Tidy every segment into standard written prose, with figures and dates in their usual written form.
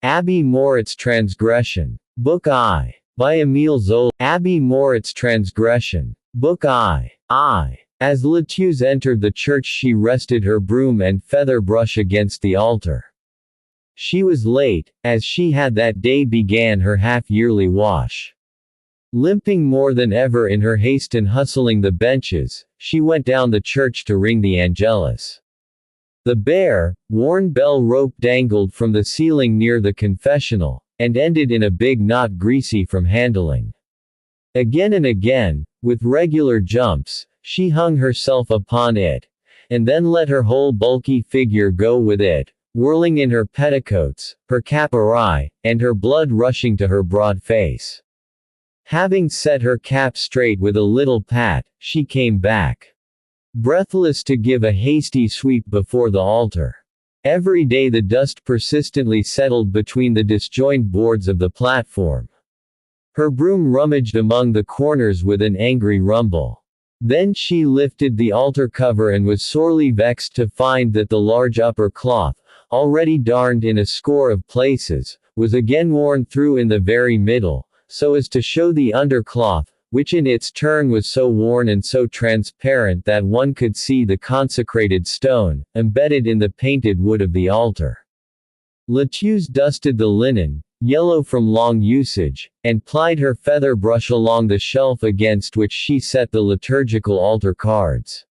Abbe Mouret's Transgression. Book I. By Emile Zola. Abbe Mouret's Transgression. Book I. As Letieuse entered the church, she rested her broom and feather brush against the altar. She was late, as she had that day began her half-yearly wash. Limping more than ever in her haste and hustling the benches, she went down the church to ring the Angelus. The bare, worn bell rope dangled from the ceiling near the confessional, and ended in a big knot greasy from handling. Again and again, with regular jumps, she hung herself upon it, and then let her whole bulky figure go with it, whirling in her petticoats, her cap awry, and her blood rushing to her broad face. Having set her cap straight with a little pat, she came back, breathless, to give a hasty sweep before the altar. Every day the dust persistently settled between the disjoined boards of the platform. Her broom rummaged among the corners with an angry rumble. Then she lifted the altar cover and was sorely vexed to find that the large upper cloth, already darned in a score of places, was again worn through in the very middle, so as to show the undercloth, which in its turn was so worn and so transparent that one could see the consecrated stone, embedded in the painted wood of the altar. Letieuse dusted the linen, yellow from long usage, and plied her feather brush along the shelf against which she set the liturgical altar cards.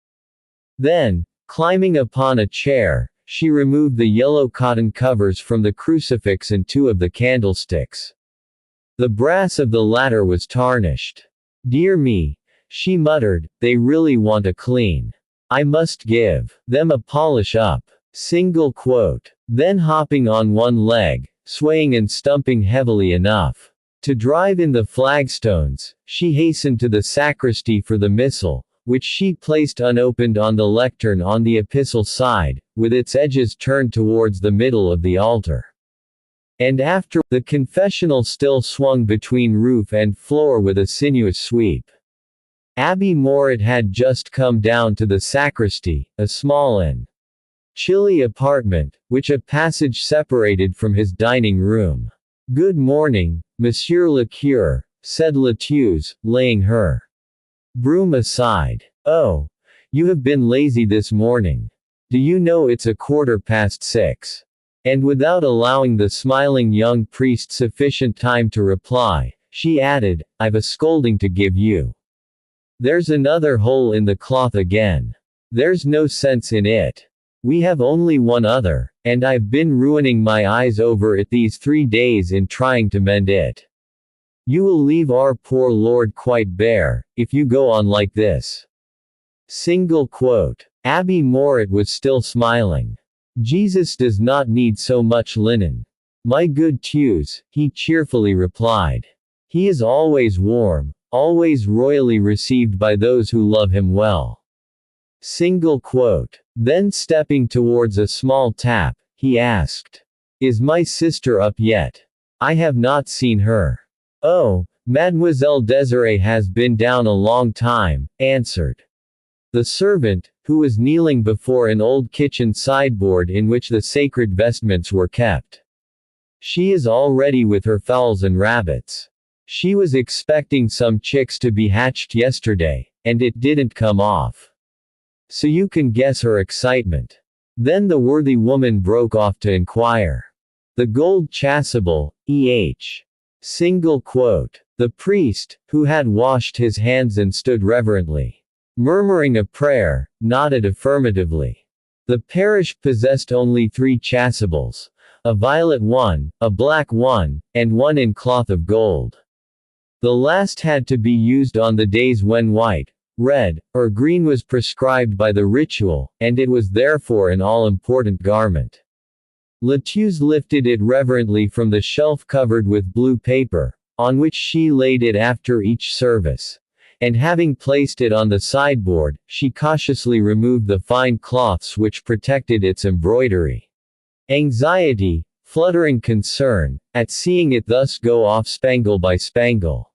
Then, climbing upon a chair, she removed the yellow cotton covers from the crucifix and two of the candlesticks. The brass of the latter was tarnished. "Dear me," she muttered, "they really want a clean. I must give them a polish up." Then hopping on one leg, swaying and stumping heavily enough to drive in the flagstones, she hastened to the sacristy for the missal, which she placed unopened on the lectern on the epistle side, with its edges turned towards the middle of the altar. And after, the confessional still swung between roof and floor with a sinuous sweep. Abbe Mouret had just come down to the sacristy, a small and chilly apartment, which a passage separated from his dining room. "Good morning, Monsieur le Curé," said Letieuse, laying her broom aside. "Oh, you have been lazy this morning. Do you know it's 6:15? And without allowing the smiling young priest sufficient time to reply, she added, "I've a scolding to give you. There's another hole in the cloth again. There's no sense in it. We have only one other, and I've been ruining my eyes over it these 3 days in trying to mend it. You will leave our poor Lord quite bare, if you go on like this." Abbe Mouret was still smiling. "Jesus does not need so much linen, my good Teuse," he cheerfully replied. "He is always warm, always royally received by those who love him well." Then stepping towards a small tap, he asked, "Is my sister up yet? I have not seen her." "Oh, Mademoiselle Désirée has been down a long time," answered the servant, who was kneeling before an old kitchen sideboard in which the sacred vestments were kept. "She is all ready with her fowls and rabbits. She was expecting some chicks to be hatched yesterday, and it didn't come off. So you can guess her excitement." Then the worthy woman broke off to inquire, "The gold chasuble, eh?" The priest, who had washed his hands and stood reverently murmuring a prayer, nodded affirmatively. The parish possessed only 3 chasubles, a violet one, a black one, and one in cloth of gold. The last had to be used on the days when white, red, or green was prescribed by the ritual, and it was therefore an all-important garment. Letieuse lifted it reverently from the shelf covered with blue paper, on which she laid it after each service, and having placed it on the sideboard, she cautiously removed the fine cloths which protected its embroidery. Anxiety, fluttering concern, at seeing it thus go off spangle by spangle.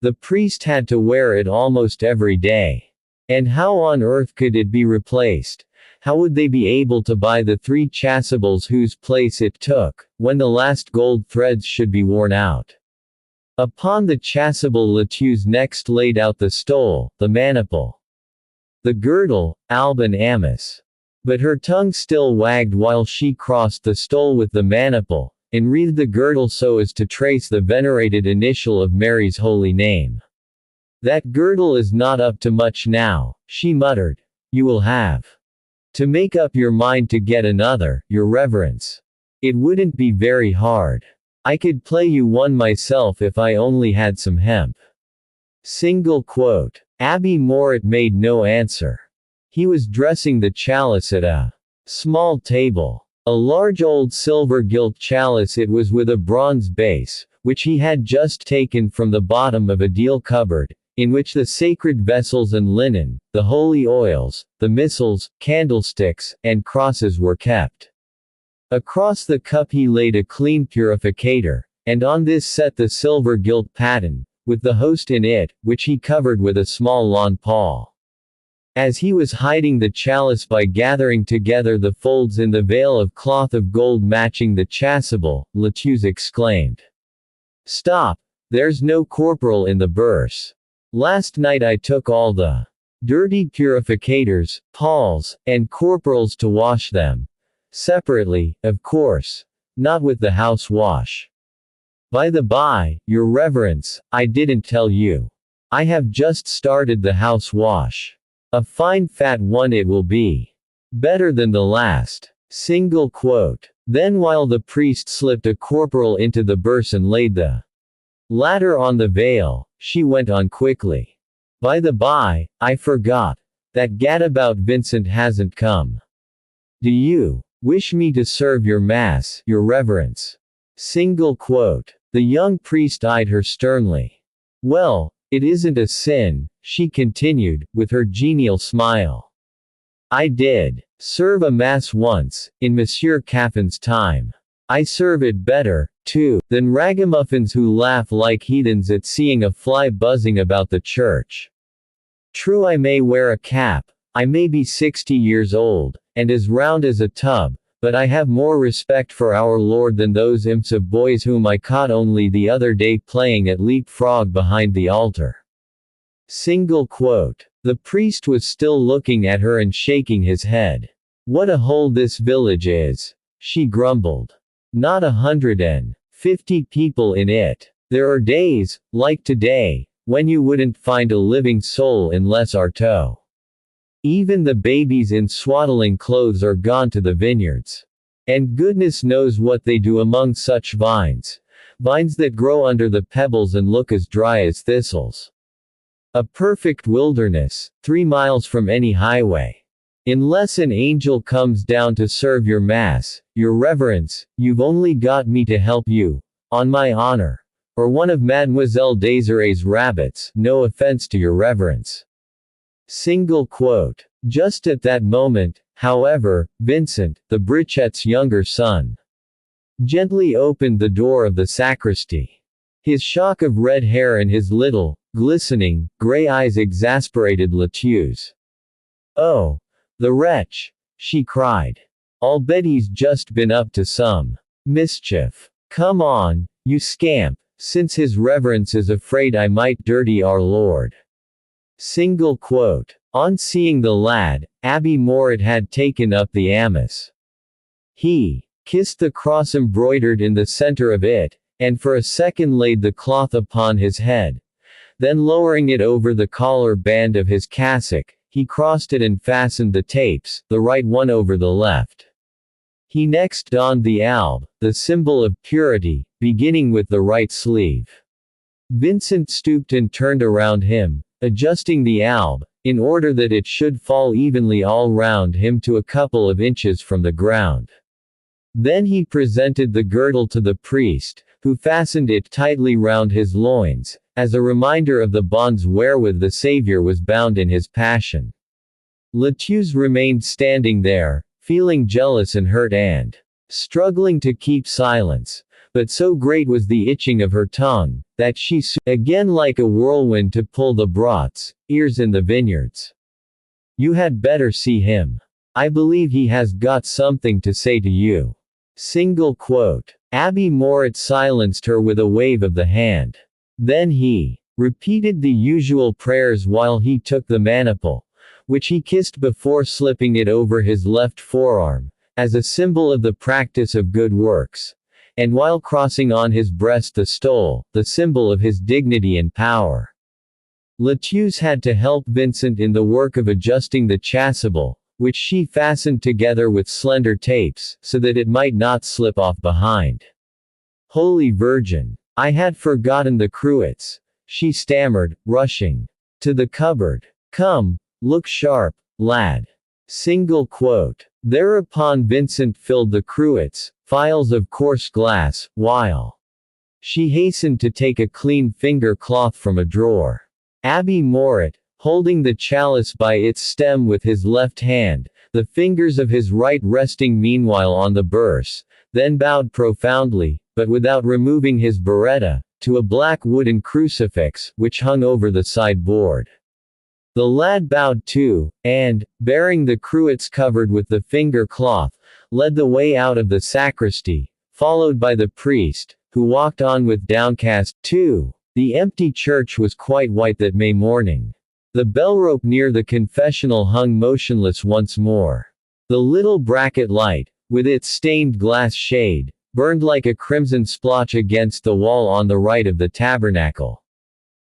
The priest had to wear it almost every day. And how on earth could it be replaced? how would they be able to buy the 3 chasubles whose place it took, when the last gold threads should be worn out? Upon the chasuble Latuse next laid out the stole, the maniple, the girdle, alb and amice. But her tongue still wagged while she crossed the stole with the maniple, and wreathed the girdle so as to trace the venerated initial of Mary's holy name. That girdle is not up to much now, she muttered. You will have to make up your mind to get another, your reverence. It wouldn't be very hard. I could play you one myself if I only had some hemp. Single quote. Abbe Mouret made no answer. He was dressing the chalice at a small table. A large old silver gilt chalice it was with a bronze base, which he had just taken from the bottom of a deal cupboard, in which the sacred vessels and linen, the holy oils, the missals, candlesticks, and crosses were kept. Across the cup he laid a clean purificator, and on this set the silver gilt paten, with the host in it, which he covered with a small lawn pall. As he was hiding the chalice by gathering together the folds in the veil of cloth of gold matching the chasuble, Latuse exclaimed, "Stop! There's no corporal in the burse. Last night I took all the dirty purificators, palls, and corporals to wash them. Separately, of course. Not with the house wash. By the by, your reverence, I didn't tell you. I have just started the house wash. A fine fat one it will be. Better than the last." Single quote. Then while the priest slipped a corporal into the burse and laid the latter on the veil, she went on quickly. "By the by, I forgot. That gadabout Vincent hasn't come. Do you wish me to serve your mass, your reverence?" Single quote. The young priest eyed her sternly. "Well, it isn't a sin," she continued, with her genial smile. "I did serve a mass once, in Monsieur Caffin's time. I serve it better, too, than ragamuffins who laugh like heathens at seeing a fly buzzing about the church. True, I may wear a cap, I may be 60 years old, and as round as a tub, but I have more respect for our Lord than those imps of boys whom I caught only the other day playing at leap-frog behind the altar." Single quote. The priest was still looking at her and shaking his head. "What a hole this village is," she grumbled. "Not 150 people in it. There are days, like today, when you wouldn't find a living soul in Les Artois. Even the babies in swaddling clothes are gone to the vineyards. And goodness knows what they do among such vines. Vines that grow under the pebbles and look as dry as thistles. A perfect wilderness, 3 miles from any highway. Unless an angel comes down to serve your mass, your reverence, you've only got me to help you, on my honor. Or one of Mademoiselle Désirée's rabbits, no offense to your reverence." Single quote. Just at that moment, however, Vincent, the Brichette's younger son, gently opened the door of the sacristy. His shock of red hair and his little, glistening, gray eyes exasperated Latuse. "Oh, the wretch!" she cried. "I'll bet he's just been up to some mischief. Come on, you scamp, since his reverence is afraid I might dirty our Lord." Single quote. On seeing the lad, Abbe Mouret had taken up the amice. He kissed the cross embroidered in the center of it, and for a second laid the cloth upon his head. Then lowering it over the collar band of his cassock, he crossed it and fastened the tapes, the right one over the left. He next donned the alb, the symbol of purity, beginning with the right sleeve. Vincent stooped and turned around him, adjusting the alb, in order that it should fall evenly all round him to a couple of inches from the ground. Then he presented the girdle to the priest, who fastened it tightly round his loins, as a reminder of the bonds wherewith the Saviour was bound in his passion. Latuse remained standing there, feeling jealous and hurt and struggling to keep silence, but so great was the itching of her tongue, that she again like a whirlwind to pull the brats, ears in the vineyards. "You had better see him. I believe he has got something to say to you. Single quote. Abbe Mouret silenced her with a wave of the hand. Then he repeated the usual prayers while he took the maniple, which he kissed before slipping it over his left forearm, as a symbol of the practice of good works, and while crossing on his breast the stole, the symbol of his dignity and power. Latuse had to help Vincent in the work of adjusting the chasuble, which she fastened together with slender tapes, so that it might not slip off behind. Holy Virgin! I had forgotten the cruets, she stammered, rushing to the cupboard. Come, look sharp, lad. Single quote. Thereupon Vincent filled the cruets, phials of coarse glass, while she hastened to take a clean finger cloth from a drawer. Abbe Mouret, holding the chalice by its stem with his left hand, the fingers of his right resting meanwhile on the burse, then bowed profoundly, but without removing his biretta, to a black wooden crucifix, which hung over the sideboard. The lad bowed too, and, bearing the cruets covered with the finger cloth, led the way out of the sacristy, followed by the priest, who walked on with downcast, too. The empty church was quite white that May morning. The bell-rope near the confessional hung motionless once more. The little bracket light, with its stained glass shade, burned like a crimson splotch against the wall on the right of the tabernacle.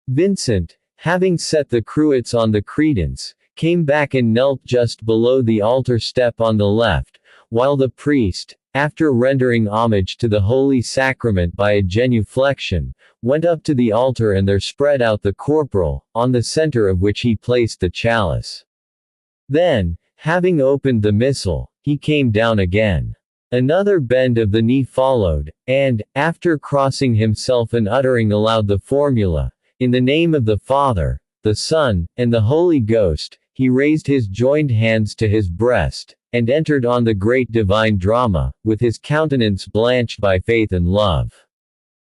Vincent, having set the cruets on the credence, came back and knelt just below the altar step on the left, while the priest, after rendering homage to the Holy Sacrament by a genuflection, went up to the altar and there spread out the corporal, on the center of which he placed the chalice. Then, having opened the missal, he came down again. Another bend of the knee followed, and, after crossing himself and uttering aloud the formula, "In the name of the Father, the Son, and the Holy Ghost," he raised his joined hands to his breast, and entered on the great divine drama, with his countenance blanched by faith and love.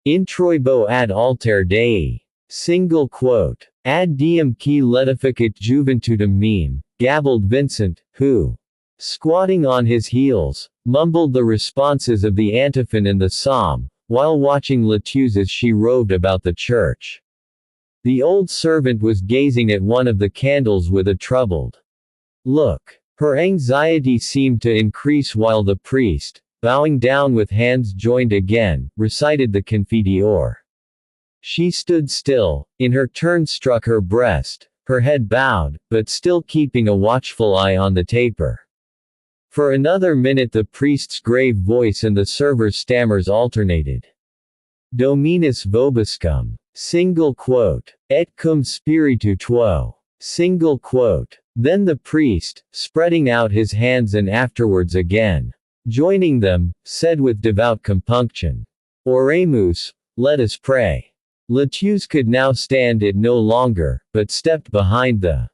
Introibo ad alter Dei. Single quote. Ad diem qui letificat juventutem meam, gabbled Vincent, who, squatting on his heels, mumbled the responses of the antiphon and the psalm, while watching Latuse as she roved about the church. The old servant was gazing at one of the candles with a troubled look. Her anxiety seemed to increase while the priest, bowing down with hands joined again, recited the Confiteor. She stood still, in her turn struck her breast, her head bowed, but still keeping a watchful eye on the taper. For another minute the priest's grave voice and the server's stammers alternated. Dominus vobiscum. Single quote. Et cum spiritu tuo. Single quote. Then the priest, spreading out his hands and afterwards again, joining them, said with devout compunction, Oremus, let us pray. Latuse could now stand it no longer, but stepped behind the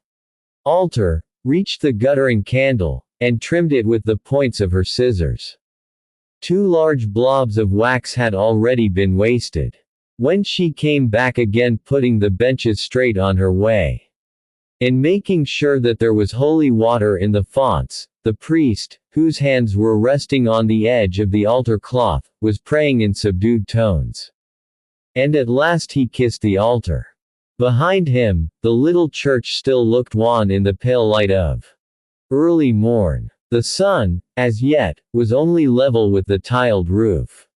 altar, reached the guttering candle, and trimmed it with the points of her scissors. 2 large blobs of wax had already been wasted. When she came back again, putting the benches straight on her way, and making sure that there was holy water in the fonts, the priest, whose hands were resting on the edge of the altar cloth, was praying in subdued tones. And at last he kissed the altar. Behind him, the little church still looked wan in the pale light of early morn. The sun, as yet, was only level with the tiled roof.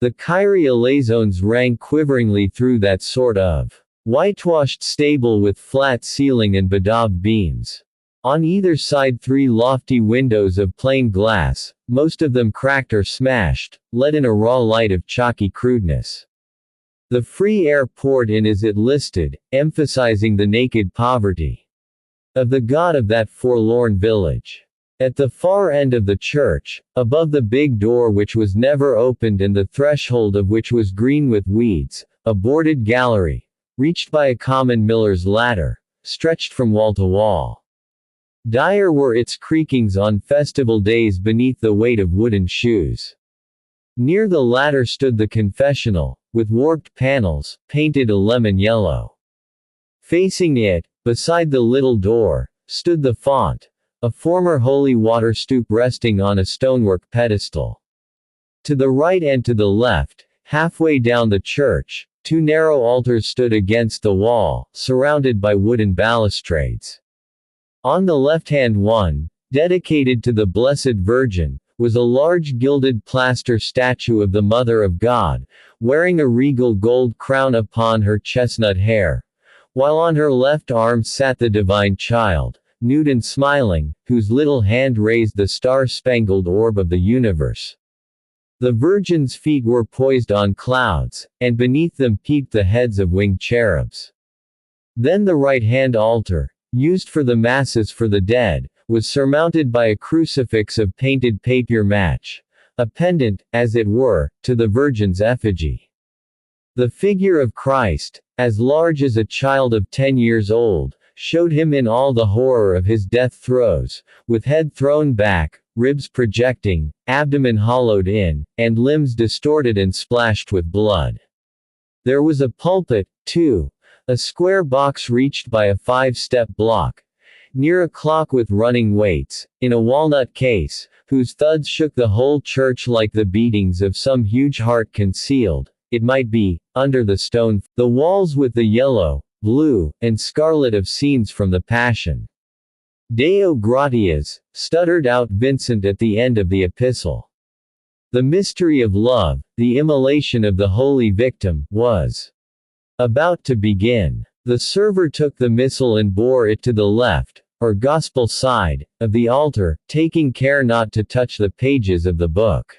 The Kyrie eleisons rang quiveringly through that sort of whitewashed stable with flat ceiling and bedaubed beams. On either side 3 lofty windows of plain glass, most of them cracked or smashed, let in a raw light of chalky crudeness. The free air poured in as it listed, emphasizing the naked poverty of the god of that forlorn village. At the far end of the church, above the big door which was never opened and the threshold of which was green with weeds, a boarded gallery, reached by a common miller's ladder, stretched from wall to wall. Dire were its creakings on festival days beneath the weight of wooden shoes. Near the ladder stood the confessional, with warped panels, painted a lemon yellow. Facing it, beside the little door, stood the font, a former holy water stoup resting on a stonework pedestal. To the right and to the left, halfway down the church, two narrow altars stood against the wall, surrounded by wooden balustrades. On the left-hand one, dedicated to the Blessed Virgin, was a large gilded plaster statue of the Mother of God, wearing a regal gold crown upon her chestnut hair, while on her left arm sat the Divine Child, nude and smiling, whose little hand raised the star-spangled orb of the universe. The Virgin's feet were poised on clouds, and beneath them peeped the heads of winged cherubs. Then the right-hand altar, used for the masses for the dead, was surmounted by a crucifix of painted papier-mâché, a pendant, as it were, to the Virgin's effigy. The figure of Christ, as large as a child of 10 years old, showed him in all the horror of his death throes, with head thrown back, ribs projecting, abdomen hollowed in, and limbs distorted and splashed with blood. There was a pulpit, too, a square box reached by a 5-step block, near a clock with running weights, in a walnut case, whose thuds shook the whole church like the beatings of some huge heart concealed, it might be, under the stone, the walls with the yellow, blue, and scarlet of scenes from the Passion. Deo gratias, stuttered out Vincent at the end of the epistle. The mystery of love, the immolation of the holy victim, was about to begin. The server took the missal and bore it to the left, or gospel side, of the altar, taking care not to touch the pages of the book.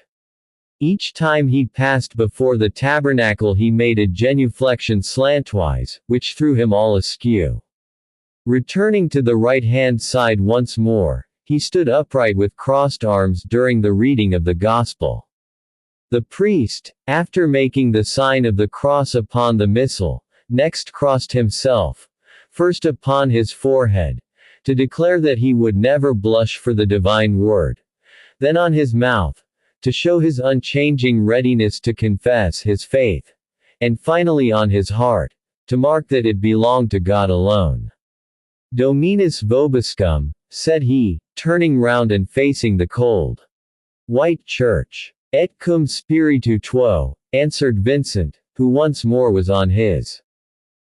Each time he passed before the tabernacle he made a genuflection slantwise, which threw him all askew. Returning to the right-hand side once more, he stood upright with crossed arms during the reading of the gospel. The priest, after making the sign of the cross upon the missal, next crossed himself, first upon his forehead, to declare that he would never blush for the divine word, then on his mouth, to show his unchanging readiness to confess his faith, and finally on his heart, to mark that it belonged to God alone. Dominus vobiscum, said he, turning round and facing the cold, white church. Et cum spiritu tuo, answered Vincent, who once more was on his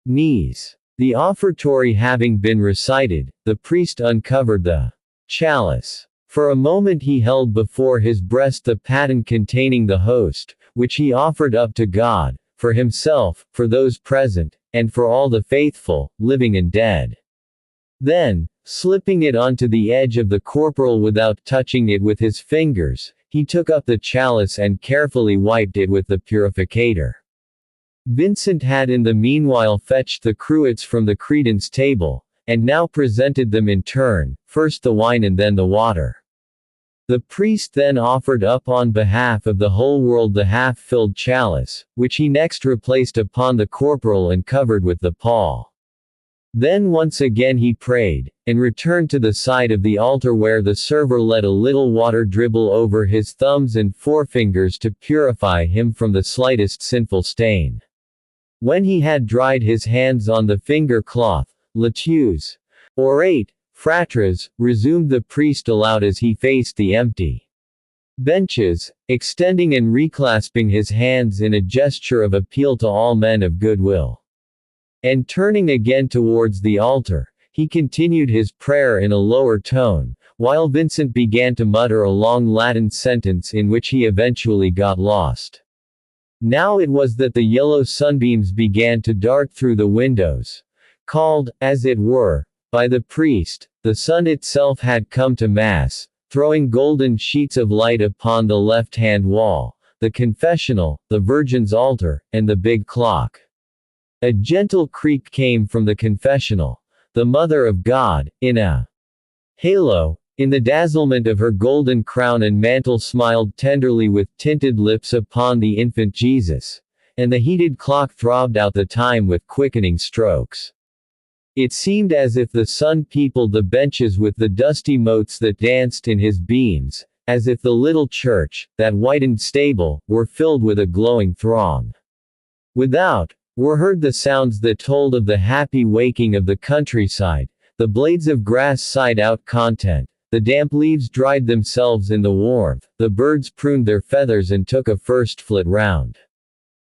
knees. The offertory having been recited, the priest uncovered the chalice. For a moment he held before his breast the paten containing the host, which he offered up to God, for himself, for those present, and for all the faithful, living and dead. Then, slipping it onto the edge of the corporal without touching it with his fingers, he took up the chalice and carefully wiped it with the purificator. Vincent had in the meanwhile fetched the cruets from the credence table, and now presented them in turn, first the wine and then the water. The priest then offered up on behalf of the whole world the half-filled chalice, which he next replaced upon the corporal and covered with the pall. Then once again he prayed, and returned to the side of the altar where the server let a little water dribble over his thumbs and forefingers to purify him from the slightest sinful stain. When he had dried his hands on the finger cloth, Lateus, orate, fratres, resumed the priest aloud as he faced the empty benches, extending and reclasping his hands in a gesture of appeal to all men of good will. And turning again towards the altar, he continued his prayer in a lower tone, while Vincent began to mutter a long Latin sentence in which he eventually got lost. Now it was that the yellow sunbeams began to dart through the windows. Called, as it were, by the priest, the sun itself had come to mass, throwing golden sheets of light upon the left-hand wall, the confessional, the Virgin's altar, and the big clock. A gentle creak came from the confessional. The Mother of God, in a halo, in the dazzlement of her golden crown and mantle, smiled tenderly with tinted lips upon the infant Jesus, and the heated clock throbbed out the time with quickening strokes. It seemed as if the sun peopled the benches with the dusty motes that danced in his beams, as if the little church, that whitened stable, were filled with a glowing throng. Without, were heard the sounds that told of the happy waking of the countryside, the blades of grass sighed out content, the damp leaves dried themselves in the warmth, the birds pruned their feathers and took a first flit round.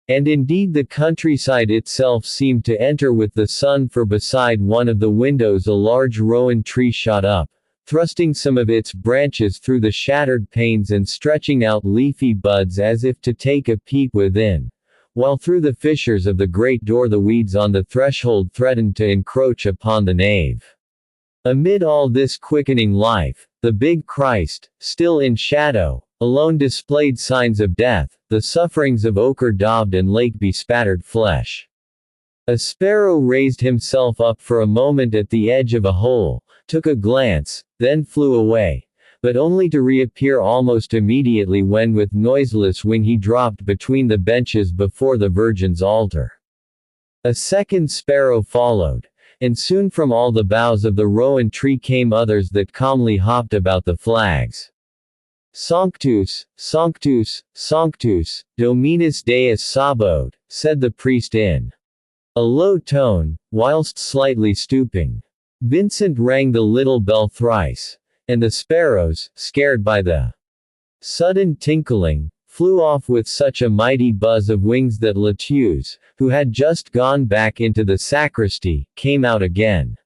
And indeed the countryside itself seemed to enter with the sun, for beside one of the windows a large rowan tree shot up, thrusting some of its branches through the shattered panes and stretching out leafy buds as if to take a peep within, while through the fissures of the great door the weeds on the threshold threatened to encroach upon the nave. Amid all this quickening life, the big Christ, still in shadow, alone displayed signs of death, the sufferings of ochre-daubed and lake-bespattered flesh. A sparrow raised himself up for a moment at the edge of a hole, took a glance, then flew away, but only to reappear almost immediately when with noiseless wing he dropped between the benches before the Virgin's altar. A second sparrow followed, and soon from all the boughs of the rowan tree came others that calmly hopped about the flags. Sanctus, Sanctus, Sanctus, Dominus Deus Sabaoth, said the priest in a low tone, whilst slightly stooping. Vincent rang the little bell thrice, and the sparrows, scared by the sudden tinkling, flew off with such a mighty buzz of wings that Latius, who had just gone back into the sacristy, came out again,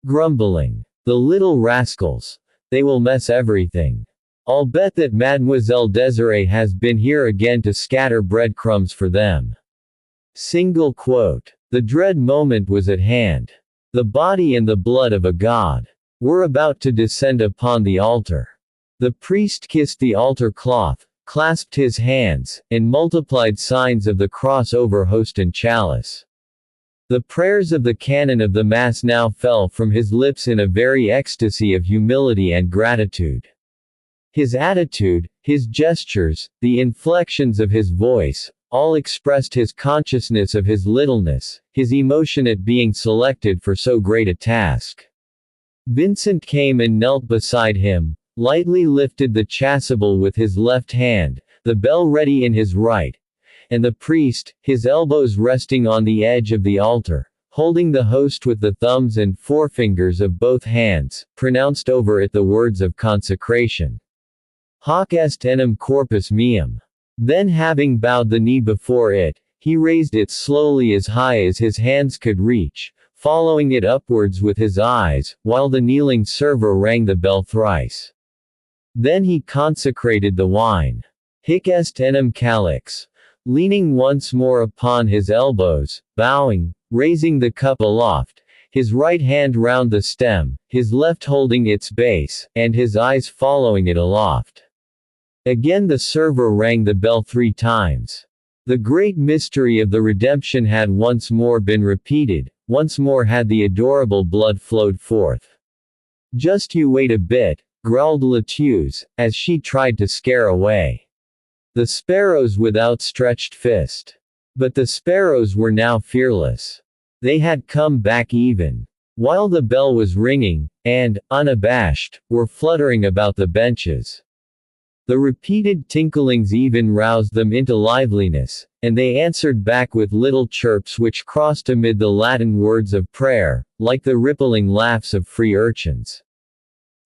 grumbling. The little rascals. They will mess everything. I'll bet that Mademoiselle Desiree has been here again to scatter breadcrumbs for them. Single quote. The dread moment was at hand. The body and the blood of a god were about to descend upon the altar. The priest kissed the altar cloth, clasped his hands, and multiplied signs of the cross over host and chalice. The prayers of the canon of the Mass now fell from his lips in a very ecstasy of humility and gratitude. His attitude, his gestures, the inflections of his voice, all expressed his consciousness of his littleness, his emotion at being selected for so great a task. Vincent came and knelt beside him, lightly lifted the chasuble with his left hand, the bell ready in his right, and the priest, his elbows resting on the edge of the altar, holding the host with the thumbs and forefingers of both hands, pronounced over it the words of consecration. Hoc est enim corpus meum. Then having bowed the knee before it, he raised it slowly as high as his hands could reach, following it upwards with his eyes, while the kneeling server rang the bell thrice. Then he consecrated the wine. Hic est enim calix. Leaning once more upon his elbows, bowing, raising the cup aloft, his right hand round the stem, his left holding its base, and his eyes following it aloft. Again the server rang the bell 3 times. The great mystery of the redemption had once more been repeated, once more had the adorable blood flowed forth. Just you wait a bit, growled Latius, as she tried to scare away the sparrows with outstretched fist. But the sparrows were now fearless. They had come back even while the bell was ringing, and, unabashed, were fluttering about the benches. The repeated tinklings even roused them into liveliness, and they answered back with little chirps which crossed amid the Latin words of prayer, like the rippling laughs of free urchins.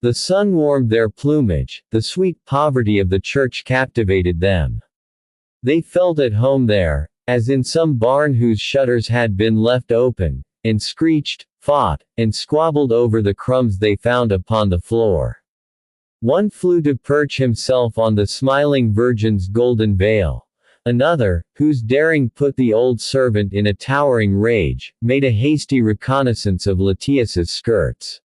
The sun warmed their plumage, the sweet poverty of the church captivated them. They felt at home there, as in some barn whose shutters had been left open, and screeched, fought, and squabbled over the crumbs they found upon the floor. One flew to perch himself on the smiling Virgin's golden veil. Another, whose daring put the old servant in a towering rage, made a hasty reconnaissance of Latius's skirts.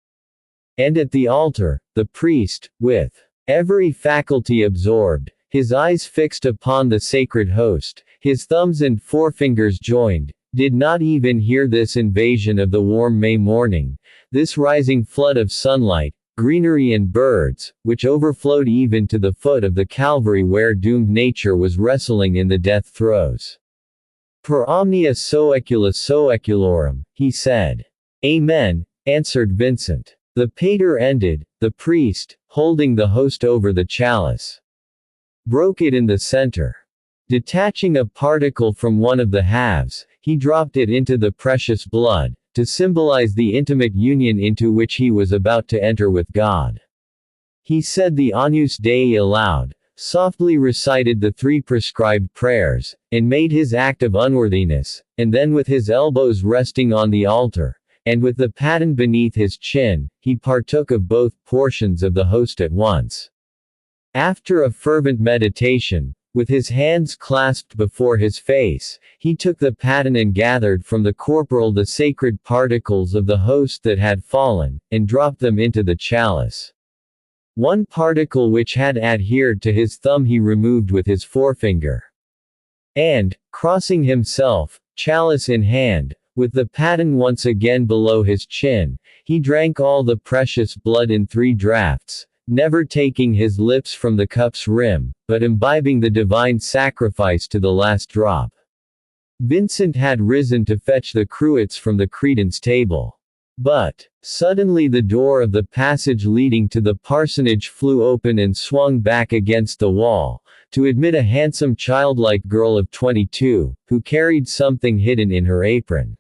And at the altar, the priest, with every faculty absorbed, his eyes fixed upon the sacred host, his thumbs and forefingers joined, did not even hear this invasion of the warm May morning, this rising flood of sunlight, greenery and birds, which overflowed even to the foot of the Calvary where doomed nature was wrestling in the death throes. Per omnia soecula soeculorum, he said. Amen, answered Vincent. The pater ended, the priest, holding the host over the chalice, broke it in the center. Detaching a particle from one of the halves, he dropped it into the precious blood, to symbolize the intimate union into which he was about to enter with God. He said the Agnus Dei aloud, softly recited the 3 prescribed prayers, and made his act of unworthiness, and then with his elbows resting on the altar, and with the paten beneath his chin, he partook of both portions of the host at once. After a fervent meditation, with his hands clasped before his face, he took the paten and gathered from the corporal the sacred particles of the host that had fallen, and dropped them into the chalice. One particle which had adhered to his thumb he removed with his forefinger. And, crossing himself, chalice in hand, with the paten once again below his chin, he drank all the precious blood in 3 draughts, never taking his lips from the cup's rim, but imbibing the divine sacrifice to the last drop. Vincent had risen to fetch the cruets from the credence table. But, suddenly the door of the passage leading to the parsonage flew open and swung back against the wall, to admit a handsome childlike girl of 22, who carried something hidden in her apron.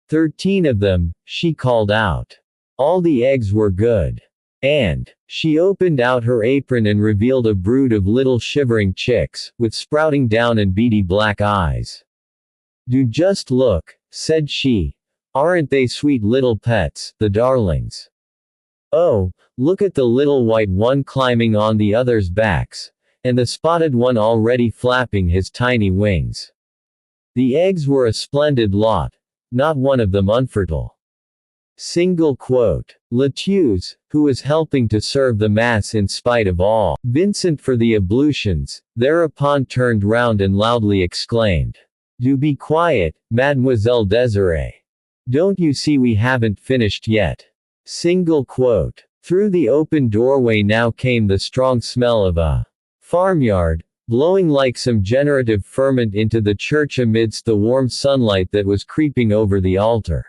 13 of them, she called out. All the eggs were good. And, she opened out her apron and revealed a brood of little shivering chicks, with sprouting down and beady black eyes. Do just look, said she. Aren't they sweet little pets, the darlings? Oh, look at the little white one climbing on the others' backs, and the spotted one already flapping his tiny wings. The eggs were a splendid lot, not one of them unfertile. Single quote. Latius, who was helping to serve the Mass in spite of all Vincent for the ablutions, thereupon turned round and loudly exclaimed, Do be quiet, Mademoiselle Désirée. Don't you see we haven't finished yet? Single quote. Through the open doorway now came the strong smell of a farmyard, blowing like some generative ferment into the church amidst the warm sunlight that was creeping over the altar.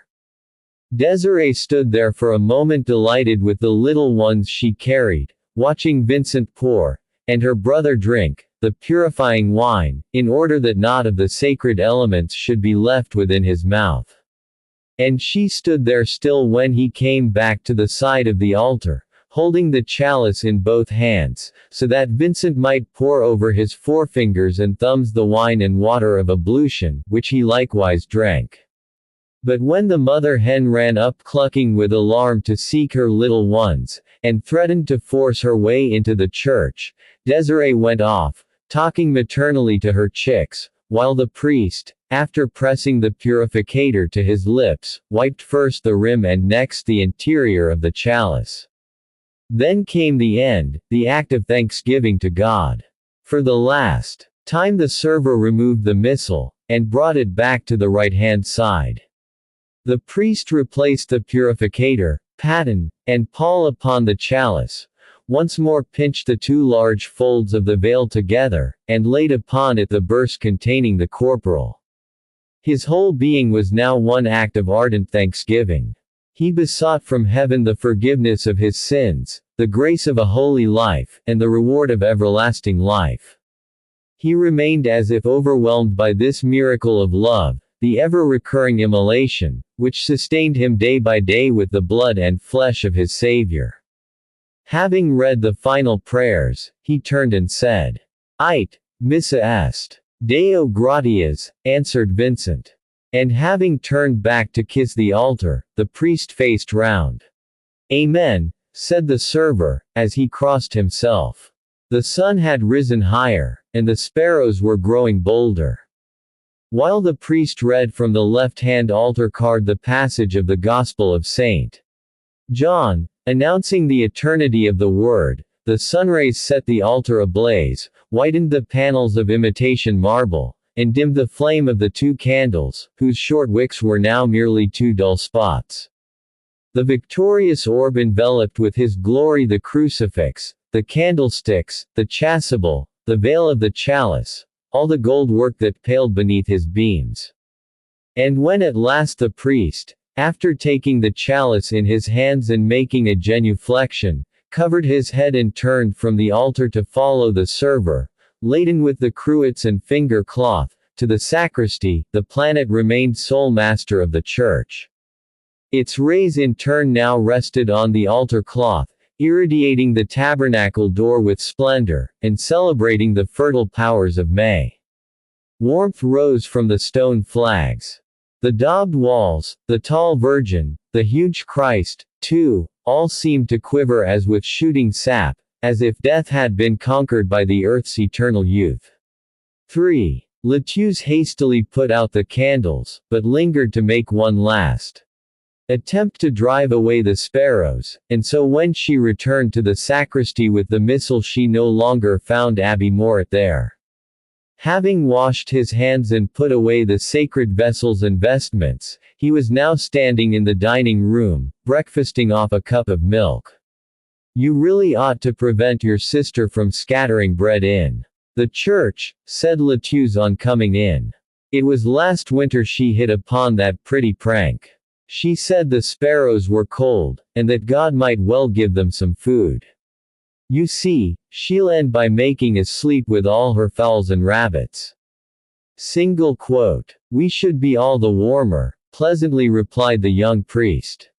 Désirée stood there for a moment delighted with the little ones she carried, watching Vincent pour, and her brother drink, the purifying wine, in order that naught of the sacred elements should be left within his mouth. And she stood there still when he came back to the side of the altar, holding the chalice in both hands, so that Vincent might pour over his forefingers and thumbs the wine and water of ablution, which he likewise drank. But when the mother hen ran up clucking with alarm to seek her little ones, and threatened to force her way into the church, Désirée went off, talking maternally to her chicks, while the priest, after pressing the purificator to his lips, wiped first the rim and next the interior of the chalice. Then came the end, the act of thanksgiving to God. For the last time the server removed the missal, and brought it back to the right-hand side. The priest replaced the purificator, paten, and pall upon the chalice, once more pinched the 2 large folds of the veil together, and laid upon it the burse containing the corporal. His whole being was now one act of ardent thanksgiving. He besought from heaven the forgiveness of his sins, the grace of a holy life, and the reward of everlasting life. He remained as if overwhelmed by this miracle of love, the ever-recurring immolation, which sustained him day by day with the blood and flesh of his Savior. Having read the final prayers, he turned and said, Ite, missa est. Deo gratias, answered Vincent. And having turned back to kiss the altar, the priest faced round. Amen, said the server, as he crossed himself. The sun had risen higher, and the sparrows were growing bolder. While the priest read from the left-hand altar card the passage of the Gospel of St. John, announcing the eternity of the Word, the sunrays set the altar ablaze, whitened the panels of imitation marble, and dimmed the flame of the 2 candles, whose short wicks were now merely 2 dull spots. The victorious orb enveloped with his glory the crucifix, the candlesticks, the chasuble, the veil of the chalice, all the gold work that paled beneath his beams. And when at last the priest, after taking the chalice in his hands and making a genuflection, covered his head and turned from the altar to follow the server, laden with the cruets and finger cloth, to the sacristy, the planet remained sole master of the church. Its rays in turn now rested on the altar cloth, irradiating the tabernacle door with splendor, and celebrating the fertile powers of May. Warmth rose from the stone flags. The daubed walls, the tall Virgin, the huge Christ, too, all seemed to quiver as with shooting sap, as if death had been conquered by the earth's eternal youth. 3. Latouze hastily put out the candles, but lingered to make one last attempt to drive away the sparrows, and so when she returned to the sacristy with the missal she no longer found Abbe Mouret there. Having washed his hands and put away the sacred vessels and vestments, he was now standing in the dining room, breakfasting off a cup of milk. You really ought to prevent your sister from scattering bread in the church, said Latouze on coming in. It was last winter she hit upon that pretty prank. She said the sparrows were cold, and that God might well give them some food. You see, she'll end by making us sleep with all her fowls and rabbits. Single quote. We should be all the warmer, pleasantly replied the young priest.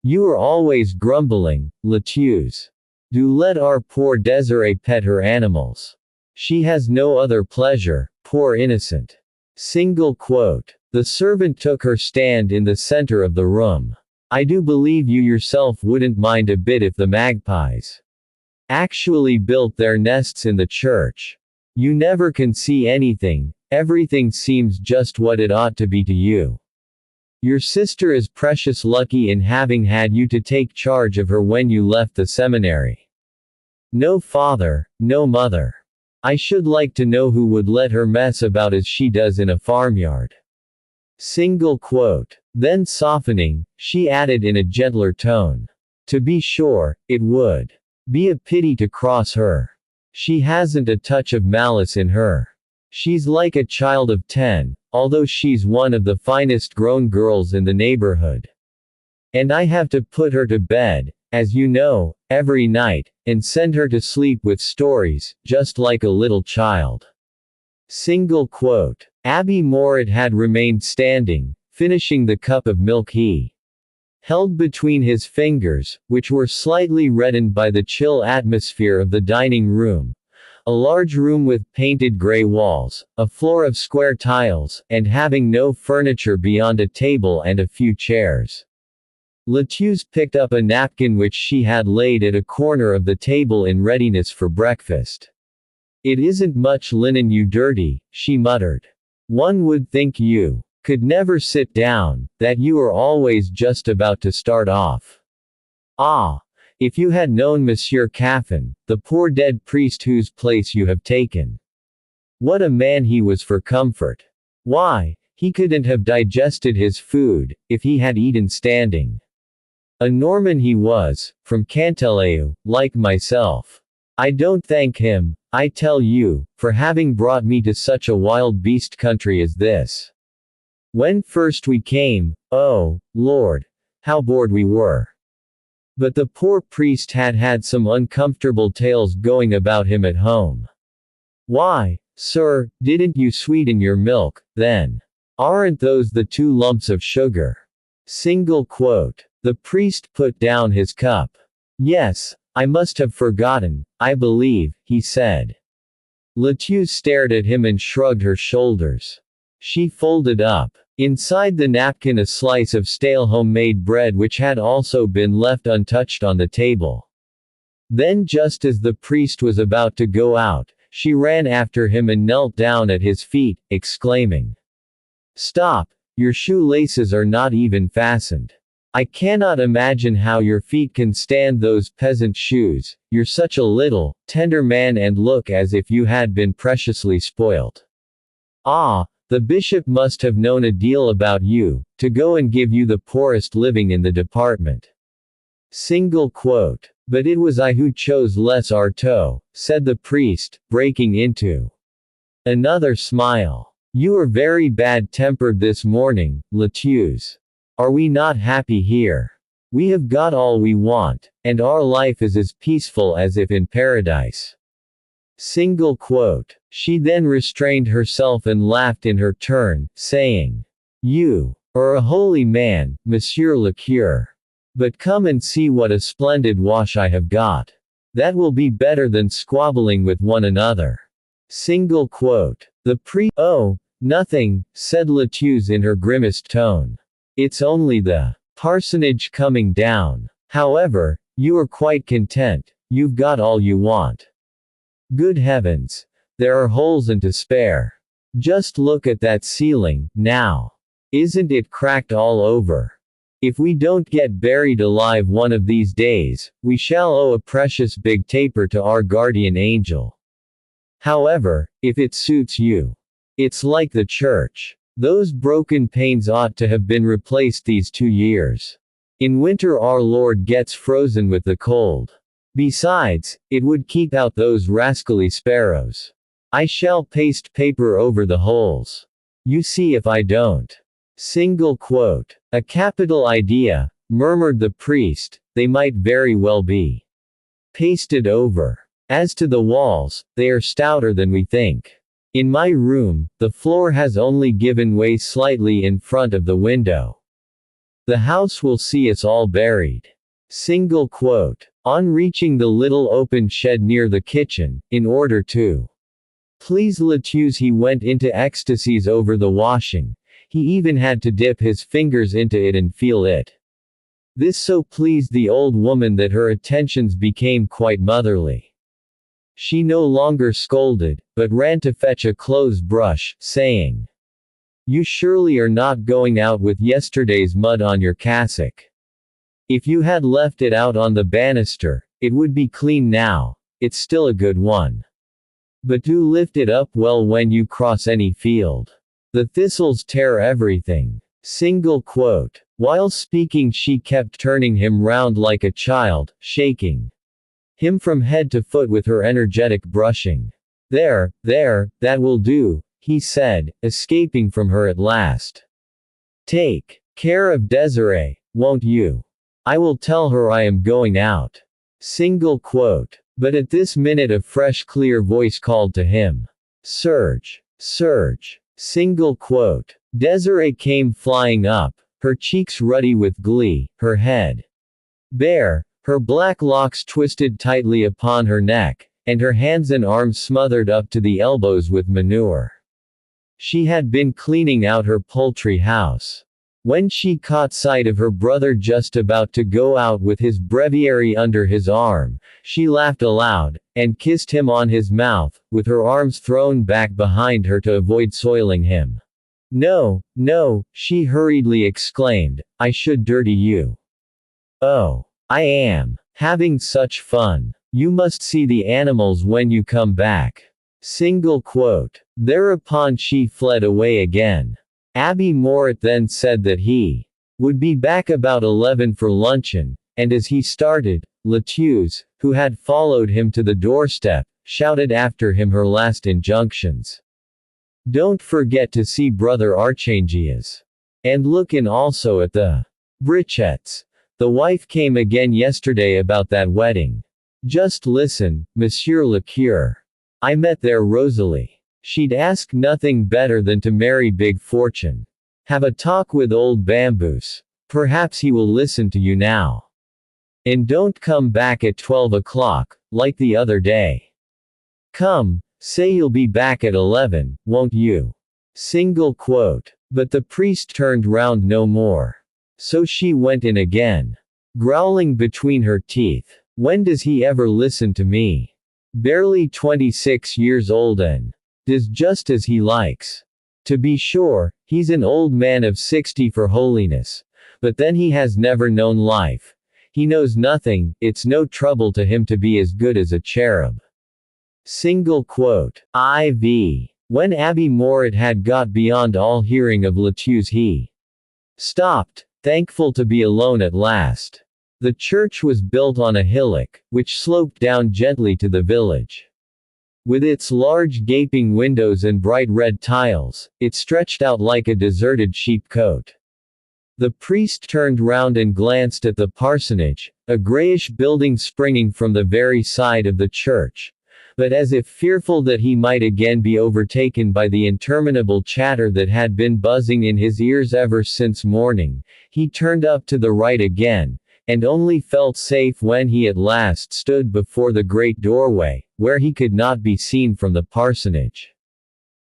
You are always grumbling, Latouze. Do let our poor Désirée pet her animals. She has no other pleasure, poor innocent. Single quote. The servant took her stand in the center of the room. I do believe you yourself wouldn't mind a bit if the magpies actually built their nests in the church. You never can see anything, everything seems just what it ought to be to you. Your sister is precious lucky in having had you to take charge of her when you left the seminary. No father, no mother. I should like to know who would let her mess about as she does in a farmyard. Single quote. Then softening, she added in a gentler tone. To be sure, it would be a pity to cross her. She hasn't a touch of malice in her. She's like a child of 10, although she's one of the finest grown girls in the neighborhood. And I have to put her to bed, as you know, every night, and send her to sleep with stories, just like a little child. Single quote. Abbe Mouret had remained standing, finishing the cup of milk he held between his fingers, which were slightly reddened by the chill atmosphere of the dining room. A large room with painted gray walls, a floor of square tiles, and having no furniture beyond a table and a few chairs. Latouze picked up a napkin which she had laid at a corner of the table in readiness for breakfast. It isn't much linen, you dirty, she muttered. One would think you could never sit down, that you are always just about to start off. Ah! If you had known Monsieur Caffin, the poor dead priest whose place you have taken. What a man he was for comfort. Why, he couldn't have digested his food, if he had eaten standing. A Norman he was, from Canteleu, like myself. I don't thank him, I tell you, for having brought me to such a wild beast country as this. When first we came, oh, Lord, how bored we were. But the poor priest had had some uncomfortable tales going about him at home. Why, sir, didn't you sweeten your milk, then? Aren't those the 2 lumps of sugar? Single quote. The priest put down his cup. Yes, I must have forgotten, I believe, he said. Latouze stared at him and shrugged her shoulders. She folded up inside the napkin a slice of stale homemade bread which had also been left untouched on the table. Then just as the priest was about to go out, she ran after him and knelt down at his feet, exclaiming, "Stop, your shoelaces are not even fastened. I cannot imagine how your feet can stand those peasant shoes, you're such a little, tender man and look as if you had been preciously spoilt. Ah, the bishop must have known a deal about you, to go and give you the poorest living in the department." Single quote. But it was I who chose Les Artois, said the priest, breaking into another smile. You are very bad-tempered this morning, Latouze. Are we not happy here? We have got all we want, and our life is as peaceful as if in paradise. Single quote. She then restrained herself and laughed in her turn, saying, You are a holy man, Monsieur le Curé. But come and see what a splendid wash I have got. That will be better than squabbling with one another. Single quote. The Oh, nothing, said Lettice in her grimmest tone. It's only the parsonage coming down. However, you are quite content, you've got all you want. Good heavens. There are holes and to spare. Just look at that ceiling, now. Isn't it cracked all over? If we don't get buried alive one of these days, we shall owe a precious big taper to our guardian angel. However, if it suits you. It's like the church. Those broken panes ought to have been replaced these 2 years. In winter our Lord gets frozen with the cold. Besides, it would keep out those rascally sparrows. I shall paste paper over the holes. You see if I don't. Single quote. A capital idea, murmured the priest, they might very well be pasted over. As to the walls, they are stouter than we think. In my room, the floor has only given way slightly in front of the window. The house will see us all buried. Single quote. On reaching the little open shed near the kitchen, in order to please Lettice he went into ecstasies over the washing. He even had to dip his fingers into it and feel it. This so pleased the old woman that her attentions became quite motherly. She no longer scolded, but ran to fetch a clothes brush, saying, "You surely are not going out with yesterday's mud on your cassock. If you had left it out on the banister, it would be clean now, it's still a good one. But do lift it up well when you cross any field. The thistles tear everything." Single quote. While speaking she kept turning him round like a child, shaking him from head to foot with her energetic brushing. There, that will do, he said, escaping from her at last. Take care of Desiree, won't you? I will tell her I am going out. Single quote. But at this minute a fresh clear voice called to him. Serge. Single quote. Desiree came flying up, her cheeks ruddy with glee, her head bare, her black locks twisted tightly upon her neck, and her hands and arms smothered up to the elbows with manure. She had been cleaning out her poultry house. When she caught sight of her brother just about to go out with his breviary under his arm, she laughed aloud, and kissed him on his mouth, with her arms thrown back behind her to avoid soiling him. No, she hurriedly exclaimed, I should dirty you. Oh, I am having such fun. You must see the animals when you come back. Single quote. Thereupon she fled away again. Abbe Mouret then said that he would be back about 11 for luncheon, and as he started, Lettice, who had followed him to the doorstep, shouted after him her last injunctions. Don't forget to see Brother Archangias. And look in also at the Brichettes. The wife came again yesterday about that wedding. Just listen, Monsieur le Curé. I met there Rosalie. She'd ask nothing better than to marry Big Fortune. Have a talk with old Bamboos. Perhaps he will listen to you now. And don't come back at 12 o'clock, like the other day. Come, say you'll be back at 11, won't you? Single quote. But the priest turned round no more. So she went in again, growling between her teeth. When does he ever listen to me? Barely 26 years old and does just as he likes. To be sure, he's an old man of 60 for holiness. But then he has never known life. He knows nothing, it's no trouble to him to be as good as a cherub. Single quote. IV. When Abbe Mouret had got beyond all hearing of Lettice he stopped, thankful to be alone at last. The church was built on a hillock, which sloped down gently to the village. With its large gaping windows and bright red tiles, it stretched out like a deserted sheepcote. The priest turned round and glanced at the parsonage, a grayish building springing from the very side of the church, but as if fearful that he might again be overtaken by the interminable chatter that had been buzzing in his ears ever since morning, he turned up to the right again, and only felt safe when he at last stood before the great doorway, where he could not be seen from the parsonage.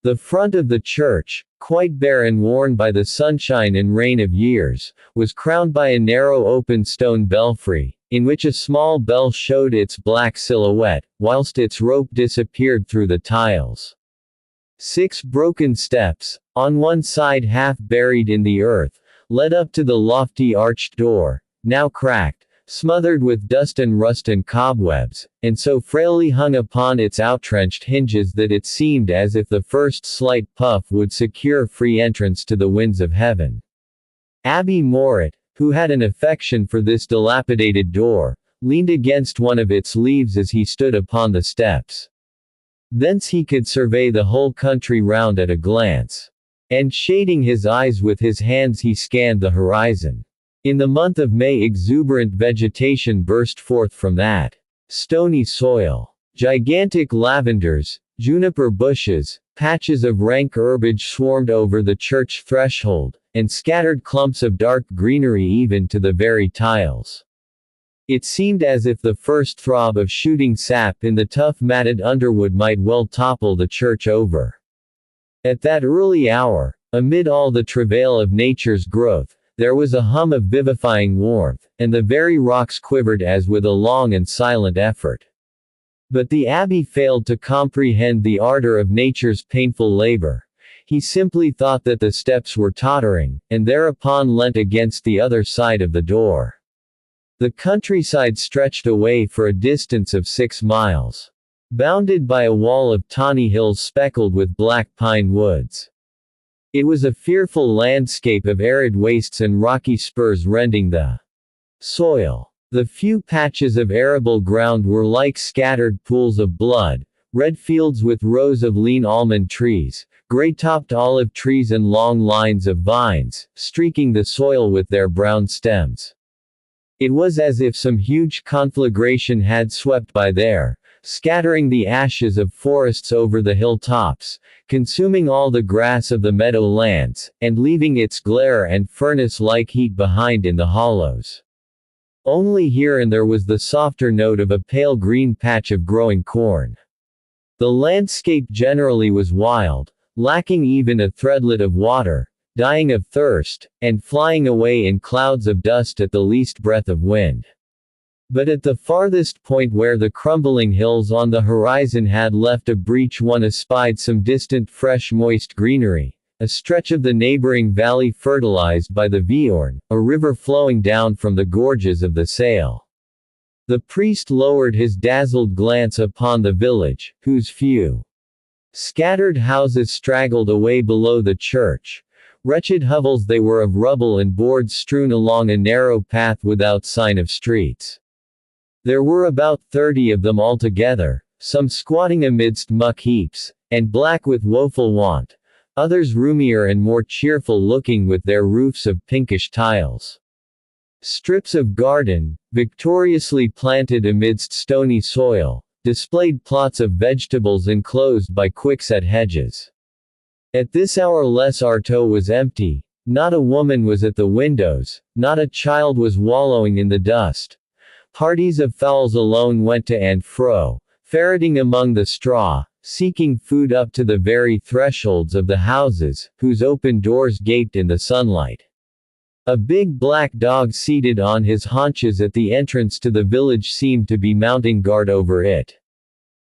The front of the church, quite bare and worn by the sunshine and rain of years, was crowned by a narrow open stone belfry, in which a small bell showed its black silhouette, whilst its rope disappeared through the tiles. 6 broken steps, on one side half buried in the earth, led up to the lofty arched door, now cracked, smothered with dust and rust and cobwebs, and so frailly hung upon its outtrenched hinges that it seemed as if the first slight puff would secure free entrance to the winds of heaven. Abbe Mouret, who had an affection for this dilapidated door, leaned against one of its leaves as he stood upon the steps. Thence he could survey the whole country round at a glance. And shading his eyes with his hands he scanned the horizon. In the month of May exuberant vegetation burst forth from that stony soil. Gigantic lavenders, juniper bushes, patches of rank herbage swarmed over the church threshold, and scattered clumps of dark greenery even to the very tiles. It seemed as if the first throb of shooting sap in the tough matted underwood might well topple the church over. At that early hour, amid all the travail of nature's growth, there was a hum of vivifying warmth, and the very rocks quivered as with a long and silent effort. But the abbé failed to comprehend the ardor of nature's painful labor. He simply thought that the steps were tottering, and thereupon leant against the other side of the door. The countryside stretched away for a distance of 6 miles. Bounded by a wall of tawny hills speckled with black pine woods. It was a fearful landscape of arid wastes and rocky spurs rending the soil. The few patches of arable ground were like scattered pools of blood, red fields with rows of lean almond trees, gray-topped olive trees and long lines of vines, streaking the soil with their brown stems. It was as if some huge conflagration had swept by there, scattering the ashes of forests over the hilltops, consuming all the grass of the meadowlands, and leaving its glare and furnace-like heat behind in the hollows. Only here and there was the softer note of a pale green patch of growing corn. The landscape generally was wild, lacking even a threadlet of water, dying of thirst, and flying away in clouds of dust at the least breath of wind. But at the farthest point where the crumbling hills on the horizon had left a breach one espied some distant fresh moist greenery, a stretch of the neighboring valley fertilized by the Viorne, a river flowing down from the gorges of the Saale. The priest lowered his dazzled glance upon the village, whose few scattered houses straggled away below the church. Wretched hovels they were of rubble and boards strewn along a narrow path without sign of streets. There were about 30 of them altogether, some squatting amidst muck heaps, and black with woeful want, others roomier and more cheerful looking with their roofs of pinkish tiles. Strips of garden, victoriously planted amidst stony soil, displayed plots of vegetables enclosed by quickset hedges. At this hour Les Artois was empty, not a woman was at the windows, not a child was wallowing in the dust. Parties of fowls alone went to and fro, ferreting among the straw, seeking food up to the very thresholds of the houses, whose open doors gaped in the sunlight. A big black dog seated on his haunches at the entrance to the village seemed to be mounting guard over it.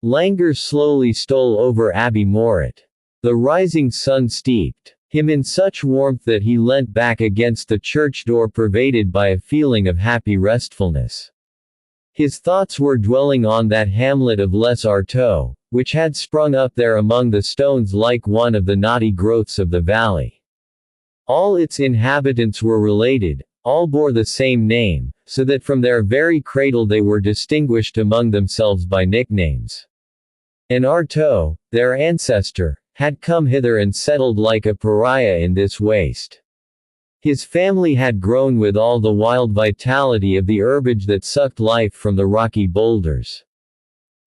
Languor slowly stole over Abbe Mouret. The rising sun steeped him in such warmth that he leant back against the church door pervaded by a feeling of happy restfulness. His thoughts were dwelling on that hamlet of Les Artois, which had sprung up there among the stones like one of the knotty growths of the valley. All its inhabitants were related, all bore the same name, so that from their very cradle they were distinguished among themselves by nicknames. And Artois, their ancestor, had come hither and settled like a pariah in this waste. His family had grown with all the wild vitality of the herbage that sucked life from the rocky boulders.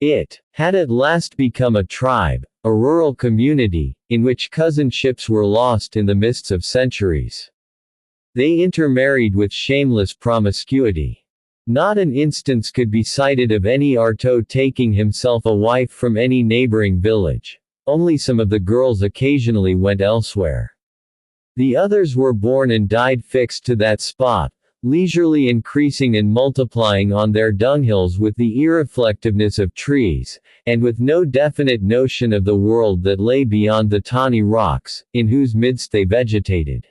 It had at last become a tribe, a rural community, in which cousinships were lost in the mists of centuries. They intermarried with shameless promiscuity. Not an instance could be cited of any Artaud taking himself a wife from any neighboring village. Only some of the girls occasionally went elsewhere. The others were born and died fixed to that spot, leisurely increasing and multiplying on their dunghills with the irreflectiveness of trees, and with no definite notion of the world that lay beyond the tawny rocks, in whose midst they vegetated.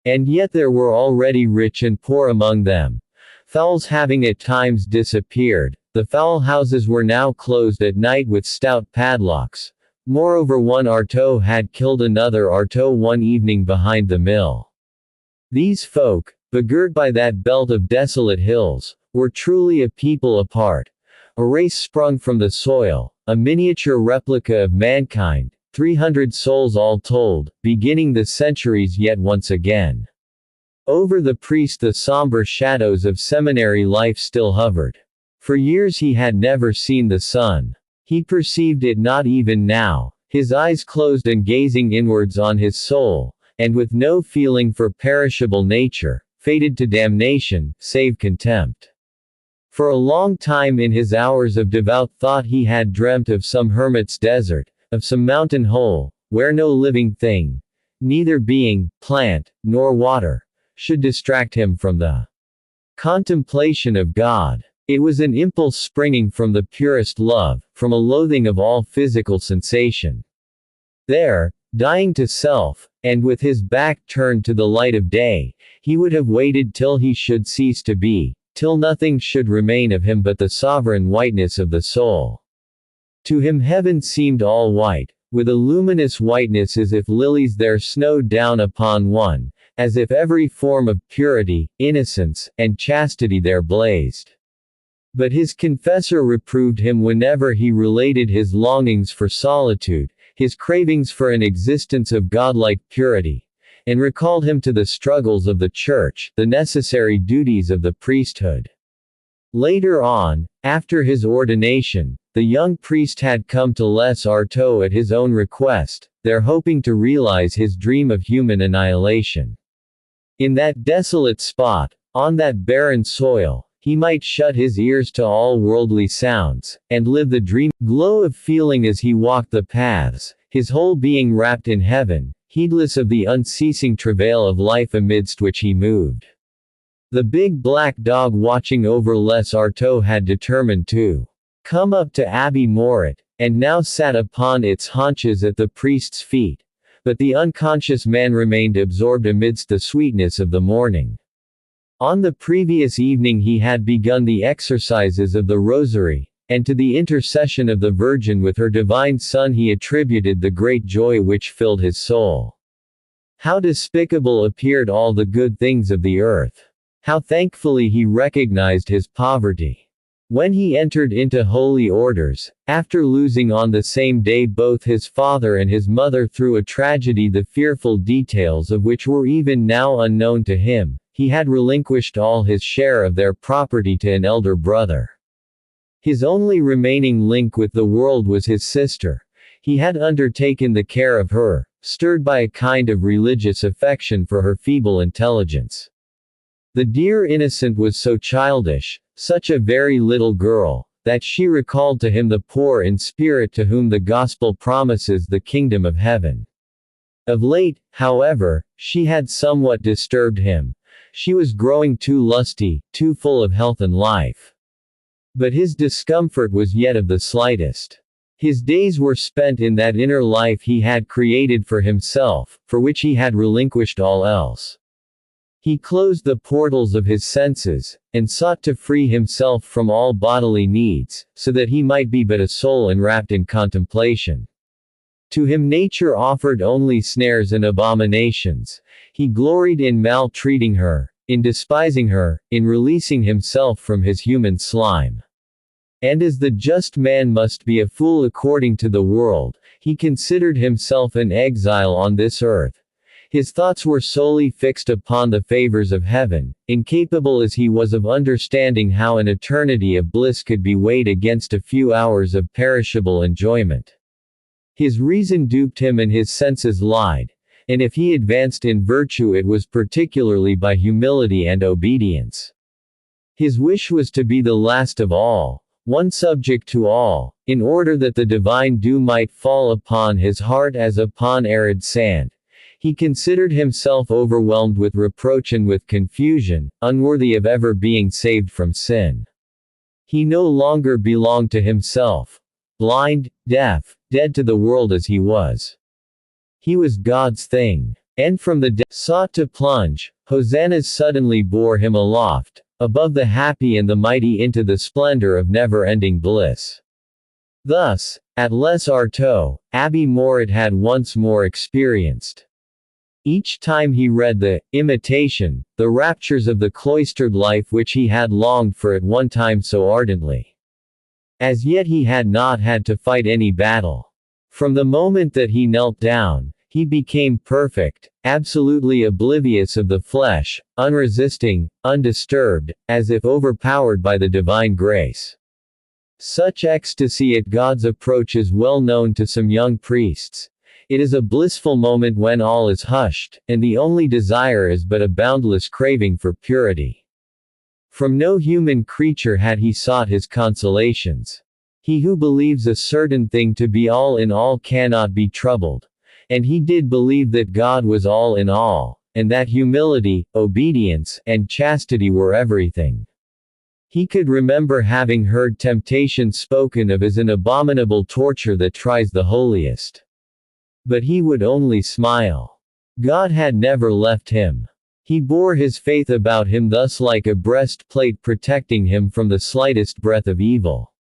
And yet there were already rich and poor among them. Fowls having at times disappeared, the fowl houses were now closed at night with stout padlocks. Moreover, one Artaud had killed another Artaud one evening behind the mill. These folk, begirt by that belt of desolate hills, were truly a people apart, a race sprung from the soil, a miniature replica of mankind, 300 souls all told, beginning the centuries yet once again. Over the priest the somber shadows of seminary life still hovered. For years he had never seen the sun. He perceived it not even now, his eyes closed and gazing inwards on his soul, and with no feeling for perishable nature, fated to damnation, save contempt. For a long time in his hours of devout thought he had dreamt of some hermit's desert, of some mountain hole, where no living thing, neither being, plant, nor water, should distract him from the contemplation of God. It was an impulse springing from the purest love, from a loathing of all physical sensation. There, dying to self, and with his back turned to the light of day, he would have waited till he should cease to be, till nothing should remain of him but the sovereign whiteness of the soul. To him heaven seemed all white, with a luminous whiteness as if lilies there snowed down upon one, as if every form of purity, innocence, and chastity there blazed. But his confessor reproved him whenever he related his longings for solitude, his cravings for an existence of godlike purity, and recalled him to the struggles of the church, the necessary duties of the priesthood. Later on, after his ordination, the young priest had come to Les Artaud at his own request, there hoping to realize his dream of human annihilation. In that desolate spot, on that barren soil, he might shut his ears to all worldly sounds, and live the dream glow of feeling as he walked the paths, his whole being wrapped in heaven, heedless of the unceasing travail of life amidst which he moved. The big black dog watching over Les Artaud had determined to come up to Abbe Mouret, and now sat upon its haunches at the priest's feet, but the unconscious man remained absorbed amidst the sweetness of the morning. On the previous evening he had begun the exercises of the Rosary, and to the intercession of the Virgin with her divine Son he attributed the great joy which filled his soul. How despicable appeared all the good things of the earth! How thankfully he recognized his poverty! When he entered into holy orders, after losing on the same day both his father and his mother through a tragedy the fearful details of which were even now unknown to him, he had relinquished all his share of their property to an elder brother. His only remaining link with the world was his sister. He had undertaken the care of her, stirred by a kind of religious affection for her feeble intelligence. The dear innocent was so childish, such a very little girl, that she recalled to him the poor in spirit to whom the gospel promises the kingdom of heaven. Of late, however, she had somewhat disturbed him. She was growing too lusty, too full of health and life. But his discomfort was yet of the slightest. His days were spent in that inner life he had created for himself, for which he had relinquished all else. He closed the portals of his senses, and sought to free himself from all bodily needs, so that he might be but a soul enwrapped in contemplation. To him nature offered only snares and abominations. He gloried in maltreating her, in despising her, in releasing himself from his human slime. And as the just man must be a fool according to the world, he considered himself an exile on this earth. His thoughts were solely fixed upon the favors of heaven, incapable as he was of understanding how an eternity of bliss could be weighed against a few hours of perishable enjoyment. His reason duped him and his senses lied, and if he advanced in virtue it was particularly by humility and obedience. His wish was to be the last of all, one subject to all, in order that the divine dew might fall upon his heart as upon arid sand. He considered himself overwhelmed with reproach and with confusion, unworthy of ever being saved from sin. He no longer belonged to himself. Blind, deaf, dead to the world as he was. He was God's thing. And from the sought to plunge, hosannas suddenly bore him aloft, above the happy and the mighty into the splendor of never-ending bliss. Thus, at Les Artois, Abbe Mouret had once more experienced. Each time he read the Imitation, the raptures of the cloistered life which he had longed for at one time so ardently. As yet he had not had to fight any battle. From the moment that he knelt down, he became perfect, absolutely oblivious of the flesh, unresisting, undisturbed, as if overpowered by the divine grace. Such ecstasy at God's approach is well known to some young priests. It is a blissful moment when all is hushed, and the only desire is but a boundless craving for purity. From no human creature had he sought his consolations. He who believes a certain thing to be all in all cannot be troubled. And he did believe that God was all in all, and that humility, obedience, and chastity were everything. He could remember having heard temptation spoken of as an abominable torture that tries the holiest. But he would only smile. God had never left him. He bore his faith about him thus like a breastplate protecting him from the slightest breath of evil.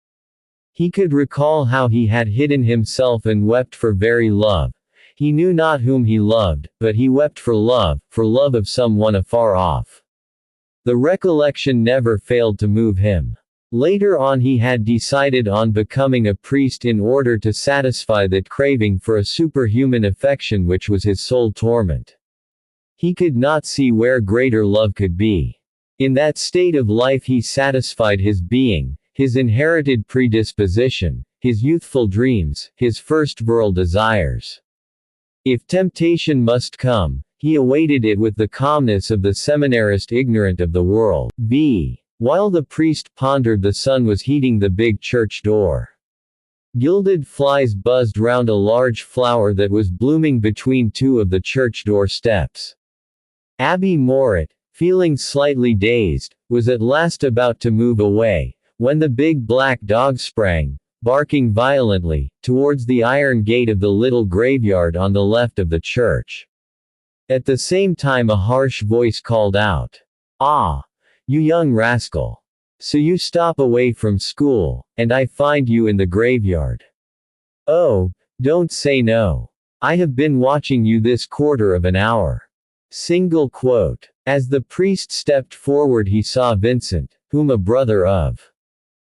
He could recall how he had hidden himself and wept for very love. He knew not whom he loved, but he wept for love of someone afar off. The recollection never failed to move him. Later on he had decided on becoming a priest in order to satisfy that craving for a superhuman affection which was his sole torment. He could not see where greater love could be. In that state of life he satisfied his being, his inherited predisposition, his youthful dreams, his first virile desires. If temptation must come, he awaited it with the calmness of the seminarist ignorant of the world. While the priest pondered, the sun was heating the big church door. Gilded flies buzzed round a large flower that was blooming between two of the church door steps. Abbe Mouret, feeling slightly dazed, was at last about to move away, when the big black dog sprang, barking violently, towards the iron gate of the little graveyard on the left of the church. At the same time a harsh voice called out, "Ah! You young rascal! So you stop away from school, and I find you in the graveyard. Oh, don't say no. I have been watching you this quarter of an hour." As the priest stepped forward he saw Vincent, whom a brother of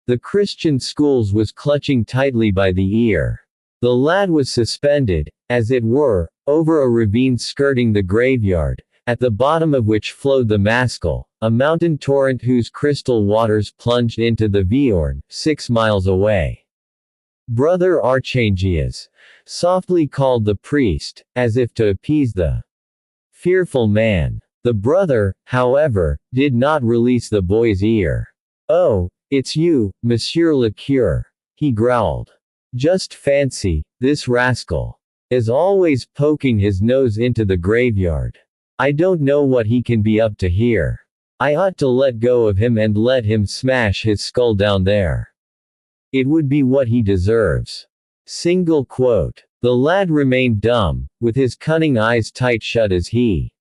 the Christian schools was clutching tightly by the ear. The lad was suspended, as it were, over a ravine skirting the graveyard, at the bottom of which flowed the Maskell, a mountain torrent whose crystal waters plunged into the Viorne, 6 miles away. "Brother Archangius," softly called the priest, as if to appease the fearful man. The brother, however, did not release the boy's ear. "Oh, it's you, Monsieur le Curé," he growled. "Just fancy, this rascal is always poking his nose into the graveyard. I don't know what he can be up to here. I ought to let go of him and let him smash his skull down there. It would be what he deserves." The lad remained dumb, with his cunning eyes tight shut as he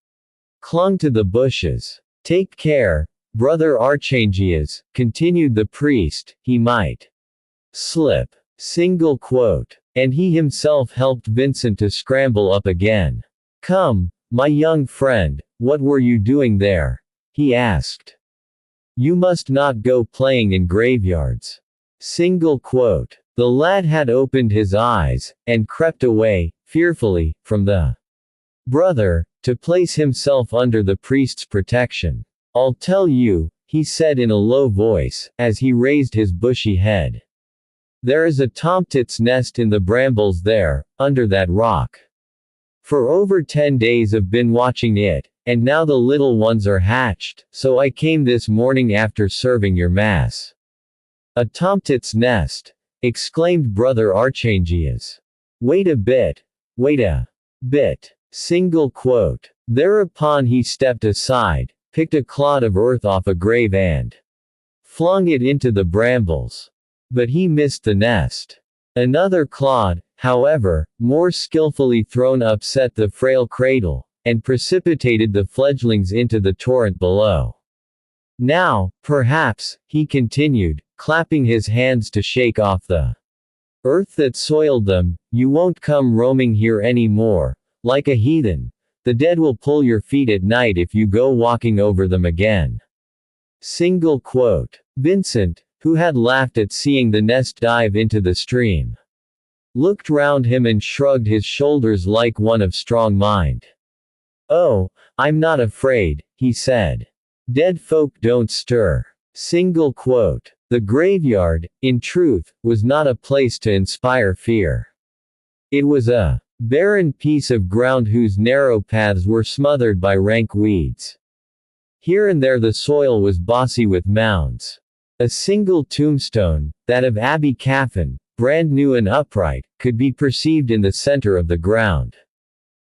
clung to the bushes. "Take care, Brother Archangius," continued the priest, "he might slip." And he himself helped Vincent to scramble up again. "Come, my young friend, what were you doing there?" he asked. "You must not go playing in graveyards." The lad had opened his eyes, and crept away, fearfully, from the brother, to place himself under the priest's protection. "I'll tell you," he said in a low voice, as he raised his bushy head. "There is a tomtit's nest in the brambles there, under that rock. For over 10 days I've been watching it, and now the little ones are hatched, so I came this morning after serving your mass. A tomtit's nest, exclaimed Brother Archangius. Wait a bit. Wait a bit. Single quote. Thereupon he stepped aside, picked a clod of earth off a grave and flung it into the brambles. But he missed the nest. Another clod, however, more skillfully thrown upset the frail cradle, and precipitated the fledglings into the torrent below. Now, perhaps, he continued, clapping his hands to shake off the earth that soiled them, you won't come roaming here any more, like a heathen. The dead will pull your feet at night if you go walking over them again. Single quote. Vincent, who had laughed at seeing the nest dive into the stream, looked round him and shrugged his shoulders like one of strong mind. Oh, I'm not afraid, he said. Dead folk don't stir. Single quote. The graveyard, in truth, was not a place to inspire fear. It was a barren piece of ground whose narrow paths were smothered by rank weeds. Here and there the soil was bossy with mounds. A single tombstone, that of Abbe Caffin, brand new and upright, could be perceived in the center of the ground.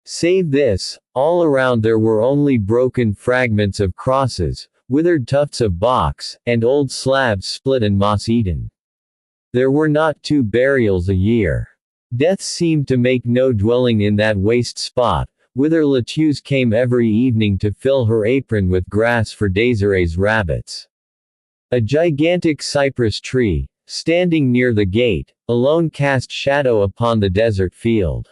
Save this, all around there were only broken fragments of crosses, withered tufts of box, and old slabs split and moss-eaten. There were not 2 burials a year. Death seemed to make no dwelling in that waste spot, whither Latuse came every evening to fill her apron with grass for Desiree's rabbits. A gigantic cypress tree, standing near the gate, alone cast shadow upon the desert field.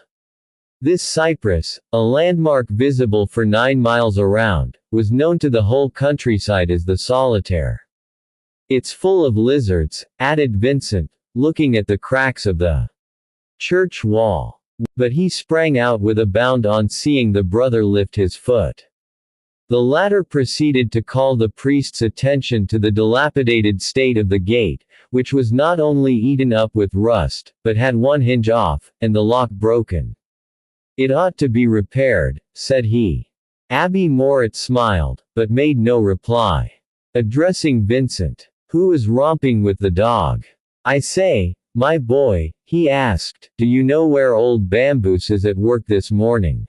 This cypress, a landmark visible for 9 miles around, was known to the whole countryside as the Solitaire. It's full of lizards, added Vincent, looking at the cracks of the church wall. But he sprang out with a bound on seeing the brother lift his foot. The latter proceeded to call the priest's attention to the dilapidated state of the gate, which was not only eaten up with rust, but had one hinge off, and the lock broken. It ought to be repaired, said he. Abbe Mouret smiled, but made no reply. Addressing Vincent, who was romping with the dog. I say, my boy, he asked, do you know where old Bamboos is at work this morning?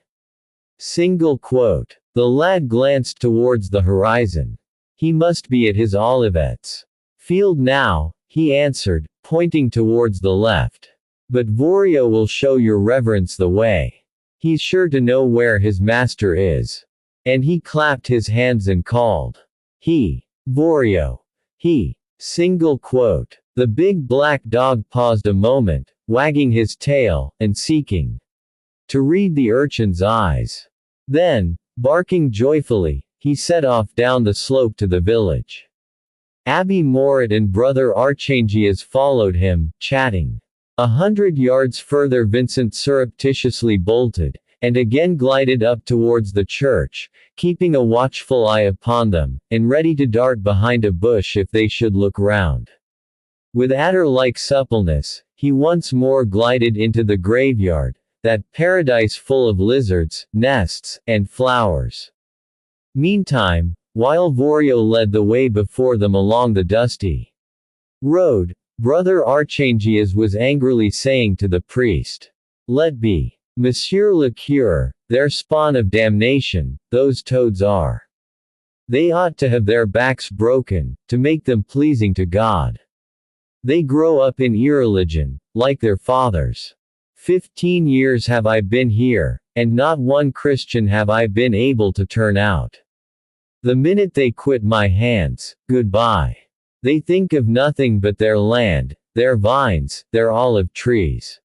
Single quote. The lad glanced towards the horizon. He must be at his Olivet's field now, he answered, pointing towards the left. But Vorio will show your reverence the way. He's sure to know where his master is. And he clapped his hands and called. He. Vorio. He. Single quote. The big black dog paused a moment, wagging his tail, and seeking to read the urchin's eyes. Then, barking joyfully, he set off down the slope to the village. Abbe Mouret and Brother Archangius followed him, chatting. 100 yards further Vincent surreptitiously bolted, and again glided up towards the church, keeping a watchful eye upon them, and ready to dart behind a bush if they should look round. With adder-like suppleness, he once more glided into the graveyard, that paradise full of lizards, nests, and flowers. Meantime, while Vorio led the way before them along the dusty road, Brother Archangius was angrily saying to the priest, let be. Monsieur le Curé, their spawn of damnation, those toads are. They ought to have their backs broken, to make them pleasing to God. They grow up in irreligion, like their fathers. 15 years have I been here, and not one Christian have I been able to turn out. The minute they quit my hands, goodbye. They think of nothing but their land, their vines, their olive trees.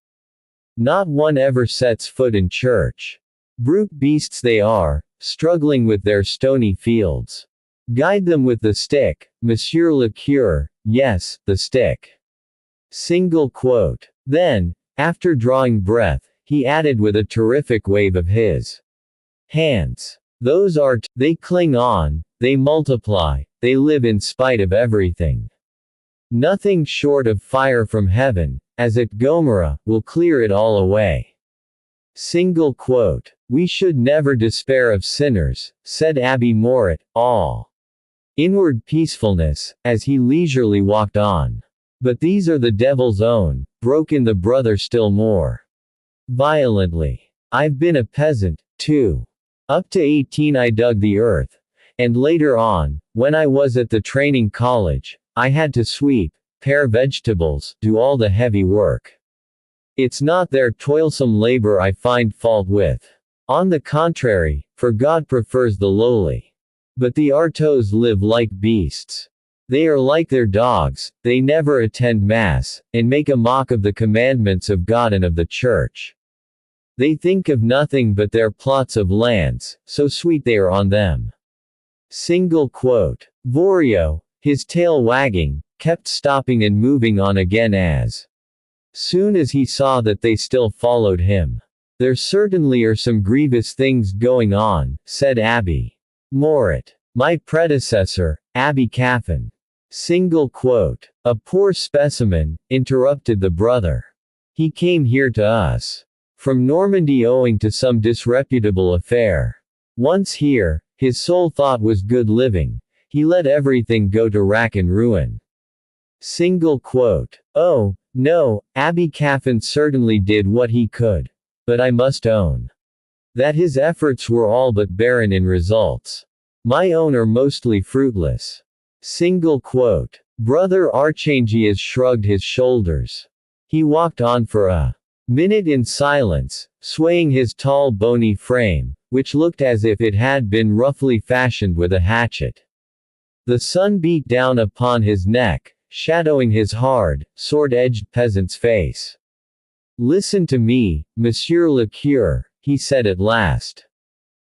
Not one ever sets foot in church. Brute beasts they are, struggling with their stony fields. Guide them with the stick, Monsieur le Curé, yes, the stick. Single quote. Then, after drawing breath, he added with a terrific wave of his hands. Those are they cling on, they multiply, they live in spite of everything. Nothing short of fire from heaven, as at Gomorrah, will clear it all away. Single quote. We should never despair of sinners, said Abbe Mouret, all inward peacefulness, as he leisurely walked on. But these are the devil's own, broke in the brother still more violently. I've been a peasant, too. Up to 18 I dug the earth. And later on, when I was at the training college, I had to sweep, pare vegetables, do all the heavy work. It's not their toilsome labor I find fault with. On the contrary, for God prefers the lowly. But the Artos live like beasts. They are like their dogs, they never attend Mass, and make a mock of the commandments of God and of the Church. They think of nothing but their plots of lands, so sweet they are on them. Single quote. Vorio, his tail wagging, kept stopping and moving on again as soon as he saw that they still followed him. There certainly are some grievous things going on, said Abbe Mouret. My predecessor, Abbe Caffin. Single quote. A poor specimen, interrupted the brother. He came here to us from Normandy owing to some disreputable affair. Once here, his sole thought was good living. He let everything go to rack and ruin. Single quote. Oh, no, Abbe Caffin certainly did what he could. But I must own that his efforts were all but barren in results. My own are mostly fruitless. Single quote. Brother Archangius shrugged his shoulders. He walked on for a minute in silence, swaying his tall bony frame, which looked as if it had been roughly fashioned with a hatchet. The sun beat down upon his neck, shadowing his hard, sword-edged peasant's face. Listen to me, Monsieur le Curé, he said at last.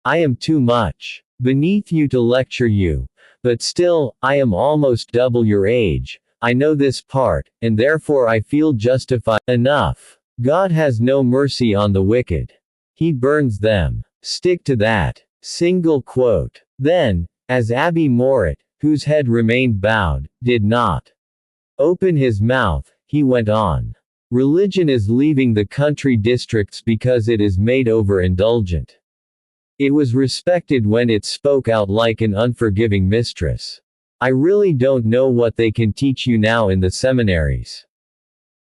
I am too much beneath you to lecture you, but still, I am almost double your age, I know this part, and therefore I feel justified. Enough. God has no mercy on the wicked. He burns them. Stick to that. Single quote. Then, as Abbe Mouret, whose head remained bowed, did not open his mouth, he went on. Religion is leaving the country districts because it is made over-indulgent. It was respected when it spoke out like an unforgiving mistress. I really don't know what they can teach you now in the seminaries.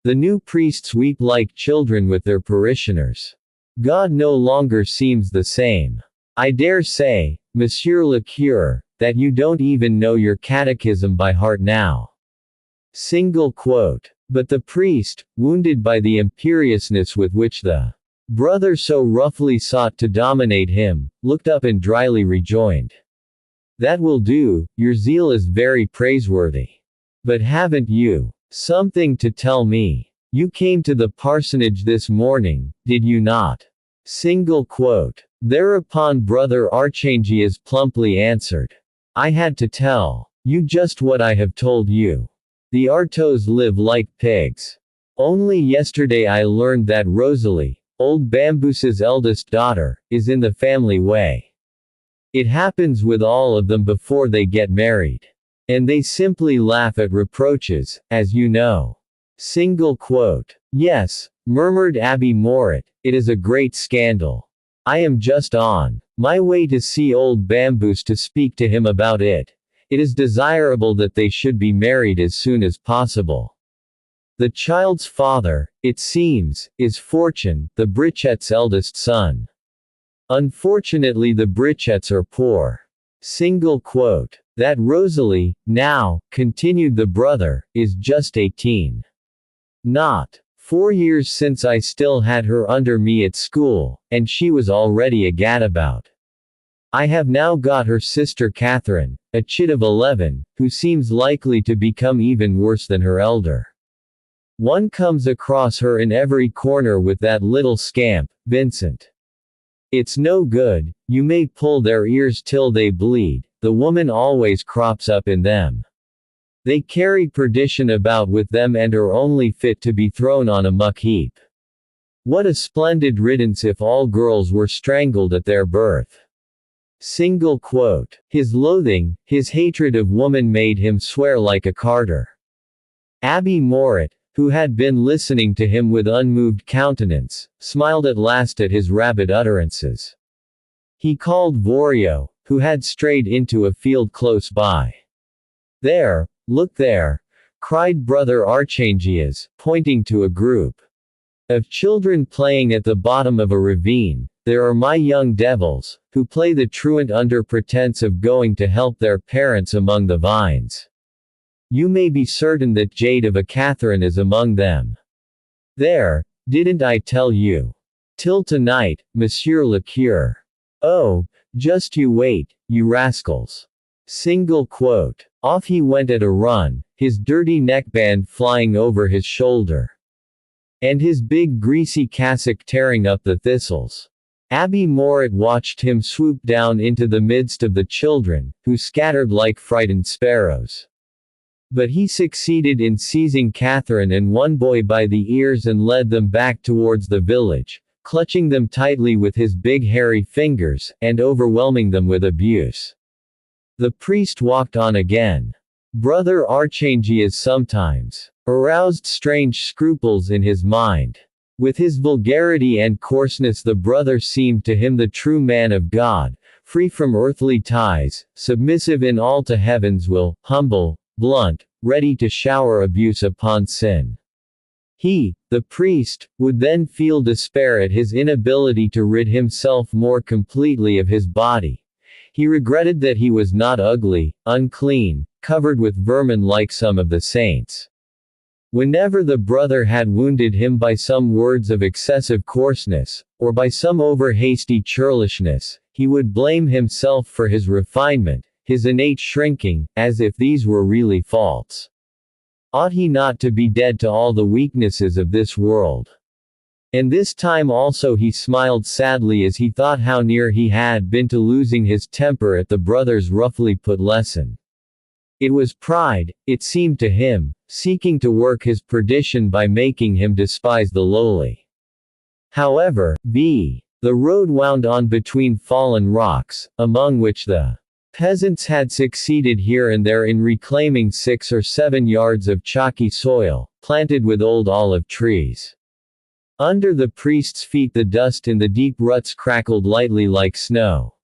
The new priests weep like children with their parishioners. God no longer seems the same. I dare say, Monsieur le Curé, that you don't even know your catechism by heart now. Single quote. But the priest, wounded by the imperiousness with which the brother so roughly sought to dominate him, looked up and dryly rejoined. That will do, your zeal is very praiseworthy. But haven't you something to tell me? You came to the parsonage this morning, did you not? Single quote. Thereupon Brother Archangius plumply answered. I had to tell you just what I have told you. The Artos live like pigs. Only yesterday I learned that Rosalie, old Bambus's eldest daughter, is in the family way. It happens with all of them before they get married. And they simply laugh at reproaches, as you know. Single quote. Yes, murmured Abbe Mouret, it is a great scandal. I am just on my way to see old Bambus to speak to him about it. It is desirable that they should be married as soon as possible. The child's father, it seems, is Fortune, the Brichet's eldest son. Unfortunately the Brichets are poor. Single quote. That Rosalie, now, continued the brother, is just 18. Not 4 years since I still had her under me at school, and she was already a gadabout. I have now got her sister Catherine, a chit of 11, who seems likely to become even worse than her elder. One comes across her in every corner with that little scamp, Vincent. It's no good, you may pull their ears till they bleed, the woman always crops up in them. They carry perdition about with them and are only fit to be thrown on a muck heap. What a splendid riddance if all girls were strangled at their birth. Single quote. His loathing, his hatred of woman made him swear like a carter. Abbe Mouret, who had been listening to him with unmoved countenance, smiled at last at his rabid utterances. He called Vorio, who had strayed into a field close by. "There, look there," cried Brother Archangias, pointing to a group of children playing at the bottom of a ravine. "There are my young devils, who play the truant under pretense of going to help their parents among the vines. You may be certain that jade of a Catherine is among them. There, didn't I tell you? Till tonight, Monsieur le Cure. Oh, just you wait, you rascals." Single quote. Off he went at a run, his dirty neckband flying over his shoulder, and his big greasy cassock tearing up the thistles. Abbe Mouret watched him swoop down into the midst of the children, who scattered like frightened sparrows. But he succeeded in seizing Catherine and one boy by the ears and led them back towards the village, clutching them tightly with his big hairy fingers, and overwhelming them with abuse. The priest walked on again. Brother Archangias sometimes aroused strange scruples in his mind. With his vulgarity and coarseness the brother seemed to him the true man of God, free from earthly ties, submissive in all to heaven's will, humble, blunt, ready to shower abuse upon sin. He, the priest, would then feel despair at his inability to rid himself more completely of his body. He regretted that he was not ugly, unclean, covered with vermin like some of the saints. Whenever the brother had wounded him by some words of excessive coarseness, or by some over-hasty churlishness, he would blame himself for his refinement, his innate shrinking, as if these were really faults. Ought he not to be dead to all the weaknesses of this world? And this time also he smiled sadly as he thought how near he had been to losing his temper at the brother's roughly put lesson. It was pride, it seemed to him, seeking to work his perdition by making him despise the lowly. However, the road wound on between fallen rocks, among which the peasants had succeeded here and there in reclaiming 6 or 7 yards of chalky soil, planted with old olive trees. Under the priest's feet the dust in the deep ruts crackled lightly like snow.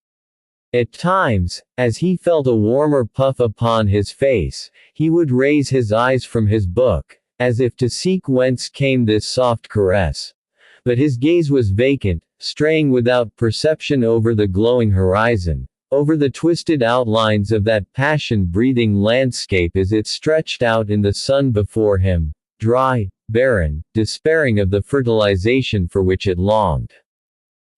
At times, as he felt a warmer puff upon his face, he would raise his eyes from his book, as if to seek whence came this soft caress. But his gaze was vacant, straying without perception over the glowing horizon, over the twisted outlines of that passion-breathing landscape as it stretched out in the sun before him, dry, barren, despairing of the fertilization for which it longed.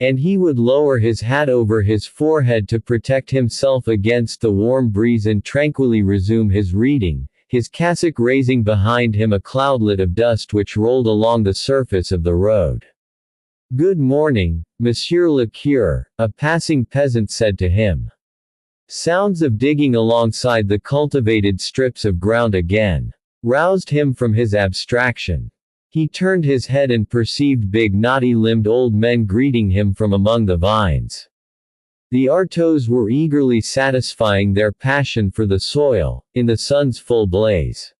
And he would lower his hat over his forehead to protect himself against the warm breeze and tranquilly resume his reading, his cassock raising behind him a cloudlet of dust which rolled along the surface of the road. "Good morning, Monsieur le Cure," a passing peasant said to him. Sounds of digging alongside the cultivated strips of ground again roused him from his abstraction. He turned his head and perceived big knotty-limbed old men greeting him from among the vines. The Artois were eagerly satisfying their passion for the soil, in the sun's full blaze.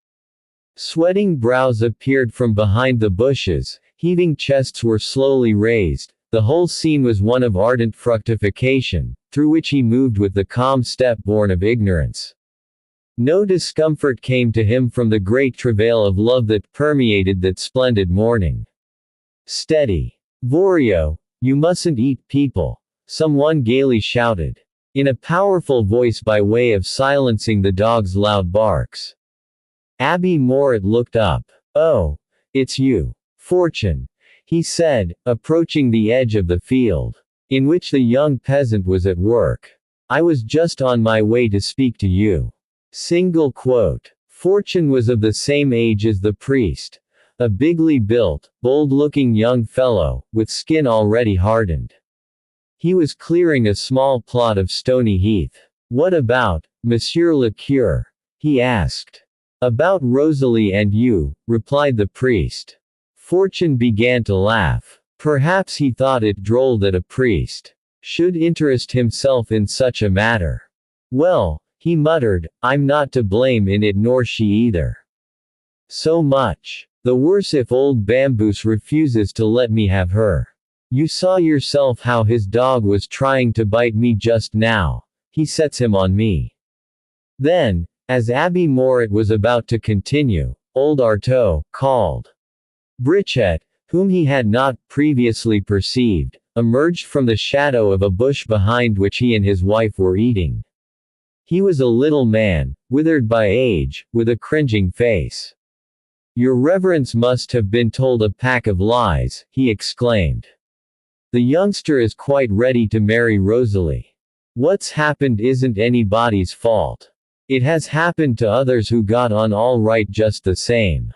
Sweating brows appeared from behind the bushes, heaving chests were slowly raised, the whole scene was one of ardent fructification, through which he moved with the calm step born of ignorance. No discomfort came to him from the great travail of love that permeated that splendid morning. "Steady, Vorio, you mustn't eat people," someone gaily shouted, in a powerful voice by way of silencing the dog's loud barks. Abbe Mouret looked up. "Oh, it's you, Fortune," he said, approaching the edge of the field, in which the young peasant was at work. "I was just on my way to speak to you." Single quote. Fortune was of the same age as the priest, a bigly built, bold-looking young fellow, with skin already hardened. He was clearing a small plot of stony heath. "What about, Monsieur le Cure?" he asked. "About Rosalie and you," replied the priest. Fortune began to laugh. Perhaps he thought it droll that a priest should interest himself in such a matter. "Well," he muttered, "I'm not to blame in it nor she either. So much The worse if old Bamboos refuses to let me have her. You saw yourself how his dog was trying to bite me just now. He sets him on me. Then, as Abbe Mouret was about to continue, old Artaud, called Brichet, whom he had not previously perceived, emerged from the shadow of a bush behind which he and his wife were eating. He was a little man, withered by age, with a cringing face. "Your reverence must have been told a pack of lies," he exclaimed. "The youngster is quite ready to marry Rosalie. What's happened isn't anybody's fault. It has happened to others who got on all right just the same.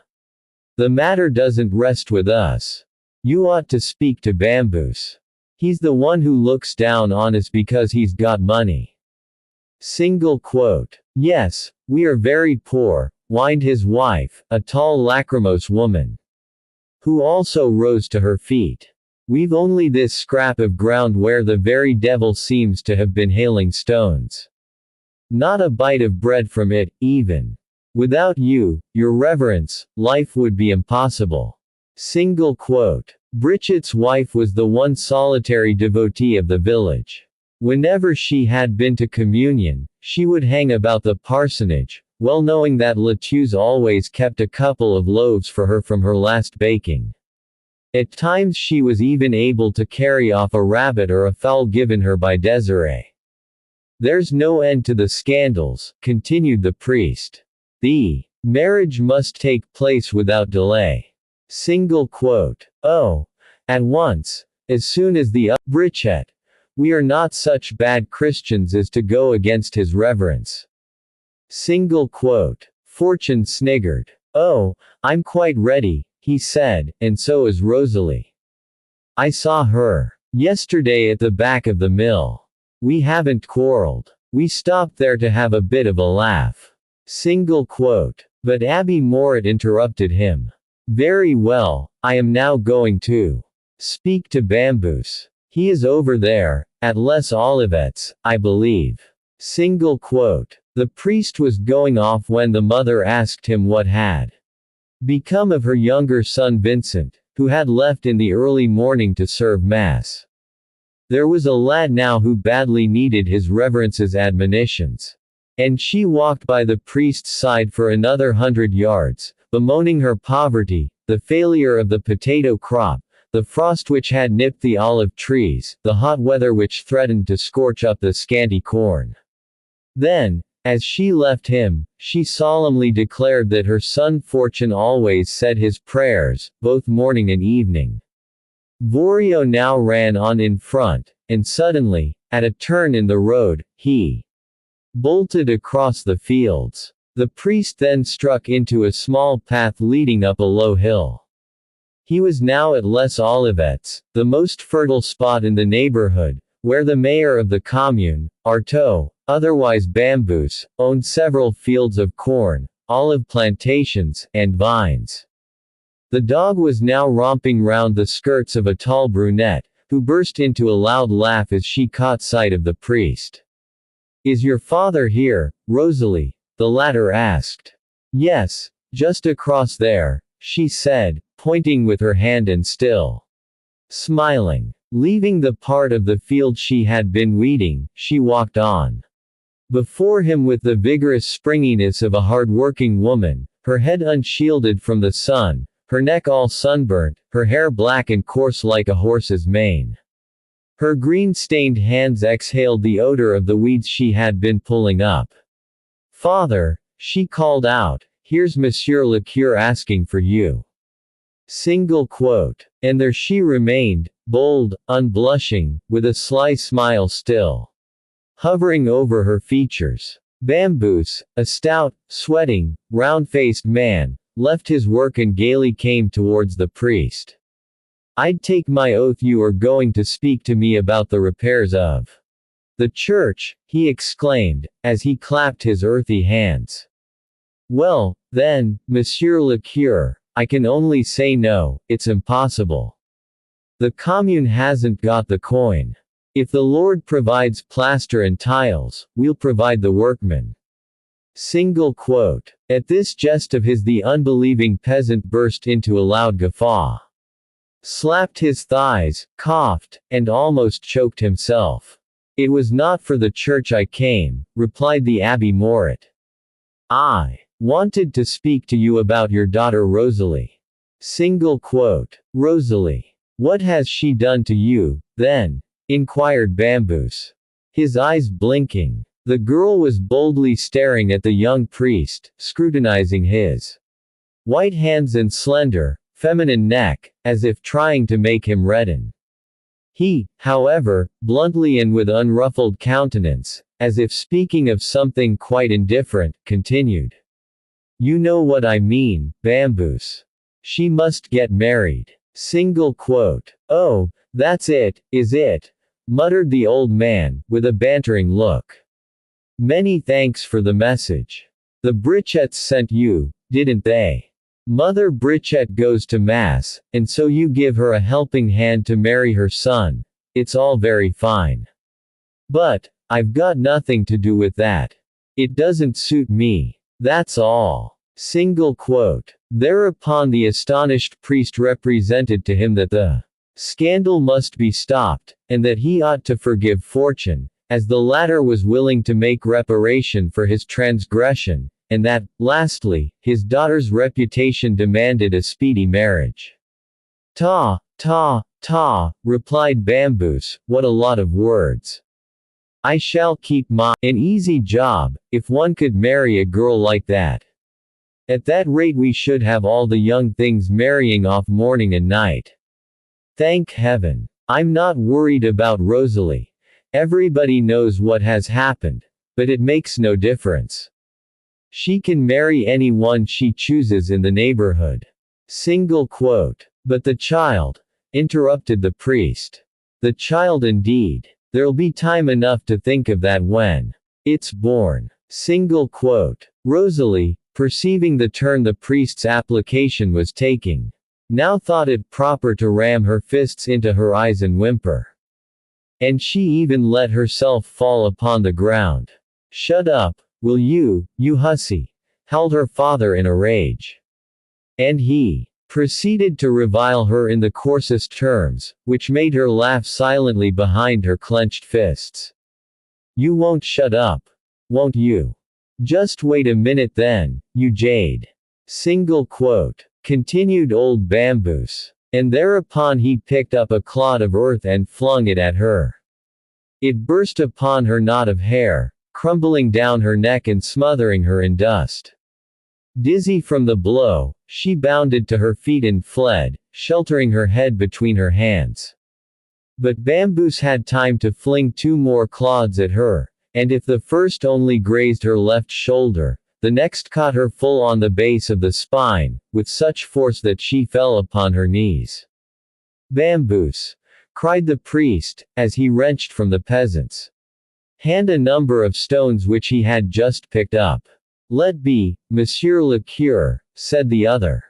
The matter doesn't rest with us. You ought to speak to Bamboos. He's the one who looks down on us because he's got money." Single quote. "Yes, we are very poor," whined his wife, a tall lachrymose woman, who also rose to her feet. "We've only this scrap of ground where the very devil seems to have been hailing stones. Not a bite of bread from it, even. Without you, your reverence, life would be impossible." Single quote. Brichet's wife was the one solitary devotee of the village. Whenever she had been to communion, she would hang about the parsonage, well knowing that Latouze always kept a couple of loaves for her from her last baking. At times she was even able to carry off a rabbit or a fowl given her by Désiré. "There's no end to the scandals," continued the priest. "The marriage must take place without delay." Single quote. "Oh, at once, as soon as the Brichet. We are not such bad Christians as to go against his reverence." Single quote. Fortune sniggered. "Oh, I'm quite ready," he said, "and so is Rosalie. I saw her yesterday at the back of the mill. We haven't quarreled. We stopped there to have a bit of a laugh." Single quote. But Abbe Mouret interrupted him. "Very well, I am now going to speak to Bamboos. He is over there, at Les Olivettes, I believe." Single quote. The priest was going off when the mother asked him what had become of her younger son Vincent, who had left in the early morning to serve Mass. There was a lad now who badly needed his reverence's admonitions. And she walked by the priest's side for another 100 yards, bemoaning her poverty, the failure of the potato crop, the frost which had nipped the olive trees, the hot weather which threatened to scorch up the scanty corn. Then, as she left him, she solemnly declared that her son Fortune always said his prayers, both morning and evening. Vorio now ran on in front, and suddenly, at a turn in the road, he bolted across the fields. The priest then struck into a small path leading up a low hill. He was now at Les Olivettes, the most fertile spot in the neighborhood, where the mayor of the commune, Artaud, otherwise Bamboos, owned several fields of corn, olive plantations, and vines. The dog was now romping round the skirts of a tall brunette, who burst into a loud laugh as she caught sight of the priest. "Is your father here, Rosalie?" the latter asked. "Yes, just across there," she said, pointing with her hand and still smiling. Leaving the part of the field she had been weeding, she walked on before him with the vigorous springiness of a hard-working woman, her head unshielded from the sun, her neck all sunburnt, her hair black and coarse like a horse's mane. Her green-stained hands exhaled the odor of the weeds she had been pulling up. "Father," she called out, "here's Monsieur le Curé asking for you." Single quote. And there she remained, bold, unblushing, with a sly smile still hovering over her features. Bamboos, a stout, sweating, round-faced man, left his work and gaily came towards the priest. "I'd take my oath you are going to speak to me about the repairs of the church," he exclaimed, as he clapped his earthy hands. "Well, then, Monsieur le Curé, I can only say no, it's impossible. The commune hasn't got the coin. If the Lord provides plaster and tiles, we'll provide the workmen." Single quote. At this jest of his the unbelieving peasant burst into a loud guffaw, slapped his thighs, coughed, and almost choked himself. It was not for the church I came, replied the Abbe Mouret. I wanted to speak to you about your daughter Rosalie. Single quote. Rosalie. What has she done to you, then? Inquired Bamboos, his eyes blinking. The girl was boldly staring at the young priest, scrutinizing his white hands and slender, feminine neck, as if trying to make him redden. He, however, bluntly and with unruffled countenance, as if speaking of something quite indifferent, continued. You know what I mean, Bamboos. She must get married. Single quote. Oh, that's it, is it? Muttered the old man, with a bantering look. Many thanks for the message. The Brichettes sent you, didn't they? Mother Brichette goes to Mass, and so you give her a helping hand to marry her son. It's all very fine. But, I've got nothing to do with that. It doesn't suit me. That's all. Single quote. Thereupon the astonished priest represented to him that the scandal must be stopped, and that he ought to forgive Fortune, as the latter was willing to make reparation for his transgression, and that, lastly, his daughter's reputation demanded a speedy marriage. Ta, ta, ta, replied Bamboos, what a lot of words. I shall keep an easy job, if one could marry a girl like that. At that rate we should have all the young things marrying off morning and night. Thank heaven. I'm not worried about Rosalie. Everybody knows what has happened, but it makes no difference. She can marry anyone she chooses in the neighborhood. Single quote. But the child, interrupted the priest. The child indeed. There'll be time enough to think of that when it's born. Single quote. Rosalie, perceiving the turn the priest's application was taking, now thought it proper to ram her fists into her eyes and whimper. And she even let herself fall upon the ground. Shut up, will you, you hussy, howled her father in a rage. And he proceeded to revile her in the coarsest terms, which made her laugh silently behind her clenched fists. You won't shut up, won't you? Just wait a minute then, you jade. Single quote. Continued old Bamboos. And thereupon he picked up a clod of earth and flung it at her. It burst upon her knot of hair, crumbling down her neck and smothering her in dust. Dizzy from the blow, she bounded to her feet and fled, sheltering her head between her hands. But Bamboos had time to fling 2 more clods at her, and if the first only grazed her left shoulder, the next caught her full on the base of the spine, with such force that she fell upon her knees. Bamboos! Cried the priest, as he wrenched from the peasant's hand a number of stones which he had just picked up. Let be, Monsieur le Curé, said the other.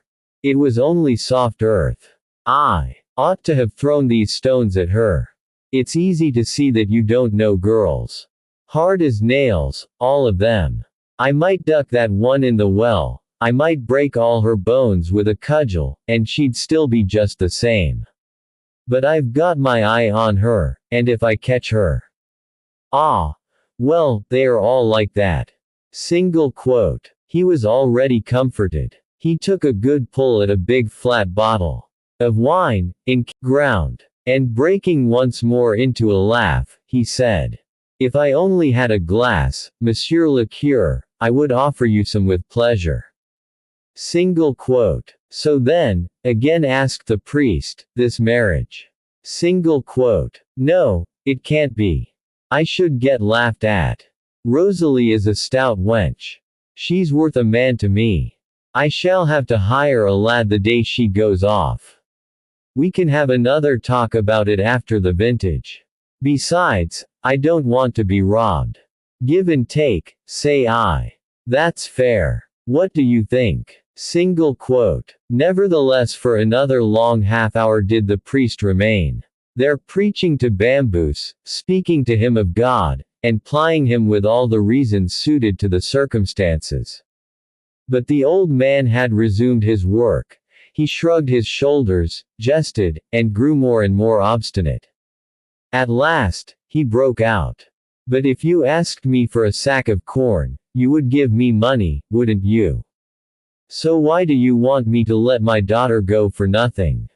It was only soft earth. I ought to have thrown these stones at her. It's easy to see that you don't know girls. Hard as nails, all of them. I might duck that one in the well, I might break all her bones with a cudgel, and she'd still be just the same. But I've got my eye on her, and if I catch her. Ah! Well, they are all like that. Single quote. He was already comforted. He took a good pull at a big flat bottle of wine, in ground, and breaking once more into a laugh, he said, if I only had a glass, Monsieur le Curé, I would offer you some with pleasure. Single quote. So then, again asked the priest, this marriage. Single quote. No, it can't be. I should get laughed at. Rosalie is a stout wench. She's worth a man to me. I shall have to hire a lad the day she goes off. We can have another talk about it after the vintage. Besides, I don't want to be robbed. Give and take, say I. That's fair. What do you think? Single quote. Nevertheless for another long half-hour did the priest remain there preaching to Bamboos, speaking to him of God, and plying him with all the reasons suited to the circumstances. But the old man had resumed his work. He shrugged his shoulders, jested, and grew more and more obstinate. At last, he broke out. "But if you asked me for a sack of corn, you would give me money, wouldn't you? So why do you want me to let my daughter go for nothing?"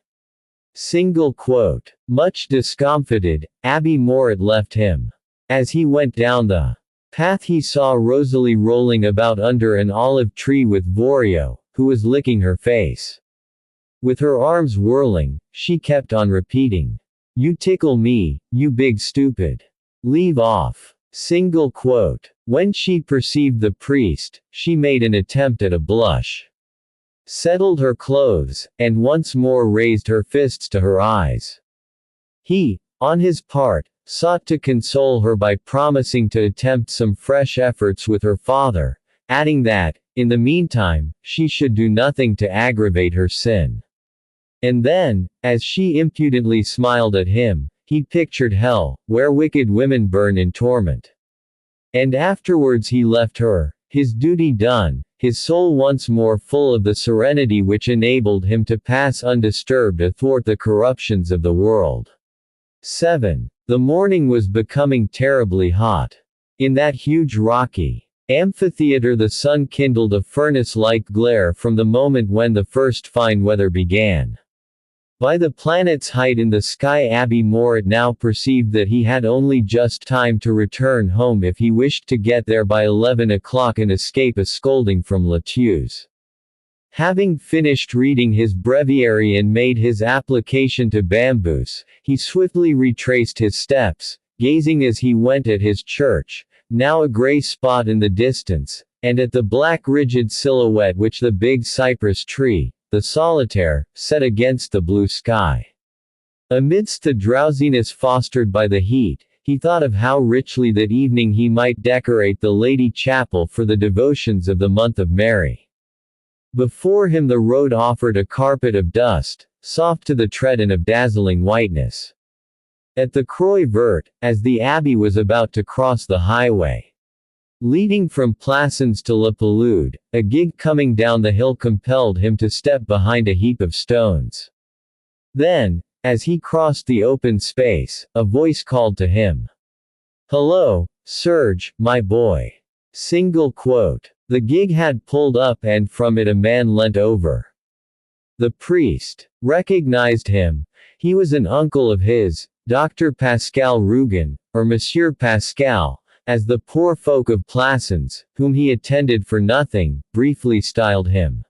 Single quote. Much discomfited, Abbe Mouret left him. As he went down the path he saw Rosalie rolling about under an olive tree with Vorio, who was licking her face. With her arms whirling, she kept on repeating, "You tickle me, you big stupid. Leave off." Single quote. When she perceived the priest, she made an attempt at a blush, settled her clothes, and once more raised her fists to her eyes. He, on his part, sought to console her by promising to attempt some fresh efforts with her father, adding that, in the meantime, she should do nothing to aggravate her sin. And then, as she impudently smiled at him, he pictured hell, where wicked women burn in torment. And afterwards he left her, his duty done, his soul once more full of the serenity which enabled him to pass undisturbed athwart the corruptions of the world. 7. The morning was becoming terribly hot. In that huge rocky amphitheater the sun kindled a furnace-like glare from the moment when the first fine weather began. By the planet's height in the sky Abbe Mouret now perceived that he had only just time to return home if he wished to get there by 11 o'clock and escape a scolding from Latieus. Having finished reading his breviary and made his application to Bamboos, he swiftly retraced his steps, gazing as he went at his church, now a gray spot in the distance, and at the black rigid silhouette which the big cypress tree, the solitaire, set against the blue sky. Amidst the drowsiness fostered by the heat, he thought of how richly that evening he might decorate the Lady Chapel for the devotions of the month of Mary. Before him the road offered a carpet of dust, soft to the tread and of dazzling whiteness. At the Croix Verte, as the abbey was about to cross the highway leading from Plassans to La Palude, a gig coming down the hill compelled him to step behind a heap of stones. Then, as he crossed the open space, a voice called to him. "Hello, Serge, my boy." Single quote. The gig had pulled up and from it a man leant over. The priest recognized him. He was an uncle of his, Dr. Pascal Rugen, or Monsieur Pascal, as the poor folk of Plassans, whom he attended for nothing, briefly styled him.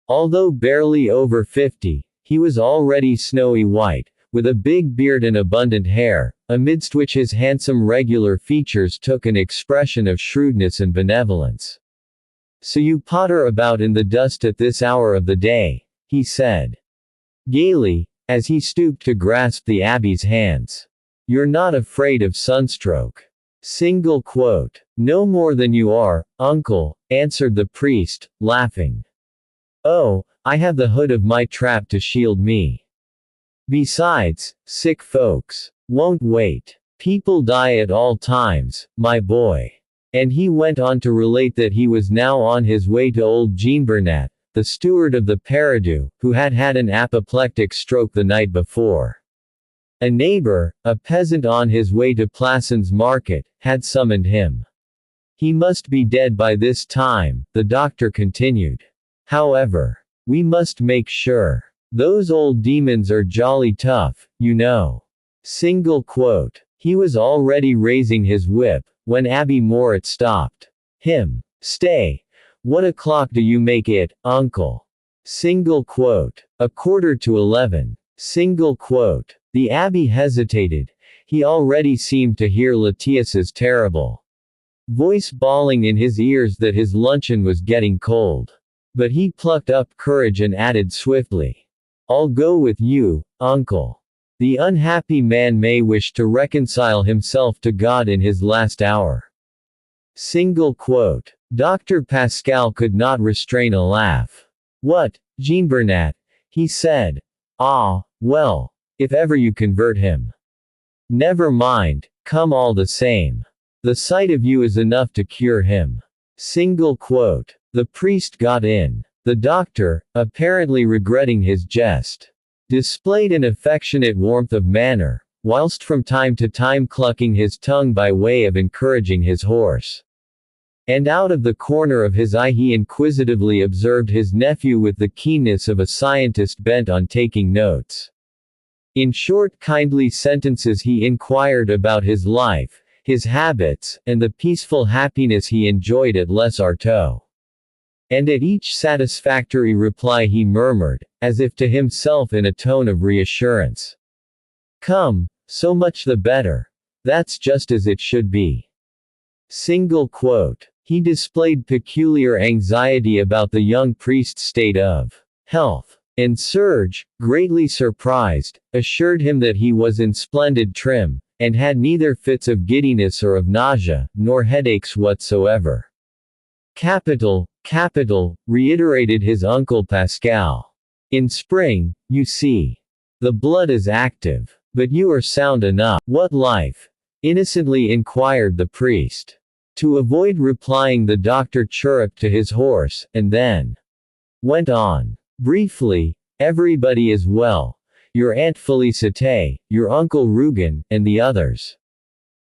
Although barely over 50, he was already snowy white, with a big beard and abundant hair, amidst which his handsome regular features took an expression of shrewdness and benevolence. "So you potter about in the dust at this hour of the day," he said gaily, as he stooped to grasp the abbé's hands. "You're not afraid of sunstroke?" Single quote. "No more than you are, uncle," answered the priest, laughing. "Oh, I have the hood of my trap to shield me. Besides, sick folks won't wait. People die at all times, my boy." And he went on to relate that he was now on his way to old Jean Bernat, the steward of the Paradou, who had had an apoplectic stroke the night before. A neighbor, a peasant on his way to Plassans market, had summoned him. "He must be dead by this time," the doctor continued. "However, we must make sure. Those old demons are jolly tough, you know." Single quote. He was already raising his whip, when Abbe Mouret stopped him. "Stay. What o'clock do you make it, uncle?" Single quote. "11:15. Single quote. The abbé hesitated. He already seemed to hear Latius's terrible voice bawling in his ears that his luncheon was getting cold. But he plucked up courage and added swiftly, "I'll go with you, uncle. The unhappy man may wish to reconcile himself to God in his last hour." Single quote. Dr. Pascal could not restrain a laugh. "What, Jean Bernat?" he said. "Ah, well, if ever you convert him. Never mind, come all the same." The sight of you is enough to cure him. Single quote. The priest got in. The doctor, apparently regretting his jest, displayed an affectionate warmth of manner, whilst from time to time clucking his tongue by way of encouraging his horse. And out of the corner of his eye he inquisitively observed his nephew with the keenness of a scientist bent on taking notes. In short kindly sentences he inquired about his life, his habits, and the peaceful happiness he enjoyed at Les Artois. And at each satisfactory reply he murmured, as if to himself in a tone of reassurance, "Come, so much the better. That's just as it should be." Single quote. He displayed peculiar anxiety about the young priest's state of health. And Serge, greatly surprised, assured him that he was in splendid trim, and had neither fits of giddiness or of nausea, nor headaches whatsoever. "Capital, capital," reiterated his uncle Pascal. "In spring, you see. The blood is active. But you are sound enough." "What life?" innocently inquired the priest. To avoid replying, the doctor chirruped to his horse, and then went on. "Briefly, everybody is well. Your Aunt Félicité, your Uncle Rougon, and the others.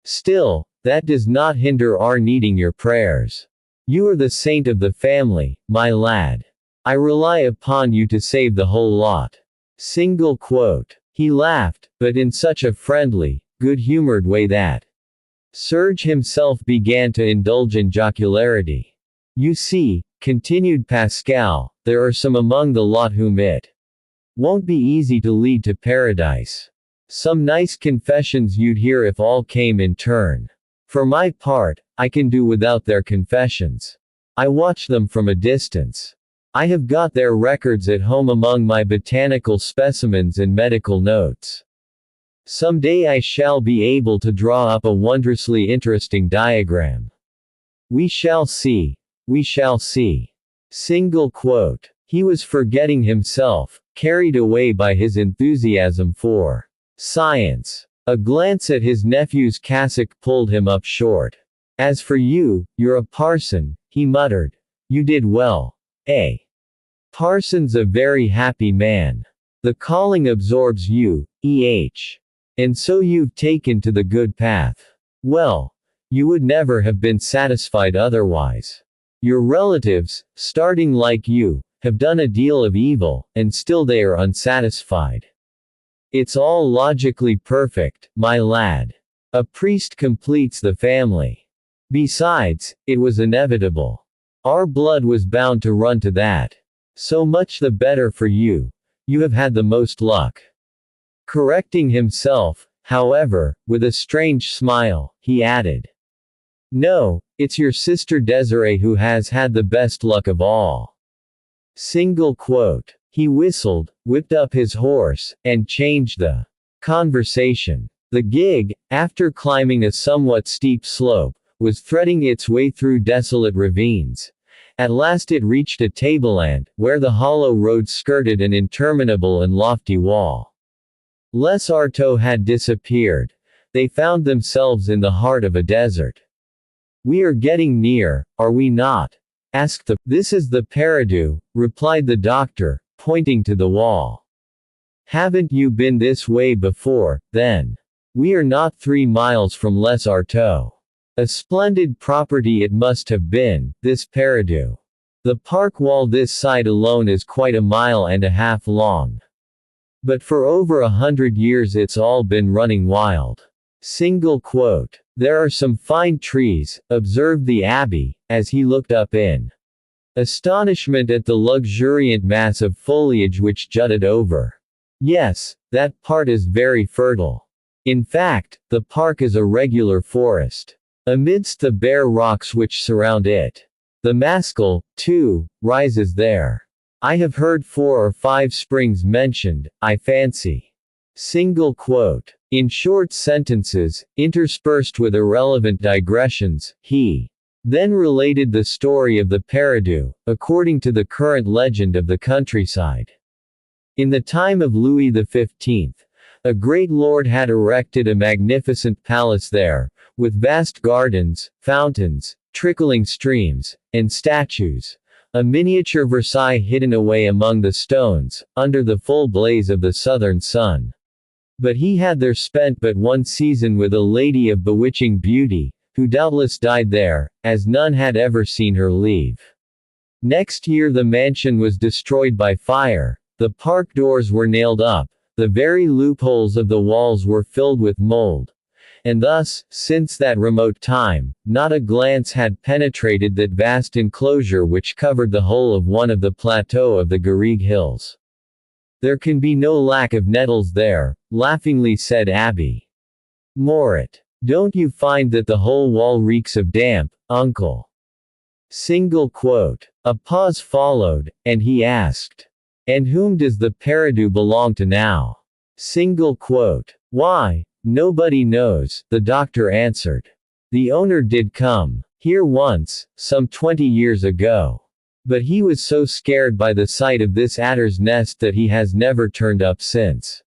Still, that does not hinder our needing your prayers. You are the saint of the family, my lad. I rely upon you to save the whole lot." Single quote. He laughed, but in such a friendly, good-humored way that Serge himself began to indulge in jocularity. "You see," continued Pascal, "there are some among the lot whom it won't be easy to lead to paradise. Some nice confessions you'd hear if all came in turn. For my part, I can do without their confessions. I watch them from a distance. I have got their records at home among my botanical specimens and medical notes. Some day I shall be able to draw up a wondrously interesting diagram. We shall see. We shall see." Single quote. He was forgetting himself, carried away by his enthusiasm for science. A glance at his nephew's cassock pulled him up short. "As for you, you're a parson," he muttered. "You did well. Eh? Parson's a very happy man. The calling absorbs you, and so you've taken to the good path. Well, you would never have been satisfied otherwise. Your relatives, starting like you, have done a deal of evil, and still they are unsatisfied. It's all logically perfect, my lad. A priest completes the family. Besides, it was inevitable. Our blood was bound to run to that. So much the better for you. You have had the most luck." Correcting himself, however, with a strange smile, he added, "No, it's your sister Desiree who has had the best luck of all." Single quote. He whistled, whipped up his horse, and changed the conversation. The gig, after climbing a somewhat steep slope, was threading its way through desolate ravines. At last it reached a tableland, where the hollow road skirted an interminable and lofty wall. Les Artois had disappeared. They found themselves in the heart of a desert. "We are getting near, are we not?" asked the. "This is the Paradou," replied the doctor, pointing to the wall. "Haven't you been this way before, then? We are not 3 miles from Les Artois. A splendid property it must have been, this Paradou. The park wall this side alone is quite a mile and a half long. But for over 100 years it's all been running wild." Single quote. "There are some fine trees," observed the Abbe, as he looked up in astonishment at the luxuriant mass of foliage which jutted over. "Yes, that part is very fertile. In fact, the park is a regular forest. Amidst the bare rocks which surround it. The Mascal, too, rises there. I have heard 4 or 5 springs mentioned, I fancy." Single quote. In short sentences, interspersed with irrelevant digressions, he then related the story of the Paradou, according to the current legend of the countryside. In the time of Louis XV, a great lord had erected a magnificent palace there, with vast gardens, fountains, trickling streams, and statues. A miniature Versailles hidden away among the stones, under the full blaze of the southern sun. But he had there spent but one season with a lady of bewitching beauty, who doubtless died there, as none had ever seen her leave. Next year the mansion was destroyed by fire, the park doors were nailed up, the very loopholes of the walls were filled with mold. And thus, since that remote time, not a glance had penetrated that vast enclosure which covered the whole of one of the plateau of the Garrigue Hills. There can be no lack of nettles there, laughingly said Abbe. Mouret. Don't you find that the whole wall reeks of damp, uncle? Single quote. A pause followed, and he asked. And whom does the Peridou belong to now? Single quote. Why, nobody knows, the doctor answered. The owner did come here once, some 20 years ago. But he was so scared by the sight of this adder's nest that he has never turned up since.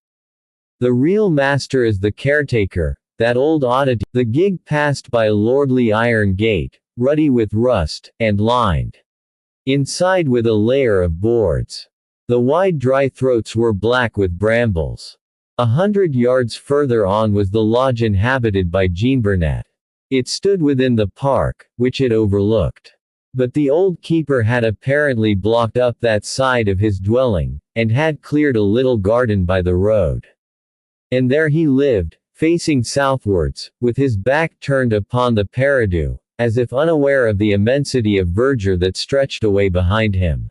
The real master is the caretaker, that old oddity. The gig passed by a lordly iron gate, ruddy with rust, and lined inside with a layer of boards. The wide dry throats were black with brambles. 100 yards further on was the lodge inhabited by Jean Burnett. It stood within the park, which it overlooked. But the old keeper had apparently blocked up that side of his dwelling, and had cleared a little garden by the road. And there he lived, facing southwards, with his back turned upon the Peridou, as if unaware of the immensity of verdure that stretched away behind him.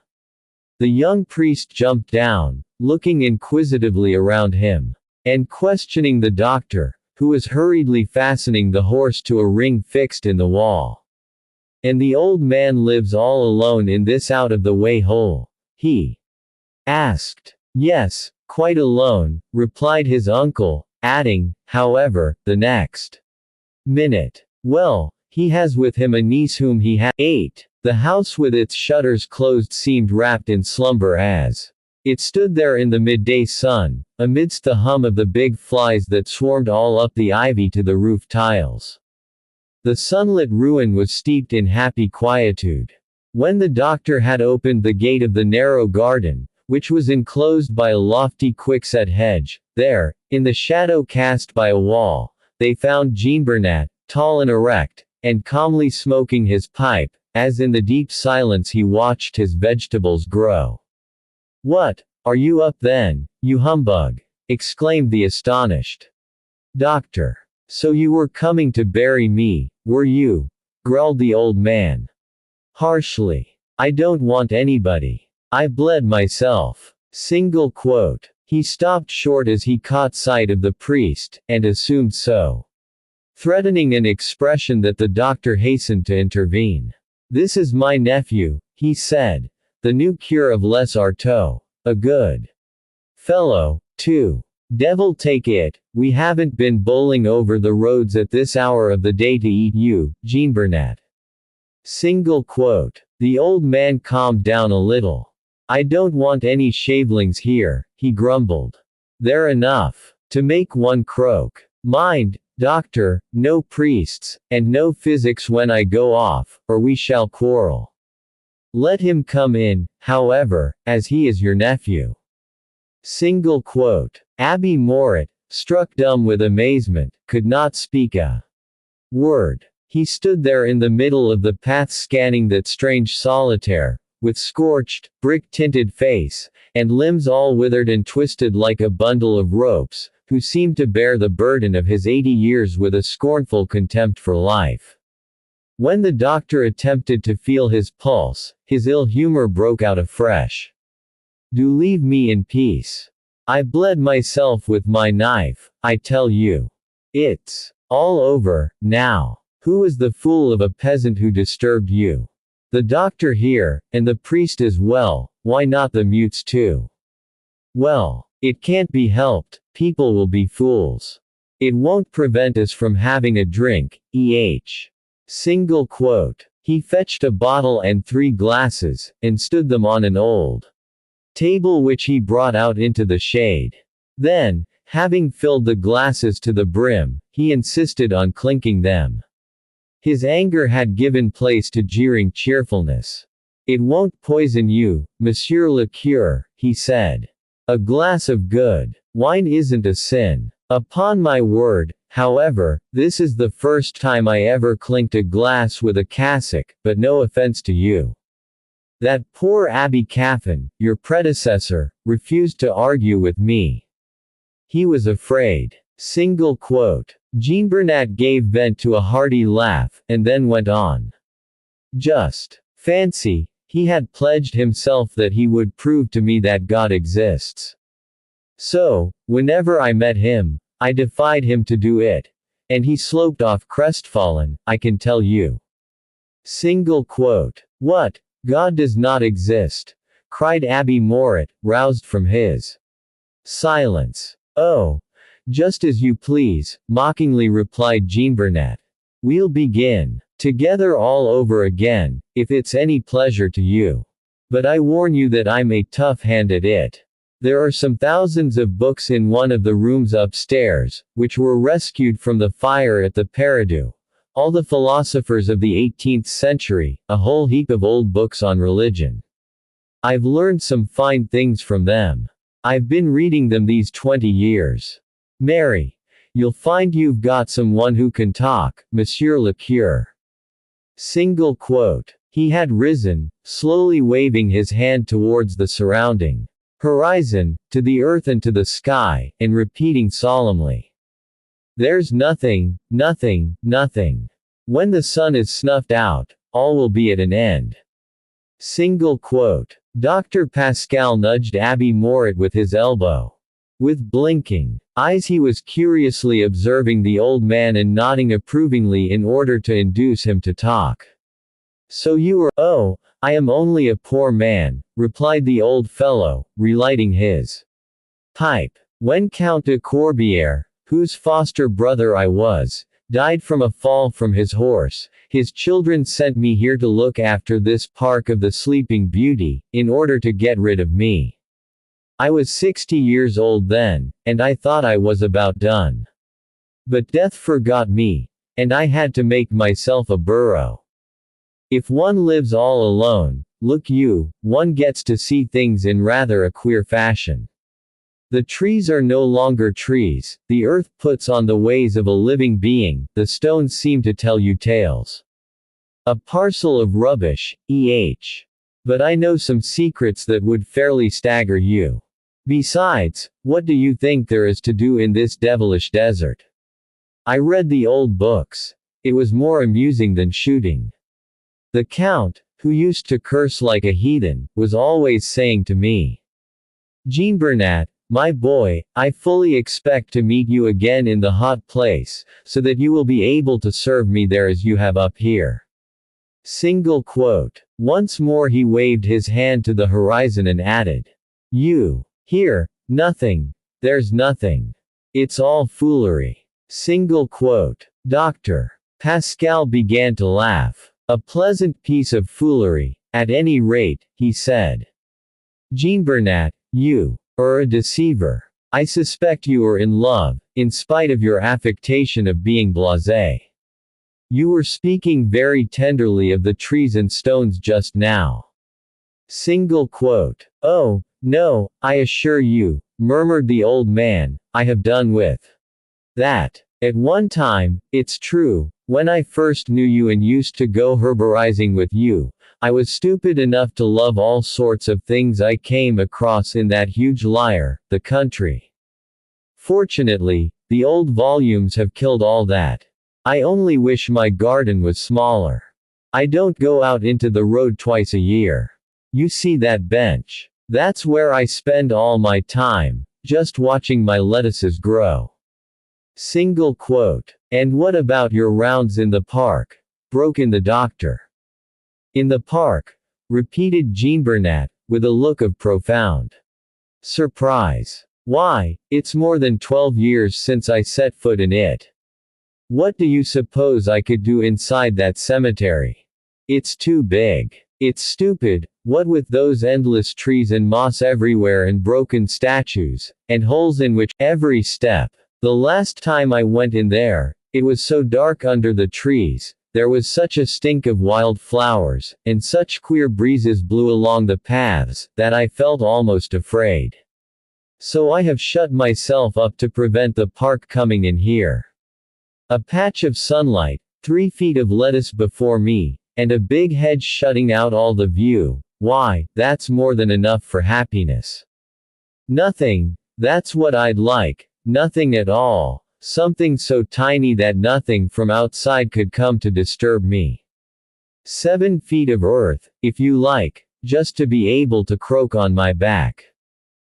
The young priest jumped down, looking inquisitively around him, and questioning the doctor, who was hurriedly fastening the horse to a ring fixed in the wall. And the old man lives all alone in this out-of-the-way hole? He asked. Yes, quite alone, replied his uncle, adding, however, the next minute. Well, he has with him a niece whom he had. 8. The house with its shutters closed seemed wrapped in slumber as it stood there in the midday sun, amidst the hum of the big flies that swarmed all up the ivy to the roof tiles. The sunlit ruin was steeped in happy quietude. When the doctor had opened the gate of the narrow garden, which was enclosed by a lofty quickset hedge, there, in the shadow cast by a wall, they found Jean Burnett, tall and erect, and calmly smoking his pipe, as in the deep silence he watched his vegetables grow. What, are you up then, you humbug? Exclaimed the astonished doctor. So you were coming to bury me, were you? Growled the old man harshly. I don't want anybody. I bled myself. Single quote. He stopped short as he caught sight of the priest, and assumed so threatening an expression that the doctor hastened to intervene. This is my nephew, he said, the new cure of Les Artois. A good fellow, too. Devil take it, we haven't been bowling over the roads at this hour of the day to eat you, Jean Burnett. Single quote. The old man calmed down a little. I don't want any shavelings here, he grumbled. They're enough to make one croak. Mind, doctor, no priests, and no physics when I go off, or we shall quarrel. Let him come in, however, as he is your nephew. Single quote. Abbe Mouret, struck dumb with amazement, could not speak a word. He stood there in the middle of the path scanning that strange solitaire, with scorched, brick-tinted face, and limbs all withered and twisted like a bundle of ropes, who seemed to bear the burden of his 80 years with a scornful contempt for life. When the doctor attempted to feel his pulse, his ill humor broke out afresh. Do leave me in peace. I bled myself with my knife, I tell you. It's all over, now. Who is the fool of a peasant who disturbed you? The doctor here, and the priest as well, why not the mutes too? Well, it can't be helped, people will be fools. It won't prevent us from having a drink, Single quote. He fetched a bottle and 3 glasses, and stood them on an old table which he brought out into the shade. Then, Having filled the glasses to the brim, he insisted on clinking them. His anger had given place to jeering cheerfulness. "It won't poison you, Monsieur le Curé," he said. "A glass of good wine isn't a sin. Upon my word, however, this is the first time I ever clinked a glass with a cassock, but no offense to you. That poor Abbe Caffin, your predecessor, refused to argue with me. He was afraid." Single quote. Jean-Bernat gave vent to a hearty laugh, and then went on. "Just fancy, he had pledged himself that he would prove to me that God exists. So, whenever I met him, I defied him to do it. And he sloped off crestfallen, I can tell you." Single quote. "What? God does not exist?" cried Abbe Mouret, roused from his silence. "Oh, just as you please," mockingly replied Jean-Bernat. "We'll begin together all over again, if it's any pleasure to you. But I warn you that I'm a tough hand at it. There are some thousands of books in one of the rooms upstairs, which were rescued from the fire at the Paradou. All the philosophers of the 18th century, a whole heap of old books on religion. I've learned some fine things from them. I've been reading them these 20 years. Mary, you'll find you've got someone who can talk, Monsieur le Curé." Single quote. He had risen, slowly waving his hand towards the surrounding horizon, to the earth and to the sky, and repeating solemnly, "There's nothing, nothing, nothing. When the sun is snuffed out, all will be at an end." Single quote. Dr. Pascal nudged Abbe Mouret with his elbow. With blinking eyes he was curiously observing the old man and nodding approvingly in order to induce him to talk. "So you are— Oh, I am only a poor man," replied the old fellow, relighting his pipe. "When Count de Corbière, whose foster brother I was, died from a fall from his horse, his children sent me here to look after this park of the Sleeping Beauty, in order to get rid of me. I was 60 years old then, and I thought I was about done. But death forgot me, and I had to make myself a burrow. If one lives all alone, look you, one gets to see things in rather a queer fashion. The trees are no longer trees, the earth puts on the ways of a living being, the stones seem to tell you tales. A parcel of rubbish, But I know some secrets that would fairly stagger you. Besides, what do you think there is to do in this devilish desert? I read the old books. It was more amusing than shooting. The Count, who used to curse like a heathen, was always saying to me, 'Jean-Bernat, my boy, I fully expect to meet you again in the hot place, so that you will be able to serve me there as you have up here.'" Single quote. Once more he waved his hand to the horizon and added, "You hear nothing. There's nothing. It's all foolery." Single quote. Dr. Pascal began to laugh. "A pleasant piece of foolery, at any rate," he said. "Jean-Bernat, you are a deceiver. I suspect you are in love, in spite of your affectation of being blasé. You were speaking very tenderly of the trees and stones just now." Single quote. "Oh, no, I assure you," murmured the old man, "I have done with that. At one time, it's true, when I first knew you and used to go herborizing with you, I was stupid enough to love all sorts of things I came across in that huge lyre, the country. Fortunately, the old volumes have killed all that. I only wish my garden was smaller. I don't go out into the road twice a year. You see that bench? That's where I spend all my time, just watching my lettuces grow." Single quote. "And what about your rounds in the park?" broke in the doctor. "In the park?" repeated Jean-Bernat, with a look of profound surprise. "Why, it's more than 12 years since I set foot in it. What do you suppose I could do inside that cemetery? It's too big. It's stupid, What with those endless trees and moss everywhere and broken statues, and holes in which, every step. The last time I went in there, it was so dark under the trees, there was such a stink of wild flowers, and such queer breezes blew along the paths, that I felt almost afraid. So I have shut myself up to prevent the park coming in here. A patch of sunlight, 3 feet of lettuce before me, and a big hedge shutting out all the view, why, that's more than enough for happiness. Nothing, that's what I'd like, nothing at all, something so tiny that nothing from outside could come to disturb me. 7 feet of earth, if you like, just to be able to croak on my back.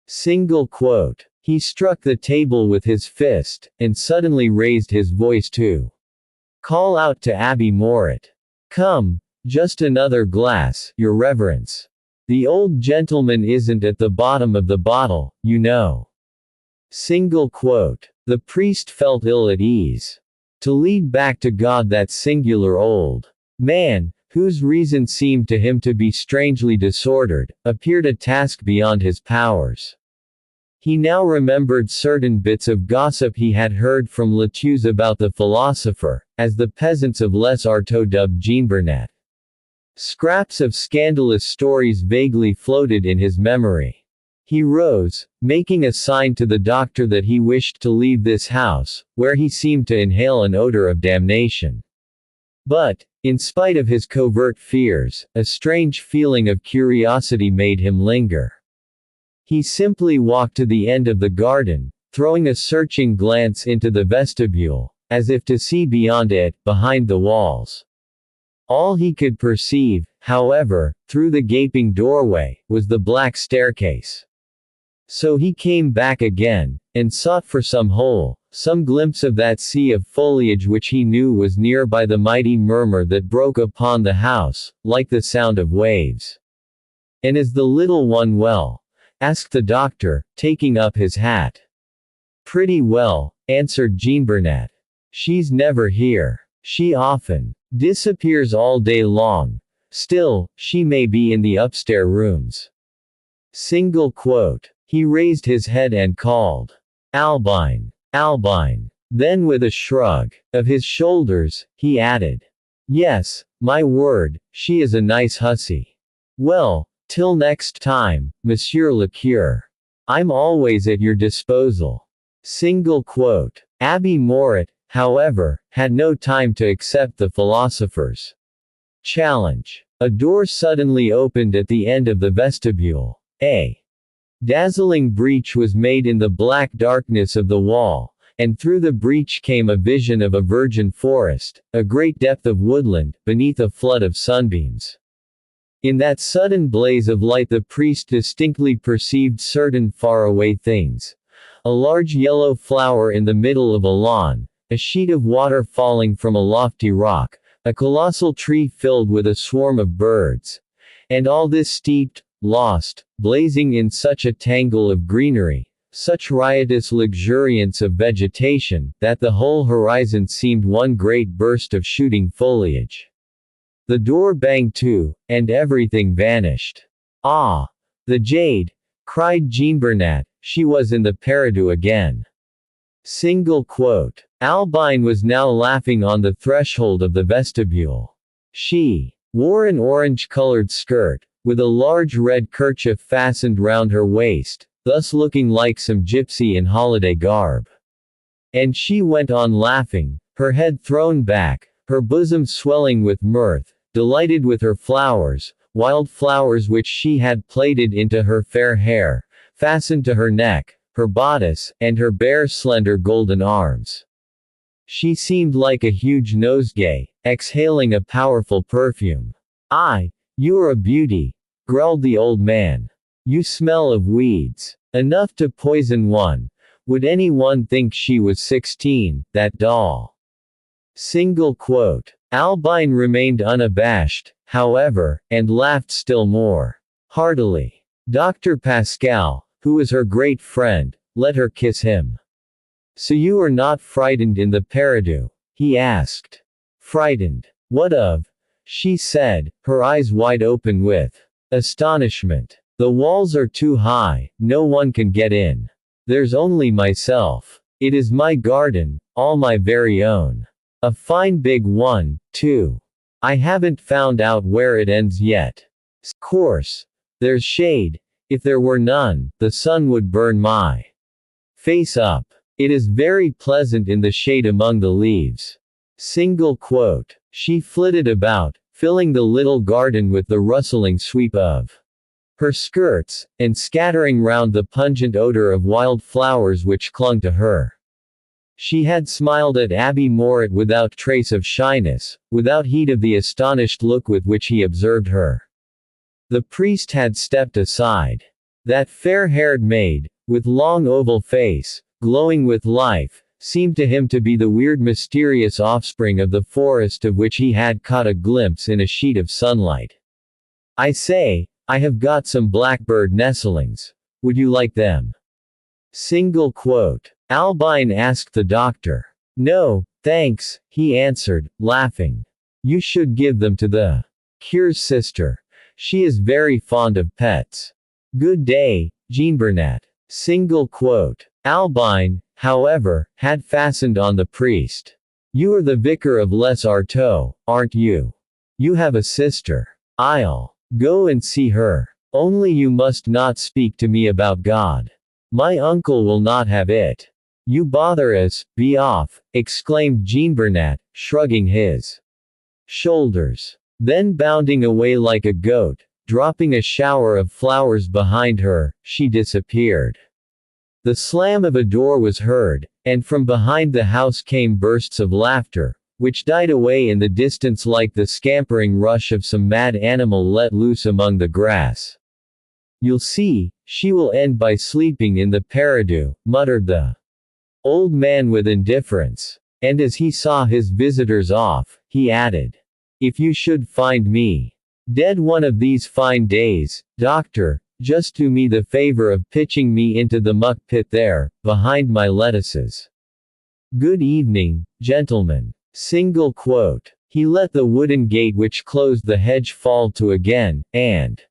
Single quote. He struck the table with his fist, and suddenly raised his voice to call out to Abbe Mouret. Come, just another glass, your reverence. The old gentleman isn't at the bottom of the bottle, you know. Single quote. The priest felt ill at ease. To lead back to God that singular old man, whose reason seemed to him to be strangely disordered, appeared a task beyond his powers. He now remembered certain bits of gossip he had heard from Latouze about the philosopher, as the peasants of Les Artois dubbed Jean-Bernat. Scraps of scandalous stories vaguely floated in his memory. He rose, making a sign to the doctor that he wished to leave this house, where he seemed to inhale an odor of damnation. But, in spite of his covert fears, a strange feeling of curiosity made him linger. He simply walked to the end of the garden, throwing a searching glance into the vestibule, as if to see beyond it, behind the walls. All he could perceive, however, through the gaping doorway, was the black staircase. So he came back again, and sought for some hole, some glimpse of that sea of foliage which he knew was near by the mighty murmur that broke upon the house, like the sound of waves. And is the little one well? Asked the doctor, taking up his hat. Pretty well, answered Jean-Bernat. She's never here. She often disappears all day long. Still, she may be in the upstairs rooms. Single quote. He raised his head and called. Albine. Albine. Then with a shrug of his shoulders, he added. Yes, my word, she is a nice hussy. Well, till next time, Monsieur le Curé. I'm always at your disposal. Single quote. Abbe Mouret, however, had no time to accept the philosopher's challenge. A door suddenly opened at the end of the vestibule. A dazzling breach was made in the black darkness of the wall, and through the breach came a vision of a virgin forest, a great depth of woodland, beneath a flood of sunbeams. In that sudden blaze of light the priest distinctly perceived certain faraway things. A large yellow flower in the middle of a lawn, a sheet of water falling from a lofty rock, a colossal tree filled with a swarm of birds. And all this steeped, lost, blazing in such a tangle of greenery, such riotous luxuriance of vegetation, that the whole horizon seemed one great burst of shooting foliage. The door banged to, and everything vanished. Ah! The jade! Cried Jean-Bernat, she was in the Paradou again. Single quote. Albine was now laughing on the threshold of the vestibule. She wore an orange-colored skirt, with a large red kerchief fastened round her waist, thus looking like some gypsy in holiday garb. And she went on laughing, her head thrown back, her bosom swelling with mirth, delighted with her flowers, wild flowers which she had plaited into her fair hair, fastened to her neck, her bodice, and her bare slender golden arms. She seemed like a huge nosegay, exhaling a powerful perfume. "Aye, you are a beauty," growled the old man. "You smell of weeds. Enough to poison one. Would any one think she was 16, that doll?" Single quote. Albine remained unabashed, however, and laughed still more heartily. Dr. Pascal, who was her great friend, let her kiss him. "So you are not frightened in the Paradou?" he asked. "Frightened? What of?" she said, her eyes wide open with Astonishment. The walls are too high, no one can get in. There's only myself. It is my garden, all my very own. A fine big one, too. I haven't found out where it ends yet. Course. There's shade. If there were none, the sun would burn my face up. It is very pleasant in the shade among the leaves. Single quote. She flitted about, filling the little garden with the rustling sweep of her skirts, and scattering round the pungent odor of wild flowers which clung to her. She had smiled at Abbe Mouret without trace of shyness, without heed of the astonished look with which he observed her. The priest had stepped aside. That fair-haired maid, with long oval face, glowing with life, seemed to him to be the weird mysterious offspring of the forest of which he had caught a glimpse in a sheet of sunlight. I say, I have got some blackbird nestlings. Would you like them? Single quote. Albine asked the doctor. No, thanks, he answered, laughing. You should give them to the cure's sister. She is very fond of pets. Good day, Jean Bernat. Single quote. Albine, however, had fastened on the priest. You are the vicar of Les Artois, aren't you? You have a sister. I'll go and see her. Only you must not speak to me about God. My uncle will not have it. You bother us, be off, exclaimed Jean Bernat, shrugging his shoulders. Then bounding away like a goat, dropping a shower of flowers behind her, she disappeared. The slam of a door was heard, and from behind the house came bursts of laughter, which died away in the distance like the scampering rush of some mad animal let loose among the grass. You'll see, she will end by sleeping in the Paradou, muttered the old man with indifference. And as he saw his visitors off, he added, if you should find me dead one of these fine days, doctor, just do me the favor of pitching me into the muck pit there, behind my lettuces. Good evening, gentlemen. Single quote. He let the wooden gate which closed the hedge fall to again, and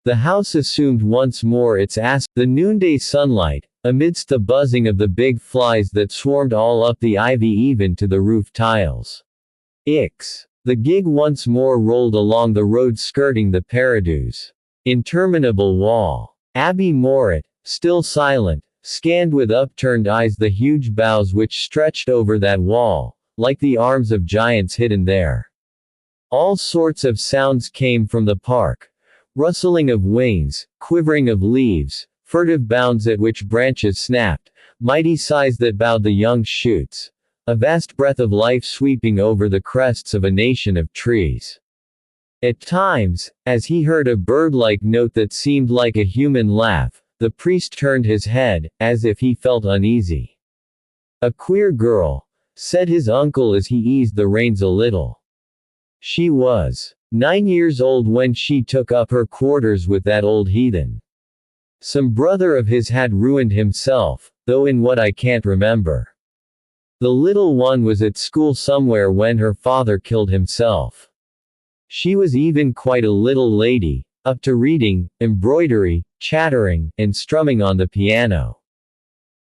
the house assumed once more its aspect. The noonday sunlight, amidst the buzzing of the big flies that swarmed all up the ivy even to the roof tiles. The gig once more rolled along the road skirting the Paradou's interminable wall. Abbe Mouret, still silent, scanned with upturned eyes the huge boughs which stretched over that wall, like the arms of giants hidden there. All sorts of sounds came from the park. Rustling of wings, quivering of leaves, furtive bounds at which branches snapped, mighty sighs that bowed the young shoots, a vast breath of life sweeping over the crests of a nation of trees. At times, as he heard a bird-like note that seemed like a human laugh, the priest turned his head, as if he felt uneasy. A queer girl, said his uncle as he eased the reins a little. She was 9 years old when she took up her quarters with that old heathen. Some brother of his had ruined himself, though in what I can't remember. The little one was at school somewhere when her father killed himself. She was even quite a little lady, up to reading, embroidery, chattering, and strumming on the piano.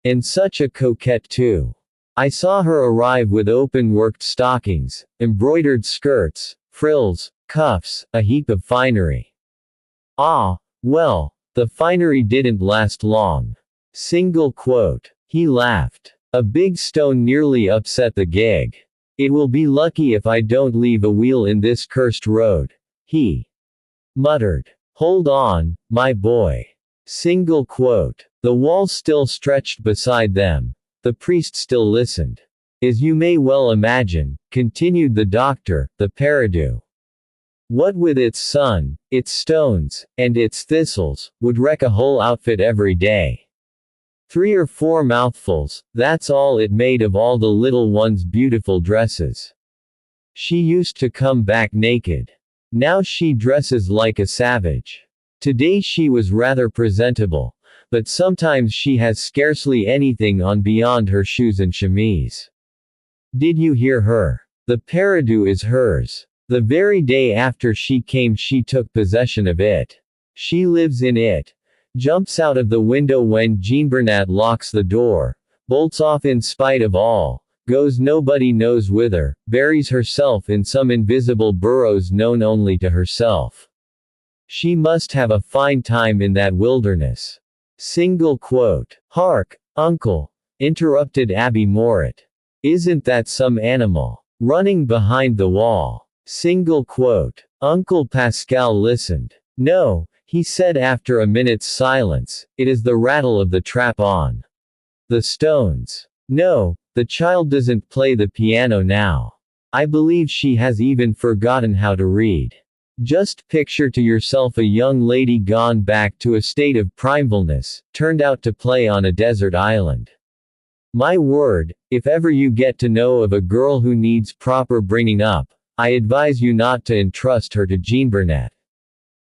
And such a coquette too. I saw her arrive with open-worked stockings, embroidered skirts, frills, cuffs, a heap of finery. Ah, well, the finery didn't last long. Single quote. He laughed. A big stone nearly upset the gig. It will be lucky if I don't leave a wheel in this cursed road, he muttered. Hold on, my boy. Single quote. The wall still stretched beside them. The priest still listened. As you may well imagine, continued the doctor, the Paradou, what with its sun, its stones, and its thistles, would wreck a whole outfit every day. 3 or 4 mouthfuls, that's all it made of all the little one's beautiful dresses. She used to come back naked. Now she dresses like a savage. Today she was rather presentable, but sometimes she has scarcely anything on beyond her shoes and chemise. Did you hear her? The Paradou is hers. The very day after she came she took possession of it. She lives in it. Jumps out of the window when Jean-Bernat locks the door. Bolts off in spite of all. Goes nobody knows whither. Buries herself in some invisible burrows known only to herself. She must have a fine time in that wilderness. Single quote. Hark, uncle, interrupted Abbe Mouret. Isn't that some animal running behind the wall? Single quote. Uncle Pascal listened. No, he said after a minute's silence, it is the rattle of the trap on the stones. No, the child doesn't play the piano now. I believe she has even forgotten how to read. Just picture to yourself a young lady gone back to a state of primevalness, turned out to play on a desert island. My word, if ever you get to know of a girl who needs proper bringing up, I advise you not to entrust her to Jean-Bernat.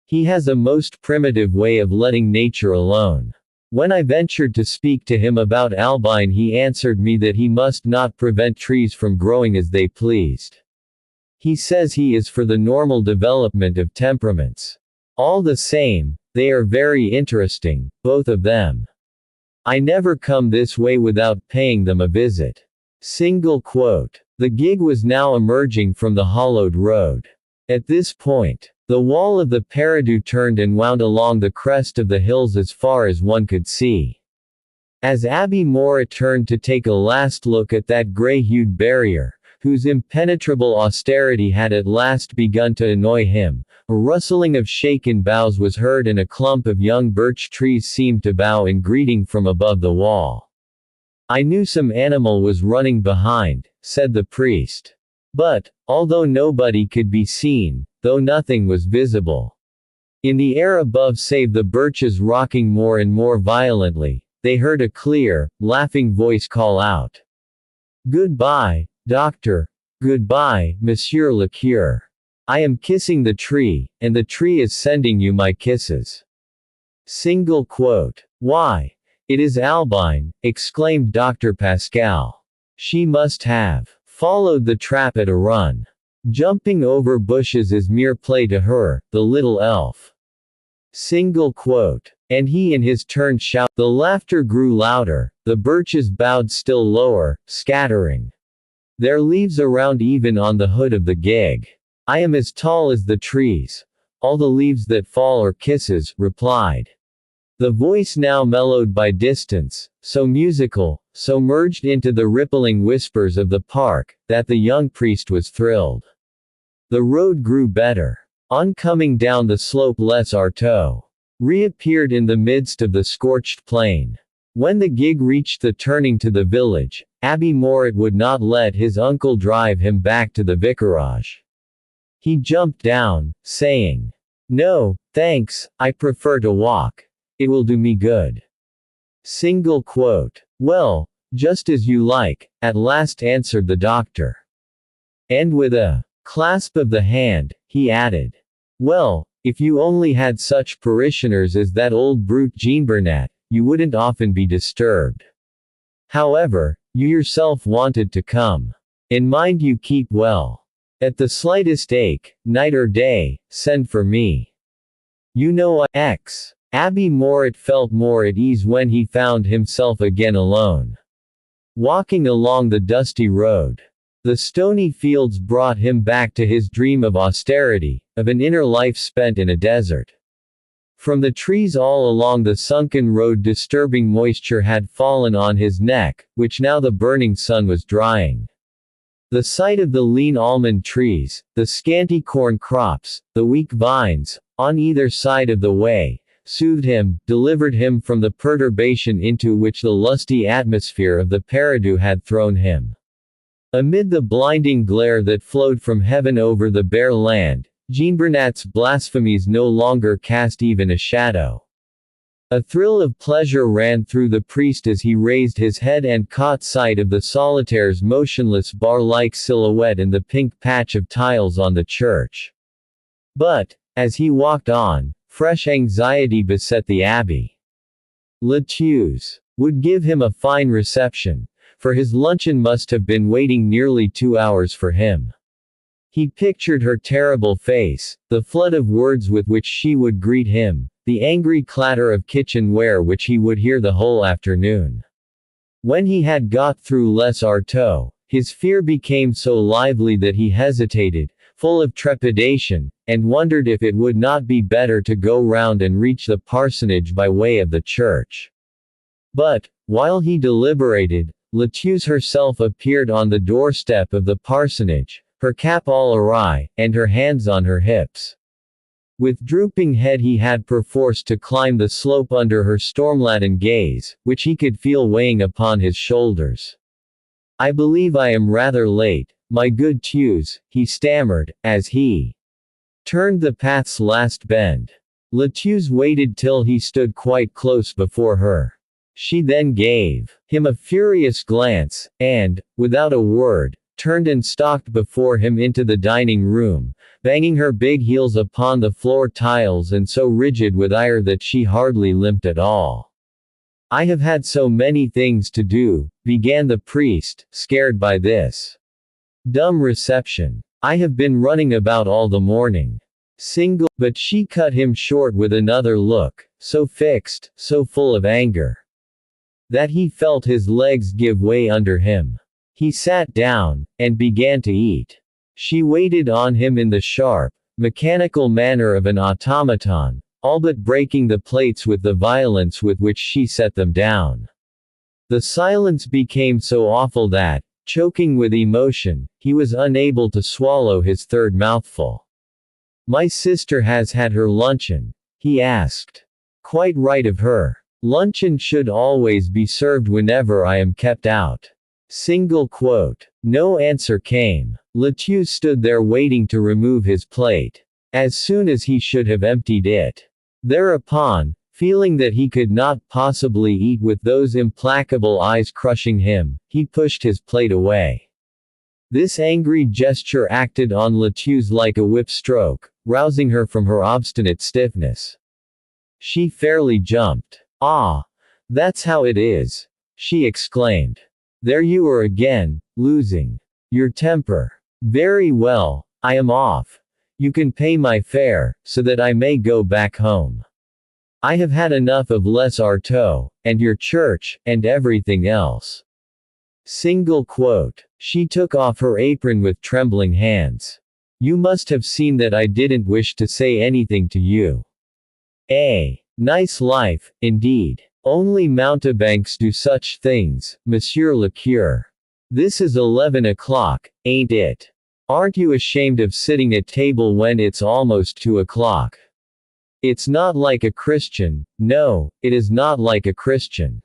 He has a most primitive way of letting nature alone. When I ventured to speak to him about Albine, he answered me that he must not prevent trees from growing as they pleased. He says he is for the normal development of temperaments. All the same, they are very interesting, both of them. I never come this way without paying them a visit. Single quote. The gig was now emerging from the hollowed road. At this point, the wall of the Peridou turned and wound along the crest of the hills as far as one could see. As Abbe Mouret turned to take a last look at that gray-hued barrier, whose impenetrable austerity had at last begun to annoy him, a rustling of shaken boughs was heard and a clump of young birch trees seemed to bow in greeting from above the wall. I knew some animal was running behind, said the priest. But, although nobody could be seen, though nothing was visible in the air above save the birches rocking more and more violently, they heard a clear, laughing voice call out, "Goodbye, doctor. Goodbye, monsieur le curé. I am kissing the tree, and the tree is sending you my kisses." Single quote. Why, it is Albine, exclaimed Dr. Pascal. She must have followed the trap at a run. Jumping over bushes is mere play to her, the little elf. Single quote. And he in his turn shouted. The laughter grew louder, the birches bowed still lower, scattering their leaves around even on the hood of the gig. I am as tall as the trees. All the leaves that fall are kisses, replied the voice, now mellowed by distance, so musical, so merged into the rippling whispers of the park, that the young priest was thrilled. The road grew better. On coming down the slope, Les Artois reappeared in the midst of the scorched plain. When the gig reached the turning to the village, Abbe Mouret would not let his uncle drive him back to the vicarage. He jumped down, saying, "No, thanks, I prefer to walk. It will do me good." Single quote. Well, just as you like, at last answered the doctor. And with a clasp of the hand, he added, "Well, if you only had such parishioners as that old brute Jean-Bernat, you wouldn't often be disturbed. However, you yourself wanted to come. And mind you keep well. At the slightest ache, night or day, send for me. You know X." Abbe Mouret felt more at ease when he found himself again alone, walking along the dusty road. The stony fields brought him back to his dream of austerity, of an inner life spent in a desert. From the trees all along the sunken road disturbing moisture had fallen on his neck, which now the burning sun was drying. The sight of the lean almond trees, the scanty corn crops, the weak vines, on either side of the way, soothed him, delivered him from the perturbation into which the lusty atmosphere of the Peridou had thrown him. Amid the blinding glare that flowed from heaven over the bare land, Jean-Bernat's blasphemies no longer cast even a shadow. A thrill of pleasure ran through the priest as he raised his head and caught sight of the solitaire's motionless bar-like silhouette and the pink patch of tiles on the church. But, as he walked on, fresh anxiety beset the abbé. Letius would give him a fine reception, for his luncheon must have been waiting nearly 2 hours for him. He pictured her terrible face, the flood of words with which she would greet him, the angry clatter of kitchenware which he would hear the whole afternoon. When he had got through Les Artois, his fear became so lively that he hesitated, full of trepidation, and wondered if it would not be better to go round and reach the parsonage by way of the church. But, while he deliberated, Lettice herself appeared on the doorstep of the parsonage, her cap all awry, and her hands on her hips. With drooping head he had perforce to climb the slope under her storm-laden gaze, which he could feel weighing upon his shoulders. "I believe I am rather late, my good Tews," he stammered, as he turned the path's last bend. Lettice waited till he stood quite close before her. She then gave him a furious glance, and, without a word, turned and stalked before him into the dining room, banging her big heels upon the floor tiles and so rigid with ire that she hardly limped at all. "I have had so many things to do," began the priest, scared by this dumb reception. "I have been running about all the morning. But she cut him short with another look, so fixed, so full of anger, that he felt his legs give way under him. He sat down, and began to eat. She waited on him in the sharp, mechanical manner of an automaton, all but breaking the plates with the violence with which she set them down. The silence became so awful that, choking with emotion, he was unable to swallow his third mouthful. "My sister has had her luncheon?" he asked. "Quite right of her. Luncheon should always be served whenever I am kept out." No answer came. Lettice stood there waiting to remove his plate. As soon as he should have emptied it. Thereupon, feeling that he could not possibly eat with those implacable eyes crushing him, he pushed his plate away. This angry gesture acted on Lettice like a whip stroke, rousing her from her obstinate stiffness. She fairly jumped. "Ah! That's how it is!" she exclaimed. "There you are again, losing your temper. Very well, I am off. You can pay my fare, so that I may go back home. I have had enough of Les Artois, and your church, and everything else." She took off her apron with trembling hands. "You must have seen that I didn't wish to say anything to you. Nice life, indeed. Only mountebanks do such things, Monsieur le Curé. This is 11 o'clock, ain't it? Aren't you ashamed of sitting at table when it's almost 2 o'clock? It's not like a Christian, no, it is not like a Christian."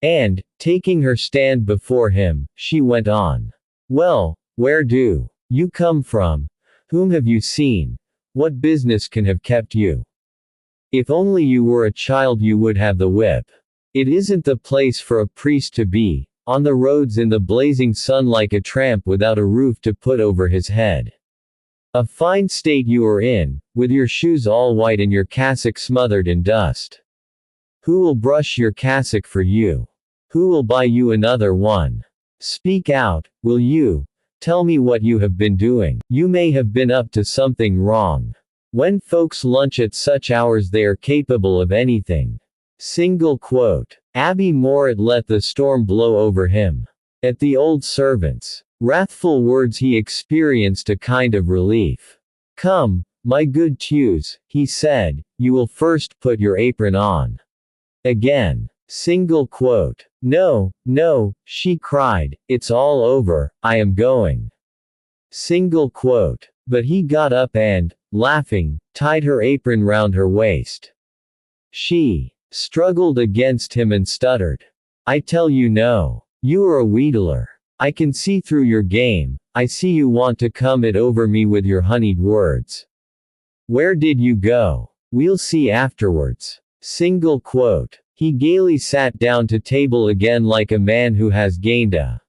And, taking her stand before him, she went on. "Well, where do you come from? Whom have you seen? What business can have kept you? If only you were a child you would have the whip. It isn't the place for a priest to be, on the roads in the blazing sun like a tramp without a roof to put over his head. A fine state you are in, with your shoes all white and your cassock smothered in dust. Who will brush your cassock for you? Who will buy you another one? Speak out, will you? Tell me what you have been doing. You may have been up to something wrong. When folks lunch at such hours they are capable of anything." Abbe Mouret let the storm blow over him. At the old servant's wrathful words he experienced a kind of relief. "Come, my good Tews," he said, "you will first put your apron on." Again. "No, no," she cried, "it's all over, I am going." But he got up and, laughing, tied her apron round her waist. She struggled against him and stuttered. "I tell you no. You are a wheedler. I can see through your game, I see you want to come it over me with your honeyed words. Where did you go? We'll see afterwards." He gaily sat down to table again like a man who has gained a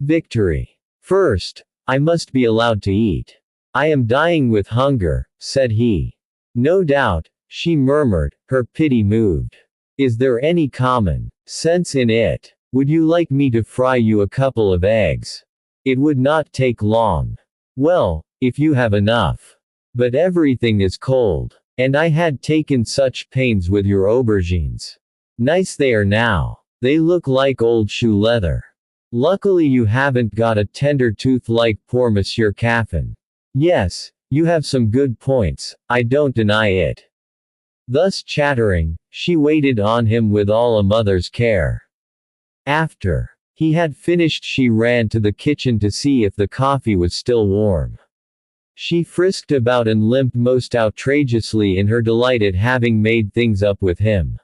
victory. "First, I must be allowed to eat. I am dying with hunger," said he. "No doubt," she murmured, her pity moved. "Is there any common sense in it? Would you like me to fry you a couple of eggs?" It would not take long. Well, if you have enough. But everything is cold. And I had taken such pains with your aubergines. Nice they are now. They look like old shoe leather. Luckily you haven't got a tender tooth like poor Monsieur Caffin. Yes, you have some good points, I don't deny it. Thus chattering, she waited on him with all a mother's care. After he had finished she ran to the kitchen to see if the coffee was still warm. She frisked about and limped most outrageously in her delight at having made things up with him.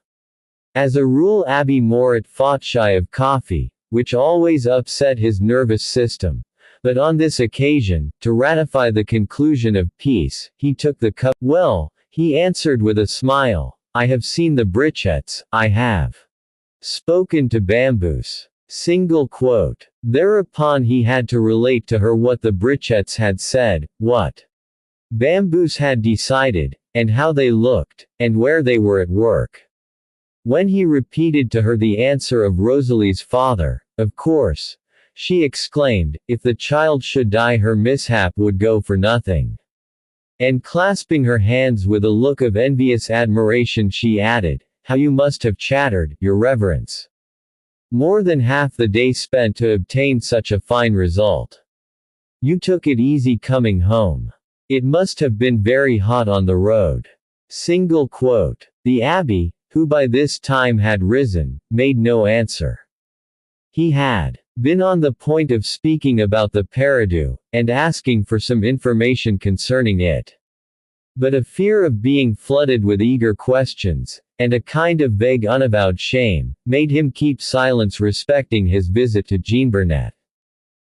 As a rule Abbe Mouret fought shy of coffee, which always upset his nervous system. But on this occasion, to ratify the conclusion of peace, he took the cup. Well, he answered with a smile, I have seen the brichettes, I have spoken to Bamboos. Single quote. Thereupon he had to relate to her what the brichettes had said, what Bamboos had decided, and how they looked, and where they were at work. When he repeated to her the answer of Rosalie's father, of course, she exclaimed, if the child should die her mishap would go for nothing. And clasping her hands with a look of envious admiration she added, how you must have chattered, your reverence. More than half the day spent to obtain such a fine result. You took it easy coming home. It must have been very hot on the road. Single quote. The Abbe, who by this time had risen, made no answer. He had been on the point of speaking about the Peridou, and asking for some information concerning it. But a fear of being flooded with eager questions, and a kind of vague unavowed shame, made him keep silence respecting his visit to Jean Burnett.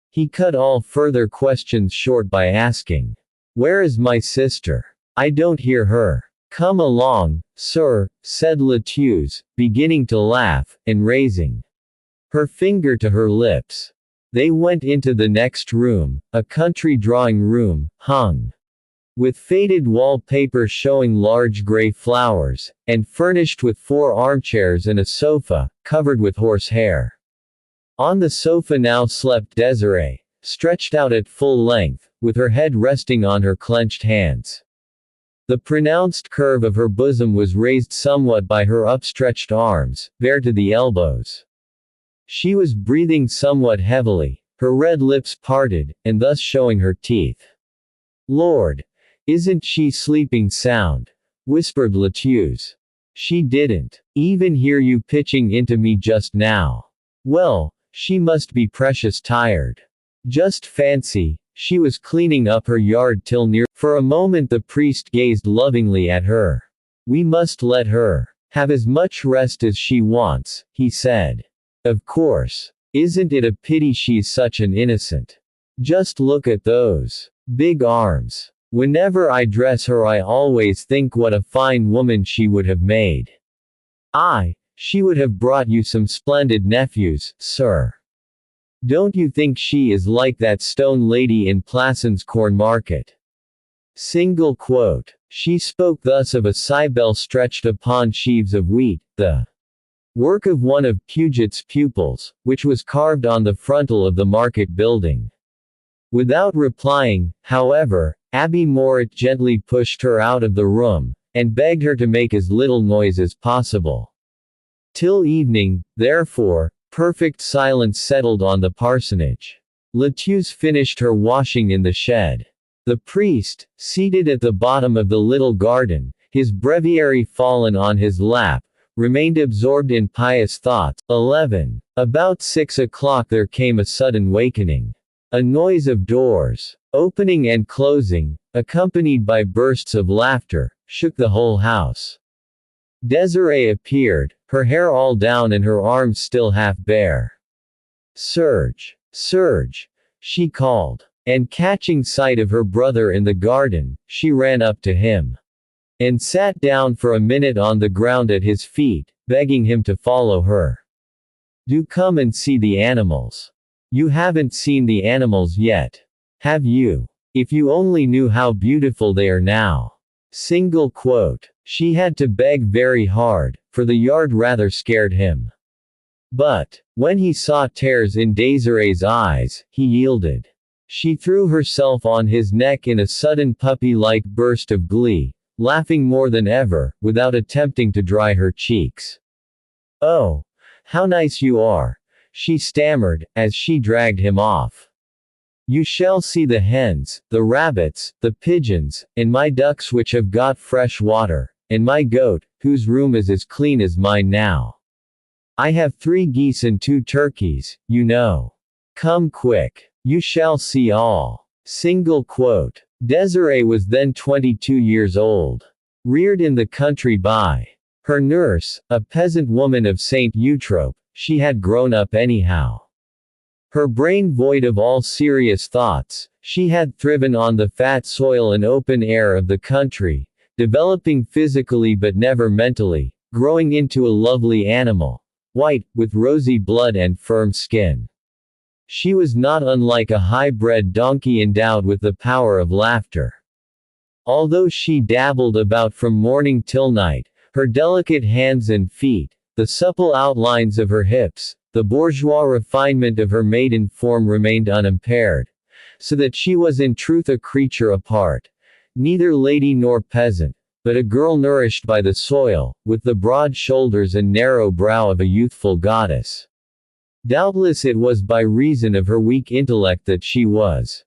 He cut all further questions short by asking, where is my sister? I don't hear her. Come along, sir, said Latuse, beginning to laugh, and raising her finger to her lips. They went into the next room, a country drawing room, hung with faded wallpaper showing large gray flowers, and furnished with 4 armchairs and a sofa, covered with horsehair. On the sofa now slept Desiree, stretched out at full length, with her head resting on her clenched hands. The pronounced curve of her bosom was raised somewhat by her upstretched arms, bare to the elbows. She was breathing somewhat heavily, her red lips parted, and thus showing her teeth. Lord! Isn't she sleeping sound? Whispered Latuse. She didn't even hear you pitching into me just now. Well, she must be precious tired. Just fancy, she was cleaning up her yard till near. For a moment the priest gazed lovingly at her. We must let her have as much rest as she wants, he said. Of course. Isn't it a pity she's such an innocent? Just look at those big arms. Whenever I dress her I always think what a fine woman she would have made. She would have brought you some splendid nephews, sir. Don't you think she is like that stone lady in Plassans Corn Market? Single quote. She spoke thus of a cybele stretched upon sheaves of wheat, the work of one of Puget's pupils, which was carved on the frontal of the market building. Without replying, however, Abbe Mouret gently pushed her out of the room, and begged her to make as little noise as possible. Till evening, therefore, perfect silence settled on the parsonage. Latuse finished her washing in the shed. The priest, seated at the bottom of the little garden, his breviary fallen on his lap, remained absorbed in pious thoughts. 11. About 6 o'clock there came a sudden wakening. A noise of doors opening and closing, accompanied by bursts of laughter, shook the whole house. Desiree appeared, her hair all down and her arms still half bare. Serge! Serge! She called. And catching sight of her brother in the garden, she ran up to him. And sat down for a minute on the ground at his feet, begging him to follow her. Do come and see the animals. You haven't seen the animals yet. Have you? If you only knew how beautiful they are now. Single quote. She had to beg very hard, for the yard rather scared him. But, when he saw tears in Désirée's eyes, he yielded. She threw herself on his neck in a sudden puppy-like burst of glee, laughing more than ever, without attempting to dry her cheeks. "Oh, how nice you are," she stammered, as she dragged him off. "You shall see the hens, the rabbits, the pigeons, and my ducks which have got fresh water, and my goat, whose room is as clean as mine now. I have 3 geese and 2 turkeys, you know. Come quick. You shall see all." Single quote. Désirée was then 22 years old. Reared in the country by her nurse, a peasant woman of Saint Eutrope, she had grown up anyhow. Her brain void of all serious thoughts, she had thriven on the fat soil and open air of the country, developing physically but never mentally, growing into a lovely animal, white, with rosy blood and firm skin. She was not unlike a high-bred donkey endowed with the power of laughter. Although she dabbled about from morning till night, her delicate hands and feet, the supple outlines of her hips, the bourgeois refinement of her maiden form remained unimpaired, so that she was in truth a creature apart, neither lady nor peasant, but a girl nourished by the soil, with the broad shoulders and narrow brow of a youthful goddess. Doubtless it was by reason of her weak intellect that she was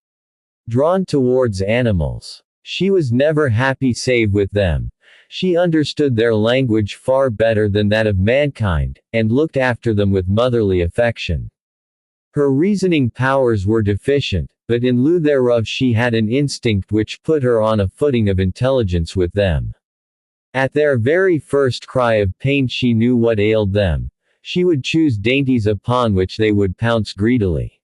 drawn towards animals. She was never happy save with them. She understood their language far better than that of mankind, and looked after them with motherly affection. Her reasoning powers were deficient, but in lieu thereof she had an instinct which put her on a footing of intelligence with them. At their very first cry of pain she knew what ailed them. She would choose dainties upon which they would pounce greedily.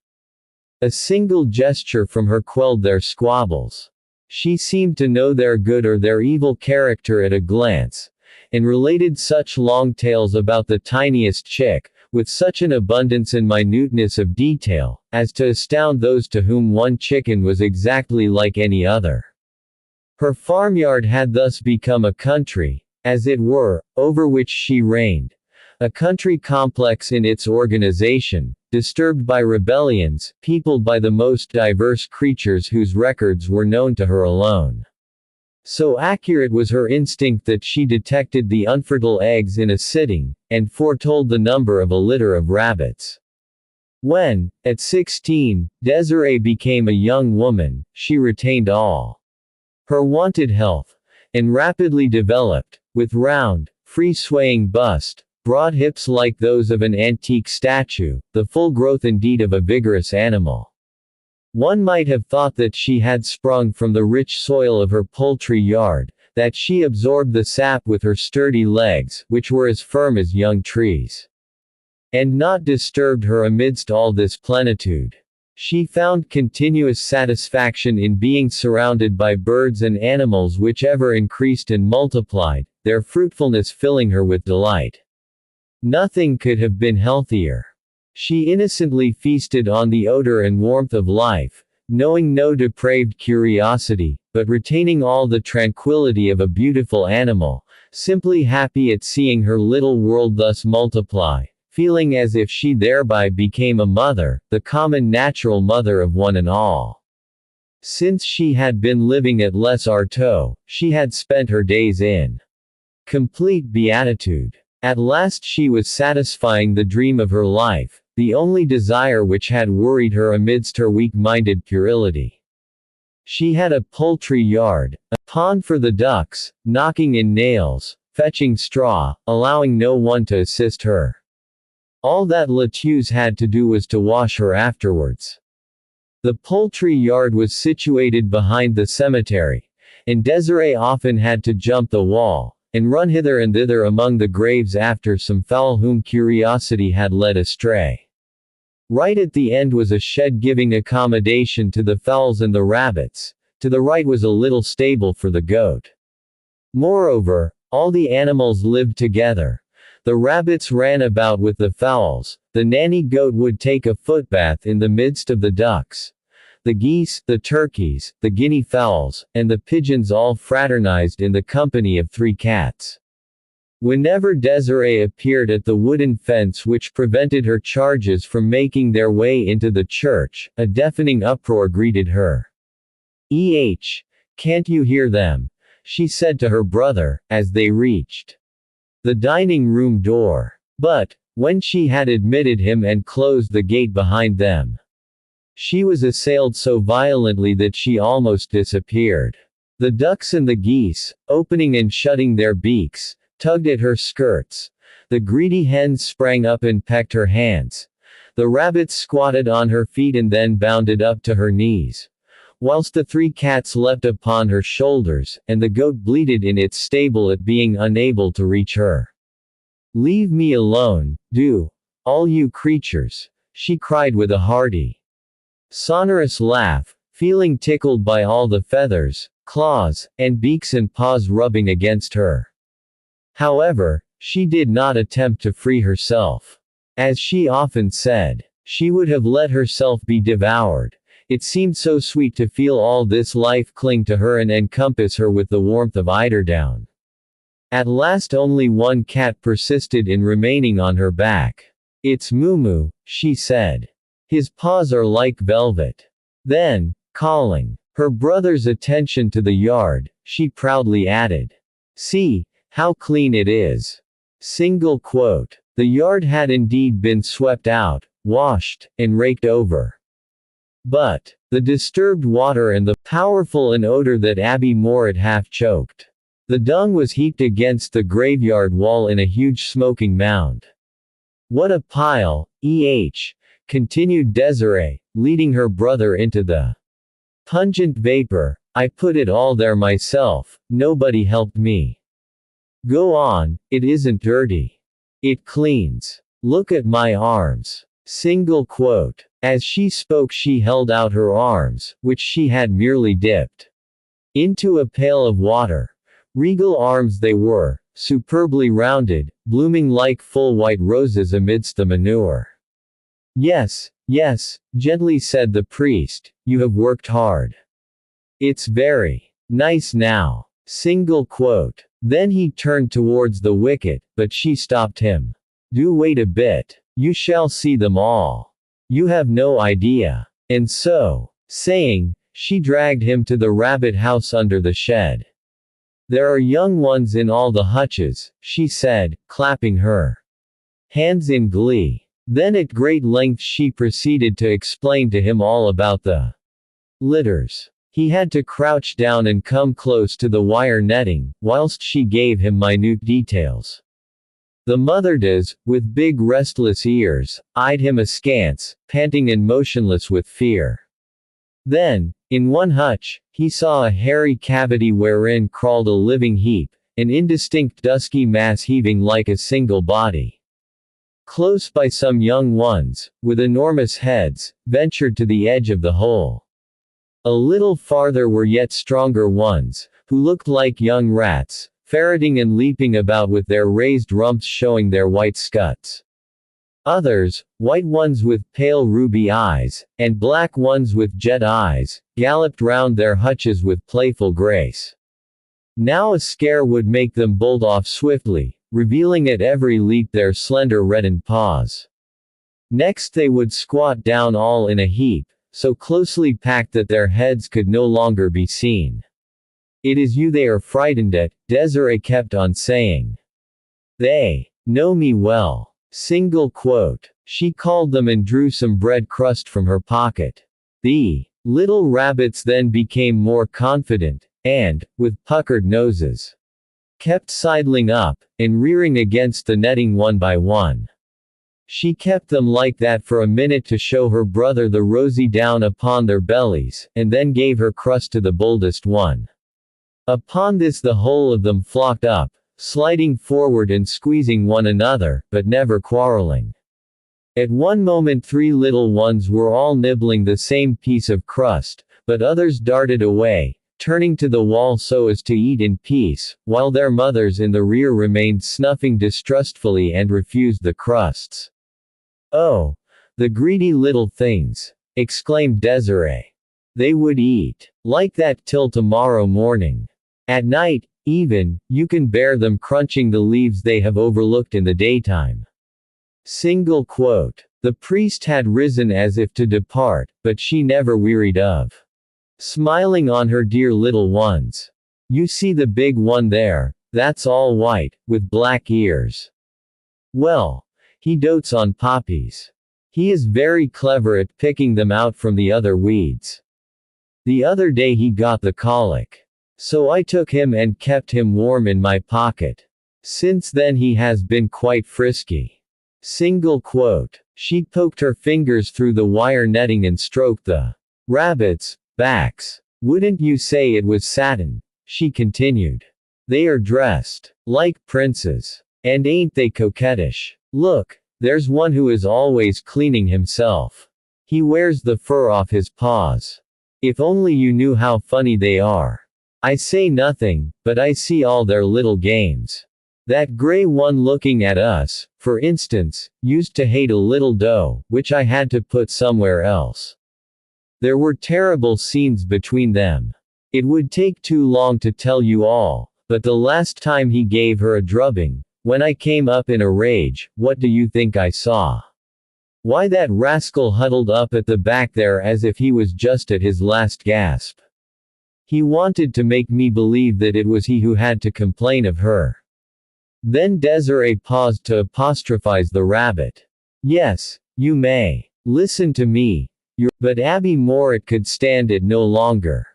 A single gesture from her quelled their squabbles. She seemed to know their good or their evil character at a glance, and related such long tales about the tiniest chick, with such an abundance and minuteness of detail, as to astound those to whom one chicken was exactly like any other. Her farmyard had thus become a country, as it were, over which she reigned. A country complex in its organization, disturbed by rebellions, peopled by the most diverse creatures whose records were known to her alone. So accurate was her instinct that she detected the unfertile eggs in a sitting, and foretold the number of a litter of rabbits. When, at 16, Désirée became a young woman, she retained all her wanted health, and rapidly developed, with round, free-swaying bust, broad hips like those of an antique statue, the full growth indeed of a vigorous animal. One might have thought that she had sprung from the rich soil of her poultry yard, that she absorbed the sap with her sturdy legs, which were as firm as young trees. And not disturbed her amidst all this plenitude. She found continuous satisfaction in being surrounded by birds and animals which ever increased and multiplied, their fruitfulness filling her with delight. Nothing could have been healthier. She innocently feasted on the odor and warmth of life, knowing no depraved curiosity, but retaining all the tranquility of a beautiful animal, simply happy at seeing her little world thus multiply, feeling as if she thereby became a mother, the common natural mother of one and all. Since she had been living at Les Artois, she had spent her days in complete beatitude. At last she was satisfying the dream of her life, the only desire which had worried her amidst her weak-minded puerility. She had a poultry yard, a pond for the ducks, knocking in nails, fetching straw, allowing no one to assist her. All that Latouze had to do was to wash her afterwards. The poultry yard was situated behind the cemetery, and Désirée often had to jump the wall, and run hither and thither among the graves after some fowl whom curiosity had led astray. Right at the end was a shed giving accommodation to the fowls and the rabbits, to the right was a little stable for the goat. Moreover, all the animals lived together. The rabbits ran about with the fowls, the nanny goat would take a footbath in the midst of the ducks. The geese, the turkeys, the guinea fowls, and the pigeons all fraternized in the company of 3 cats. Whenever Desiree appeared at the wooden fence which prevented her charges from making their way into the church, a deafening uproar greeted her. Can't you hear them? She said to her brother, as they reached the dining room door. But, when she had admitted him and closed the gate behind them, she was assailed so violently that she almost disappeared. The ducks and the geese, opening and shutting their beaks, tugged at her skirts. The greedy hens sprang up and pecked her hands. The rabbits squatted on her feet and then bounded up to her knees, whilst the 3 cats leapt upon her shoulders, and the goat bleated in its stable at being unable to reach her. "Leave me alone, do, all you creatures," she cried with a hearty, sonorous laugh, feeling tickled by all the feathers, claws, and beaks and paws rubbing against her. However, she did not attempt to free herself. As she often said, she would have let herself be devoured. It seemed so sweet to feel all this life cling to her and encompass her with the warmth of eiderdown. At last only one cat persisted in remaining on her back. "It's Moo," she said. "His paws are like velvet." Then, calling her brother's attention to the yard, she proudly added, "See, how clean it is." The yard had indeed been swept out, washed, and raked over. But, the disturbed water and the powerful an odor that Abbe Mouret half choked. The dung was heaped against the graveyard wall in a huge smoking mound. "What a pile, continued Desiree, leading her brother into the pungent vapor. "I put it all there myself, nobody helped me." "Go on, it isn't dirty. It cleans. Look at my arms." As she spoke she held out her arms, which she had merely dipped into a pail of water. Regal arms they were, superbly rounded, blooming like full white roses amidst the manure. Yes, gently said the priest, "you have worked hard. It's very nice now." Then he turned towards the wicket, but she stopped him. "Do wait a bit. You shall see them all. You have no idea." And so, saying, she dragged him to the rabbit house under the shed. "There are young ones in all the hutches," she said, clapping her hands in glee. Then at great length she proceeded to explain to him all about the litters. He had to crouch down and come close to the wire netting, whilst she gave him minute details. The motherdas, with big restless ears, eyed him askance, panting and motionless with fear. Then, in one hutch, he saw a hairy cavity wherein crawled a living heap, an indistinct dusky mass heaving like a single body. Close by some young ones, with enormous heads, ventured to the edge of the hole. A little farther were yet stronger ones, who looked like young rats, ferreting and leaping about with their raised rumps showing their white scuts. Others, white ones with pale ruby eyes, and black ones with jet eyes, galloped round their hutches with playful grace. Now a scare would make them bolt off swiftly, revealing at every leap their slender reddened paws. Next they would squat down all in a heap, so closely packed that their heads could no longer be seen. "It is you they are frightened at," Desiree kept on saying. "They know me well." She called them and drew some bread crust from her pocket. The little rabbits then became more confident, and, with puckered noses, kept sidling up, and rearing against the netting one by one. She kept them like that for a minute to show her brother the rosy down upon their bellies, and then gave her crust to the boldest one. Upon this the whole of them flocked up, sliding forward and squeezing one another, but never quarreling. At one moment 3 little ones were all nibbling the same piece of crust, but others darted away, turning to the wall so as to eat in peace, while their mothers in the rear remained snuffing distrustfully and refused the crusts. "Oh, the greedy little things!" exclaimed Desiree. "They would eat like that till tomorrow morning." At night, even, you can bear them crunching the leaves they have overlooked in the daytime. Single quote. The priest had risen as if to depart, but she never wearied of smiling on her dear little ones. You see the big one there, that's all white, with black ears. Well, he dotes on poppies. He is very clever at picking them out from the other weeds. The other day he got the colic. So I took him and kept him warm in my pocket. Since then he has been quite frisky. Single quote. She poked her fingers through the wire netting and stroked the rabbits' backs. Wouldn't you say it was satin? She continued. They are dressed like princes. And ain't they coquettish? Look, there's one who is always cleaning himself. He wears the fur off his paws. If only you knew how funny they are. I say nothing, but I see all their little games. That gray one looking at us, for instance, used to hate a little doe, which I had to put somewhere else. There were terrible scenes between them. It would take too long to tell you all, but the last time he gave her a drubbing, when I came up in a rage, what do you think I saw? Why, that rascal huddled up at the back there as if he was just at his last gasp. He wanted to make me believe that it was he who had to complain of her. Then Desiree paused to apostrophize the rabbit. Yes, you may. Listen to me. But Abbe Mouret could stand it no longer.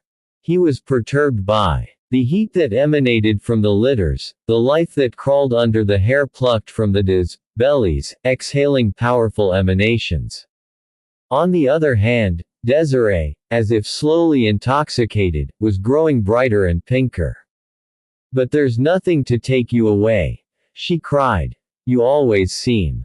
He was perturbed by the heat that emanated from the litters, the life that crawled under the hair plucked from the bellies, exhaling powerful emanations. On the other hand, Desiree, as if slowly intoxicated, was growing brighter and pinker. But there's nothing to take you away, she cried. You always seem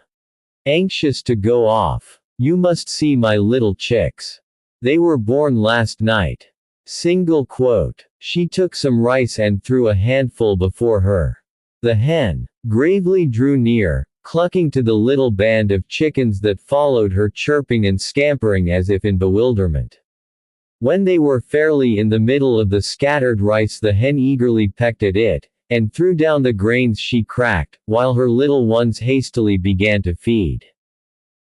anxious to go off. You must see my little chicks. They were born last night. Single quote. She took some rice and threw a handful before her. The hen gravely drew near, clucking to the little band of chickens that followed her, chirping and scampering as if in bewilderment. When they were fairly in the middle of the scattered rice, the hen eagerly pecked at it, and threw down the grains she cracked, while her little ones hastily began to feed.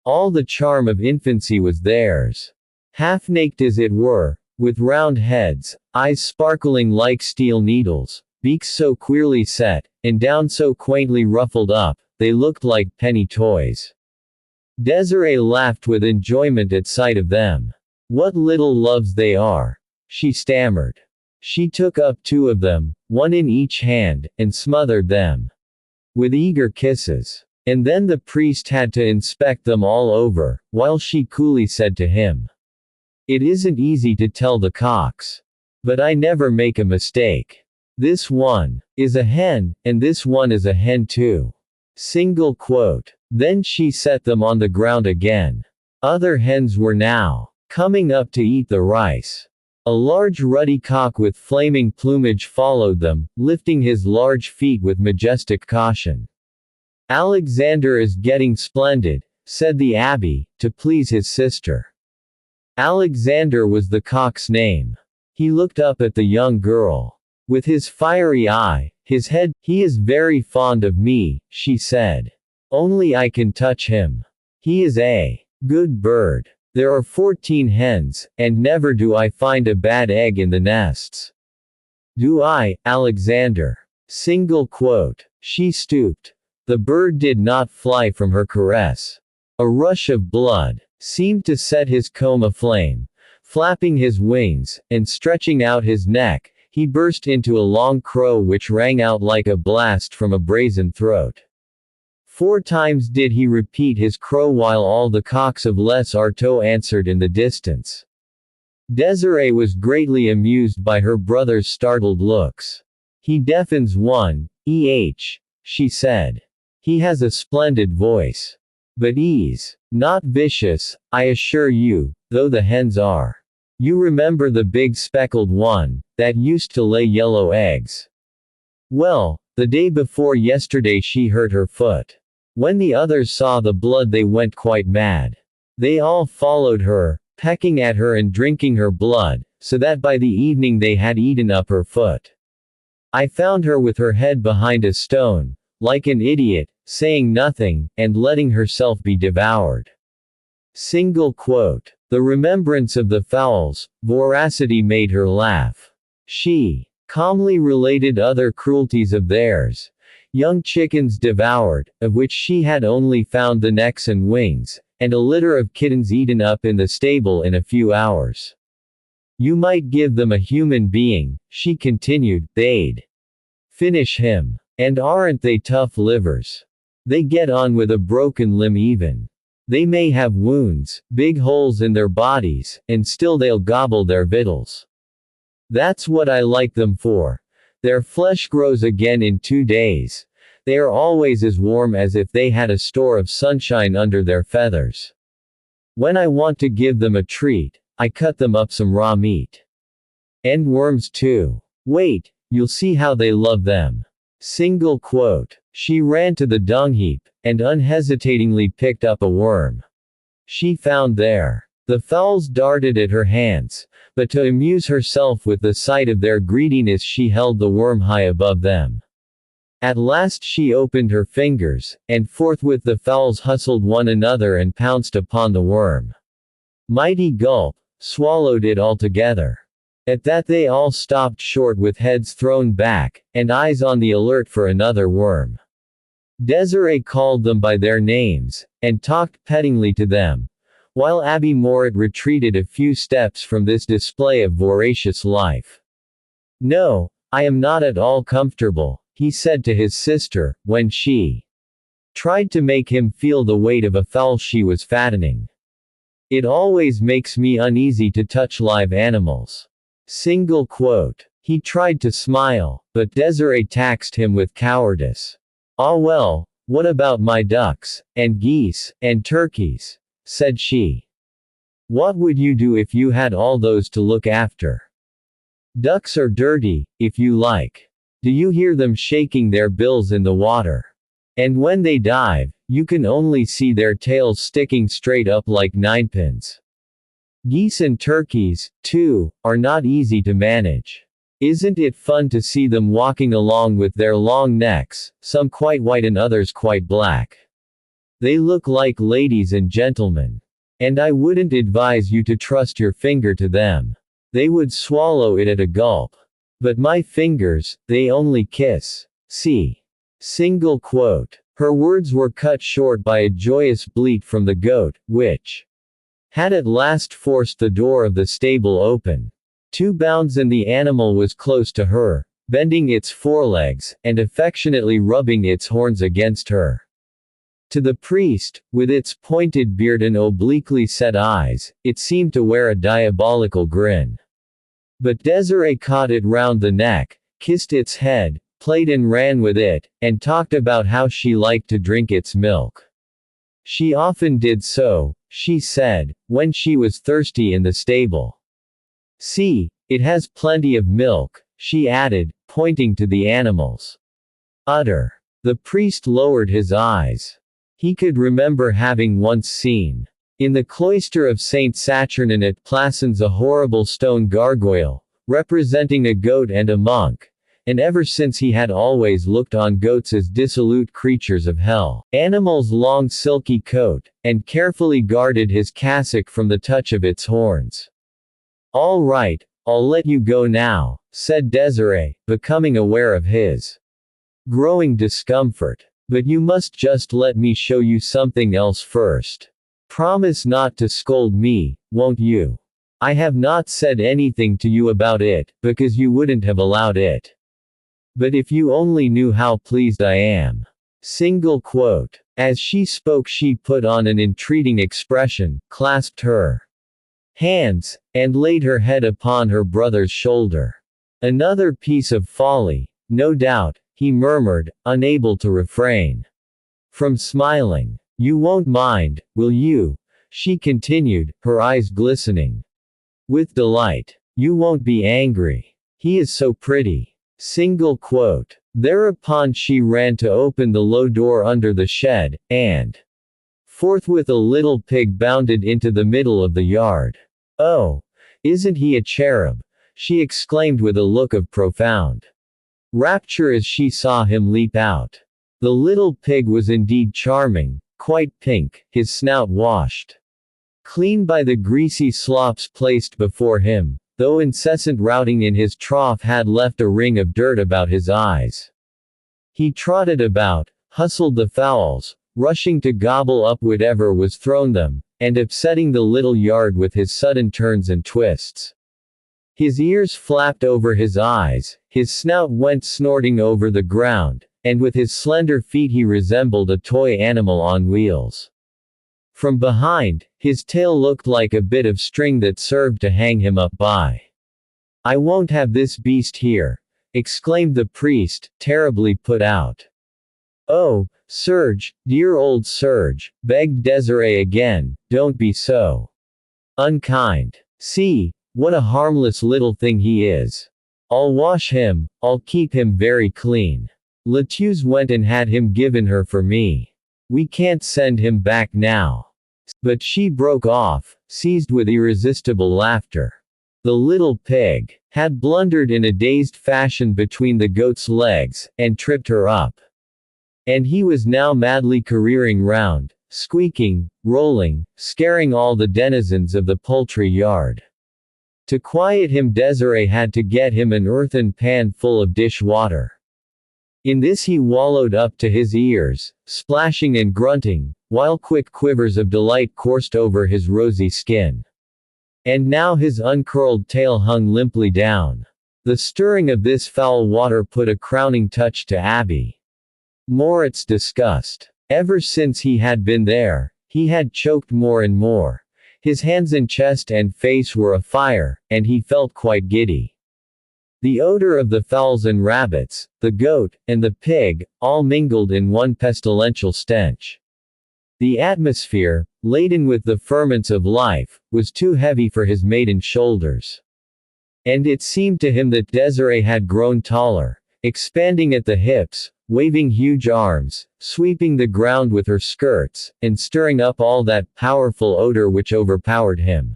All the charm of infancy was theirs. Half-naked as it were, with round heads, eyes sparkling like steel needles, beaks so queerly set, and down so quaintly ruffled up, they looked like penny toys. Desiree laughed with enjoyment at sight of them. What little loves they are, she stammered. She took up two of them, one in each hand, and smothered them with eager kisses. And then the priest had to inspect them all over, while she coolly said to him, "It isn't easy to tell the cocks. But I never make a mistake. This one is a hen, and this one is a hen too." Single quote. Then she set them on the ground again. Other hens were now coming up to eat the rice. A large ruddy cock with flaming plumage followed them, lifting his large feet with majestic caution. "Alexander is getting splendid," said the Abbe, to please his sister. Alexander was the cock's name. He looked up at the young girl with his fiery eye, his head. "He is very fond of me," she said. "Only I can touch him. He is a good bird. There are 14 hens, and never do I find a bad egg in the nests. Do I, Alexander?" Single quote. She stooped. The bird did not fly from her caress. A rush of blood seemed to set his comb aflame. Flapping his wings, and stretching out his neck, he burst into a long crow which rang out like a blast from a brazen throat. 4 times did he repeat his crow while all the cocks of Les Artois answered in the distance. Desiree was greatly amused by her brother's startled looks. "He deafens one, she said. "He has a splendid voice. But he's not vicious, I assure you, though the hens are. You remember the big speckled one, that used to lay yellow eggs? Well, the day before yesterday she hurt her foot. When the others saw the blood they went quite mad. They all followed her, pecking at her and drinking her blood, so that by the evening they had eaten up her foot. I found her with her head behind a stone, like an idiot, saying nothing, and letting herself be devoured. Single quote. The remembrance of the fowls' voracity made her laugh. She calmly related other cruelties of theirs. Young chickens devoured, of which she had only found the necks and wings, and a litter of kittens eaten up in the stable in a few hours. You might give them a human being, she continued, they'd finish him. And aren't they tough livers? They get on with a broken limb even. They may have wounds, big holes in their bodies, and still they'll gobble their victuals. That's what I like them for. Their flesh grows again in 2 days. They are always as warm as if they had a store of sunshine under their feathers. When I want to give them a treat, I cut them up some raw meat. And worms too. Wait, you'll see how they love them. Single quote. She ran to the dung heap, and unhesitatingly picked up a worm. She found there. The fowls darted at her hands, but to amuse herself with the sight of their greediness she held the worm high above them. At last she opened her fingers, and forthwith the fowls hustled one another and pounced upon the worm. Mighty Gulp swallowed it altogether. At that they all stopped short with heads thrown back, and eyes on the alert for another worm. Desiree called them by their names, and talked pettingly to them, while Abbe Mouret retreated a few steps from this display of voracious life. No, I am not at all comfortable, he said to his sister, when she tried to make him feel the weight of a fowl she was fattening. It always makes me uneasy to touch live animals. Single quote. He tried to smile, but Desiree taxed him with cowardice. Ah well, what about my ducks, and geese, and turkeys? Said she. What would you do if you had all those to look after? Ducks are dirty, if you like. Do you hear them shaking their bills in the water? And when they dive, you can only see their tails sticking straight up like ninepins. Geese and turkeys, too, are not easy to manage. Isn't it fun to see them walking along with their long necks, some quite white and others quite black? They look like ladies and gentlemen. And I wouldn't advise you to trust your finger to them. They would swallow it at a gulp. But my fingers, they only kiss. See. Single quote. Her words were cut short by a joyous bleat from the goat, which had at last forced the door of the stable open. 2 bounds and the animal was close to her, bending its forelegs, and affectionately rubbing its horns against her. To the priest, with its pointed beard and obliquely set eyes, it seemed to wear a diabolical grin. But Desiree caught it round the neck, kissed its head, played and ran with it, and talked about how she liked to drink its milk. She often did so, she said, when she was thirsty in the stable. See, it has plenty of milk, she added, pointing to the animals. Utter. The priest lowered his eyes. He could remember having once seen, in the cloister of Saint Saturnin at Plassans, a horrible stone gargoyle, representing a goat and a monk, and ever since he had always looked on goats as dissolute creatures of hell. Animal's long silky coat, and carefully guarded his cassock from the touch of its horns. All right, I'll let you go now, said Desiree, becoming aware of his growing discomfort. But you must just let me show you something else first. Promise not to scold me, won't you? I have not said anything to you about it, because you wouldn't have allowed it. But if you only knew how pleased I am. Single quote. As she spoke she put on an entreating expression, clasped her hands, and laid her head upon her brother's shoulder. Another piece of folly, no doubt, he murmured, unable to refrain from smiling. You won't mind, will you? She continued, her eyes glistening with delight. You won't be angry. He is so pretty. Single quote. Thereupon she ran to open the low door under the shed, and forthwith a little pig bounded into the middle of the yard. Oh, isn't he a cherub? She exclaimed with a look of profound rapture as she saw him leap out. The little pig was indeed charming, quite pink, his snout washed clean by the greasy slops placed before him, though incessant routing in his trough had left a ring of dirt about his eyes. He trotted about, hustled the fowls, rushing to gobble up whatever was thrown them, and upsetting the little yard with his sudden turns and twists. His ears flapped over his eyes, his snout went snorting over the ground, and with his slender feet he resembled a toy animal on wheels. From behind, his tail looked like a bit of string that served to hang him up by. "I won't have this beast here," exclaimed the priest, terribly put out. "Oh, Serge, dear old Serge," begged Desiree again, "don't be so unkind. See, what a harmless little thing he is. I'll wash him, I'll keep him very clean. Latuse went and had him given her for me. We can't send him back now." But she broke off, seized with irresistible laughter. The little pig had blundered in a dazed fashion between the goat's legs, and tripped her up. And he was now madly careering round, squeaking, rolling, scaring all the denizens of the poultry yard. To quiet him, Desiree had to get him an earthen pan full of dish water. In this he wallowed up to his ears, splashing and grunting, while quick quivers of delight coursed over his rosy skin. And now his uncurled tail hung limply down. The stirring of this foul water put a crowning touch to Abbe Mouret's disgust. Ever since he had been there, he had choked more and more. His hands and chest and face were afire, and he felt quite giddy. The odor of the fowls and rabbits, the goat, and the pig, all mingled in one pestilential stench. The atmosphere, laden with the ferments of life, was too heavy for his maiden shoulders. And it seemed to him that Desiree had grown taller, expanding at the hips, waving huge arms, sweeping the ground with her skirts, and stirring up all that powerful odor which overpowered him.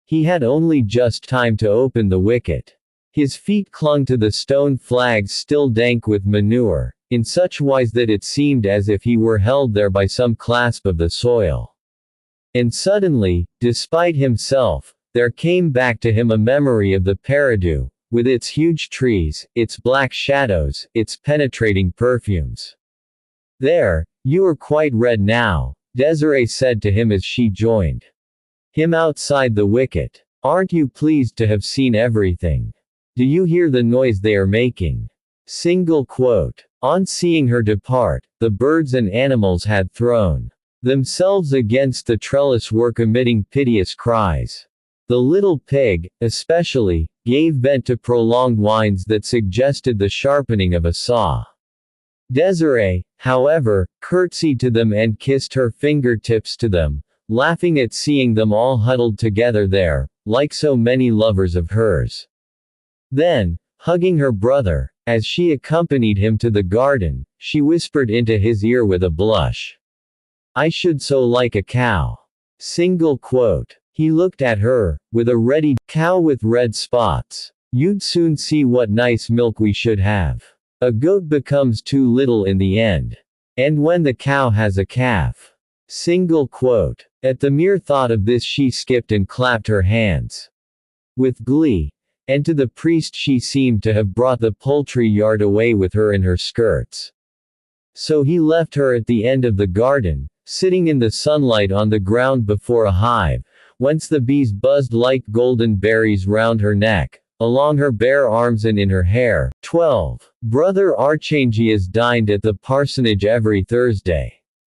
He had only just time to open the wicket. His feet clung to the stone flags still dank with manure, in such wise that it seemed as if he were held there by some clasp of the soil. And suddenly, despite himself, there came back to him a memory of the Paradou, with its huge trees, its black shadows, its penetrating perfumes. "There, you are quite red now," Desiree said to him as she joined him outside the wicket. "Aren't you pleased to have seen everything? Do you hear the noise they are making?" Single quote. On seeing her depart, the birds and animals had thrown themselves against the trellis work emitting piteous cries. The little pig, especially, gave vent to prolonged whines that suggested the sharpening of a saw. Desiree, however, curtsied to them and kissed her fingertips to them, laughing at seeing them all huddled together there, like so many lovers of hers. Then, hugging her brother, as she accompanied him to the garden, she whispered into his ear with a blush, "I should so like a cow." Single quote. He looked at her, with a ready cow with red spots. "You'd soon see what nice milk we should have. A goat becomes too little in the end. And when the cow has a calf." Single quote. At the mere thought of this she skipped and clapped her hands with glee. And to the priest she seemed to have brought the poultry yard away with her in her skirts. So he left her at the end of the garden, sitting in the sunlight on the ground before a hive, whence the bees buzzed like golden berries round her neck, along her bare arms and in her hair. 12. Brother Archangius dined at the parsonage every Thursday.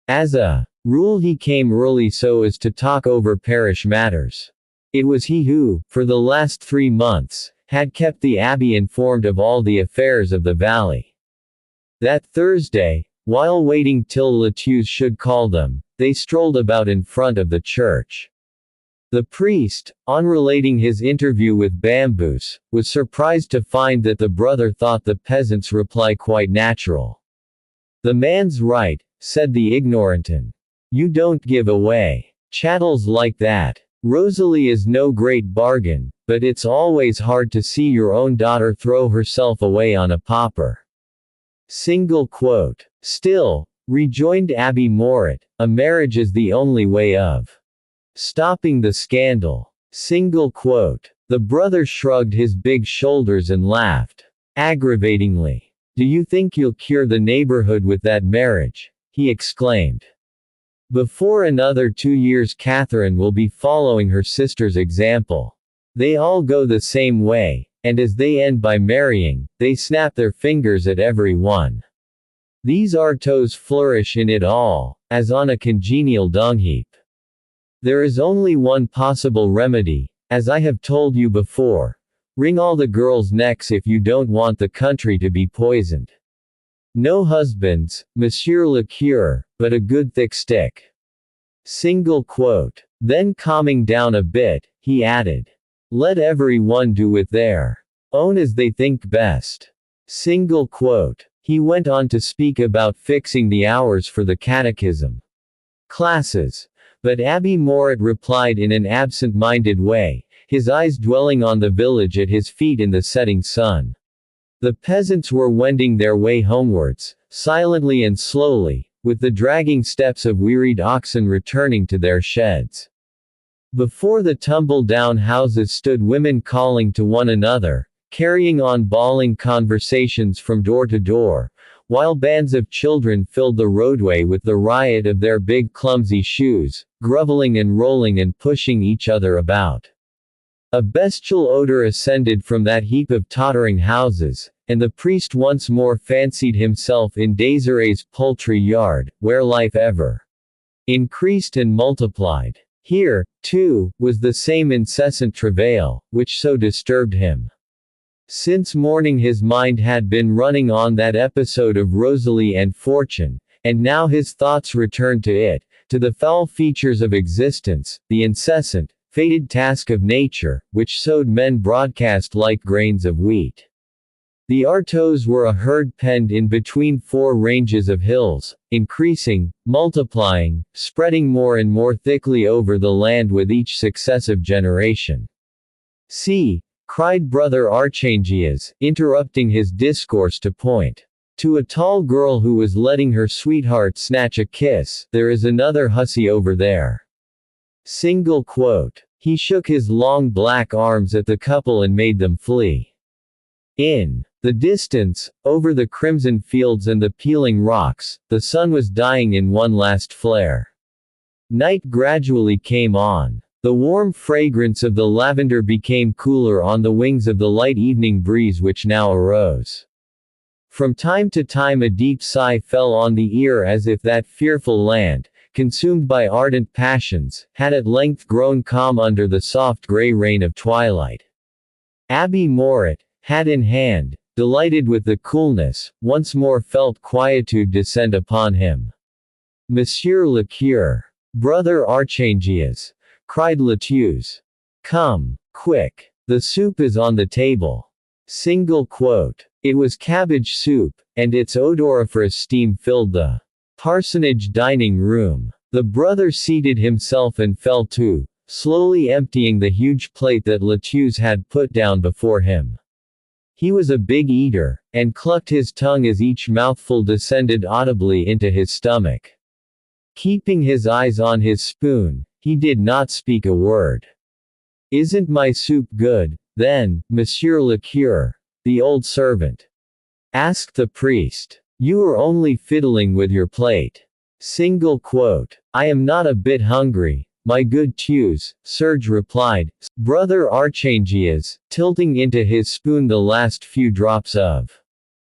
As a rule he came early so as to talk over parish matters. It was he who, for the last 3 months, had kept the abbey informed of all the affairs of the valley. That Thursday, while waiting till Latuse should call them, they strolled about in front of the church. The priest, on relating his interview with Bamboos, was surprised to find that the brother thought the peasant's reply quite natural. "The man's right," said the ignoranton. "You don't give away chattels like that. Rosalie is no great bargain, but it's always hard to see your own daughter throw herself away on a pauper. Single quote. Still, rejoined Abbe Mouret, a marriage is the only way of stopping the scandal. Single quote. The brother shrugged his big shoulders and laughed. Aggravatingly. Do you think you'll cure the neighborhood with that marriage? He exclaimed. Before another 2 years Catherine will be following her sister's example. They all go the same way, and as they end by marrying, they snap their fingers at every one. These Artois flourish in it all, as on a congenial dung-heap. There is only one possible remedy, as I have told you before. Wring all the girls' necks if you don't want the country to be poisoned. No husbands, Monsieur le Curé, but a good thick stick. Single quote. Then calming down a bit, he added. Let every one do with their own as they think best. Single quote. He went on to speak about fixing the hours for the catechism classes. But Abbe Mouret replied in an absent-minded way, his eyes dwelling on the village at his feet in the setting sun. The peasants were wending their way homewards, silently and slowly, with the dragging steps of wearied oxen returning to their sheds. Before the tumble-down houses stood women calling to one another, carrying on bawling conversations from door to door, while bands of children filled the roadway with the riot of their big clumsy shoes, groveling and rolling and pushing each other about. A bestial odor ascended from that heap of tottering houses, and the priest once more fancied himself in Désirée's poultry yard, where life ever increased and multiplied. Here, too, was the same incessant travail, which so disturbed him. Since morning his mind had been running on that episode of Rosalie and Fortune, and now his thoughts returned to it, to the foul features of existence, the incessant, fated task of nature, which sowed men broadcast like grains of wheat. The Artois were a herd penned in between 4 ranges of hills, increasing, multiplying, spreading more and more thickly over the land with each successive generation. See, cried Brother Archangias, interrupting his discourse to point to a tall girl who was letting her sweetheart snatch a kiss, there is another hussy over there. Single quote. He shook his long black arms at the couple and made them flee. In the distance, over the crimson fields and the peeling rocks, the sun was dying in one last flare. Night gradually came on. The warm fragrance of the lavender became cooler on the wings of the light evening breeze which now arose. From time to time a deep sigh fell on the ear as if that fearful land, consumed by ardent passions, had at length grown calm under the soft gray rain of twilight. Abbe Mouret, hat in hand, delighted with the coolness, once more felt quietude descend upon him. Monsieur le Curé. Brother Archangias, cried Latius. Come, quick. The soup is on the table. Single quote. It was cabbage soup, and its odoriferous steam filled the parsonage dining room. The brother seated himself and fell to, slowly emptying the huge plate that Latius had put down before him. He was a big eater, and clucked his tongue as each mouthful descended audibly into his stomach. Keeping his eyes on his spoon, he did not speak a word. Isn't my soup good, then, Monsieur le Curé? The old servant asked the priest. You are only fiddling with your plate. Single quote. I am not a bit hungry, my good Teus, Serge replied. Brother Archangias, tilting into his spoon the last few drops of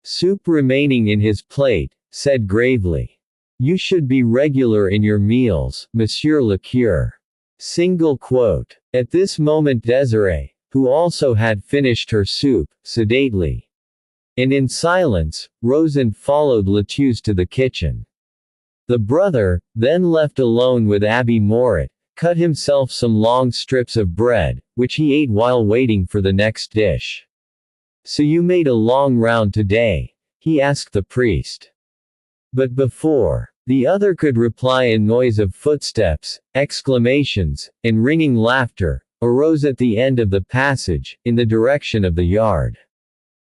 soup remaining in his plate, said gravely. You should be regular in your meals, Monsieur le Curé. Single quote. At this moment Désirée, who also had finished her soup, sedately and in silence, rose and followed Latius to the kitchen. The brother, then left alone with Abbe Mouret, cut himself some long strips of bread, which he ate while waiting for the next dish. So you made a long round today? He asked the priest. But before The other could reply in noise of footsteps, exclamations, and ringing laughter, arose at the end of the passage, in the direction of the yard.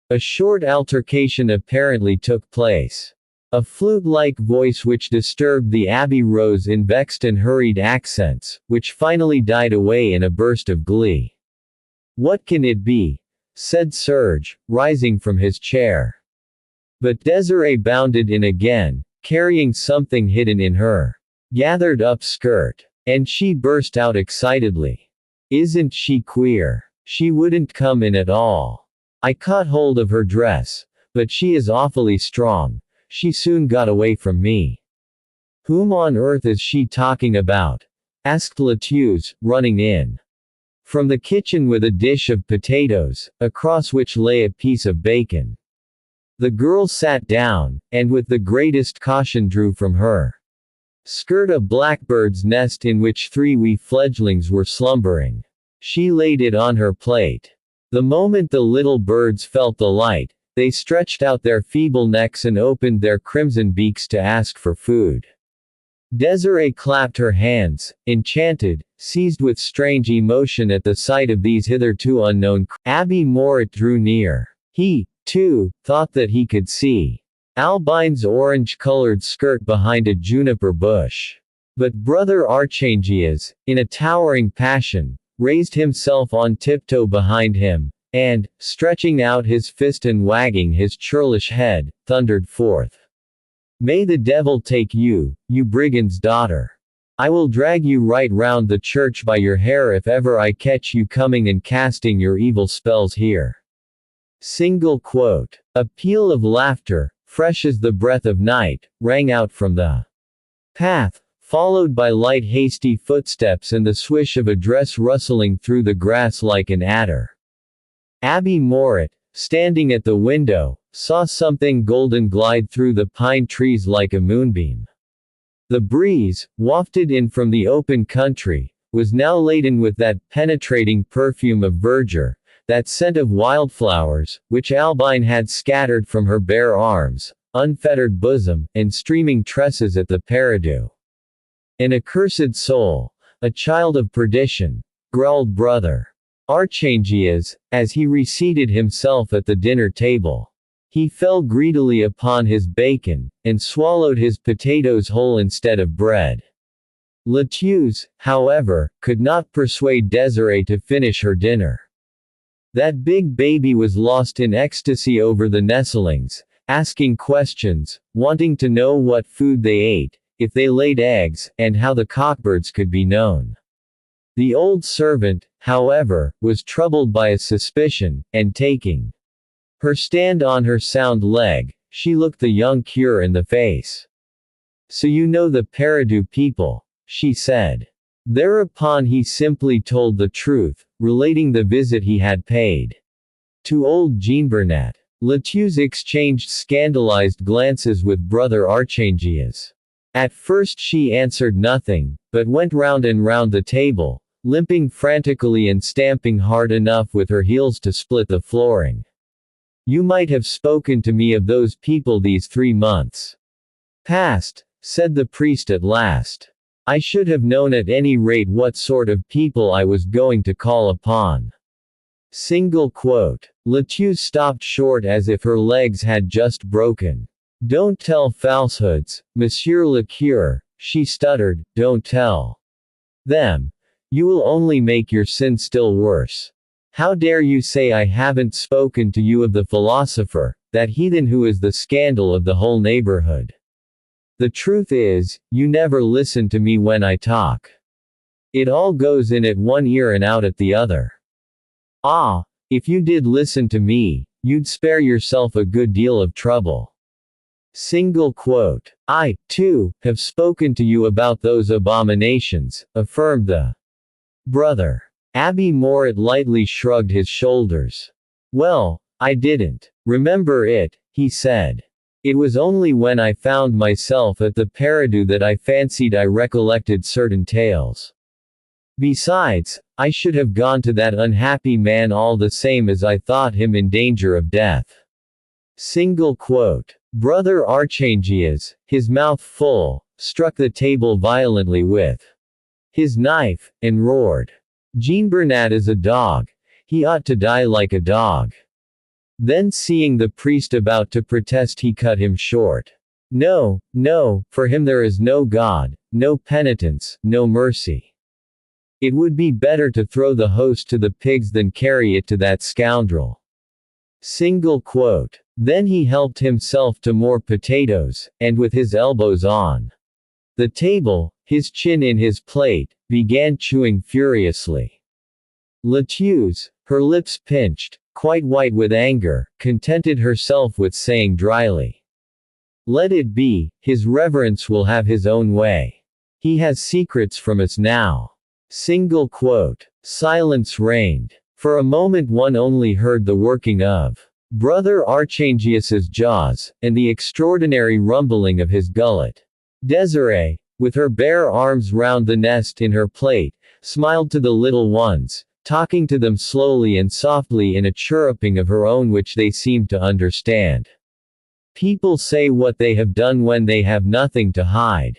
A short altercation apparently took place. A flute-like voice which disturbed the abbey rose in vexed and hurried accents, which finally died away in a burst of glee. "What can it be?" said Serge, rising from his chair. But Desiree bounded in again, carrying something hidden in her gathered up skirt. And she burst out excitedly. "Isn't she queer? She wouldn't come in at all. I caught hold of her dress, but she is awfully strong. She soon got away from me." "Whom on earth is she talking about?" asked Latuse, running in from the kitchen with a dish of potatoes, across which lay a piece of bacon. The girl sat down, and with the greatest caution drew from her skirt a blackbird's nest in which 3 wee fledglings were slumbering. She laid it on her plate. The moment the little birds felt the light, they stretched out their feeble necks and opened their crimson beaks to ask for food. Desiree clapped her hands, enchanted, seized with strange emotion at the sight of these hitherto unknown. Abbe Mouret drew near. He, too, thought that he could see Albine's orange-colored skirt behind a juniper bush. But Brother Archangias, in a towering passion, raised himself on tiptoe behind him, and, stretching out his fist and wagging his churlish head, thundered forth. "May the devil take you, you brigand's daughter! I will drag you right round the church by your hair if ever I catch you coming and casting your evil spells here." Single quote. A peal of laughter, fresh as the breath of night, rang out from the path, followed by light hasty footsteps and the swish of a dress rustling through the grass like an adder. Abbe Mouret, standing at the window, saw something golden glide through the pine trees like a moonbeam. The breeze, wafted in from the open country, was now laden with that penetrating perfume of verdure, that scent of wildflowers, which Albine had scattered from her bare arms, unfettered bosom, and streaming tresses at the Peridou. "An accursed soul, a child of perdition," growled Brother Archangias, as he reseated himself at the dinner table. He fell greedily upon his bacon, and swallowed his potatoes whole instead of bread. Latuse, however, could not persuade Desiree to finish her dinner. That big baby was lost in ecstasy over the nestlings, asking questions, wanting to know what food they ate, if they laid eggs, and how the cockbirds could be known. The old servant, however, was troubled by a suspicion, and taking her stand on her sound leg, she looked the young cure in the face. "So you know the Peridou people," she said. Thereupon he simply told the truth, relating the visit he had paid to old Jean Burnett. Latuse exchanged scandalized glances with Brother Archangias. At first she answered nothing, but went round and round the table, limping frantically and stamping hard enough with her heels to split the flooring. "You might have spoken to me of those people these 3 months past," said the priest at last. "I should have known at any rate what sort of people I was going to call upon." Single quote. Latuse stopped short as if her legs had just broken. "Don't tell falsehoods, Monsieur le Cure," she stuttered, "don't tell them. You will only make your sin still worse. How dare you say I haven't spoken to you of the philosopher, that heathen who is the scandal of the whole neighborhood? The truth is, you never listen to me when I talk. It all goes in at one ear and out at the other. Ah, if you did listen to me, you'd spare yourself a good deal of trouble." Single quote. "I, too, have spoken to you about those abominations," affirmed the brother. Abbe Mouret lightly shrugged his shoulders. "Well, I didn't remember it," he said. "It was only when I found myself at the Peridou that I fancied I recollected certain tales. Besides, I should have gone to that unhappy man all the same as I thought him in danger of death." Single quote. Brother Archangias, his mouth full, struck the table violently with his knife, and roared, "Jean Bernat is a dog. He ought to die like a dog." Then seeing the priest about to protest, he cut him short. "No, no, for him there is no God, no penitence, no mercy. It would be better to throw the host to the pigs than carry it to that scoundrel." Single quote. Then he helped himself to more potatoes, and with his elbows on the table, his chin in his plate, began chewing furiously. Latuse, her lips pinched, quite white with anger, contented herself with saying dryly, "Let it be, his reverence will have his own way. He has secrets from us now." Single quote. Silence reigned. For a moment one only heard the working of Brother Archangius's jaws, and the extraordinary rumbling of his gullet. Desiree, with her bare arms round the nest in her plate, smiled to the little ones, talking to them slowly and softly in a chirruping of her own which they seemed to understand. "People say what they have done when they have nothing to hide,"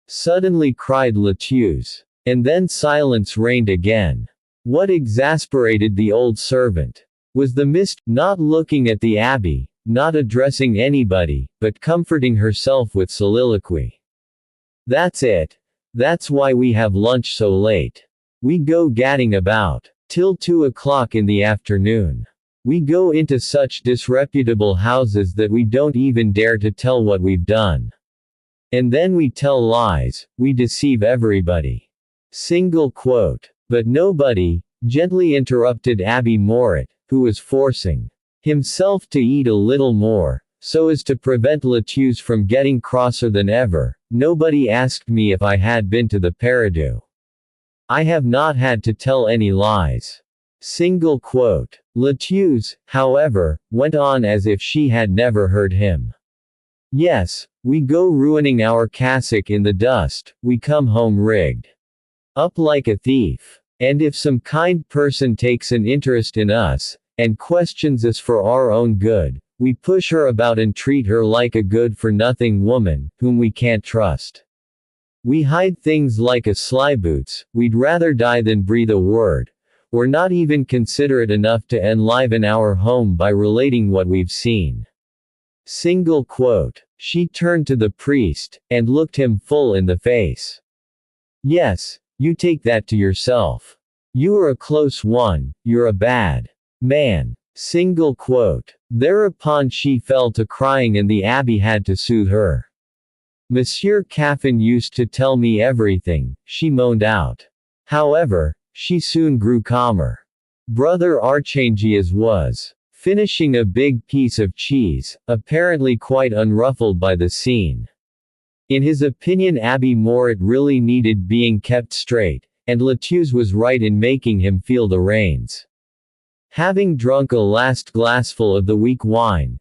suddenly cried Latuse. And then silence reigned again. What exasperated the old servant was the mist, not looking at the abbey, not addressing anybody, but comforting herself with soliloquy. "That's it. That's why we have lunch so late. We go gadding about till 2 o'clock in the afternoon. We go into such disreputable houses that we don't even dare to tell what we've done. And then we tell lies, we deceive everybody." Single quote. But nobody, gently interrupted Abbe Mouret, who was forcing himself to eat a little more, so as to prevent Latuse from getting crosser than ever. "Nobody asked me if I had been to the Paradou. I have not had to tell any lies." Single quote. Latuse, however, went on as if she had never heard him. "Yes, we go ruining our cassock in the dust, we come home rigged up like a thief. And if some kind person takes an interest in us, and questions us for our own good, we push her about and treat her like a good-for-nothing woman, whom we can't trust. We hide things like a slyboots, we'd rather die than breathe a word, or not even considerate enough to enliven our home by relating what we've seen." Single quote. She turned to the priest, and looked him full in the face. "Yes, you take that to yourself. You are a close one, you're a bad man." Single quote. Thereupon she fell to crying and the abbé had to soothe her. "Monsieur Caffin used to tell me everything," she moaned out. However, she soon grew calmer. Brother Archangius was finishing a big piece of cheese, apparently quite unruffled by the scene. In his opinion Abbe Mouret really needed being kept straight, and Latuse was right in making him feel the reins. Having drunk a last glassful of the weak wine,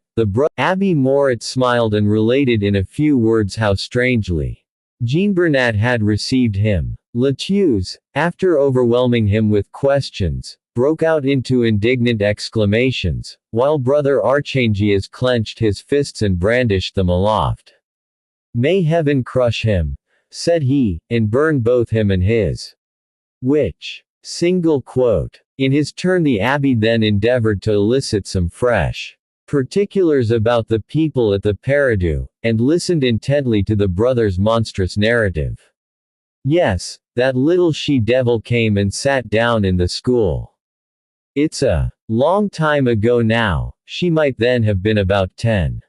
Abbe Mouret smiled and related in a few words how strangely Jean Bernat had received him. Latuse, after overwhelming him with questions, broke out into indignant exclamations, while Brother Archangius clenched his fists and brandished them aloft. "May heaven crush him," said he, "and burn both him and his witch." Single quote. In his turn the abbé then endeavored to elicit some fresh particulars about the people at the Paradou, and listened intently to the brother's monstrous narrative. "Yes, that little she-devil came and sat down in the school. It's a long time ago now, she might then have been about 10.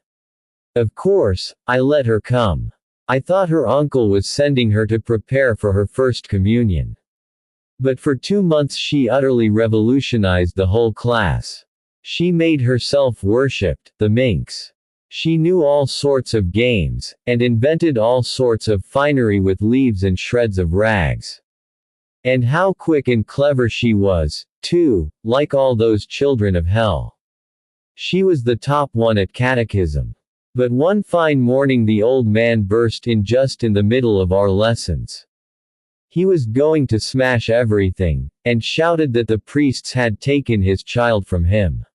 Of course, I let her come. I thought her uncle was sending her to prepare for her first communion. But for 2 months she utterly revolutionized the whole class. She made herself worshipped, the minx. She knew all sorts of games, and invented all sorts of finery with leaves and shreds of rags. And how quick and clever she was, too, like all those children of hell. She was the top one at catechism. But one fine morning the old man burst in just in the middle of our lessons. He was going to smash everything, and shouted that the priests had taken his child from him.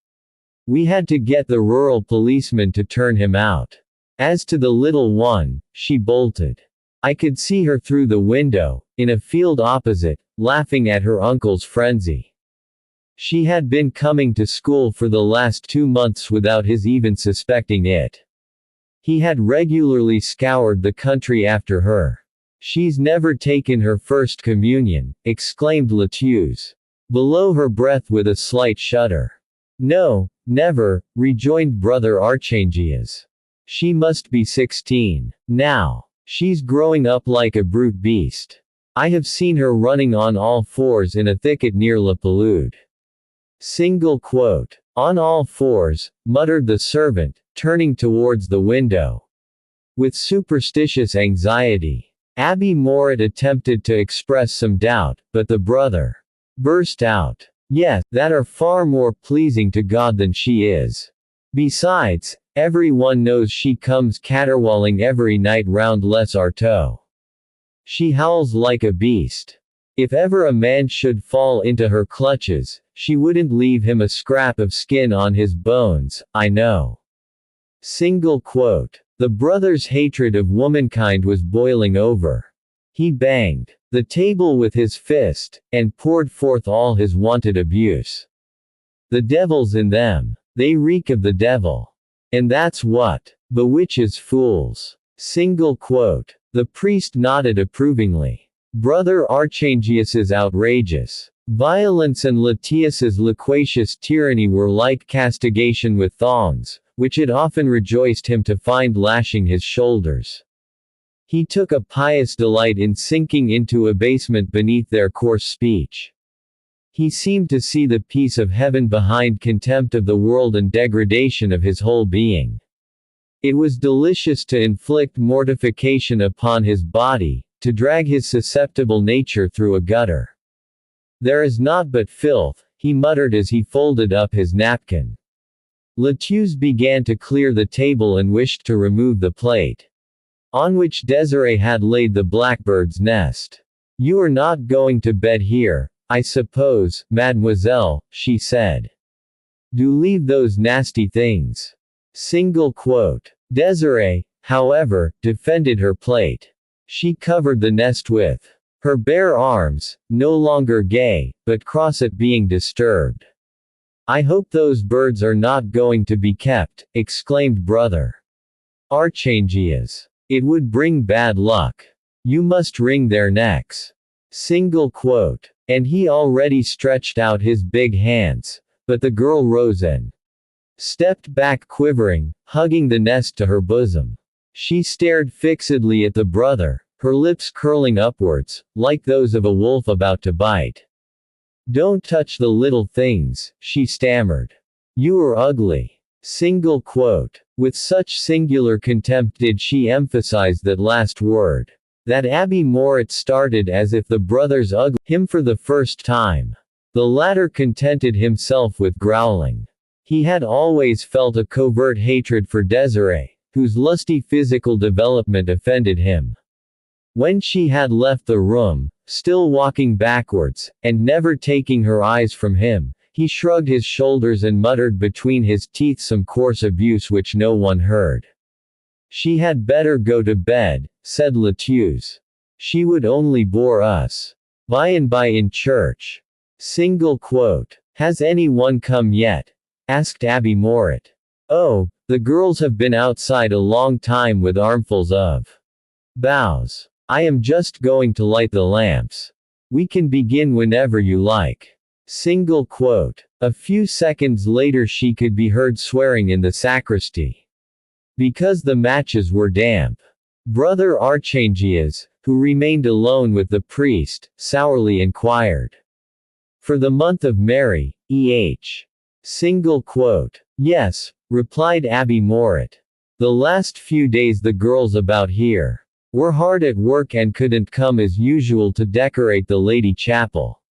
We had to get the rural policeman to turn him out. As to the little one, she bolted. I could see her through the window, in a field opposite, laughing at her uncle's frenzy. She had been coming to school for the last 2 months without his even suspecting it. He had regularly scoured the country after her. She's never taken her first communion, exclaimed Latuse. Below her breath with a slight shudder. No, never, rejoined Brother Archangius. She must be 16. Now. She's growing up like a brute beast. I have seen her running on all fours in a thicket near La Palude. Single quote. On all fours, muttered the servant, turning towards the window. With superstitious anxiety, Abbe Mouret attempted to express some doubt, but the brother burst out. Yes, that are far more pleasing to God than she is. Besides, everyone knows she comes caterwauling every night round Les Artois. She howls like a beast. If ever a man should fall into her clutches, she wouldn't leave him a scrap of skin on his bones, I know. Single quote. The brother's hatred of womankind was boiling over. He banged the table with his fist, and poured forth all his wonted abuse. The devil's in them. They reek of the devil. And that's what bewitches fools. Single quote. The priest nodded approvingly. Brother Archangius's outrageous violence and Latius's loquacious tyranny were like castigation with thongs, which it often rejoiced him to find lashing his shoulders. He took a pious delight in sinking into abasement beneath their coarse speech. He seemed to see the peace of heaven behind contempt of the world and degradation of his whole being. It was delicious to inflict mortification upon his body, to drag his susceptible nature through a gutter. There is naught but filth, he muttered as he folded up his napkin. Latuse began to clear the table and wished to remove the plate, on which Desiree had laid the blackbird's nest. You are not going to bed here, I suppose, mademoiselle, she said. Do leave those nasty things. Single quote. Desiree, however, defended her plate. She covered the nest with her bare arms, no longer gay, but cross at being disturbed. I hope those birds are not going to be kept, exclaimed Brother Archangius. It would bring bad luck. You must wring their necks. Single quote. And he already stretched out his big hands, but the girl rose and stepped back quivering, hugging the nest to her bosom. She stared fixedly at the brother, her lips curling upwards, like those of a wolf about to bite. Don't touch the little things, she stammered. You are ugly. Single quote. With such singular contempt did she emphasize that last word, that Abbe Mouret started as if the brother's ugly him for the first time. The latter contented himself with growling. He had always felt a covert hatred for Desiree, whose lusty physical development offended him. When she had left the room, still walking backwards, and never taking her eyes from him, he shrugged his shoulders and muttered between his teeth some coarse abuse which no one heard. She had better go to bed, said Latuse. She would only bore us. By and by in church. Single quote. Has any one come yet? Asked Abbe Mouret. Oh, the girls have been outside a long time with armfuls of boughs. I am just going to light the lamps. We can begin whenever you like. Single quote. A few seconds later she could be heard swearing in the sacristy. Because the matches were damp. Brother Archangius, who remained alone with the priest, sourly inquired. For the month of Mary, E.H. Single quote. Yes, replied Abbe Mouret. The last few days the girls about here were hard at work and couldn't come as usual to decorate the Lady Chapel.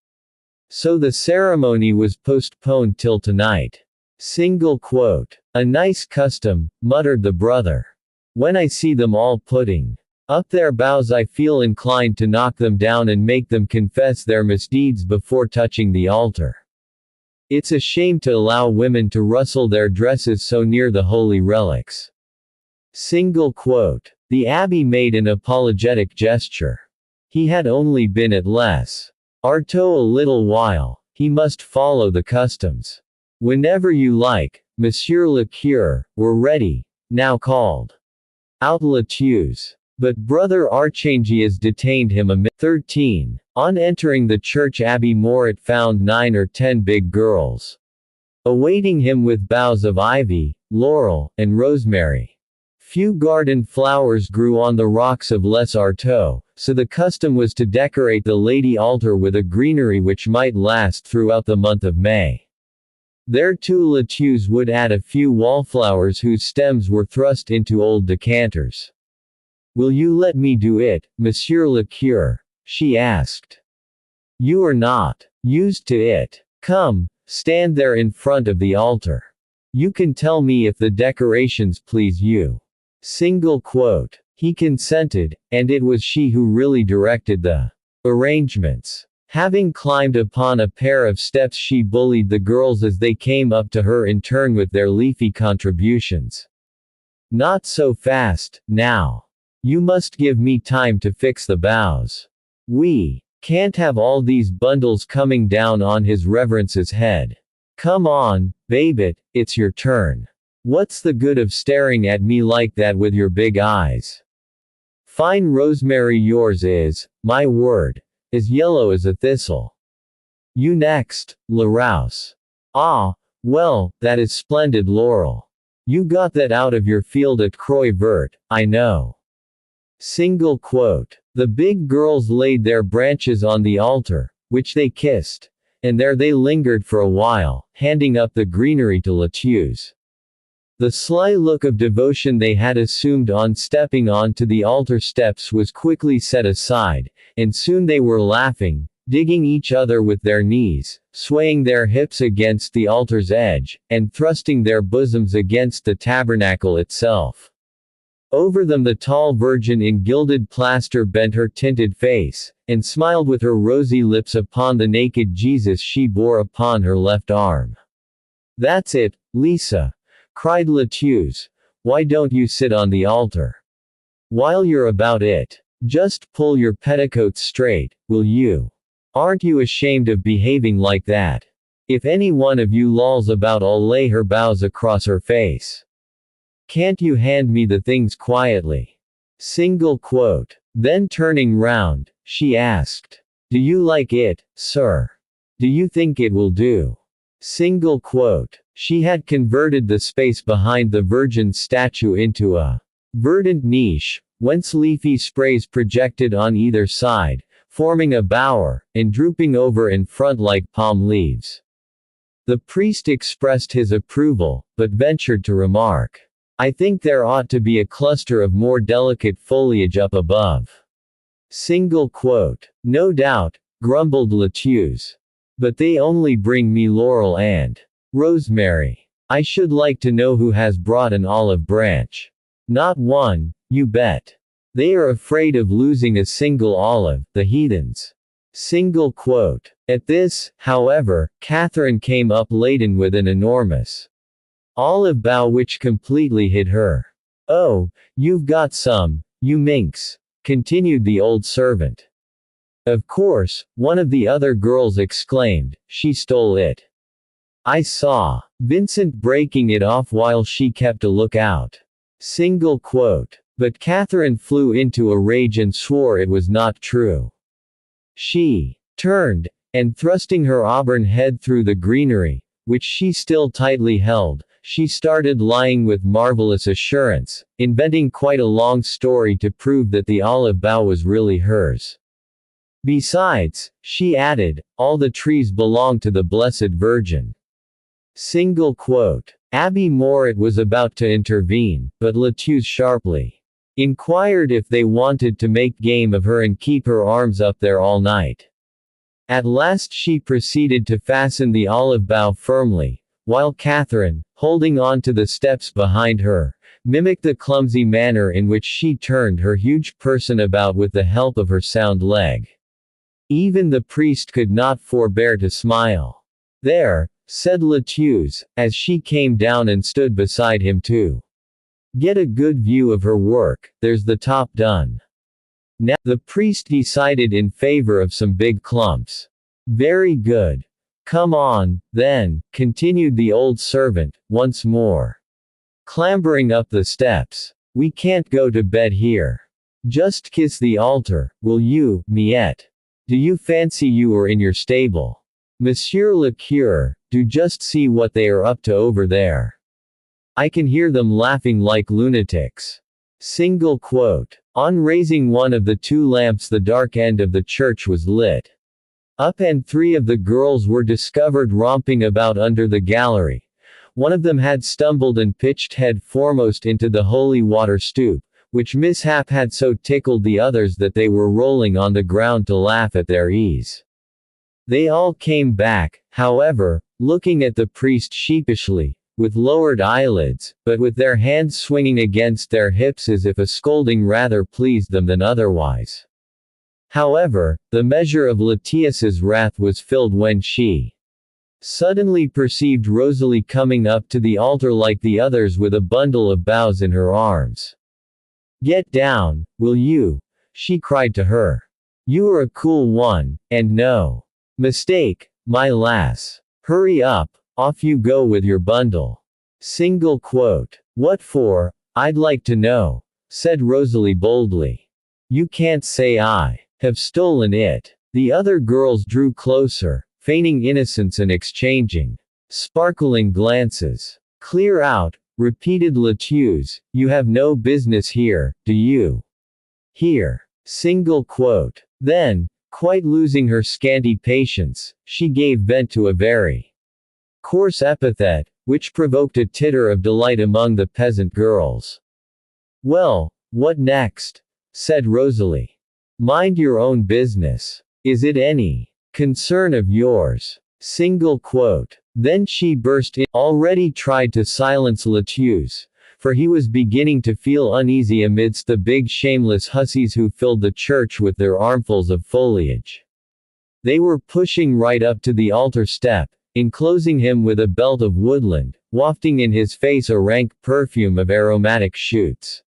So the ceremony was postponed till tonight. Single quote. A nice custom, muttered the brother. When I see them all putting up their boughs I feel inclined to knock them down and make them confess their misdeeds before touching the altar. It's a shame to allow women to rustle their dresses so near the holy relics. Single quote. The abbé made an apologetic gesture. He had only been at Les Artois a little while, he must follow the customs. Whenever you like, Monsieur le Curé, we're ready, now called out Latius. But Brother Archangius detained him a 13. On entering the church, Abbe Mouret found 9 or 10 big girls awaiting him with boughs of ivy, laurel, and rosemary. Few garden flowers grew on the rocks of Les Artois, so the custom was to decorate the Lady Altar with a greenery which might last throughout the month of May. Thereto Latius would add a few wallflowers whose stems were thrust into old decanters. "Will you let me do it, Monsieur le Curé?" she asked. "You are not used to it. Come, stand there in front of the altar. You can tell me if the decorations please you." Single quote. He consented, and it was she who really directed the arrangements. Having climbed upon a pair of steps, she bullied the girls as they came up to her in turn with their leafy contributions. "Not so fast, now. You must give me time to fix the boughs. We can't have all these bundles coming down on his reverence's head. Come on, Babet, it's your turn. What's the good of staring at me like that with your big eyes? Fine rosemary yours is, my word, as yellow as a thistle. You next, Larouse. Ah, well, that is splendid laurel. You got that out of your field at Croix Verte, I know." Single quote. The big girls laid their branches on the altar, which they kissed, and there they lingered for a while, handing up the greenery to Latius. The sly look of devotion they had assumed on stepping onto the altar steps was quickly set aside, and soon they were laughing, digging each other with their knees, swaying their hips against the altar's edge, and thrusting their bosoms against the tabernacle itself. Over them the tall Virgin in gilded plaster bent her tinted face, and smiled with her rosy lips upon the naked Jesus she bore upon her left arm. "That's it, Lisa," cried Latius. "Why don't you sit on the altar? While you're about it, just pull your petticoats straight, will you? Aren't you ashamed of behaving like that? If any one of you lolls about, I'll lay her bows across her face. Can't you hand me the things quietly?" Single quote. Then turning round, she asked, "Do you like it, sir? Do you think it will do?" Single quote. She had converted the space behind the Virgin's statue into a verdant niche, whence leafy sprays projected on either side, forming a bower, and drooping over in front like palm leaves. The priest expressed his approval, but ventured to remark, "I think there ought to be a cluster of more delicate foliage up above." Single quote. "No doubt," grumbled Latius. "But they only bring me laurel and rosemary. I should like to know who has brought an olive branch. Not one, you bet. They are afraid of losing a single olive, the heathens." Single quote. At this, however, Catherine came up laden with an enormous olive bough which completely hid her. "Oh, you've got some, you minx," continued the old servant. "Of course," one of the other girls exclaimed, "she stole it. I saw Vincent breaking it off while she kept a lookout." Single quote. But Catherine flew into a rage and swore it was not true. She turned, and thrusting her auburn head through the greenery, which she still tightly held, she started lying with marvelous assurance, inventing quite a long story to prove that the olive bough was really hers. Besides, she added, all the trees belong to the Blessed Virgin. Single quote. Abbe Mouret was about to intervene, but Latius sharply inquired if they wanted to make game of her and keep her arms up there all night. At last she proceeded to fasten the olive bough firmly, while Catherine, holding on to the steps behind her, mimicked the clumsy manner in which she turned her huge person about with the help of her sound leg. Even the priest could not forbear to smile. "There," said Latius, as she came down and stood beside him too. Get a good view of her work, there's the top done. Now, the priest decided in favor of some big clumps. Very good. Come on, then, continued the old servant, once more. Clambering up the steps. We can't go to bed here. Just kiss the altar, will you, Miette? Do you fancy you are in your stable? Monsieur le Curé, do just see what they are up to over there. I can hear them laughing like lunatics. Single quote. On raising one of the two lamps, the dark end of the church was lit up and three of the girls were discovered romping about under the gallery. One of them had stumbled and pitched head foremost into the holy water stoup, which mishap had so tickled the others that they were rolling on the ground to laugh at their ease. They all came back, however, looking at the priest sheepishly, with lowered eyelids, but with their hands swinging against their hips as if a scolding rather pleased them than otherwise. However, the measure of Letia's wrath was filled when she suddenly perceived Rosalie coming up to the altar like the others with a bundle of boughs in her arms. Get down, will you? She cried to her. You are a cool one, and no mistake, my lass. Hurry up, off you go with your bundle. Single quote. What for, I'd like to know, said Rosalie boldly. You can't say I have stolen it. The other girls drew closer, feigning innocence and exchanging sparkling glances. Clear out, repeated Letius, you have no business here, do you? Here. Single quote. Then, quite losing her scanty patience, she gave vent to a very coarse epithet, which provoked a titter of delight among the peasant girls. Well, what next? Said Rosalie. Mind your own business. Is it any concern of yours? Single quote. Then she burst in, already tried to silence Letius, for he was beginning to feel uneasy amidst the big shameless hussies who filled the church with their armfuls of foliage. They were pushing right up to the altar step, enclosing him with a belt of woodland, wafting in his face a rank perfume of aromatic shoots.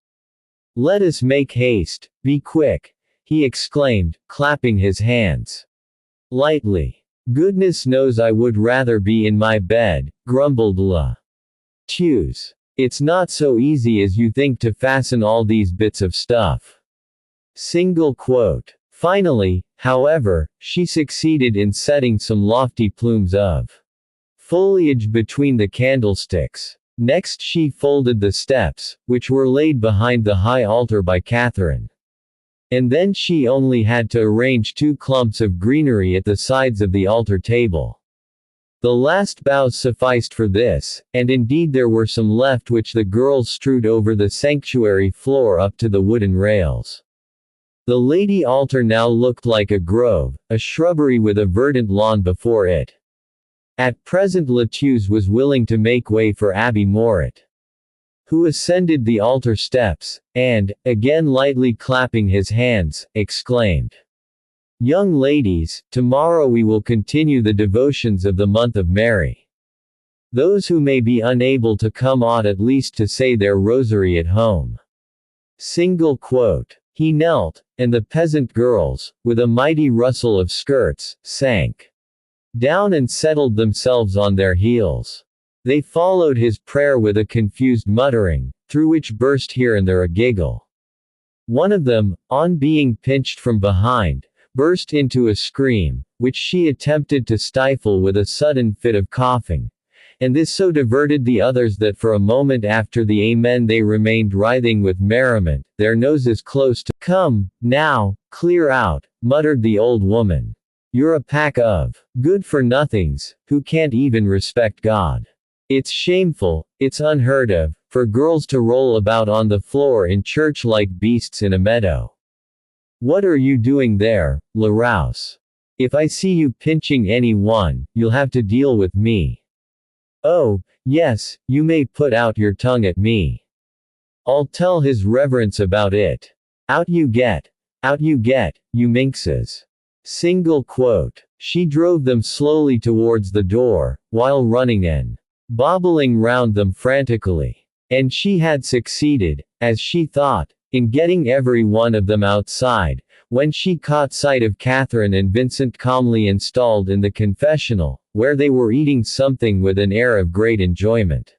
Let us make haste, be quick, he exclaimed, clapping his hands lightly. Goodness knows I would rather be in my bed, grumbled Letius. It's not so easy as you think to fasten all these bits of stuff. Single quote. Finally, however, she succeeded in setting some lofty plumes of foliage between the candlesticks. Next she folded the steps, which were laid behind the high altar by Catherine. And then she only had to arrange two clumps of greenery at the sides of the altar table. The last boughs sufficed for this, and indeed there were some left which the girls strewed over the sanctuary floor up to the wooden rails. The lady altar now looked like a grove, a shrubbery with a verdant lawn before it. At present Letius was willing to make way for Abbe Mouret, who ascended the altar steps, and, again lightly clapping his hands, exclaimed, Young ladies, tomorrow we will continue the devotions of the month of Mary. Those who may be unable to come ought at least to say their rosary at home. Single quote. He knelt, and the peasant girls, with a mighty rustle of skirts, sank down and settled themselves on their heels. They followed his prayer with a confused muttering, through which burst here and there a giggle. One of them, on being pinched from behind, burst into a scream, which she attempted to stifle with a sudden fit of coughing, and this so diverted the others that for a moment after the amen they remained writhing with merriment, their noses close to. Come, now, clear out, muttered the old woman. You're a pack of good-for-nothings, who can't even respect God. It's shameful, it's unheard of, for girls to roll about on the floor in church like beasts in a meadow. What are you doing there, La Rouse? If I see you pinching any one, you'll have to deal with me. Oh, yes, you may put out your tongue at me. I'll tell his reverence about it. Out you get, you minxes. Single quote. She drove them slowly towards the door, while running and bobbling round them frantically. And she had succeeded, as she thought, in getting every one of them outside, when she caught sight of Catherine and Vincent calmly installed in the confessional, where they were eating something with an air of great enjoyment.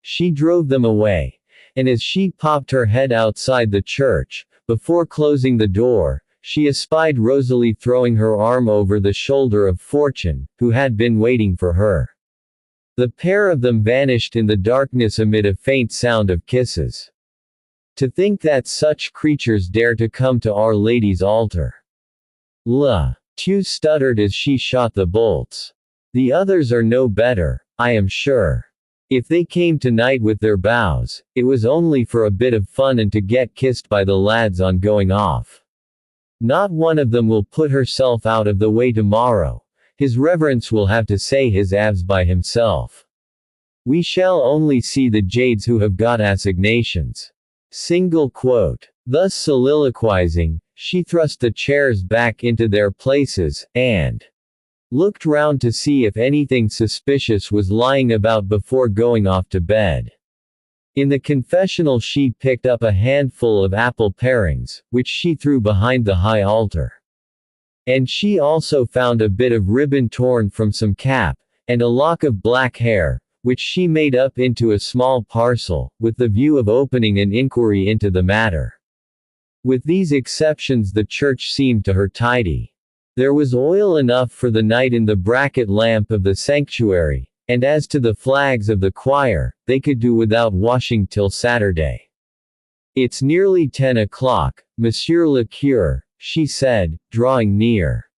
She drove them away, and as she popped her head outside the church, before closing the door, she espied Rosalie throwing her arm over the shoulder of Fortune, who had been waiting for her. The pair of them vanished in the darkness amid a faint sound of kisses. To think that such creatures dare to come to Our Lady's altar. La Tew stuttered as she shot the bolts. The others are no better, I am sure. If they came tonight with their bows, it was only for a bit of fun and to get kissed by the lads on going off. Not one of them will put herself out of the way tomorrow. His Reverence will have to say his avs by himself. We shall only see the jades who have got assignations. Single quote. Thus soliloquizing, she thrust the chairs back into their places, and looked round to see if anything suspicious was lying about before going off to bed. In the confessional she picked up a handful of apple parings, which she threw behind the high altar. And she also found a bit of ribbon torn from some cap, and a lock of black hair, which she made up into a small parcel, with the view of opening an inquiry into the matter. With these exceptions the church seemed to her tidy. There was oil enough for the night in the bracket lamp of the sanctuary, and as to the flags of the choir, they could do without washing till Saturday. It's nearly 10 o'clock, Monsieur le Curé, she said, drawing near.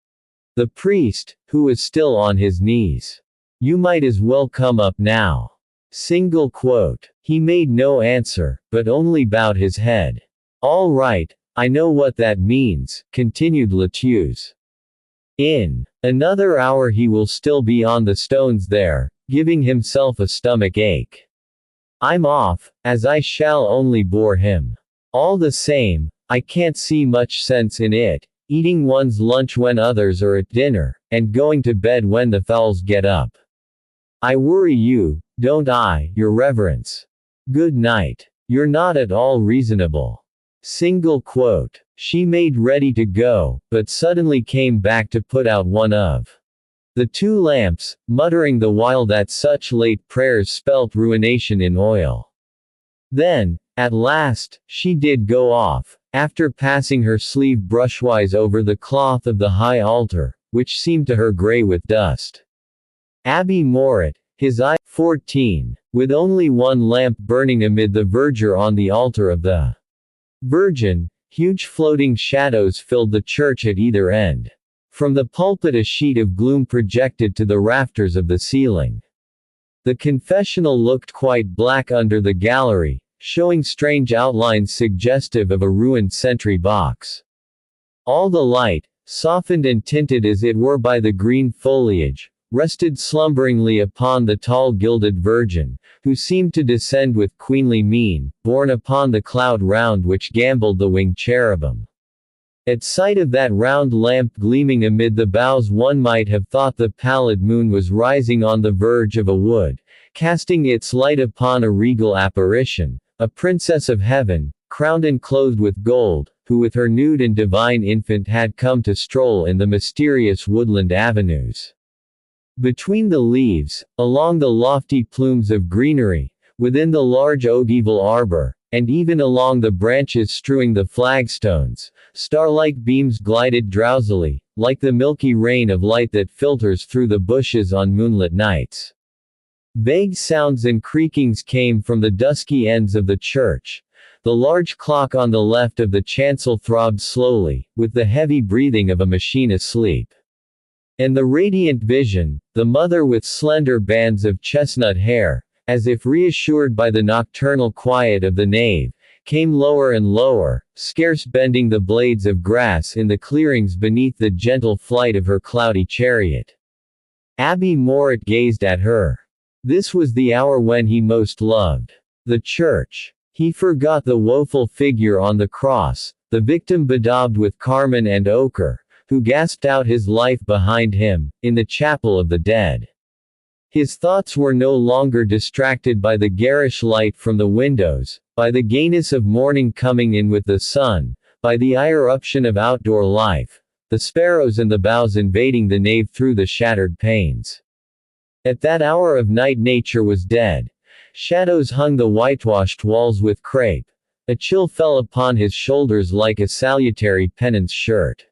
The priest, who was still on his knees. You might as well come up now. Single quote. He made no answer, but only bowed his head. All right, I know what that means, continued Latieus. In another hour he will still be on the stones there, giving himself a stomach ache. I'm off, as I shall only bore him. All the same, I can't see much sense in it, eating one's lunch when others are at dinner, and going to bed when the fowls get up. I worry you, don't I, Your Reverence? Good night. You're not at all reasonable. Single quote. She made ready to go, but suddenly came back to put out one of the two lamps, muttering the while that such late prayers spelt ruination in oil. Then, at last, she did go off, after passing her sleeve brushwise over the cloth of the high altar, which seemed to her grey with dust. Abbe Mouret, his eye 14, with only one lamp burning amid the verdure on the altar of the Virgin, huge floating shadows filled the church at either end. From the pulpit a sheet of gloom projected to the rafters of the ceiling. The confessional looked quite black under the gallery, showing strange outlines suggestive of a ruined sentry box. All the light, softened and tinted as it were by the green foliage, rested slumberingly upon the tall gilded Virgin, who seemed to descend with queenly mien, borne upon the cloud round which gambolled the winged cherubim. At sight of that round lamp gleaming amid the boughs one might have thought the pallid moon was rising on the verge of a wood, casting its light upon a regal apparition, a princess of heaven, crowned and clothed with gold, who with her nude and divine infant had come to stroll in the mysterious woodland avenues. Between the leaves, along the lofty plumes of greenery, within the large ogival arbor, and even along the branches strewing the flagstones, star-like beams glided drowsily, like the milky rain of light that filters through the bushes on moonlit nights. Vague sounds and creakings came from the dusky ends of the church. The large clock on the left of the chancel throbbed slowly, with the heavy breathing of a machine asleep. And the radiant vision, the mother with slender bands of chestnut hair, as if reassured by the nocturnal quiet of the nave, came lower and lower, scarce bending the blades of grass in the clearings beneath the gentle flight of her cloudy chariot. Abbe Mouret gazed at her. This was the hour when he most loved the church. He forgot the woeful figure on the cross, the victim bedaubed with carmine and ochre, who gasped out his life behind him, in the chapel of the dead. His thoughts were no longer distracted by the garish light from the windows, by the gayness of morning coming in with the sun, by the irruption of outdoor life, the sparrows and the boughs invading the nave through the shattered panes. At that hour of night nature was dead. Shadows hung the whitewashed walls with crape. A chill fell upon his shoulders like a salutary penance shirt.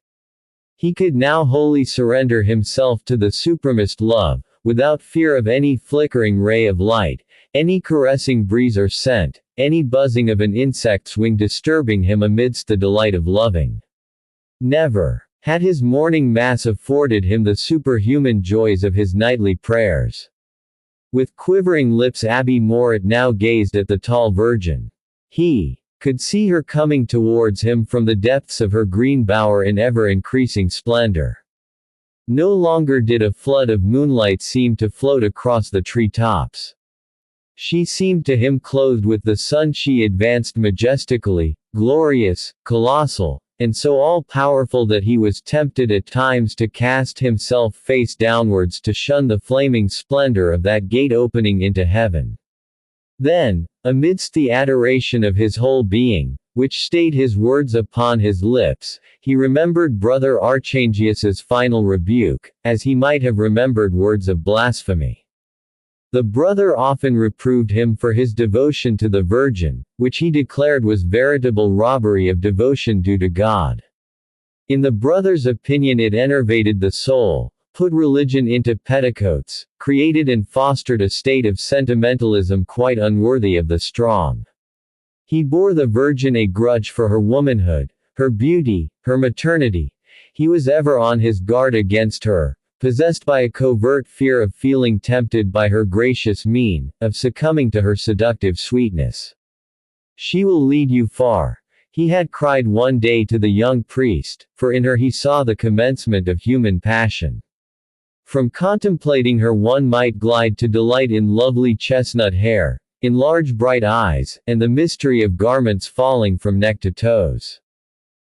He could now wholly surrender himself to the supremest love, without fear of any flickering ray of light, any caressing breeze or scent, any buzzing of an insect's wing disturbing him amidst the delight of loving. Never had his morning mass afforded him the superhuman joys of his nightly prayers. With quivering lips Abbe Mouret now gazed at the tall Virgin. He could see her coming towards him from the depths of her green bower in ever-increasing splendor. No longer did a flood of moonlight seem to float across the tree-tops. She seemed to him clothed with the sun. She advanced majestically, glorious, colossal, and so all-powerful that he was tempted at times to cast himself face downwards to shun the flaming splendor of that gate opening into heaven. Then, amidst the adoration of his whole being, which stayed his words upon his lips, he remembered Brother Archangius's final rebuke, as he might have remembered words of blasphemy. The brother often reproved him for his devotion to the Virgin, which he declared was veritable robbery of devotion due to God. In the brother's opinion it enervated the soul, put religion into petticoats, created and fostered a state of sentimentalism quite unworthy of the strong. He bore the Virgin a grudge for her womanhood, her beauty, her maternity. He was ever on his guard against her, possessed by a covert fear of feeling tempted by her gracious mien, of succumbing to her seductive sweetness. "She will lead you far," he had cried one day to the young priest, for in her he saw the commencement of human passion. From contemplating her one might glide to delight in lovely chestnut hair, in large bright eyes, and the mystery of garments falling from neck to toes.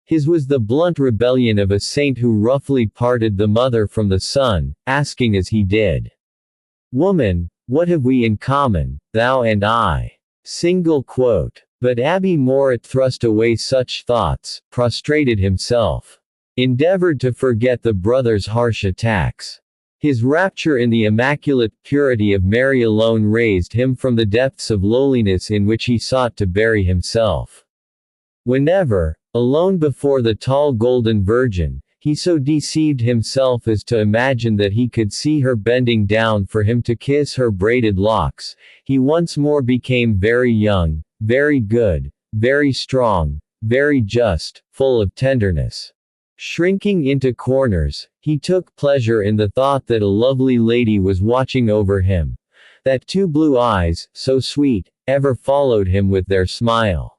His was the blunt rebellion of a saint who roughly parted the mother from the son, asking as he did, "Woman, what have we in common, thou and I?" Single quote. But Abbe Mouret thrust away such thoughts, prostrated himself, endeavored to forget the brother's harsh attacks. His rapture in the immaculate purity of Mary alone raised him from the depths of lowliness in which he sought to bury himself. Whenever, alone before the tall golden Virgin, he so deceived himself as to imagine that he could see her bending down for him to kiss her braided locks, he once more became very young, very good, very strong, very just, full of tenderness. Shrinking into corners, he took pleasure in the thought that a lovely lady was watching over him, that two blue eyes, so sweet, ever followed him with their smile.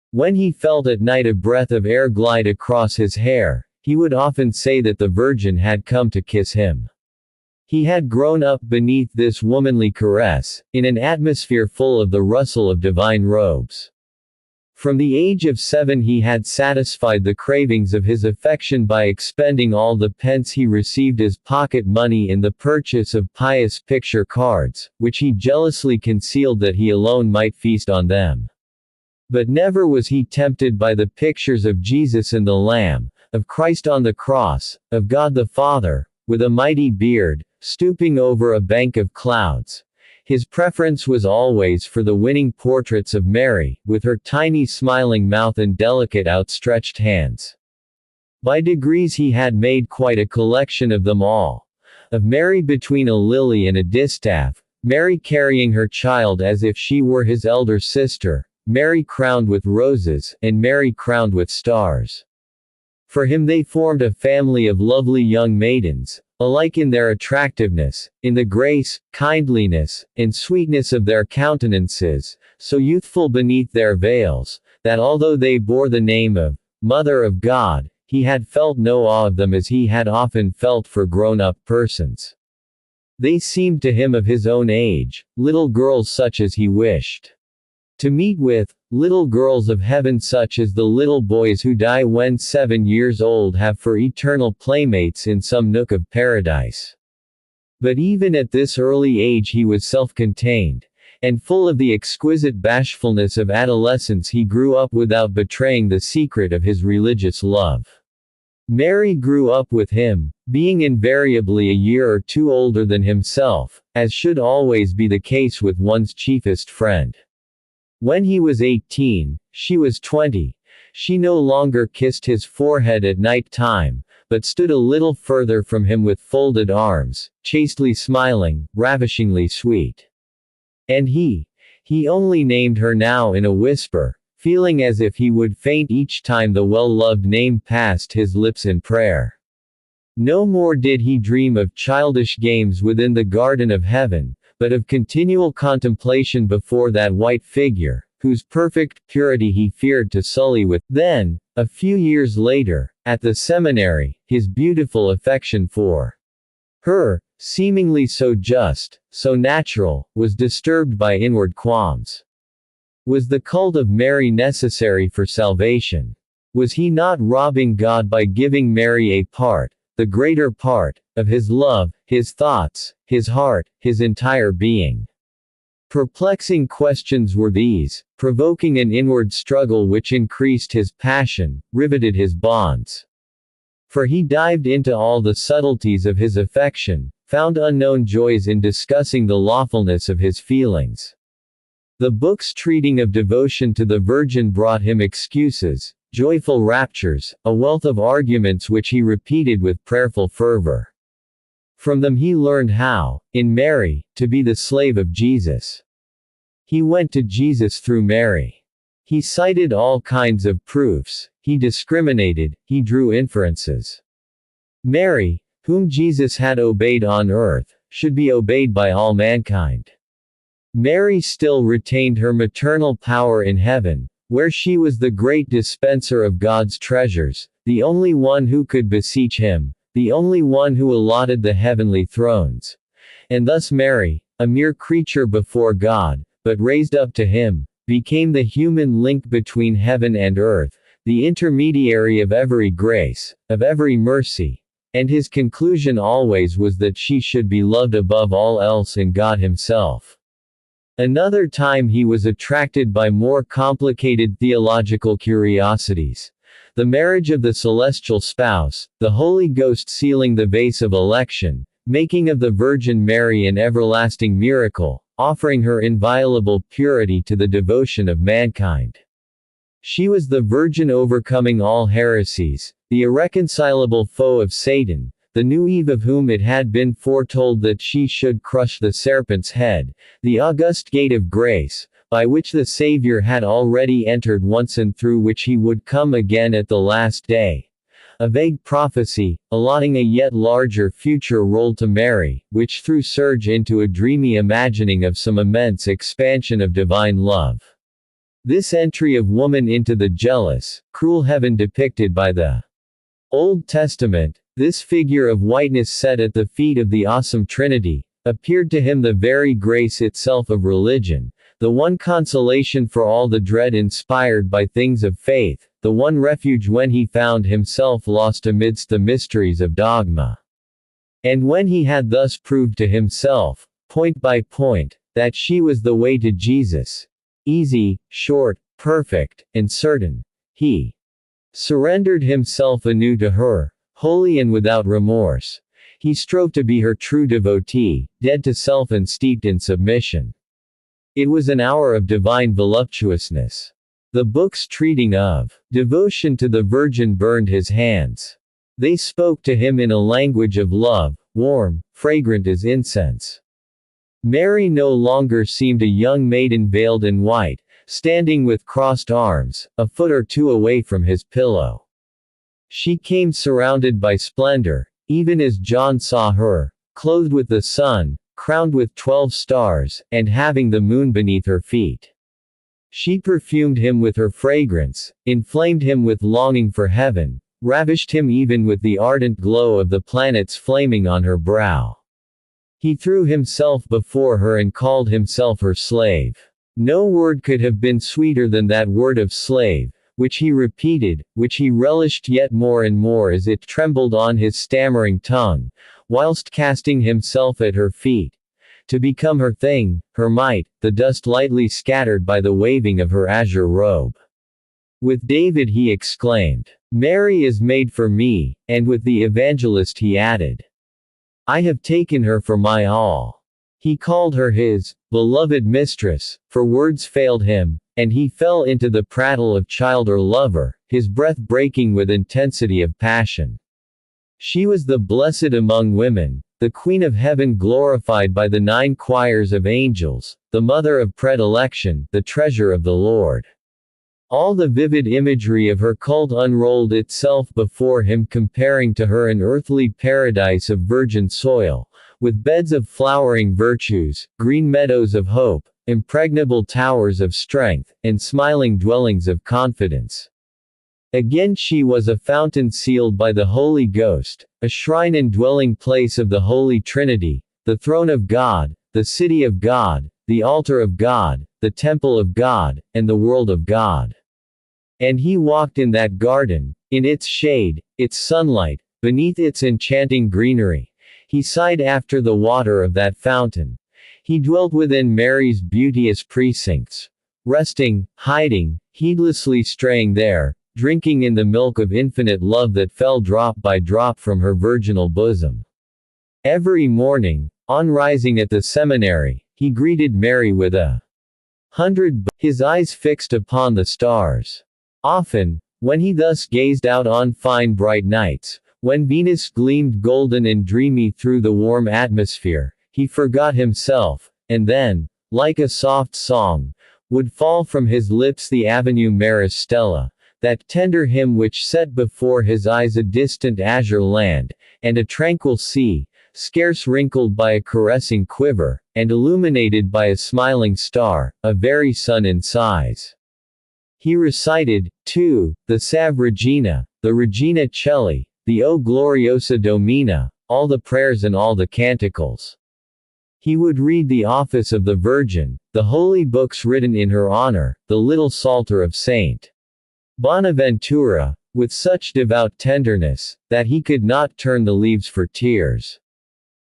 When he felt at night a breath of air glide across his hair, he would often say that the Virgin had come to kiss him. He had grown up beneath this womanly caress, in an atmosphere full of the rustle of divine robes. From the age of 7 he had satisfied the cravings of his affection by expending all the pence he received as pocket money in the purchase of pious picture cards, which he jealously concealed that he alone might feast on them. But never was he tempted by the pictures of Jesus and the Lamb, of Christ on the cross, of God the Father, with a mighty beard, stooping over a bank of clouds. His preference was always for the winning portraits of Mary, with her tiny smiling mouth and delicate outstretched hands. By degrees he had made quite a collection of them all. Of Mary between a lily and a distaff, Mary carrying her child as if she were his elder sister, Mary crowned with roses, and Mary crowned with stars. For him they formed a family of lovely young maidens, alike in their attractiveness, in the grace, kindliness, and sweetness of their countenances, so youthful beneath their veils, that although they bore the name of Mother of God, he had felt no awe of them as he had often felt for grown-up persons. They seemed to him of his own age, little girls such as he wished to meet with, little girls of heaven such as the little boys who die when 7 years old have for eternal playmates in some nook of paradise. But even at this early age he was self-contained, and full of the exquisite bashfulness of adolescence. He grew up without betraying the secret of his religious love. Mary grew up with him, being invariably a year or two older than himself, as should always be the case with one's chiefest friend. When he was 18, she was 20. She no longer kissed his forehead at night time, but stood a little further from him with folded arms, chastely smiling, ravishingly sweet. And he only named her now in a whisper, feeling as if he would faint each time the well-loved name passed his lips in prayer. No more did he dream of childish games within the garden of heaven, but of continual contemplation before that white figure, whose perfect purity he feared to sully with. Then, a few years later, at the seminary, his beautiful affection for her, seemingly so just, so natural, was disturbed by inward qualms. Was the cult of Mary necessary for salvation? Was he not robbing God by giving Mary a part, the greater part, of his love, his thoughts, his heart, his entire being? Perplexing questions were these, provoking an inward struggle which increased his passion, riveted his bonds. For he dived into all the subtleties of his affection, found unknown joys in discussing the lawfulness of his feelings. The books treating of devotion to the Virgin brought him excuses, joyful raptures, a wealth of arguments which he repeated with prayerful fervor. From them he learned how, in Mary, to be the slave of Jesus. He went to Jesus through Mary. He cited all kinds of proofs, he discriminated, he drew inferences. Mary, whom Jesus had obeyed on earth, should be obeyed by all mankind. Mary still retained her maternal power in heaven, where she was the great dispenser of God's treasures, the only one who could beseech him, the only one who allotted the heavenly thrones. And thus Mary, a mere creature before God, but raised up to him, became the human link between heaven and earth, the intermediary of every grace, of every mercy. And his conclusion always was that she should be loved above all else in God himself. Another time he was attracted by more complicated theological curiosities. The marriage of the celestial spouse, the Holy Ghost sealing the vase of election, making of the Virgin Mary an everlasting miracle, offering her inviolable purity to the devotion of mankind. She was the Virgin overcoming all heresies, the irreconcilable foe of Satan, the new Eve of whom it had been foretold that she should crush the serpent's head, the august gate of grace, by which the Savior had already entered once and through which he would come again at the last day. A vague prophecy, allotting a yet larger future role to Mary, which threw Serge into a dreamy imagining of some immense expansion of divine love. This entry of woman into the jealous, cruel heaven depicted by the Old Testament, this figure of whiteness set at the feet of the awesome Trinity, appeared to him the very grace itself of religion, the one consolation for all the dread inspired by things of faith, the one refuge when he found himself lost amidst the mysteries of dogma. And when he had thus proved to himself, point by point, that she was the way to Jesus, easy, short, perfect, and certain, he surrendered himself anew to her, holy and without remorse. He strove to be her true devotee, dead to self and steeped in submission. It was an hour of divine voluptuousness. The books treating of devotion to the Virgin burned his hands. They spoke to him in a language of love, warm, fragrant as incense. Mary no longer seemed a young maiden veiled in white, standing with crossed arms, a foot or two away from his pillow. She came surrounded by splendor, even as John saw her, clothed with the sun, crowned with 12 stars, and having the moon beneath her feet. She perfumed him with her fragrance, inflamed him with longing for heaven, ravished him even with the ardent glow of the planets flaming on her brow. He threw himself before her and called himself her slave. No word could have been sweeter than that word of slave, which he repeated, which he relished yet more and more as it trembled on his stammering tongue, whilst casting himself at her feet, to become her thing, her might, the dust lightly scattered by the waving of her azure robe. With David he exclaimed, "Mary is made for me," and with the evangelist he added, "I have taken her for my all." He called her his beloved mistress, for words failed him, and he fell into the prattle of child or lover, his breath breaking with intensity of passion. She was the blessed among women, the Queen of Heaven glorified by the 9 choirs of angels, the mother of predilection, the treasure of the Lord. All the vivid imagery of her cult unrolled itself before him, comparing to her an earthly paradise of virgin soil, with beds of flowering virtues, green meadows of hope, impregnable towers of strength, and smiling dwellings of confidence. Again she was a fountain sealed by the Holy Ghost, a shrine and dwelling place of the Holy Trinity, the throne of God, the city of God, the altar of God, the temple of God, and the world of God. And he walked in that garden, in its shade, its sunlight, beneath its enchanting greenery. He sighed after the water of that fountain. He dwelt within Mary's beauteous precincts, resting, hiding, heedlessly straying there, drinking in the milk of infinite love that fell drop by drop from her virginal bosom. Every morning, on rising at the seminary, he greeted Mary with his eyes fixed upon the stars. Often, when he thus gazed out on fine bright nights, when Venus gleamed golden and dreamy through the warm atmosphere, he forgot himself, and then, like a soft song, would fall from his lips the Avenue Maris Stella, that tender hymn which set before his eyes a distant azure land, and a tranquil sea, scarce wrinkled by a caressing quiver, and illuminated by a smiling star, a very sun in size. He recited, too, the Salve Regina, the Regina Coeli, the O Gloriosa Domina, all the prayers and all the canticles. He would read the Office of the Virgin, the holy books written in her honor, the little Psalter of Saint Bonaventura, with such devout tenderness, that he could not turn the leaves for tears.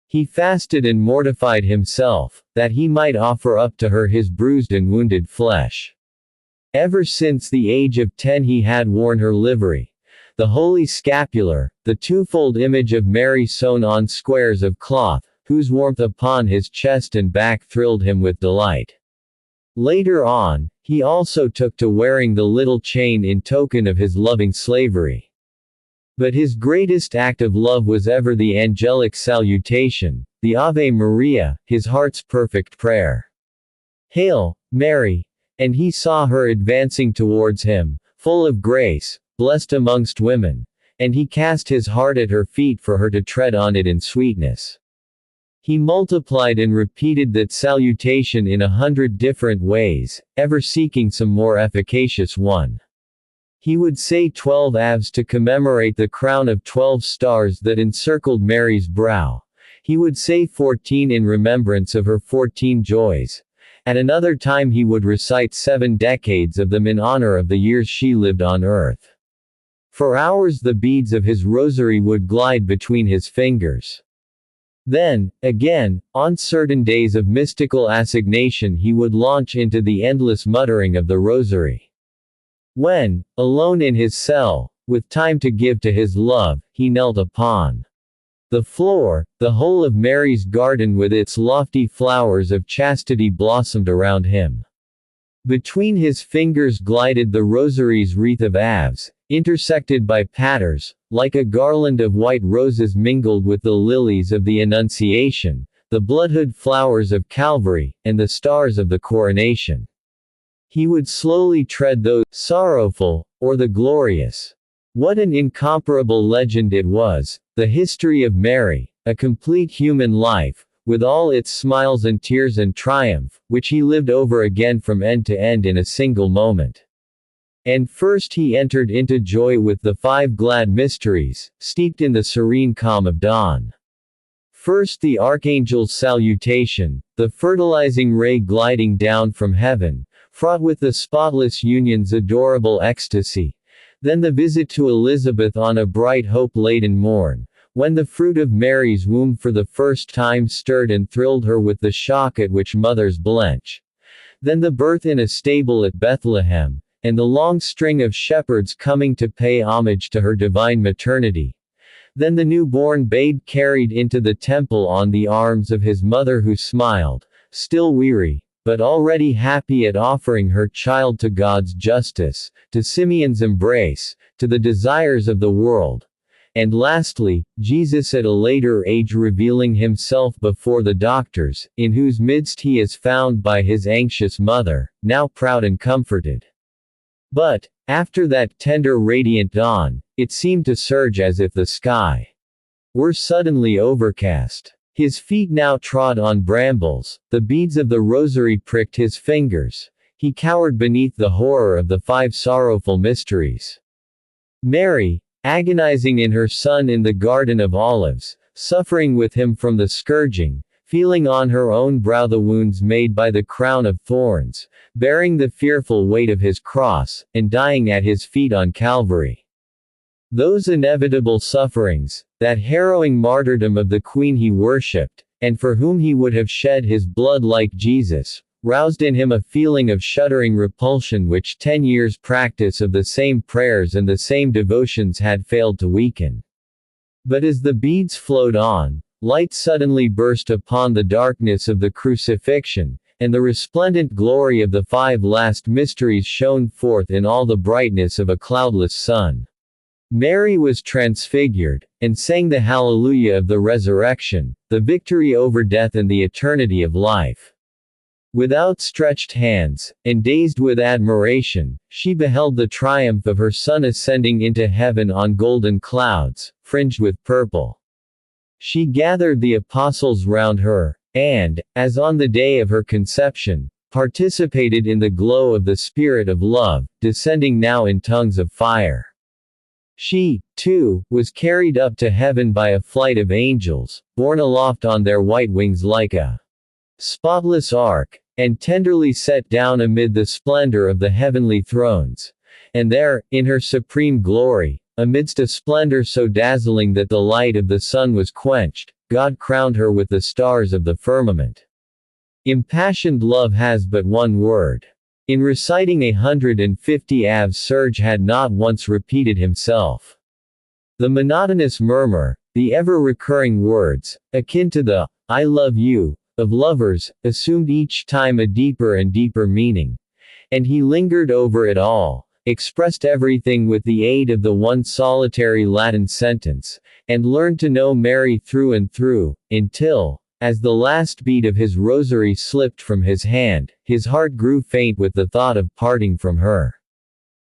He fasted and mortified himself, that he might offer up to her his bruised and wounded flesh. Ever since the age of 10 he had worn her livery, the holy scapular, the twofold image of Mary sewn on squares of cloth, whose warmth upon his chest and back thrilled him with delight. Later on, he also took to wearing the little chain in token of his loving slavery. But his greatest act of love was ever the angelic salutation, the Ave Maria, his heart's perfect prayer. Hail, Mary! And he saw her advancing towards him, full of grace, blessed amongst women, and he cast his heart at her feet for her to tread on it in sweetness. He multiplied and repeated that salutation in 100 different ways, ever seeking some more efficacious one. He would say 12 Aves to commemorate the crown of 12 stars that encircled Mary's brow. He would say 14 in remembrance of her 14 joys. At another time he would recite 7 decades of them in honor of the years she lived on earth. For hours the beads of his rosary would glide between his fingers. Then, again, on certain days of mystical assignation he would launch into the endless muttering of the rosary. When, alone in his cell, with time to give to his love, he knelt upon the floor, the whole of Mary's garden with its lofty flowers of chastity blossomed around him. Between his fingers glided the rosary's wreath of Aves, intersected by paters, like a garland of white roses mingled with the lilies of the Annunciation, the bloodhood flowers of Calvary, and the stars of the Coronation. He would slowly tread those, sorrowful, or the glorious. What an incomparable legend it was, the history of Mary, a complete human life, with all its smiles and tears and triumph, which he lived over again from end to end in a single moment. And first he entered into joy with the 5 glad mysteries, steeped in the serene calm of dawn. First the archangel's salutation, the fertilizing ray gliding down from heaven, fraught with the spotless union's adorable ecstasy. Then the visit to Elizabeth on a bright hope-laden morn, When the fruit of Mary's womb for the first time stirred and thrilled her with the shock at which mothers blench. Then the birth in a stable at Bethlehem, and the long string of shepherds coming to pay homage to her divine maternity. Then the newborn babe carried into the temple on the arms of his mother who smiled, still weary, but already happy at offering her child to God's justice, to Simeon's embrace, to the desires of the world. And lastly, Jesus at a later age revealing himself before the doctors, in whose midst he is found by his anxious mother, now proud and comforted. But, after that tender radiant dawn, it seemed to surge as if the sky were suddenly overcast. His feet now trod on brambles, the beads of the rosary pricked his fingers. He cowered beneath the horror of the 5 sorrowful mysteries. Mary, agonizing in her Son in the Garden of Olives, suffering with him from the scourging, feeling on her own brow the wounds made by the crown of thorns, bearing the fearful weight of his cross, and dying at his feet on Calvary. Those inevitable sufferings, that harrowing martyrdom of the Queen he worshipped, and for whom he would have shed his blood like Jesus, roused in him a feeling of shuddering repulsion which 10 years' practice of the same prayers and the same devotions had failed to weaken. But as the beads flowed on, light suddenly burst upon the darkness of the crucifixion, and the resplendent glory of the 5 last mysteries shone forth in all the brightness of a cloudless sun. Mary was transfigured, and sang the Hallelujah of the resurrection, the victory over death and the eternity of life. With outstretched hands, and dazed with admiration, she beheld the triumph of her Son ascending into heaven on golden clouds, fringed with purple. She gathered the apostles round her, and, as on the day of her conception, participated in the glow of the Spirit of love, descending now in tongues of fire. She, too, was carried up to heaven by a flight of angels, borne aloft on their white wings like a spotless ark, and tenderly set down amid the splendor of the heavenly thrones. And there, in her supreme glory, amidst a splendor so dazzling that the light of the sun was quenched, God crowned her with the stars of the firmament. Impassioned love has but one word. In reciting 150 Aves Surge had not once repeated himself. The monotonous murmur, the ever-recurring words, akin to the "I love you" of lovers, assumed each time a deeper and deeper meaning. And he lingered over it all, expressed everything with the aid of the one solitary Latin sentence, and learned to know Mary through and through, until, as the last bead of his rosary slipped from his hand, his heart grew faint with the thought of parting from her.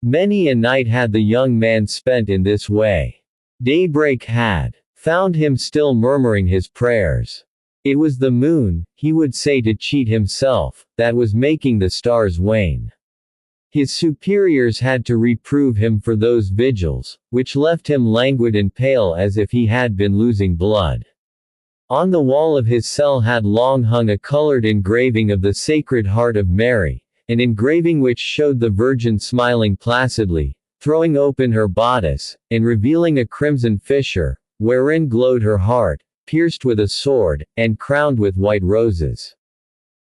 Many a night had the young man spent in this way. Daybreak had found him still murmuring his prayers. It was the moon, he would say to cheat himself, that was making the stars wane. His superiors had to reprove him for those vigils, which left him languid and pale as if he had been losing blood. On the wall of his cell had long hung a colored engraving of the Sacred Heart of Mary, an engraving which showed the Virgin smiling placidly, throwing open her bodice, and revealing a crimson fissure, wherein glowed her heart, pierced with a sword, and crowned with white roses.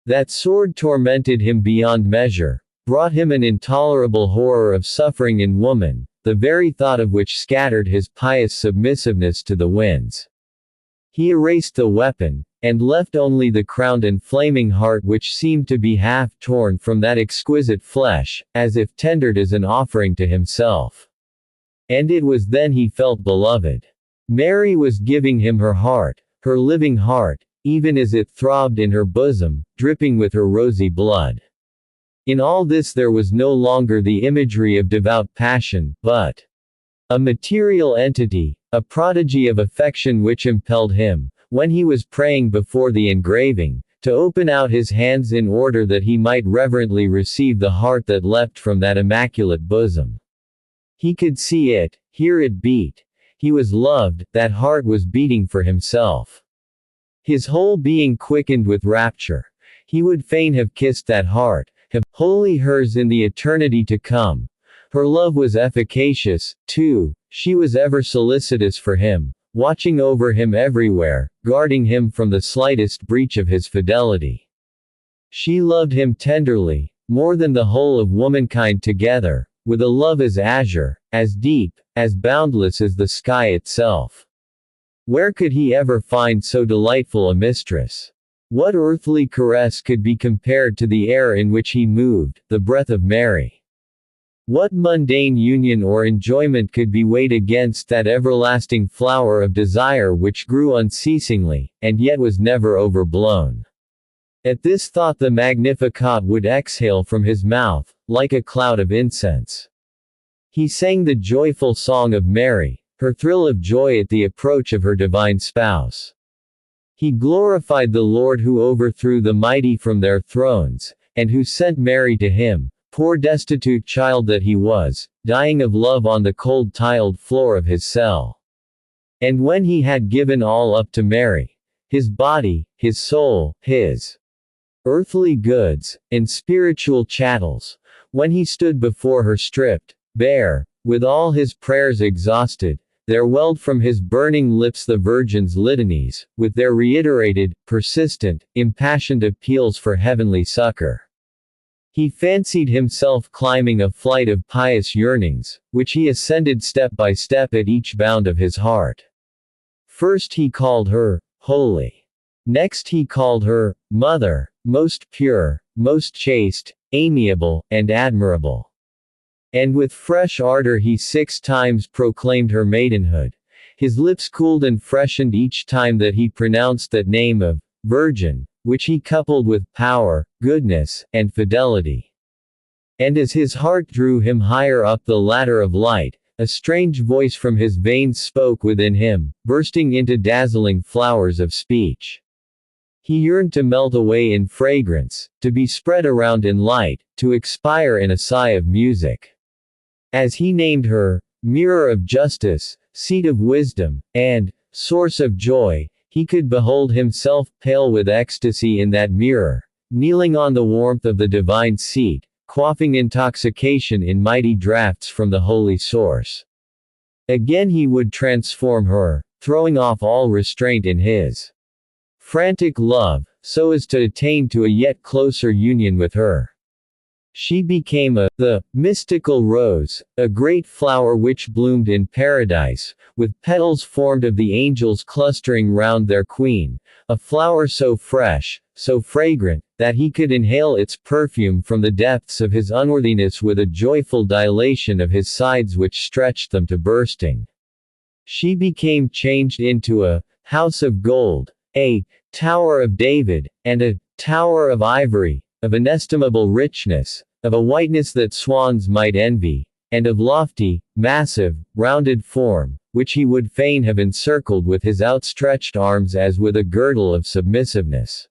That sword tormented him beyond measure, brought him an intolerable horror of suffering in woman, the very thought of which scattered his pious submissiveness to the winds. He erased the weapon, and left only the crowned and flaming heart which seemed to be half torn from that exquisite flesh, as if tendered as an offering to himself. And it was then he felt beloved. Mary was giving him her heart, her living heart, even as it throbbed in her bosom, dripping with her rosy blood. In all this there was no longer the imagery of devout passion, but a material entity, a prodigy of affection which impelled him, when he was praying before the engraving, to open out his hands in order that he might reverently receive the heart that leapt from that immaculate bosom. He could see it, hear it beat. He was loved, that heart was beating for himself. His whole being quickened with rapture. He would fain have kissed that heart, have wholly hers in the eternity to come. Her love was efficacious, too, she was ever solicitous for him, watching over him everywhere, guarding him from the slightest breach of his fidelity. She loved him tenderly, more than the whole of womankind together, with a love as azure, as deep, as boundless as the sky itself. Where could he ever find so delightful a mistress? What earthly caress could be compared to the air in which he moved, the breath of Mary? What mundane union or enjoyment could be weighed against that everlasting flower of desire which grew unceasingly, and yet was never overblown? At this thought the Magnificat would exhale from his mouth, like a cloud of incense. He sang the joyful song of Mary, her thrill of joy at the approach of her divine spouse. He glorified the Lord who overthrew the mighty from their thrones, and who sent Mary to him, poor destitute child that he was, dying of love on the cold tiled floor of his cell. And when he had given all up to Mary, his body, his soul, his earthly goods, and spiritual chattels, when he stood before her stripped, bare, with all his prayers exhausted, there welled from his burning lips the Virgin's litanies, with their reiterated, persistent, impassioned appeals for heavenly succor. He fancied himself climbing a flight of pious yearnings, which he ascended step by step at each bound of his heart. First he called her, Holy. Next he called her, Mother, most pure, most chaste, amiable, and admirable. And with fresh ardor he 6 times proclaimed her maidenhood. His lips cooled and freshened each time that he pronounced that name of Virgin, which he coupled with power, goodness, and fidelity. And as his heart drew him higher up the ladder of light, a strange voice from his veins spoke within him, bursting into dazzling flowers of speech. He yearned to melt away in fragrance, to be spread around in light, to expire in a sigh of music. As he named her, Mirror of Justice, Seat of Wisdom, and Source of Joy, he could behold himself pale with ecstasy in that mirror, kneeling on the warmth of the divine seat, quaffing intoxication in mighty draughts from the holy source. Again he would transform her, throwing off all restraint in his frantic love, so as to attain to a yet closer union with her. She became the mystical rose, a great flower which bloomed in paradise, with petals formed of the angels clustering round their queen, a flower so fresh, so fragrant, that he could inhale its perfume from the depths of his unworthiness with a joyful dilation of his sides which stretched them to bursting. She became changed into a house of gold, a Tower of David, and a Tower of Ivory, of inestimable richness, of a whiteness that swans might envy, and of lofty, massive, rounded form, which he would fain have encircled with his outstretched arms as with a girdle of submissiveness.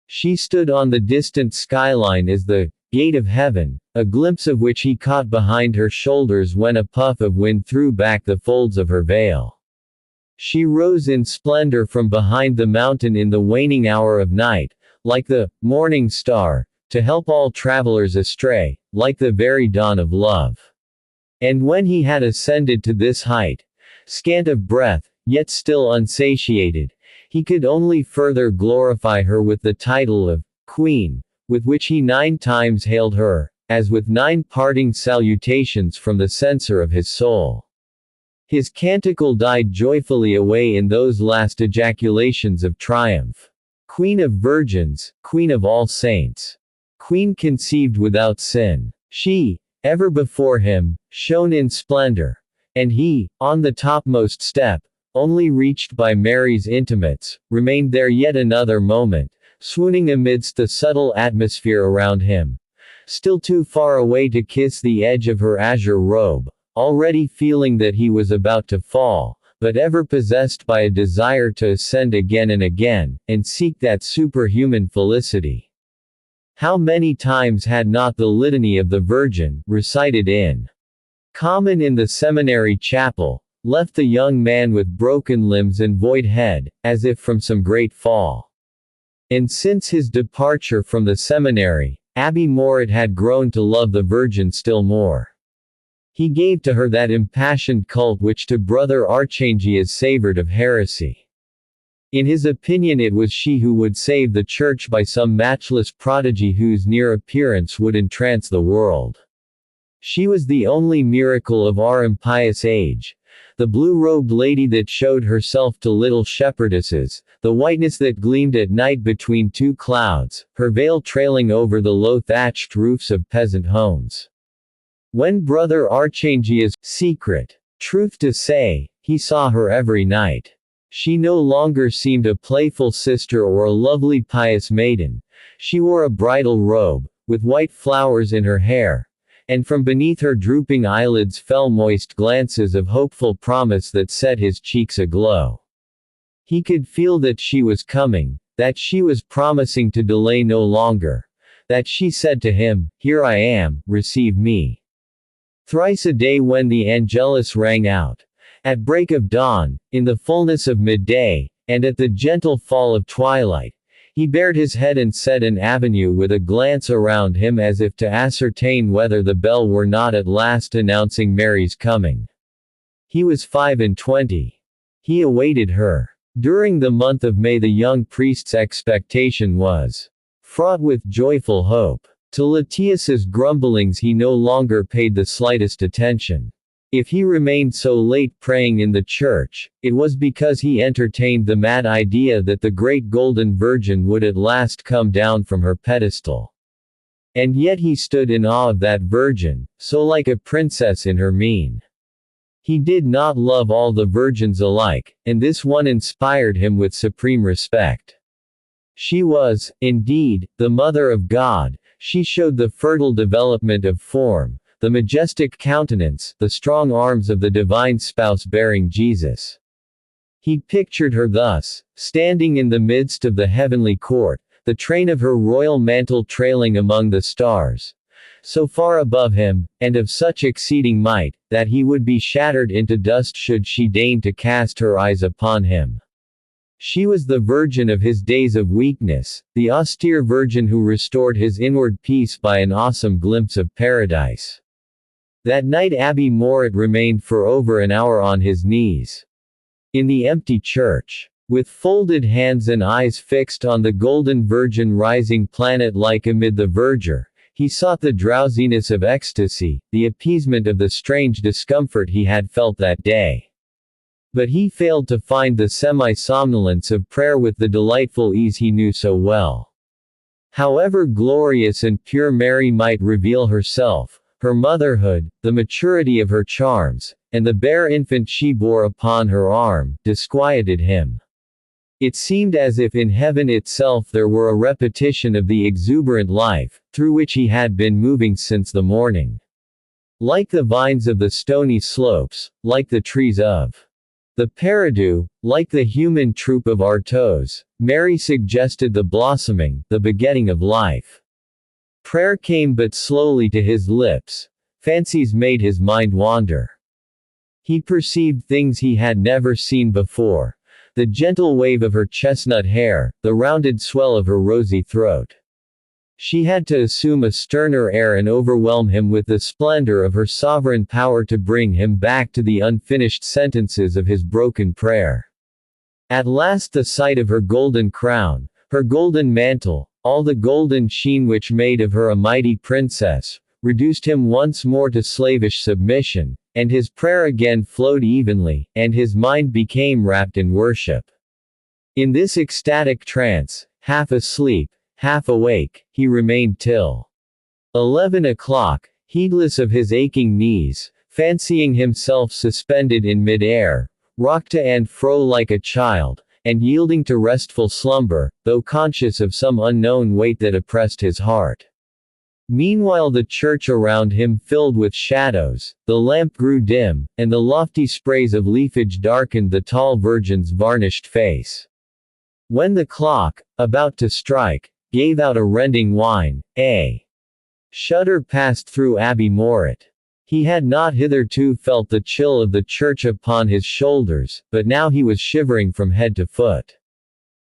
She stood on the distant skyline as the gate of heaven, a glimpse of which he caught behind her shoulders when a puff of wind threw back the folds of her veil. She rose in splendor from behind the mountain in the waning hour of night, like the morning star, to help all travelers astray, like the very dawn of love. And when he had ascended to this height, scant of breath, yet still unsatiated, he could only further glorify her with the title of Queen, with which he 9 times hailed her, as with 9 parting salutations from the censer of his soul. His canticle died joyfully away in those last ejaculations of triumph. Queen of virgins, Queen of all saints. Queen conceived without sin. She, ever before him, shone in splendor. And he, on the topmost step, only reached by Mary's intimates, remained there yet another moment, swooning amidst the subtle atmosphere around him. Still too far away to kiss the edge of her azure robe, already feeling that he was about to fall, but ever possessed by a desire to ascend again and again, and seek that superhuman felicity. How many times had not the Litany of the Virgin, recited in common in the seminary chapel, left the young man with broken limbs and void head, as if from some great fall. And since his departure from the seminary, Abbe Mouret had grown to love the Virgin still more. He gave to her that impassioned cult which to Brother Archangius savored of heresy. In his opinion it was she who would save the Church by some matchless prodigy whose near appearance would entrance the world. She was the only miracle of our impious age, the blue-robed lady that showed herself to little shepherdesses, the whiteness that gleamed at night between two clouds, her veil trailing over the low-thatched roofs of peasant homes. When Brother Archangius, secret, truth to say, he saw her every night. She no longer seemed a playful sister or a lovely pious maiden. She wore a bridal robe, with white flowers in her hair, and from beneath her drooping eyelids fell moist glances of hopeful promise that set his cheeks aglow. He could feel that she was coming, that she was promising to delay no longer, that she said to him, "Here I am, receive me." Thrice a day when the Angelus rang out, at break of dawn, in the fullness of midday, and at the gentle fall of twilight, he bared his head and said an avenue with a glance around him as if to ascertain whether the bell were not at last announcing Mary's coming. He was 25. He awaited her. During the month of May the young priest's expectation was fraught with joyful hope. To Letius's grumblings he no longer paid the slightest attention. If he remained so late praying in the church, it was because he entertained the mad idea that the great golden Virgin would at last come down from her pedestal. And yet he stood in awe of that Virgin, so like a princess in her mien. He did not love all the virgins alike, and this one inspired him with supreme respect. She was, indeed, the Mother of God. She showed the fertile development of form, the majestic countenance, the strong arms of the divine spouse bearing Jesus. He pictured her thus, standing in the midst of the heavenly court, the train of her royal mantle trailing among the stars, so far above him, and of such exceeding might, that he would be shattered into dust should she deign to cast her eyes upon him. She was the Virgin of his days of weakness, the austere Virgin who restored his inward peace by an awesome glimpse of paradise. That night Abbe Mouret remained for over an hour on his knees in the empty church. With folded hands and eyes fixed on the golden Virgin rising planet-like amid the verdure, he sought the drowsiness of ecstasy, the appeasement of the strange discomfort he had felt that day. But he failed to find the semi-somnolence of prayer with the delightful ease he knew so well. However glorious and pure Mary might reveal herself, her motherhood, the maturity of her charms, and the bare infant she bore upon her arm, disquieted him. It seemed as if in heaven itself there were a repetition of the exuberant life, through which he had been moving since the morning. Like the vines of the stony slopes, like the trees of the Paradou, like the human troop of Artois, Mary suggested the blossoming, the begetting of life. Prayer came but slowly to his lips. Fancies made his mind wander. He perceived things he had never seen before. The gentle wave of her chestnut hair, the rounded swell of her rosy throat. She had to assume a sterner air and overwhelm him with the splendor of her sovereign power to bring him back to the unfinished sentences of his broken prayer. At last the sight of her golden crown, her golden mantle, all the golden sheen which made of her a mighty princess, reduced him once more to slavish submission, and his prayer again flowed evenly, and his mind became wrapped in worship. In this ecstatic trance, half asleep, half awake, he remained till 11 o'clock, heedless of his aching knees, fancying himself suspended in mid-air, rocked to and fro like a child, and yielding to restful slumber, though conscious of some unknown weight that oppressed his heart. Meanwhile the church around him filled with shadows, the lamp grew dim, and the lofty sprays of leafage darkened the tall Virgin's varnished face. When the clock, about to strike, gave out a rending whine, a shudder passed through Abbe Mouret. He had not hitherto felt the chill of the church upon his shoulders, but now he was shivering from head to foot.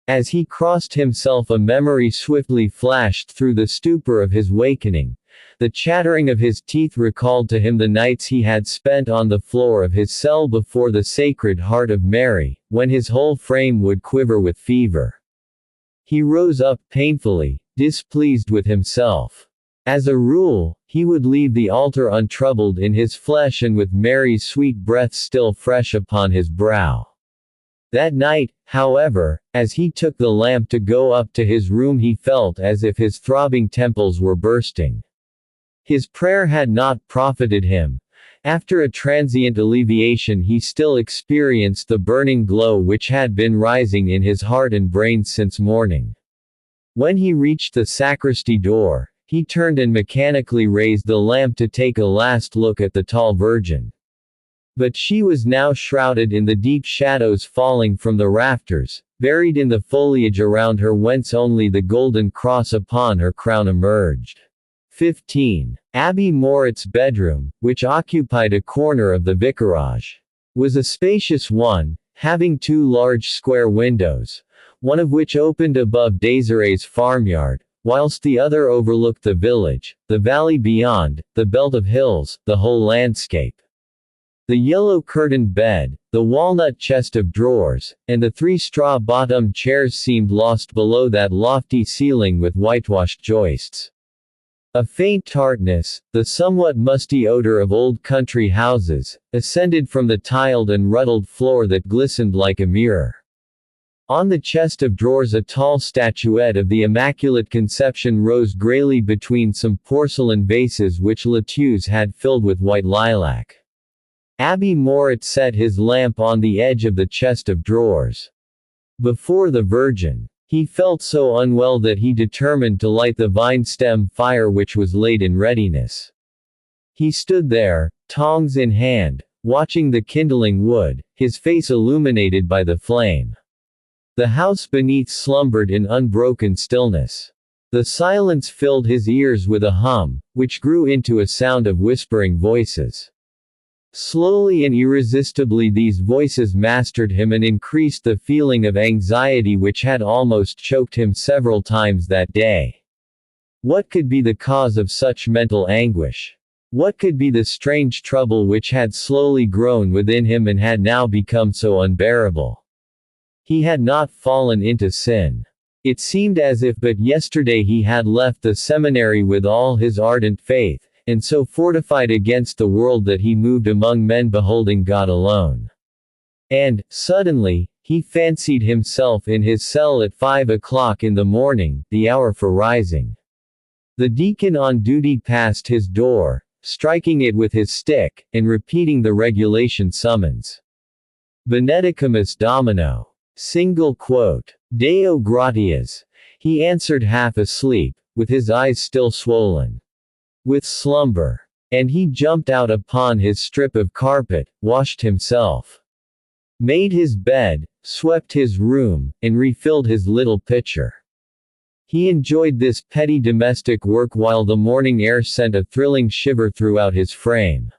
As he crossed himself a memory swiftly flashed through the stupor of his wakening, The chattering of his teeth recalled to him the nights he had spent on the floor of his cell before the Sacred Heart of Mary, when his whole frame would quiver with fever. He rose up painfully, displeased with himself. As a rule, he would leave the altar untroubled in his flesh and with Mary's sweet breath still fresh upon his brow. That night, however, as he took the lamp to go up to his room, he felt as if his throbbing temples were bursting. His prayer had not profited him. After a transient alleviation, he still experienced the burning glow which had been rising in his heart and brain since morning. When he reached the sacristy door, he turned and mechanically raised the lamp to take a last look at the tall Virgin. But she was now shrouded in the deep shadows falling from the rafters, buried in the foliage around her, whence only the golden cross upon her crown emerged. 15. Abbe Mouret's bedroom, which occupied a corner of the vicarage, was a spacious one, having two large square windows, one of which opened above Désirée's farmyard, whilst the other overlooked the village, the valley beyond, the belt of hills, the whole landscape. The yellow-curtained bed, the walnut chest of drawers, and the three straw-bottomed chairs seemed lost below that lofty ceiling with whitewashed joists. A faint tartness, the somewhat musty odor of old country houses, ascended from the tiled and ruddled floor that glistened like a mirror. On the chest of drawers a tall statuette of the Immaculate Conception rose grayly between some porcelain vases which Latouze had filled with white lilac. Abbe Mouret set his lamp on the edge of the chest of drawers. Before the Virgin, he felt so unwell that he determined to light the vine-stem fire which was laid in readiness. He stood there, tongs in hand, watching the kindling wood, his face illuminated by the flame. The house beneath slumbered in unbroken stillness. The silence filled his ears with a hum, which grew into a sound of whispering voices. Slowly and irresistibly these voices mastered him and increased the feeling of anxiety which had almost choked him several times that day. What could be the cause of such mental anguish? What could be the strange trouble which had slowly grown within him and had now become so unbearable? He had not fallen into sin. It seemed as if but yesterday he had left the seminary with all his ardent faith, and so fortified against the world that he moved among men beholding God alone. And, suddenly, he fancied himself in his cell at 5 o'clock in the morning, the hour for rising. The deacon on duty passed his door, striking it with his stick, and repeating the regulation summons. Benedicamus Domino. Single quote. Deo gratias. He answered half asleep, with his eyes still swollen with slumber. And he jumped out upon his strip of carpet, washed himself, made his bed, swept his room, and refilled his little pitcher. He enjoyed this petty domestic work while the morning air sent a thrilling shiver throughout his frame.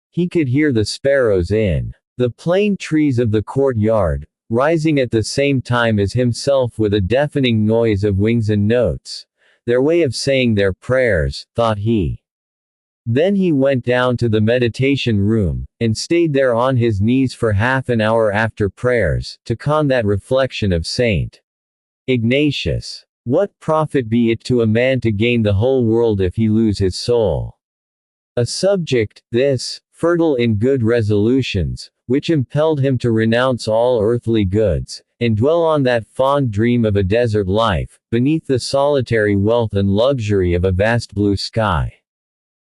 He could hear the sparrows in the plane trees of the courtyard, rising at the same time as himself with a deafening noise of wings and notes. Their way of saying their prayers, thought he. Then he went down to the meditation room, and stayed there on his knees for half an hour after prayers, to con that reflection of St. Ignatius. What profit be it to a man to gain the whole world if he lose his soul? A subject, this, fertile in good resolutions, which impelled him to renounce all earthly goods, and dwell on that fond dream of a desert life, beneath the solitary wealth and luxury of a vast blue sky.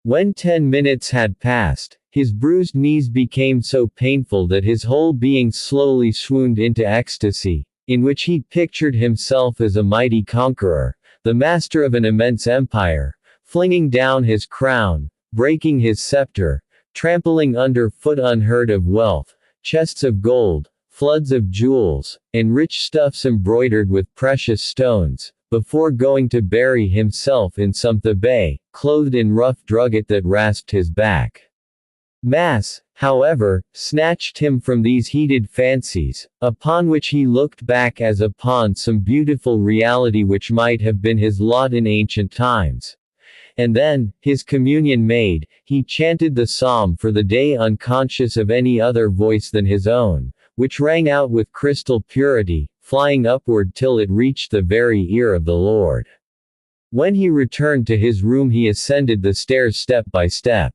When 10 minutes had passed, his bruised knees became so painful that his whole being slowly swooned into ecstasy, in which he pictured himself as a mighty conqueror, the master of an immense empire, flinging down his crown, breaking his scepter, trampling under foot unheard of wealth, chests of gold, floods of jewels, and rich stuffs embroidered with precious stones, before going to bury himself in some Thebaid, clothed in rough drugget that rasped his back. Mass, however, snatched him from these heated fancies, upon which he looked back as upon some beautiful reality which might have been his lot in ancient times, And then, his communion made, he chanted the psalm for the day unconscious of any other voice than his own, which rang out with crystal purity, flying upward till it reached the very ear of the Lord. When he returned to his room he ascended the stairs step by step,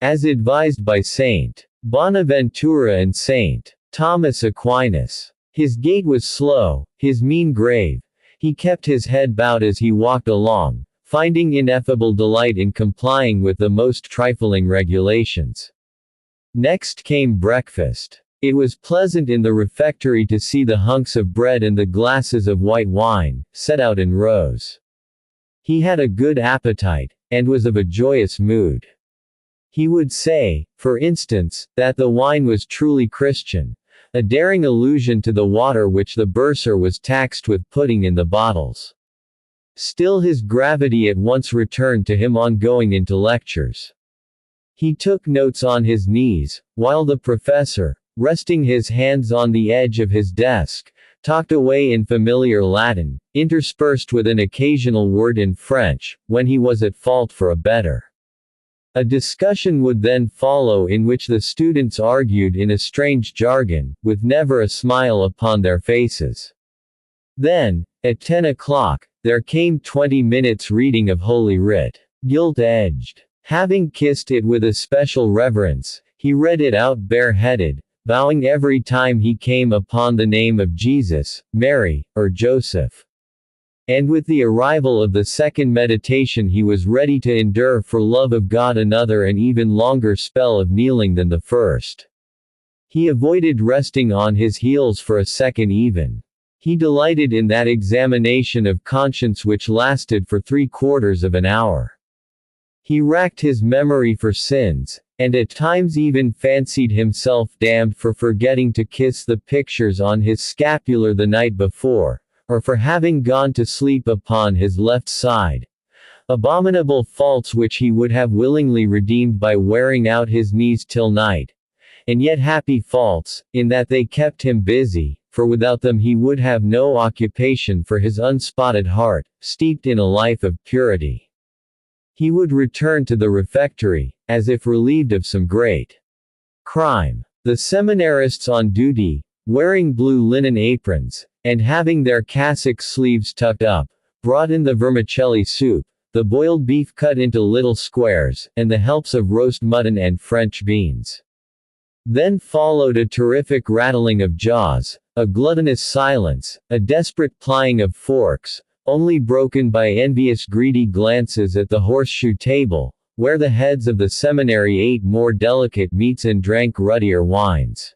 as advised by Saint Bonaventura and Saint Thomas Aquinas. His gait was slow, his mien grave. He kept his head bowed as he walked along, finding ineffable delight in complying with the most trifling regulations. Next came breakfast. It was pleasant in the refectory to see the hunks of bread and the glasses of white wine, set out in rows. He had a good appetite, and was of a joyous mood. He would say, for instance, that the wine was truly Christian, a daring allusion to the water which the bursar was taxed with putting in the bottles. Still his gravity at once returned to him on going into lectures. He took notes on his knees, while the professor, resting his hands on the edge of his desk, talked away in familiar Latin, interspersed with an occasional word in French, when he was at fault for a better. A discussion would then follow in which the students argued in a strange jargon, with never a smile upon their faces. Then, at 10 o'clock, there came 20 minutes reading of Holy Writ, gilt-edged. Having kissed it with a special reverence, he read it out bareheaded, bowing every time he came upon the name of Jesus, Mary, or Joseph. And with the arrival of the second meditation he was ready to endure for love of God another and even longer spell of kneeling than the first. He avoided resting on his heels for a second even. He delighted in that examination of conscience which lasted for 3/4 of an hour. He racked his memory for sins, and at times even fancied himself damned for forgetting to kiss the pictures on his scapular the night before, or for having gone to sleep upon his left side. Abominable faults which he would have willingly redeemed by wearing out his knees till night. And yet happy faults, in that they kept him busy, for without them he would have no occupation for his unspotted heart, steeped in a life of purity. He would return to the refectory, as if relieved of some great crime. The seminarists on duty, wearing blue linen aprons, and having their cassock sleeves tucked up, brought in the vermicelli soup, the boiled beef cut into little squares, and the helps of roast mutton and French beans. Then followed a terrific rattling of jaws, a gluttonous silence, a desperate plying of forks, only broken by envious greedy glances at the horseshoe table, where the heads of the seminary ate more delicate meats and drank ruddier wines.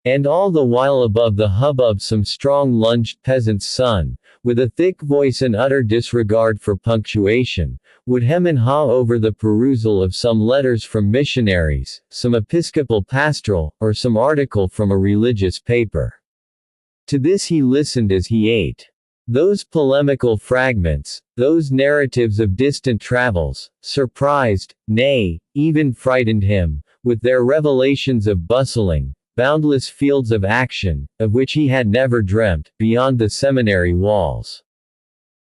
And all the while above the hubbub some strong-lunged peasant's son, with a thick voice and utter disregard for punctuation, would hem and haw over the perusal of some letters from missionaries, some episcopal pastoral, or some article from a religious paper. To this he listened as he ate. Those polemical fragments, those narratives of distant travels, surprised, nay, even frightened him, with their revelations of bustling, boundless fields of action, of which he had never dreamt, beyond the seminary walls.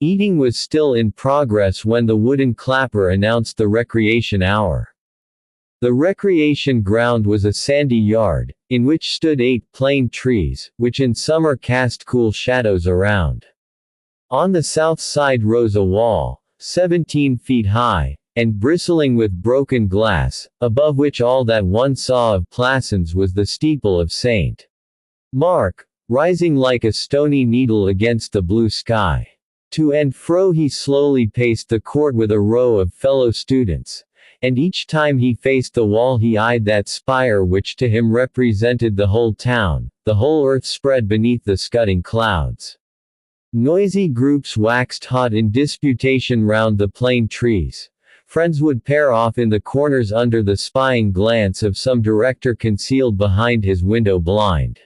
Eating was still in progress when the wooden clapper announced the recreation hour. The recreation ground was a sandy yard, in which stood 8 plane trees, which in summer cast cool shadows around. On the south side rose a wall, 17 feet high, and bristling with broken glass, above which all that one saw of Plassans was the steeple of St. Mark, rising like a stony needle against the blue sky. To and fro he slowly paced the court with a row of fellow students, and each time he faced the wall he eyed that spire which to him represented the whole town, the whole earth spread beneath the scudding clouds. Noisy groups waxed hot in disputation round the plane trees. Friends would pair off in the corners under the spying glance of some director concealed behind his window blind.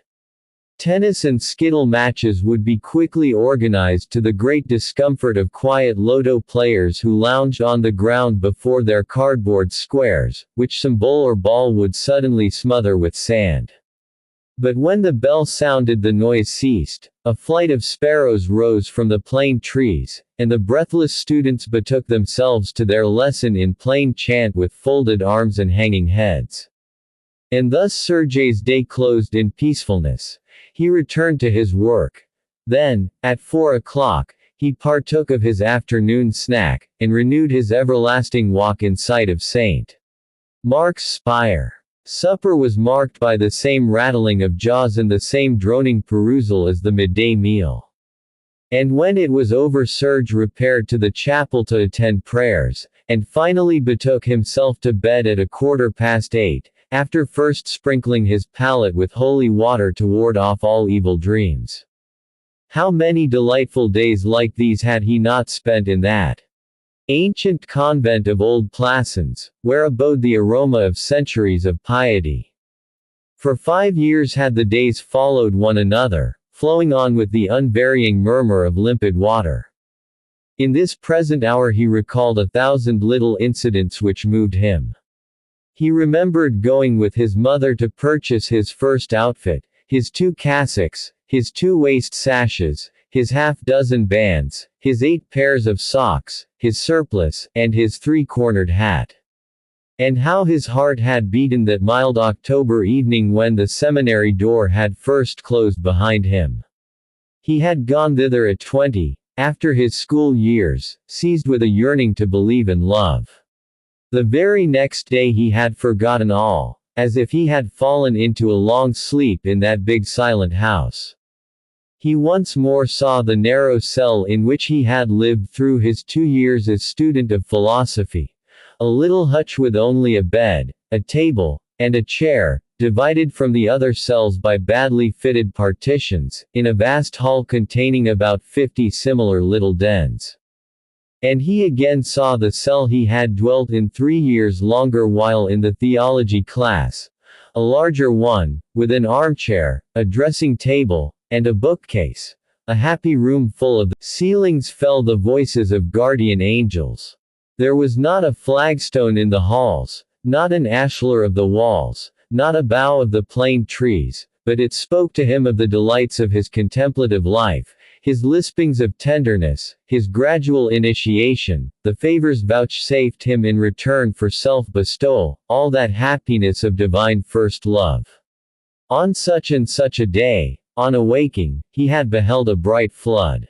Tennis and skittle matches would be quickly organized to the great discomfort of quiet loto players who lounged on the ground before their cardboard squares, which some bull or ball would suddenly smother with sand. But when the bell sounded the noise ceased, a flight of sparrows rose from the plane trees, and the breathless students betook themselves to their lesson in plain chant with folded arms and hanging heads. And thus Sergei's day closed in peacefulness. He returned to his work. Then, at 4 o'clock, he partook of his afternoon snack, and renewed his everlasting walk in sight of St. Mark's spire. Supper was marked by the same rattling of jaws and the same droning perusal as the midday meal. And when it was over, Serge repaired to the chapel to attend prayers, and finally betook himself to bed at 8:15, after first sprinkling his palate with holy water to ward off all evil dreams. How many delightful days like these had he not spent in that ancient convent of Old Plassans, where abode the aroma of centuries of piety. For 5 years had the days followed one another, flowing on with the unvarying murmur of limpid water. In this present hour he recalled 1,000 little incidents which moved him. He remembered going with his mother to purchase his first outfit, his 2 cassocks, his 2 waist sashes, his half-dozen bands, his 8 pairs of socks, his surplice, and his 3-cornered hat. And how his heart had beaten that mild October evening when the seminary door had first closed behind him. He had gone thither at 20, after his school years, seized with a yearning to believe and love. The very next day he had forgotten all, as if he had fallen into a long sleep in that big silent house. He once more saw the narrow cell in which he had lived through his 2 years as student of philosophy, a little hutch with only a bed, a table, and a chair, divided from the other cells by badly fitted partitions, in a vast hall containing about 50 similar little dens. And he again saw the cell he had dwelt in 3 years longer while in the theology class, a larger one, with an armchair, a dressing table, and a bookcase, a happy room full of the ceilings fell the voices of guardian angels. There was not a flagstone in the halls, not an ashlar of the walls, not a bough of the plane trees, but it spoke to him of the delights of his contemplative life, his lispings of tenderness, his gradual initiation, the favors vouchsafed him in return for self-bestowal, all that happiness of divine first love. On such and such a day, on awaking, he had beheld a bright flood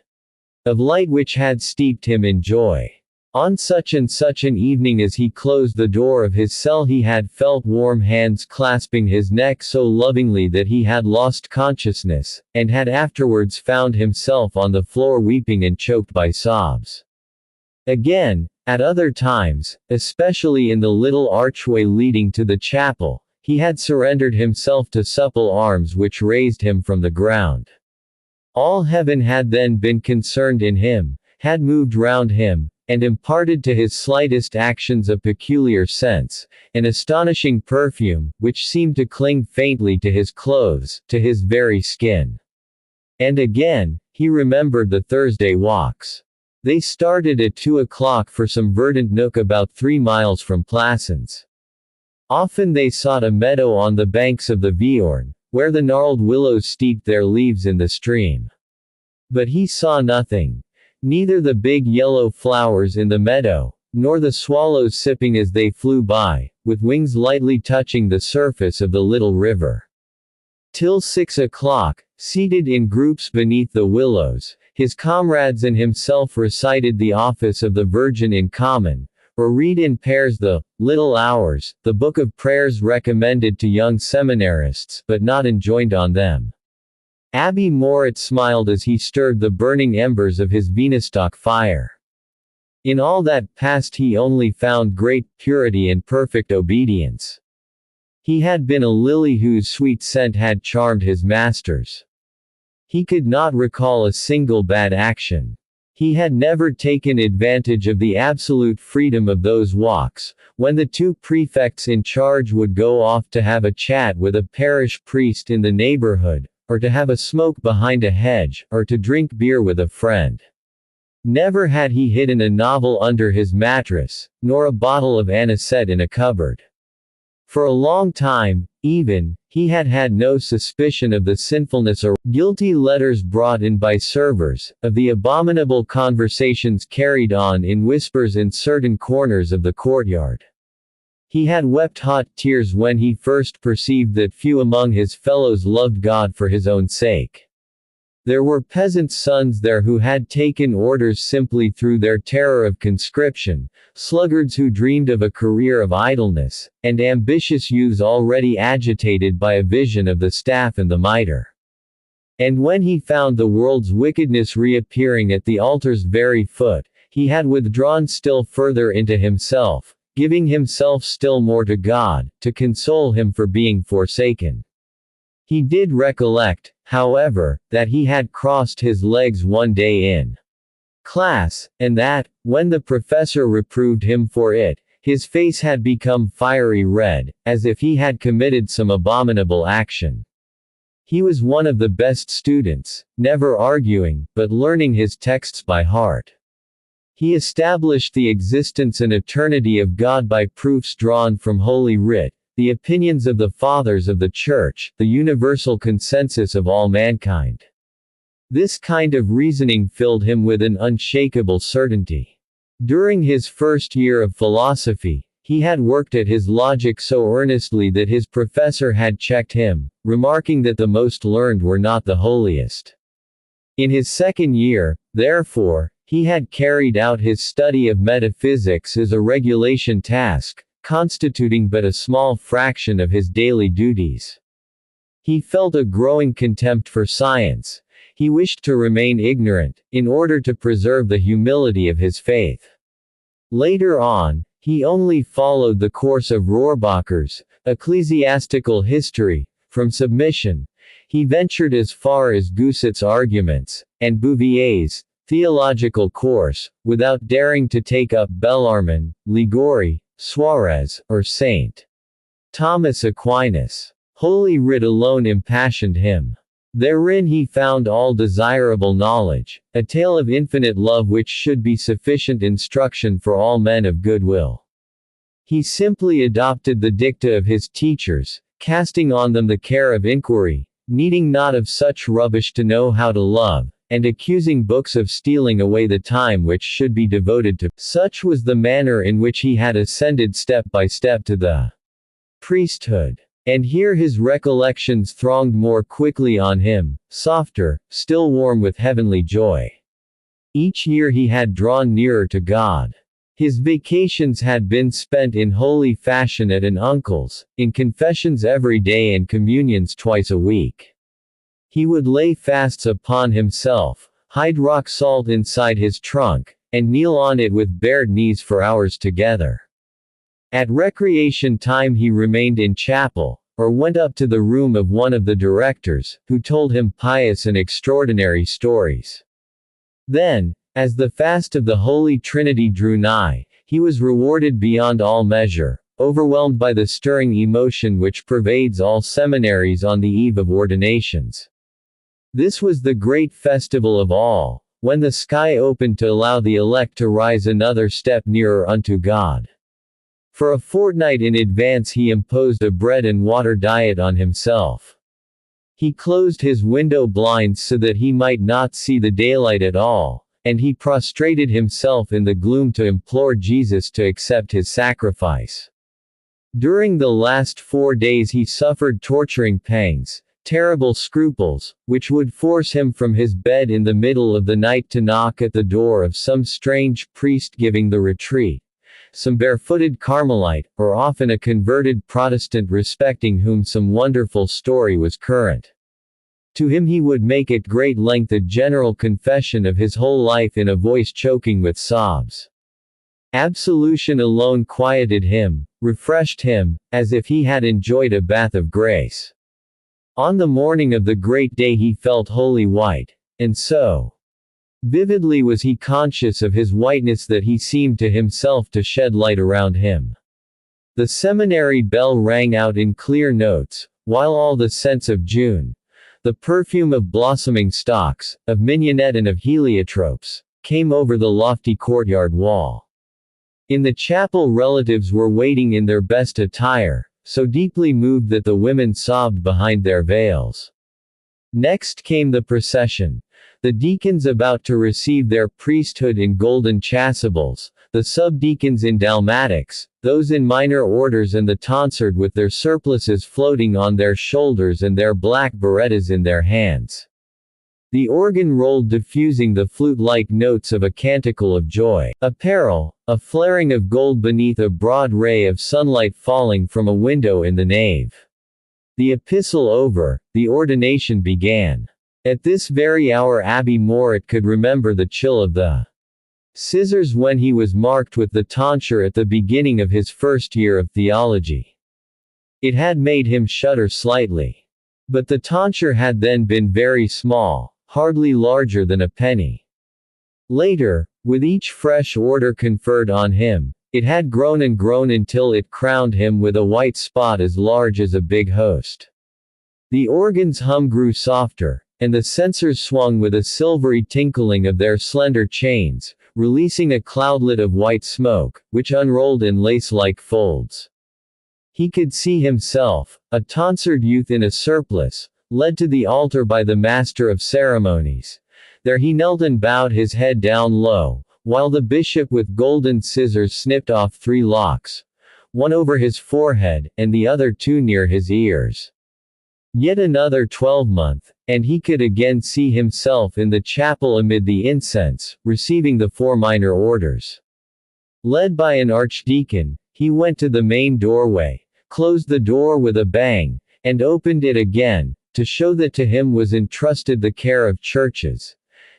of light which had steeped him in joy. On such and such an evening as he closed the door of his cell he had felt warm hands clasping his neck so lovingly that he had lost consciousness, and had afterwards found himself on the floor weeping and choked by sobs. Again, at other times, especially in the little archway leading to the chapel, he had surrendered himself to supple arms which raised him from the ground. All heaven had then been concerned in him, had moved round him, and imparted to his slightest actions a peculiar sense, an astonishing perfume, which seemed to cling faintly to his clothes, to his very skin. And again, he remembered the Thursday walks. They started at 2 o'clock for some verdant nook about 3 miles from Plassans. Often they sought a meadow on the banks of the Viorne, where the gnarled willows steeped their leaves in the stream. But he saw nothing. Neither the big yellow flowers in the meadow, nor the swallows sipping as they flew by, with wings lightly touching the surface of the little river. Till 6 o'clock, seated in groups beneath the willows, his comrades and himself recited the office of the Virgin in common, or read in pairs the Little Hours, the book of prayers recommended to young seminarists but not enjoined on them. Abbe Mouret smiled as he stirred the burning embers of his Venusstock fire. In all that passed he only found great purity and perfect obedience. He had been a lily whose sweet scent had charmed his masters. He could not recall a single bad action. He had never taken advantage of the absolute freedom of those walks, when the 2 prefects in charge would go off to have a chat with a parish priest in the neighborhood, or to have a smoke behind a hedge, or to drink beer with a friend. Never had he hidden a novel under his mattress, nor a bottle of anisette in a cupboard. For a long time, Even, he had had no suspicion of the sinfulness or guilty letters brought in by servers, of the abominable conversations carried on in whispers in certain corners of the courtyard. He had wept hot tears when he first perceived that few among his fellows loved God for his own sake. There were peasants' sons there who had taken orders simply through their terror of conscription, sluggards who dreamed of a career of idleness, and ambitious youths already agitated by a vision of the staff and the mitre. And when he found the world's wickedness reappearing at the altar's very foot, he had withdrawn still further into himself, giving himself still more to God, to console him for being forsaken. He did recollect, however, that he had crossed his legs one day in class, and that, when the professor reproved him for it, his face had become fiery red, as if he had committed some abominable action. He was one of the best students, never arguing, but learning his texts by heart. He established the existence and eternity of God by proofs drawn from Holy Writ, the opinions of the Fathers of the Church, the universal consensus of all mankind. This kind of reasoning filled him with an unshakable certainty. During his first year of philosophy, he had worked at his logic so earnestly that his professor had checked him, remarking that the most learned were not the holiest. In his second year, therefore, he had carried out his study of metaphysics as a regulation task, constituting but a small fraction of his daily duties. He felt a growing contempt for science. He wished to remain ignorant, in order to preserve the humility of his faith. Later on, he only followed the course of Rohrbacher's ecclesiastical history. From submission, he ventured as far as Gusset's arguments, and Bouvier's theological course, without daring to take up Bellarmine, Ligori, Suarez, or St. Thomas Aquinas. Holy Writ alone impassioned him. Therein he found all desirable knowledge, a tale of infinite love which should be sufficient instruction for all men of good will. He simply adopted the dicta of his teachers, casting on them the care of inquiry, needing not of such rubbish to know how to love, and accusing books of stealing away the time which should be devoted to. Such was the manner in which he had ascended step by step to the priesthood. And here his recollections thronged more quickly on him, softer, still warm with heavenly joy. Each year he had drawn nearer to God. His vacations had been spent in holy fashion at an uncle's, in confessions every day and communions twice a week. He would lay fasts upon himself, hide rock salt inside his trunk, and kneel on it with bared knees for hours together. At recreation time he remained in chapel, or went up to the room of one of the directors, who told him pious and extraordinary stories. Then, as the fast of the Holy Trinity drew nigh, he was rewarded beyond all measure, overwhelmed by the stirring emotion which pervades all seminaries on the eve of ordinations. This was the great festival of all, when the sky opened to allow the elect to rise another step nearer unto God. For a fortnight in advance he imposed a bread and water diet on himself. He closed his window blinds so that he might not see the daylight at all, and he prostrated himself in the gloom to implore Jesus to accept his sacrifice. During the last 4 days he suffered torturing pangs, terrible scruples, which would force him from his bed in the middle of the night to knock at the door of some strange priest giving the retreat, some barefooted Carmelite, or often a converted Protestant respecting whom some wonderful story was current. To him he would make at great length a general confession of his whole life in a voice choking with sobs. Absolution alone quieted him, refreshed him, as if he had enjoyed a bath of grace. On the morning of the great day he felt wholly white, and so vividly was he conscious of his whiteness that he seemed to himself to shed light around him. The seminary bell rang out in clear notes, while all the scents of June, the perfume of blossoming stalks, of mignonette and of heliotropes, came over the lofty courtyard wall. In the chapel relatives were waiting in their best attire, so deeply moved that the women sobbed behind their veils. Next came the procession. The deacons about to receive their priesthood in golden chasubles, the subdeacons in dalmatics, those in minor orders and the tonsard with their surplices floating on their shoulders and their black berettas in their hands. The organ rolled diffusing the flute-like notes of a canticle of joy. Apparel, a flaring of gold beneath a broad ray of sunlight falling from a window in the nave. The epistle over, the ordination began. At this very hour Abbe Mouret could remember the chill of the scissors when he was marked with the tonsure at the beginning of his first year of theology. It had made him shudder slightly. But the tonsure had then been very small, hardly larger than a penny. Later, with each fresh order conferred on him, it had grown and grown until it crowned him with a white spot as large as a big host. The organ's hum grew softer, and the censers swung with a silvery tinkling of their slender chains, releasing a cloudlet of white smoke, which unrolled in lace-like folds. He could see himself, a tonsured youth in a surplice, led to the altar by the master of ceremonies. There he knelt and bowed his head down low, while the bishop with golden scissors snipped off 3 locks, one over his forehead, and the other 2 near his ears. Yet another 12-month, and he could again see himself in the chapel amid the incense, receiving the 4 minor orders. Led by an archdeacon, he went to the main doorway, closed the door with a bang, and opened it again, to show that to him was entrusted the care of churches.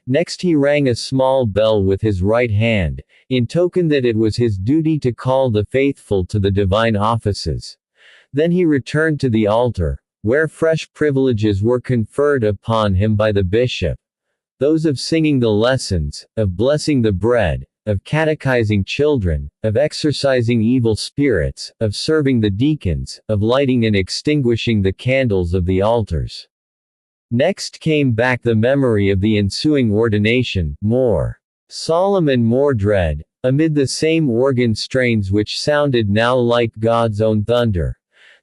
Next he rang a small bell with his right hand, in token that it was his duty to call the faithful to the divine offices. Then he returned to the altar, where fresh privileges were conferred upon him by the bishop. Those of singing the lessons, of blessing the bread, of catechizing children, of exorcising evil spirits, of serving the deacons, of lighting and extinguishing the candles of the altars. Next came back the memory of the ensuing ordination, more solemn and more dread, amid the same organ strains which sounded now like God's own thunder.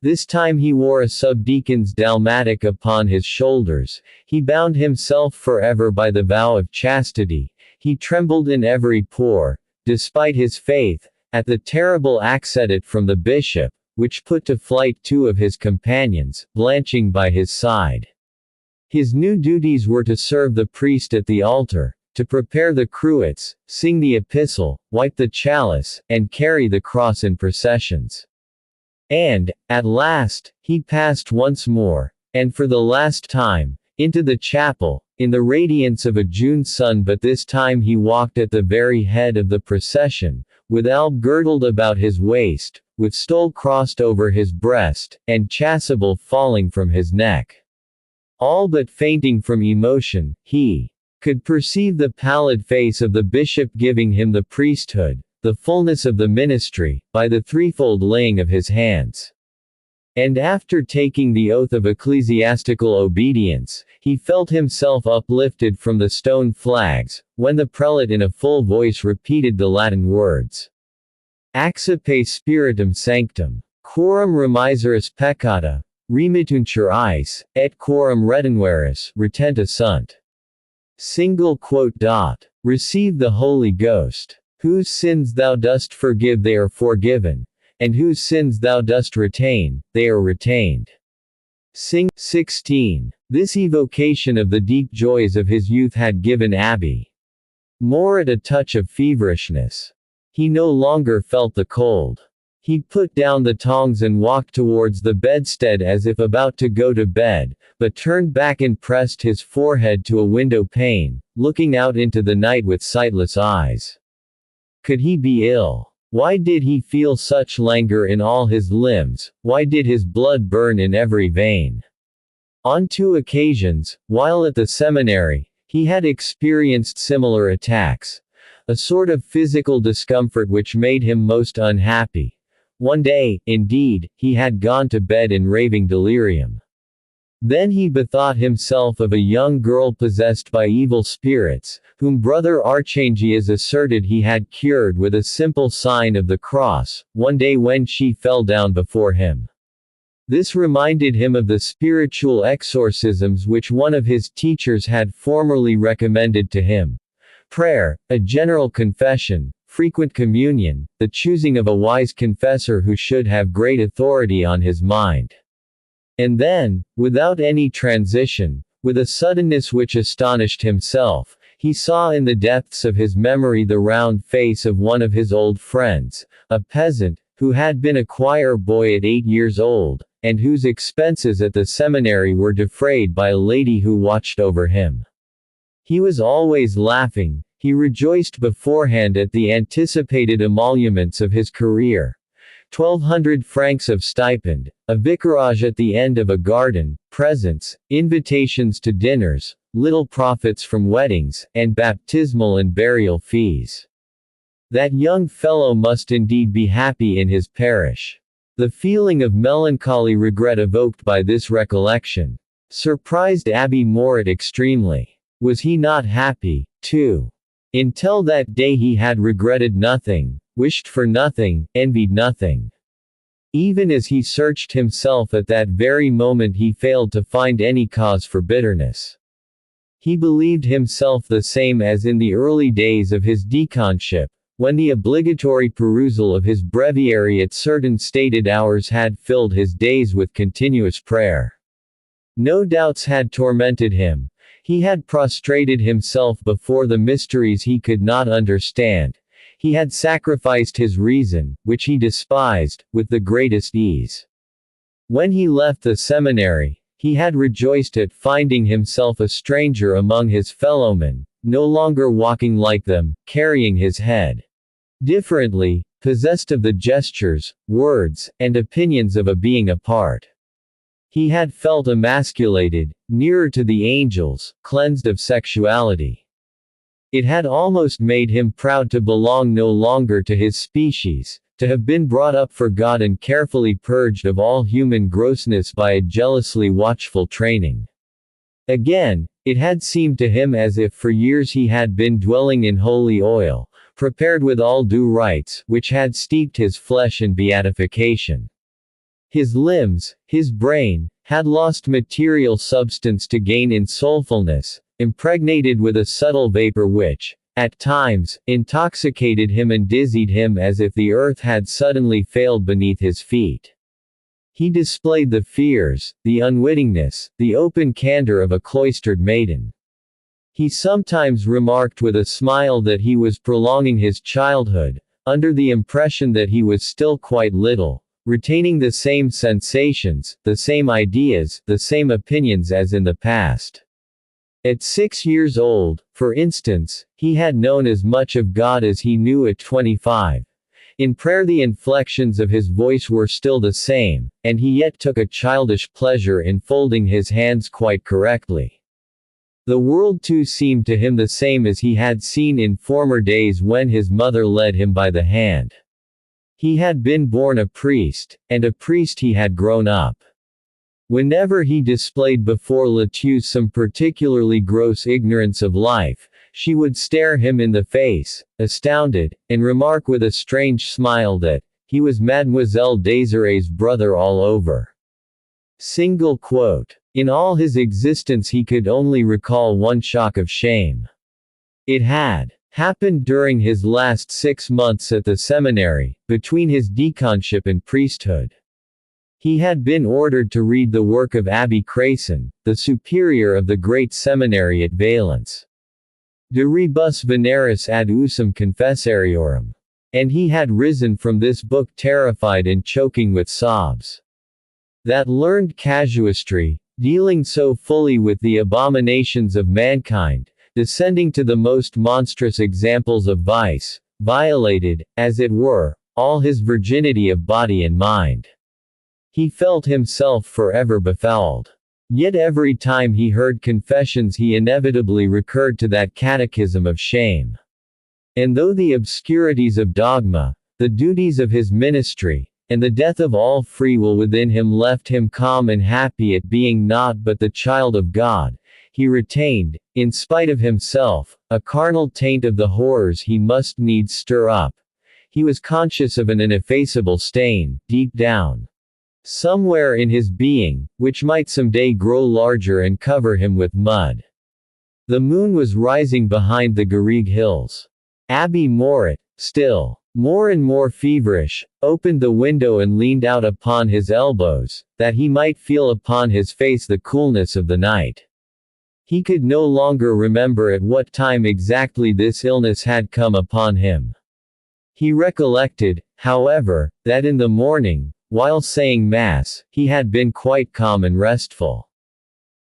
This time he wore a subdeacon's dalmatic upon his shoulders, he bound himself forever by the vow of chastity, he trembled in every pore, despite his faith, at the terrible accedit from the bishop, which put to flight 2 of his companions, blanching by his side. His new duties were to serve the priest at the altar, to prepare the cruets, sing the epistle, wipe the chalice, and carry the cross in processions. And, at last, he passed once more, and for the last time, into the chapel, in the radiance of a June sun, but this time he walked at the very head of the procession, with alb girdled about his waist, with stole crossed over his breast, and chasuble falling from his neck. All but fainting from emotion, he could perceive the pallid face of the bishop giving him the priesthood, the fullness of the ministry, by the threefold laying of his hands. And after taking the oath of ecclesiastical obedience, he felt himself uplifted from the stone flags, when the prelate in a full voice repeated the Latin words. Accipe spiritum sanctum. Quorum remiseris peccata, remittuntur eis, et quorum retinveris, retenta sunt. Receive the Holy Ghost. Whose sins thou dost forgive they are forgiven, and whose sins thou dost retain, they are retained. Sing. 16. This evocation of the deep joys of his youth had given Abbe Mouret a touch of feverishness. He no longer felt the cold. He put down the tongs and walked towards the bedstead as if about to go to bed, but turned back and pressed his forehead to a window pane, looking out into the night with sightless eyes. Could he be ill? Why did he feel such languor in all his limbs? Why did his blood burn in every vein? On 2 occasions, while at the seminary, he had experienced similar attacks, a sort of physical discomfort which made him most unhappy. One day, indeed, he had gone to bed in raving delirium. Then he bethought himself of a young girl possessed by evil spirits, whom Brother Archangius asserted he had cured with a simple sign of the cross, one day when she fell down before him. This reminded him of the spiritual exorcisms which one of his teachers had formerly recommended to him: prayer, a general confession, frequent communion, the choosing of a wise confessor who should have great authority on his mind. And then, without any transition, with a suddenness which astonished himself, he saw in the depths of his memory the round face of one of his old friends, a peasant, who had been a choir boy at 8 years old, and whose expenses at the seminary were defrayed by a lady who watched over him. He was always laughing. He rejoiced beforehand at the anticipated emoluments of his career: 1,200 francs of stipend, a vicarage at the end of a garden, presents, invitations to dinners, little profits from weddings, and baptismal and burial fees. That young fellow must indeed be happy in his parish. The feeling of melancholy regret evoked by this recollection surprised Abbe Mouret extremely. Was he not happy, too? Until that day he had regretted nothing, wished for nothing, envied nothing. Even as he searched himself at that very moment he failed to find any cause for bitterness. He believed himself the same as in the early days of his deaconship, when the obligatory perusal of his breviary at certain stated hours had filled his days with continuous prayer. No doubts had tormented him. He had prostrated himself before the mysteries he could not understand. He had sacrificed his reason, which he despised, with the greatest ease. When he left the seminary, he had rejoiced at finding himself a stranger among his fellowmen, no longer walking like them, carrying his head differently, possessed of the gestures, words, and opinions of a being apart. He had felt emasculated, nearer to the angels, cleansed of sexuality. It had almost made him proud to belong no longer to his species, to have been brought up for God and carefully purged of all human grossness by a jealously watchful training. Again, it had seemed to him as if for years he had been dwelling in holy oil, prepared with all due rites, which had steeped his flesh in beatification. His limbs, his brain, had lost material substance to gain in soulfulness, impregnated with a subtle vapor which, at times, intoxicated him and dizzied him as if the earth had suddenly failed beneath his feet. He displayed the fears, the unwittingness, the open candor of a cloistered maiden. He sometimes remarked with a smile that he was prolonging his childhood, under the impression that he was still quite little, retaining the same sensations, the same ideas, the same opinions as in the past. At 6 years old, for instance, he had known as much of God as he knew at 25. In prayer the inflections of his voice were still the same, and he yet took a childish pleasure in folding his hands quite correctly. The world too seemed to him the same as he had seen in former days when his mother led him by the hand. He had been born a priest, and a priest he had grown up. Whenever he displayed before Latue some particularly gross ignorance of life, she would stare him in the face, astounded, and remark with a strange smile that he was Mademoiselle Désirée's brother all over. Single quote. In all his existence he could only recall one shock of shame. It had happened during his last 6 months at the seminary, between his deaconship and priesthood. He had been ordered to read the work of Abbé Crasson, the superior of the great seminary at Valence. De rebus veneris ad usum confessariorum. And he had risen from this book terrified and choking with sobs. That learned casuistry, dealing so fully with the abominations of mankind, descending to the most monstrous examples of vice, violated, as it were, all his virginity of body and mind. He felt himself forever befouled. Yet every time he heard confessions he inevitably recurred to that catechism of shame. And though the obscurities of dogma, the duties of his ministry, and the death of all free will within him left him calm and happy at being naught but the child of God, he retained, in spite of himself, a carnal taint of the horrors he must needs stir up. He was conscious of an ineffaceable stain, deep down. somewhere in his being, which might someday grow larger and cover him with mud. The moon was rising behind the Garrigue hills. Abbe Mouret, still more and more feverish, opened the window and leaned out upon his elbows, that he might feel upon his face the coolness of the night. He could no longer remember at what time exactly this illness had come upon him. He recollected, however, that in the morning, while saying Mass, he had been quite calm and restful.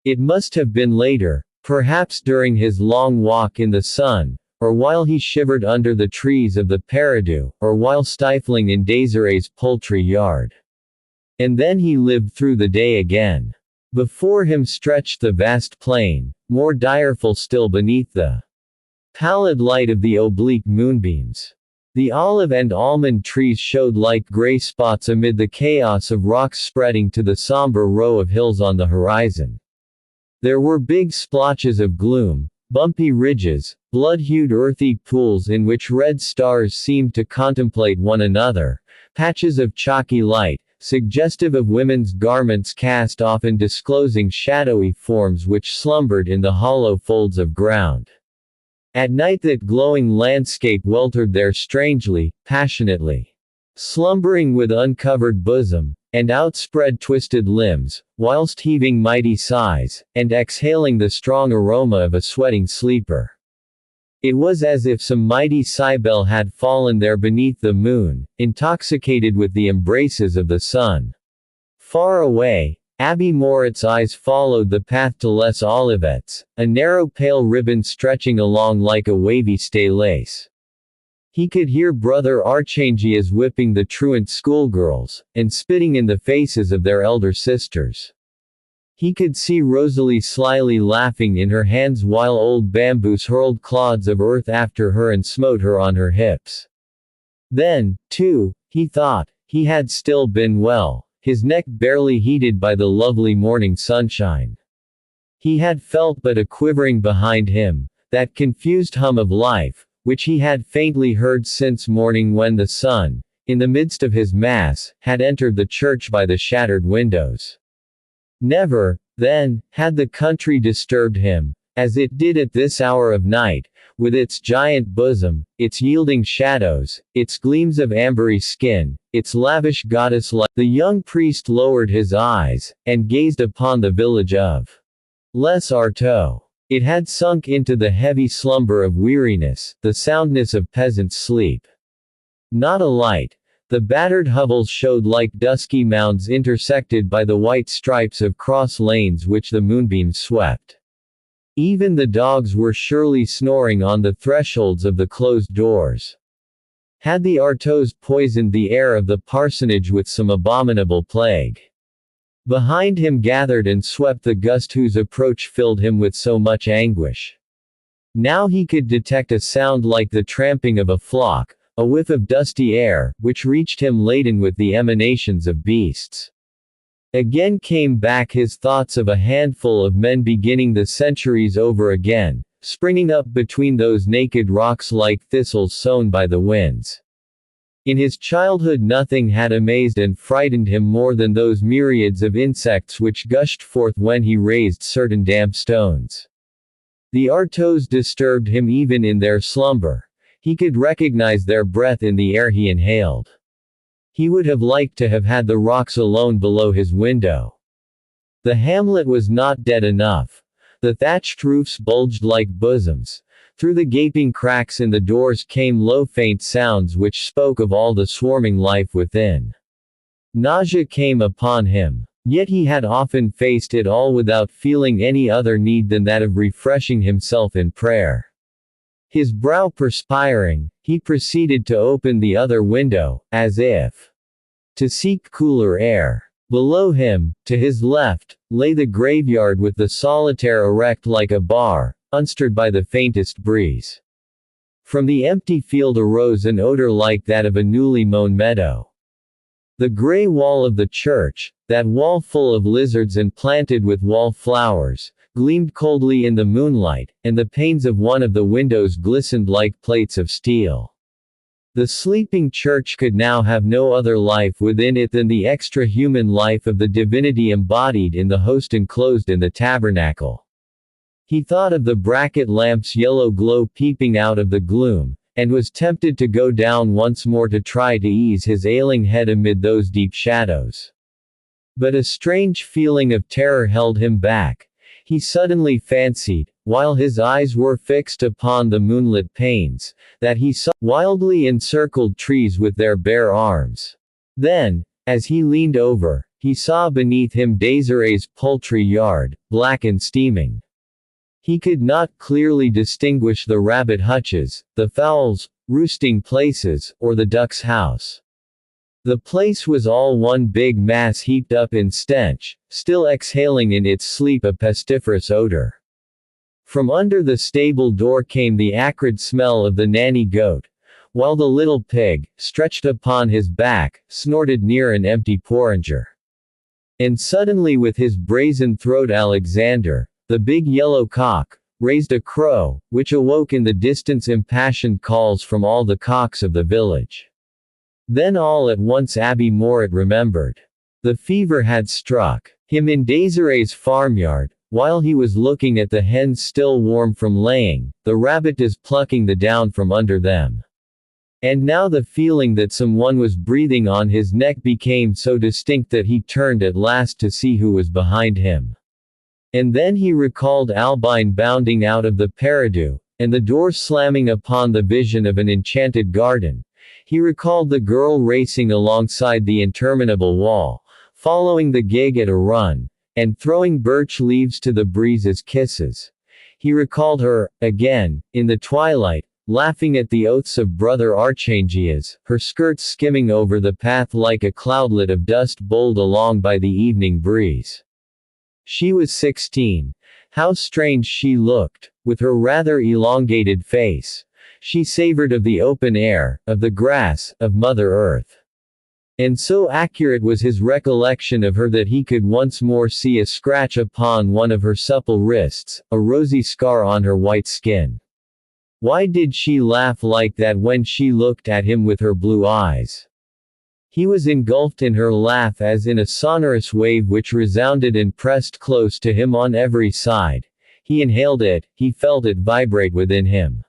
It must have been later, perhaps during his long walk in the sun, or while he shivered under the trees of the Paradou, or while stifling in Désirée's poultry yard. And then he lived through the day again. Before him stretched the vast plain, more direful still beneath the pallid light of the oblique moonbeams. The olive and almond trees showed like gray spots amid the chaos of rocks spreading to the somber row of hills on the horizon. There were big splotches of gloom, bumpy ridges, blood-hued earthy pools in which red stars seemed to contemplate one another, patches of chalky light, suggestive of women's garments cast off and disclosing shadowy forms which slumbered in the hollow folds of ground. At night that glowing landscape weltered there strangely, passionately. Slumbering with uncovered bosom, and outspread twisted limbs, whilst heaving mighty sighs, and exhaling the strong aroma of a sweating sleeper. It was as if some mighty Cybele had fallen there beneath the moon, intoxicated with the embraces of the sun. Far away, Abbe Mouret's eyes followed the path to Les Olivettes, a narrow pale ribbon stretching along like a wavy stay lace. He could hear Brother Archangias whipping the truant schoolgirls, and spitting in the faces of their elder sisters. He could see Rosalie slyly laughing in her hands while old Bamboos hurled clods of earth after her and smote her on her hips. Then, too, he thought, he had still been well, his neck barely heated by the lovely morning sunshine. He had felt but a quivering behind him, that confused hum of life, which he had faintly heard since morning when the sun, in the midst of his Mass, had entered the church by the shattered windows. Never, then, had the country disturbed him, as it did at this hour of night, with its giant bosom, its yielding shadows, its gleams of ambery skin, its lavish goddess-like. The young priest lowered his eyes, and gazed upon the village of Les Artois. It had sunk into the heavy slumber of weariness, the soundness of peasants' sleep. Not a light. The battered hovels showed like dusky mounds intersected by the white stripes of cross lanes which the moonbeams swept. Even the dogs were surely snoring on the thresholds of the closed doors. Had the Artois poisoned the air of the parsonage with some abominable plague? Behind him gathered and swept the gust whose approach filled him with so much anguish. Now he could detect a sound like the tramping of a flock, a whiff of dusty air, which reached him laden with the emanations of beasts. Again came back his thoughts of a handful of men beginning the centuries over again, springing up between those naked rocks like thistles sown by the winds. In his childhood nothing had amazed and frightened him more than those myriads of insects which gushed forth when he raised certain damp stones. The Artois disturbed him even in their slumber. He could recognize their breath in the air he inhaled. He would have liked to have had the rocks alone below his window. The hamlet was not dead enough. The thatched roofs bulged like bosoms. Through the gaping cracks in the doors came low faint sounds which spoke of all the swarming life within. Nausea came upon him. Yet he had often faced it all without feeling any other need than that of refreshing himself in prayer. His brow perspiring, he proceeded to open the other window, as if to seek cooler air. Below him, to his left, lay the graveyard with the solitaire erect like a bar, unstirred by the faintest breeze. From the empty field arose an odor like that of a newly mown meadow. The gray wall of the church, that wall full of lizards and planted with wall flowers, gleamed coldly in the moonlight, and the panes of one of the windows glistened like plates of steel. The sleeping church could now have no other life within it than the extra-human life of the divinity embodied in the host enclosed in the tabernacle. He thought of the bracket lamp's yellow glow peeping out of the gloom, and was tempted to go down once more to try to ease his ailing head amid those deep shadows. But a strange feeling of terror held him back. He suddenly fancied, while his eyes were fixed upon the moonlit panes, that he saw wildly encircled trees with their bare arms. Then, as he leaned over, he saw beneath him Désirée's poultry yard, black and steaming. He could not clearly distinguish the rabbit hutches, the fowls' roosting places, or the duck's house. The place was all one big mass heaped up in stench, still exhaling in its sleep a pestiferous odor. From under the stable door came the acrid smell of the nanny goat, while the little pig, stretched upon his back, snorted near an empty porringer. And suddenly with his brazen throat Alexander, the big yellow cock, raised a crow, which awoke in the distance impassioned calls from all the cocks of the village. Then all at once Abbe Mouret remembered. The fever had struck him in Désirée's farmyard, while he was looking at the hens still warm from laying, the rabbitas plucking the down from under them. And now the feeling that someone was breathing on his neck became so distinct that he turned at last to see who was behind him. And then he recalled Albine bounding out of the peridou, and the door slamming upon the vision of an enchanted garden. He recalled the girl racing alongside the interminable wall, following the gig at a run, and throwing birch leaves to the breeze as kisses. He recalled her, again, in the twilight, laughing at the oaths of Brother Archangias, her skirts skimming over the path like a cloudlet of dust bowled along by the evening breeze. She was 16. How strange she looked, with her rather elongated face. She savored of the open air, of the grass, of Mother Earth. And so accurate was his recollection of her that he could once more see a scratch upon one of her supple wrists, a rosy scar on her white skin. Why did she laugh like that when she looked at him with her blue eyes? He was engulfed in her laugh as in a sonorous wave which resounded and pressed close to him on every side. He inhaled it, he felt it vibrate within him.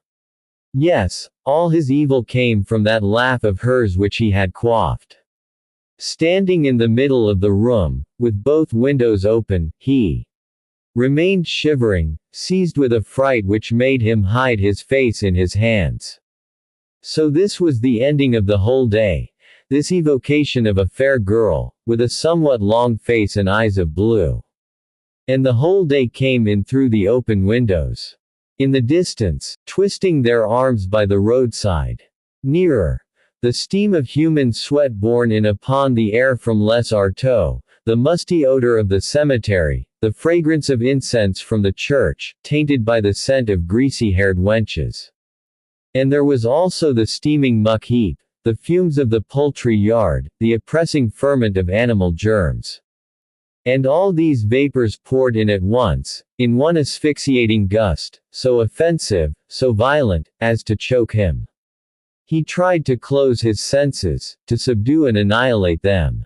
Yes, all his evil came from that laugh of hers which he had quaffed. Standing in the middle of the room, with both windows open, he remained shivering, seized with a fright which made him hide his face in his hands. So this was the ending of the whole day, this evocation of a fair girl, with a somewhat long face and eyes of blue. And the whole day came in through the open windows. In the distance, twisting their arms by the roadside. Nearer. The steam of human sweat borne in upon the air from Les Artois, the musty odor of the cemetery, the fragrance of incense from the church, tainted by the scent of greasy-haired wenches. And there was also the steaming muck heap, the fumes of the poultry yard, the oppressing ferment of animal germs. And all these vapors poured in at once, in one asphyxiating gust, so offensive, so violent, as to choke him. He tried to close his senses, to subdue and annihilate them.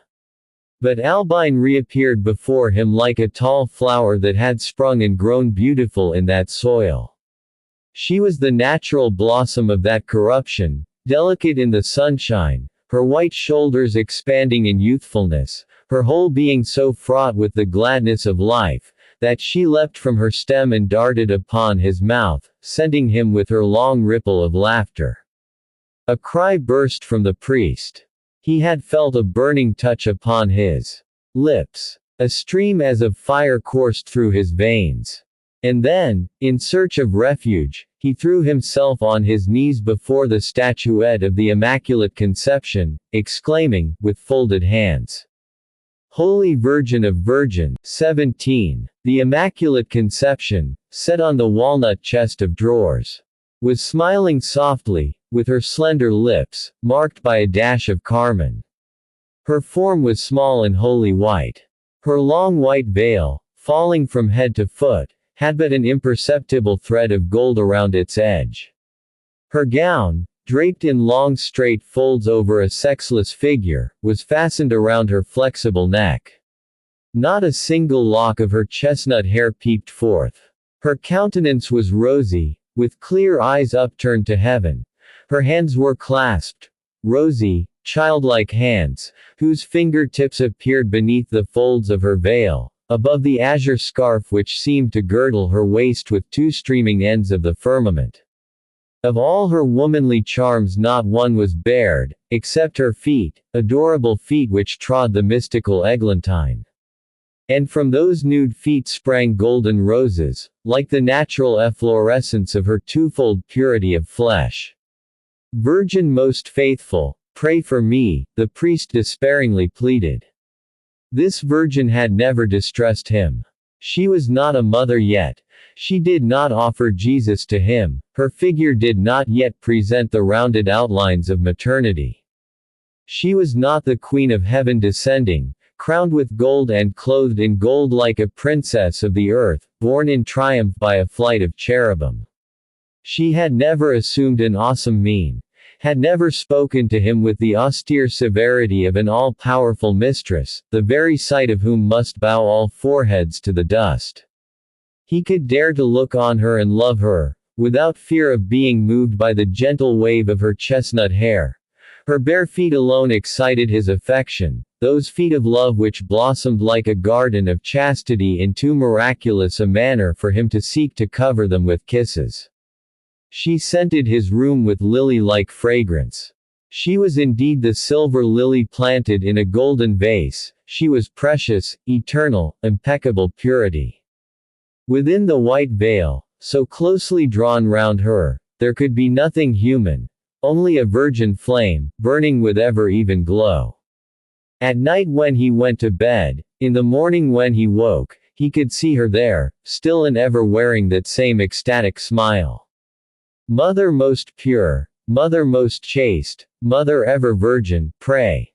But Albine reappeared before him like a tall flower that had sprung and grown beautiful in that soil. She was the natural blossom of that corruption, delicate in the sunshine, her white shoulders expanding in youthfulness, her whole being so fraught with the gladness of life, that she leapt from her stem and darted upon his mouth, sending him with her long ripple of laughter. A cry burst from the priest. He had felt a burning touch upon his lips. A stream as of fire coursed through his veins. And then, in search of refuge, he threw himself on his knees before the statuette of the Immaculate Conception, exclaiming, with folded hands, Holy Virgin of Virgins, 17. The Immaculate Conception, set on the walnut chest of drawers, was smiling softly, with her slender lips, marked by a dash of carmine. Her form was small and wholly white. Her long white veil, falling from head to foot, had but an imperceptible thread of gold around its edge. Her gown, draped in long straight folds over a sexless figure, was fastened around her flexible neck. Not a single lock of her chestnut hair peeped forth. Her countenance was rosy, with clear eyes upturned to heaven. Her hands were clasped, rosy, childlike hands, whose fingertips appeared beneath the folds of her veil, above the azure scarf which seemed to girdle her waist with two streaming ends of the firmament. Of all her womanly charms not one was bared, except her feet, adorable feet which trod the mystical eglantine. And from those nude feet sprang golden roses, like the natural efflorescence of her twofold purity of flesh. Virgin most faithful, pray for me, the priest despairingly pleaded. This virgin had never distressed him. She was not a mother yet. She did not offer Jesus to him. Her figure did not yet present the rounded outlines of maternity. She was not the Queen of Heaven descending, crowned with gold and clothed in gold like a princess of the earth, borne in triumph by a flight of cherubim. She had never assumed an awesome mien, had never spoken to him with the austere severity of an all-powerful mistress, the very sight of whom must bow all foreheads to the dust. He could dare to look on her and love her, without fear of being moved by the gentle wave of her chestnut hair. Her bare feet alone excited his affection, those feet of love which blossomed like a garden of chastity in too miraculous a manner for him to seek to cover them with kisses. She scented his room with lily-like fragrance. She was indeed the silver lily planted in a golden vase. She was precious, eternal, impeccable purity. Within the white veil, so closely drawn round her, there could be nothing human, only a virgin flame, burning with ever-even glow. At night when he went to bed, in the morning when he woke, he could see her there, still and ever wearing that same ecstatic smile. Mother most pure, Mother most chaste, Mother ever virgin, pray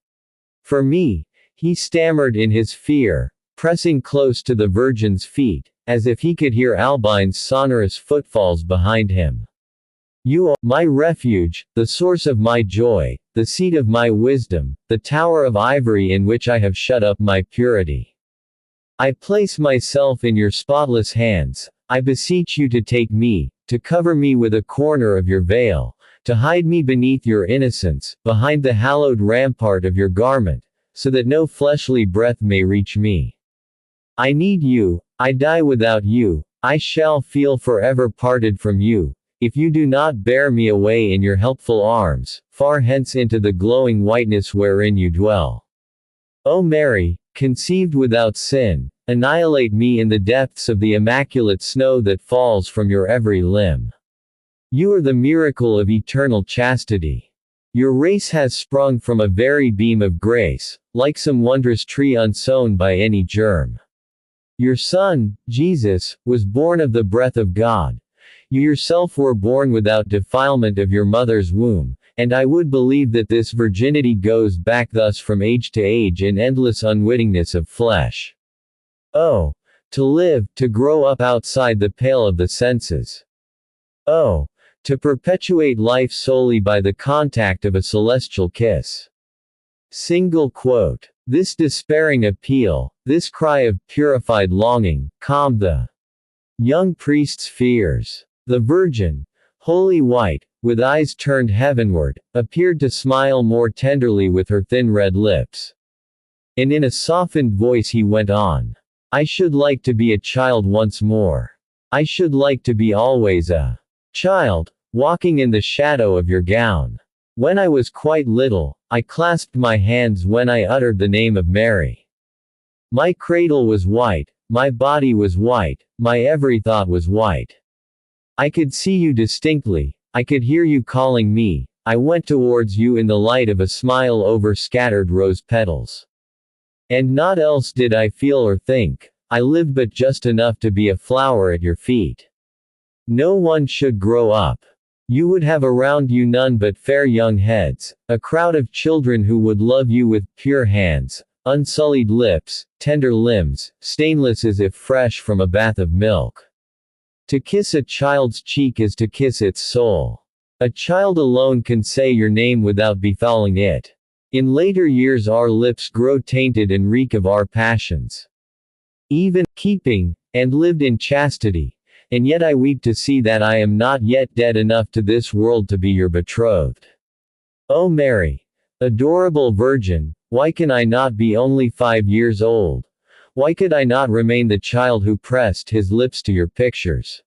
for me, he stammered in his fear, pressing close to the Virgin's feet, as if he could hear Albine's sonorous footfalls behind him. You are my refuge, the source of my joy, the seat of my wisdom, the tower of ivory in which I have shut up my purity. I place myself in your spotless hands. I beseech you to take me, to cover me with a corner of your veil, to hide me beneath your innocence, behind the hallowed rampart of your garment, so that no fleshly breath may reach me. I need you, I die without you, I shall feel forever parted from you, if you do not bear me away in your helpful arms, far hence into the glowing whiteness wherein you dwell. O Mary, conceived without sin, annihilate me in the depths of the immaculate snow that falls from your every limb. You are the miracle of eternal chastity. Your race has sprung from a very beam of grace, like some wondrous tree unsown by any germ. Your Son, Jesus, was born of the breath of God. You yourself were born without defilement of your mother's womb, and I would believe that this virginity goes back thus from age to age in endless unwittingness of flesh. Oh, to live, to grow up outside the pale of the senses. Oh, to perpetuate life solely by the contact of a celestial kiss. Single quote. This despairing appeal, this cry of purified longing, calmed the young priest's fears. The Virgin, wholly white, with eyes turned heavenward, appeared to smile more tenderly with her thin red lips. And in a softened voice he went on. I should like to be a child once more. I should like to be always a child, walking in the shadow of your gown. When I was quite little, I clasped my hands when I uttered the name of Mary. My cradle was white, my body was white, my every thought was white. I could see you distinctly, I could hear you calling me, I went towards you in the light of a smile over scattered rose petals. And not else did I feel or think, I lived but just enough to be a flower at your feet. No one should grow up. You would have around you none but fair young heads, a crowd of children who would love you with pure hands, unsullied lips, tender limbs, stainless as if fresh from a bath of milk. To kiss a child's cheek is to kiss its soul. A child alone can say your name without befouling it. In later years our lips grow tainted and reek of our passions. Even, keeping, and lived in chastity, and yet I weep to see that I am not yet dead enough to this world to be your betrothed. O Mary, adorable Virgin, why can I not be only 5 years old? Why could I not remain the child who pressed his lips to your pictures?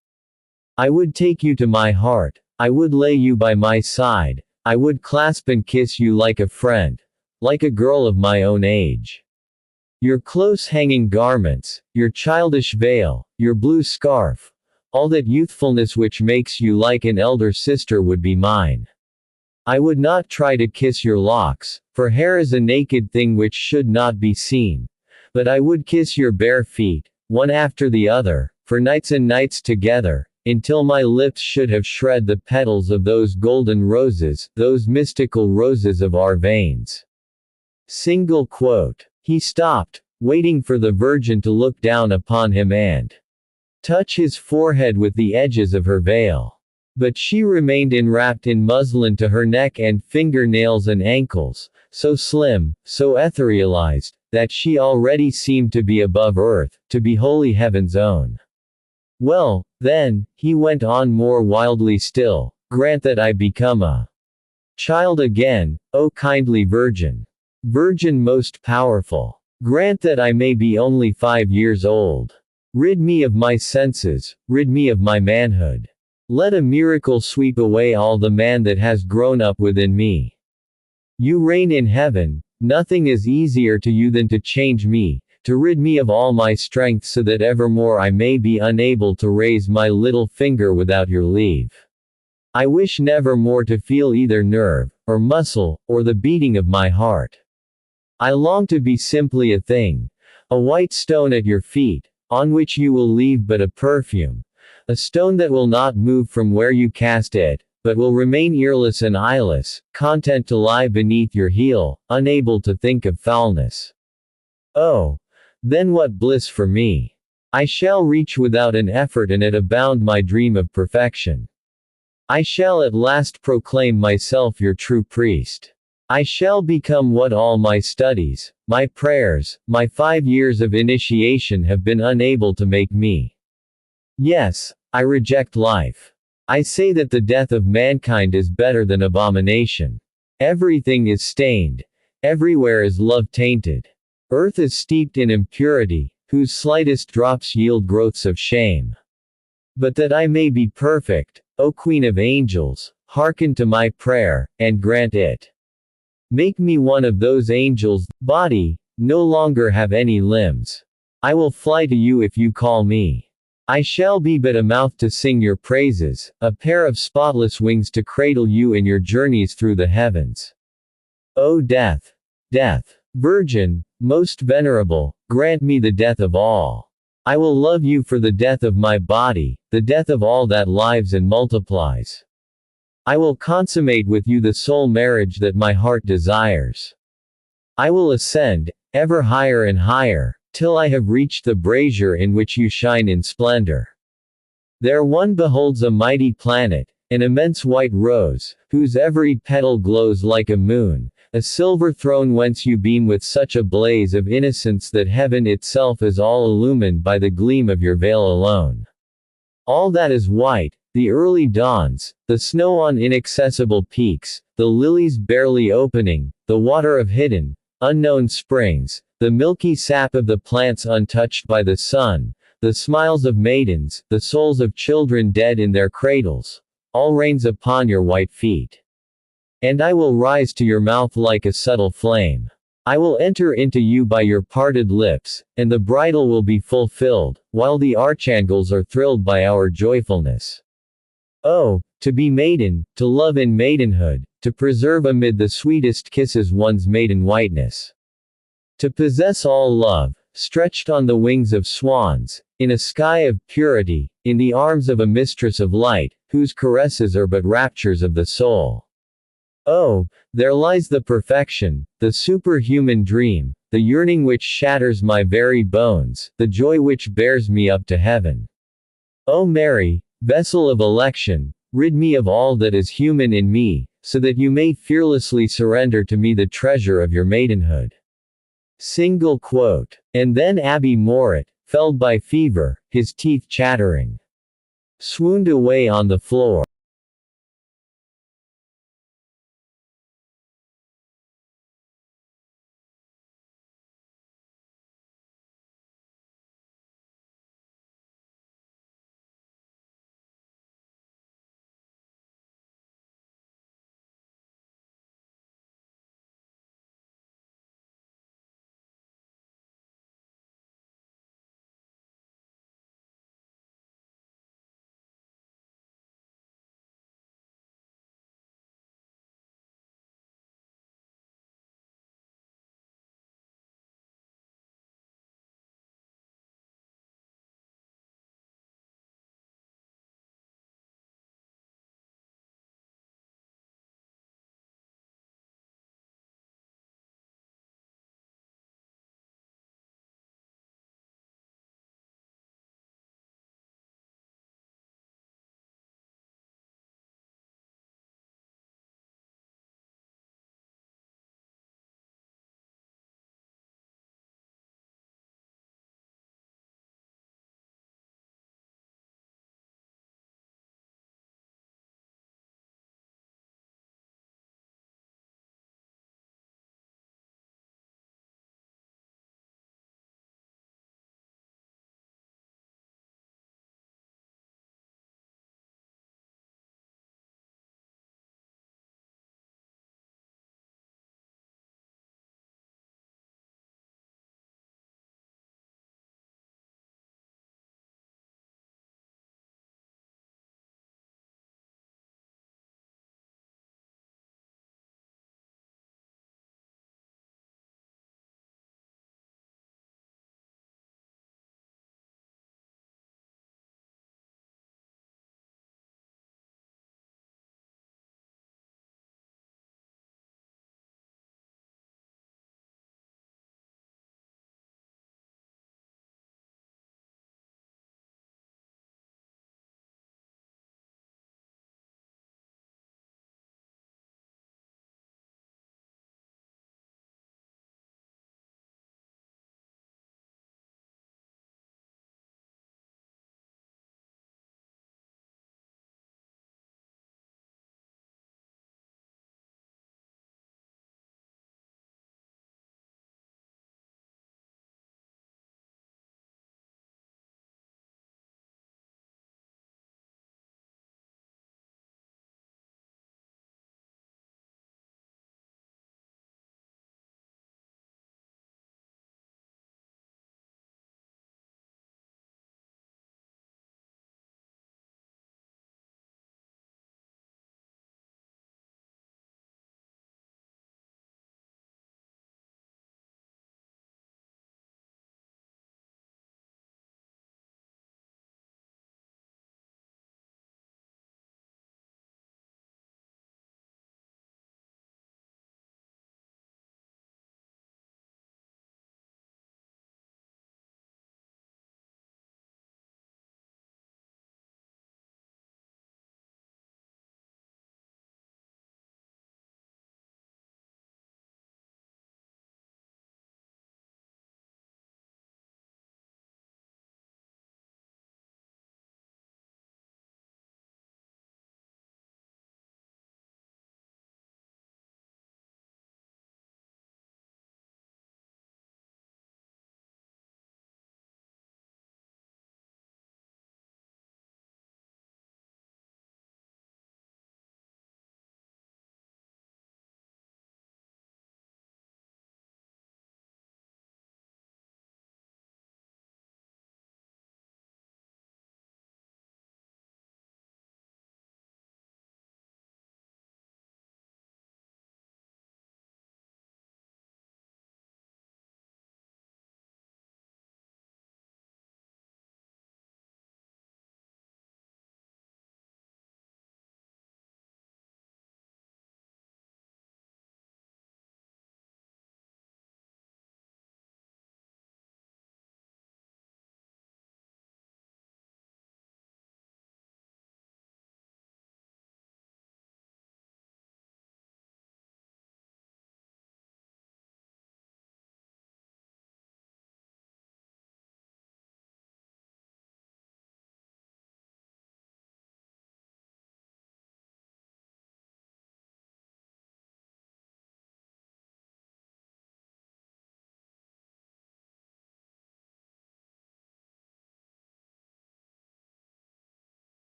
I would take you to my heart, I would lay you by my side, I would clasp and kiss you like a friend, like a girl of my own age. Your close-hanging garments, your childish veil, your blue scarf, all that youthfulness which makes you like an elder sister would be mine. I would not try to kiss your locks, for hair is a naked thing which should not be seen. But I would kiss your bare feet, one after the other, for nights and nights together, until my lips should have shred the petals of those golden roses, those mystical roses of our veins. Single quote. He stopped, waiting for the Virgin to look down upon him and touch his forehead with the edges of her veil. But she remained enwrapped in muslin to her neck and finger-nails and ankles, so slim, so etherealized, that she already seemed to be above earth, to be holy heaven's own. Well, then, he went on more wildly still, grant that I become a child again, O kindly Virgin. Virgin most powerful. Grant that I may be only 5 years old. Rid me of my senses, rid me of my manhood. Let a miracle sweep away all the man that has grown up within me. You reign in heaven, nothing is easier to you than to change me, to rid me of all my strength so that evermore I may be unable to raise my little finger without your leave. I wish never more to feel either nerve, or muscle, or the beating of my heart. I long to be simply a thing, a white stone at your feet, on which you will leave but a perfume, a stone that will not move from where you cast it, but will remain earless and eyeless, content to lie beneath your heel, unable to think of foulness. Oh, then what bliss for me! I shall reach without an effort and at a bound my dream of perfection. I shall at last proclaim myself your true priest. I shall become what all my studies, my prayers, my 5 years of initiation have been unable to make me. Yes, I reject life. I say that the death of mankind is better than abomination. Everything is stained. Everywhere is love tainted. Earth is steeped in impurity, whose slightest drops yield growths of shame. But that I may be perfect, O Queen of Angels, hearken to my prayer, and grant it. Make me one of those angels, body, no longer have any limbs. I will fly to you if you call me. I shall be but a mouth to sing your praises, a pair of spotless wings to cradle you in your journeys through the heavens. O death! Death! Virgin, most venerable, grant me the death of all. I will love you for the death of my body, the death of all that lives and multiplies. I will consummate with you the soul marriage that my heart desires. I will ascend, ever higher and higher, till I have reached the brazier in which you shine in splendor. There one beholds a mighty planet, an immense white rose, whose every petal glows like a moon, a silver throne whence you beam with such a blaze of innocence that heaven itself is all illumined by the gleam of your veil alone. All that is white, the early dawns, the snow on inaccessible peaks, the lilies barely opening, the water of hidden, unknown springs, the milky sap of the plants untouched by the sun, the smiles of maidens, the souls of children dead in their cradles, all rains upon your white feet. And I will rise to your mouth like a subtle flame. I will enter into you by your parted lips, and the bridal will be fulfilled, while the archangels are thrilled by our joyfulness. Oh, to be maiden, to love in maidenhood, to preserve amid the sweetest kisses one's maiden whiteness. To possess all love, stretched on the wings of swans, in a sky of purity, in the arms of a mistress of light, whose caresses are but raptures of the soul. Oh, there lies the perfection, the superhuman dream, the yearning which shatters my very bones, the joy which bears me up to heaven. O Mary, vessel of election, Rid me of all that is human in me, so that you may fearlessly surrender to me the treasure of your maidenhood." Single quote. And then Abbe Mouret, felled by fever, his teeth chattering, swooned away on the floor.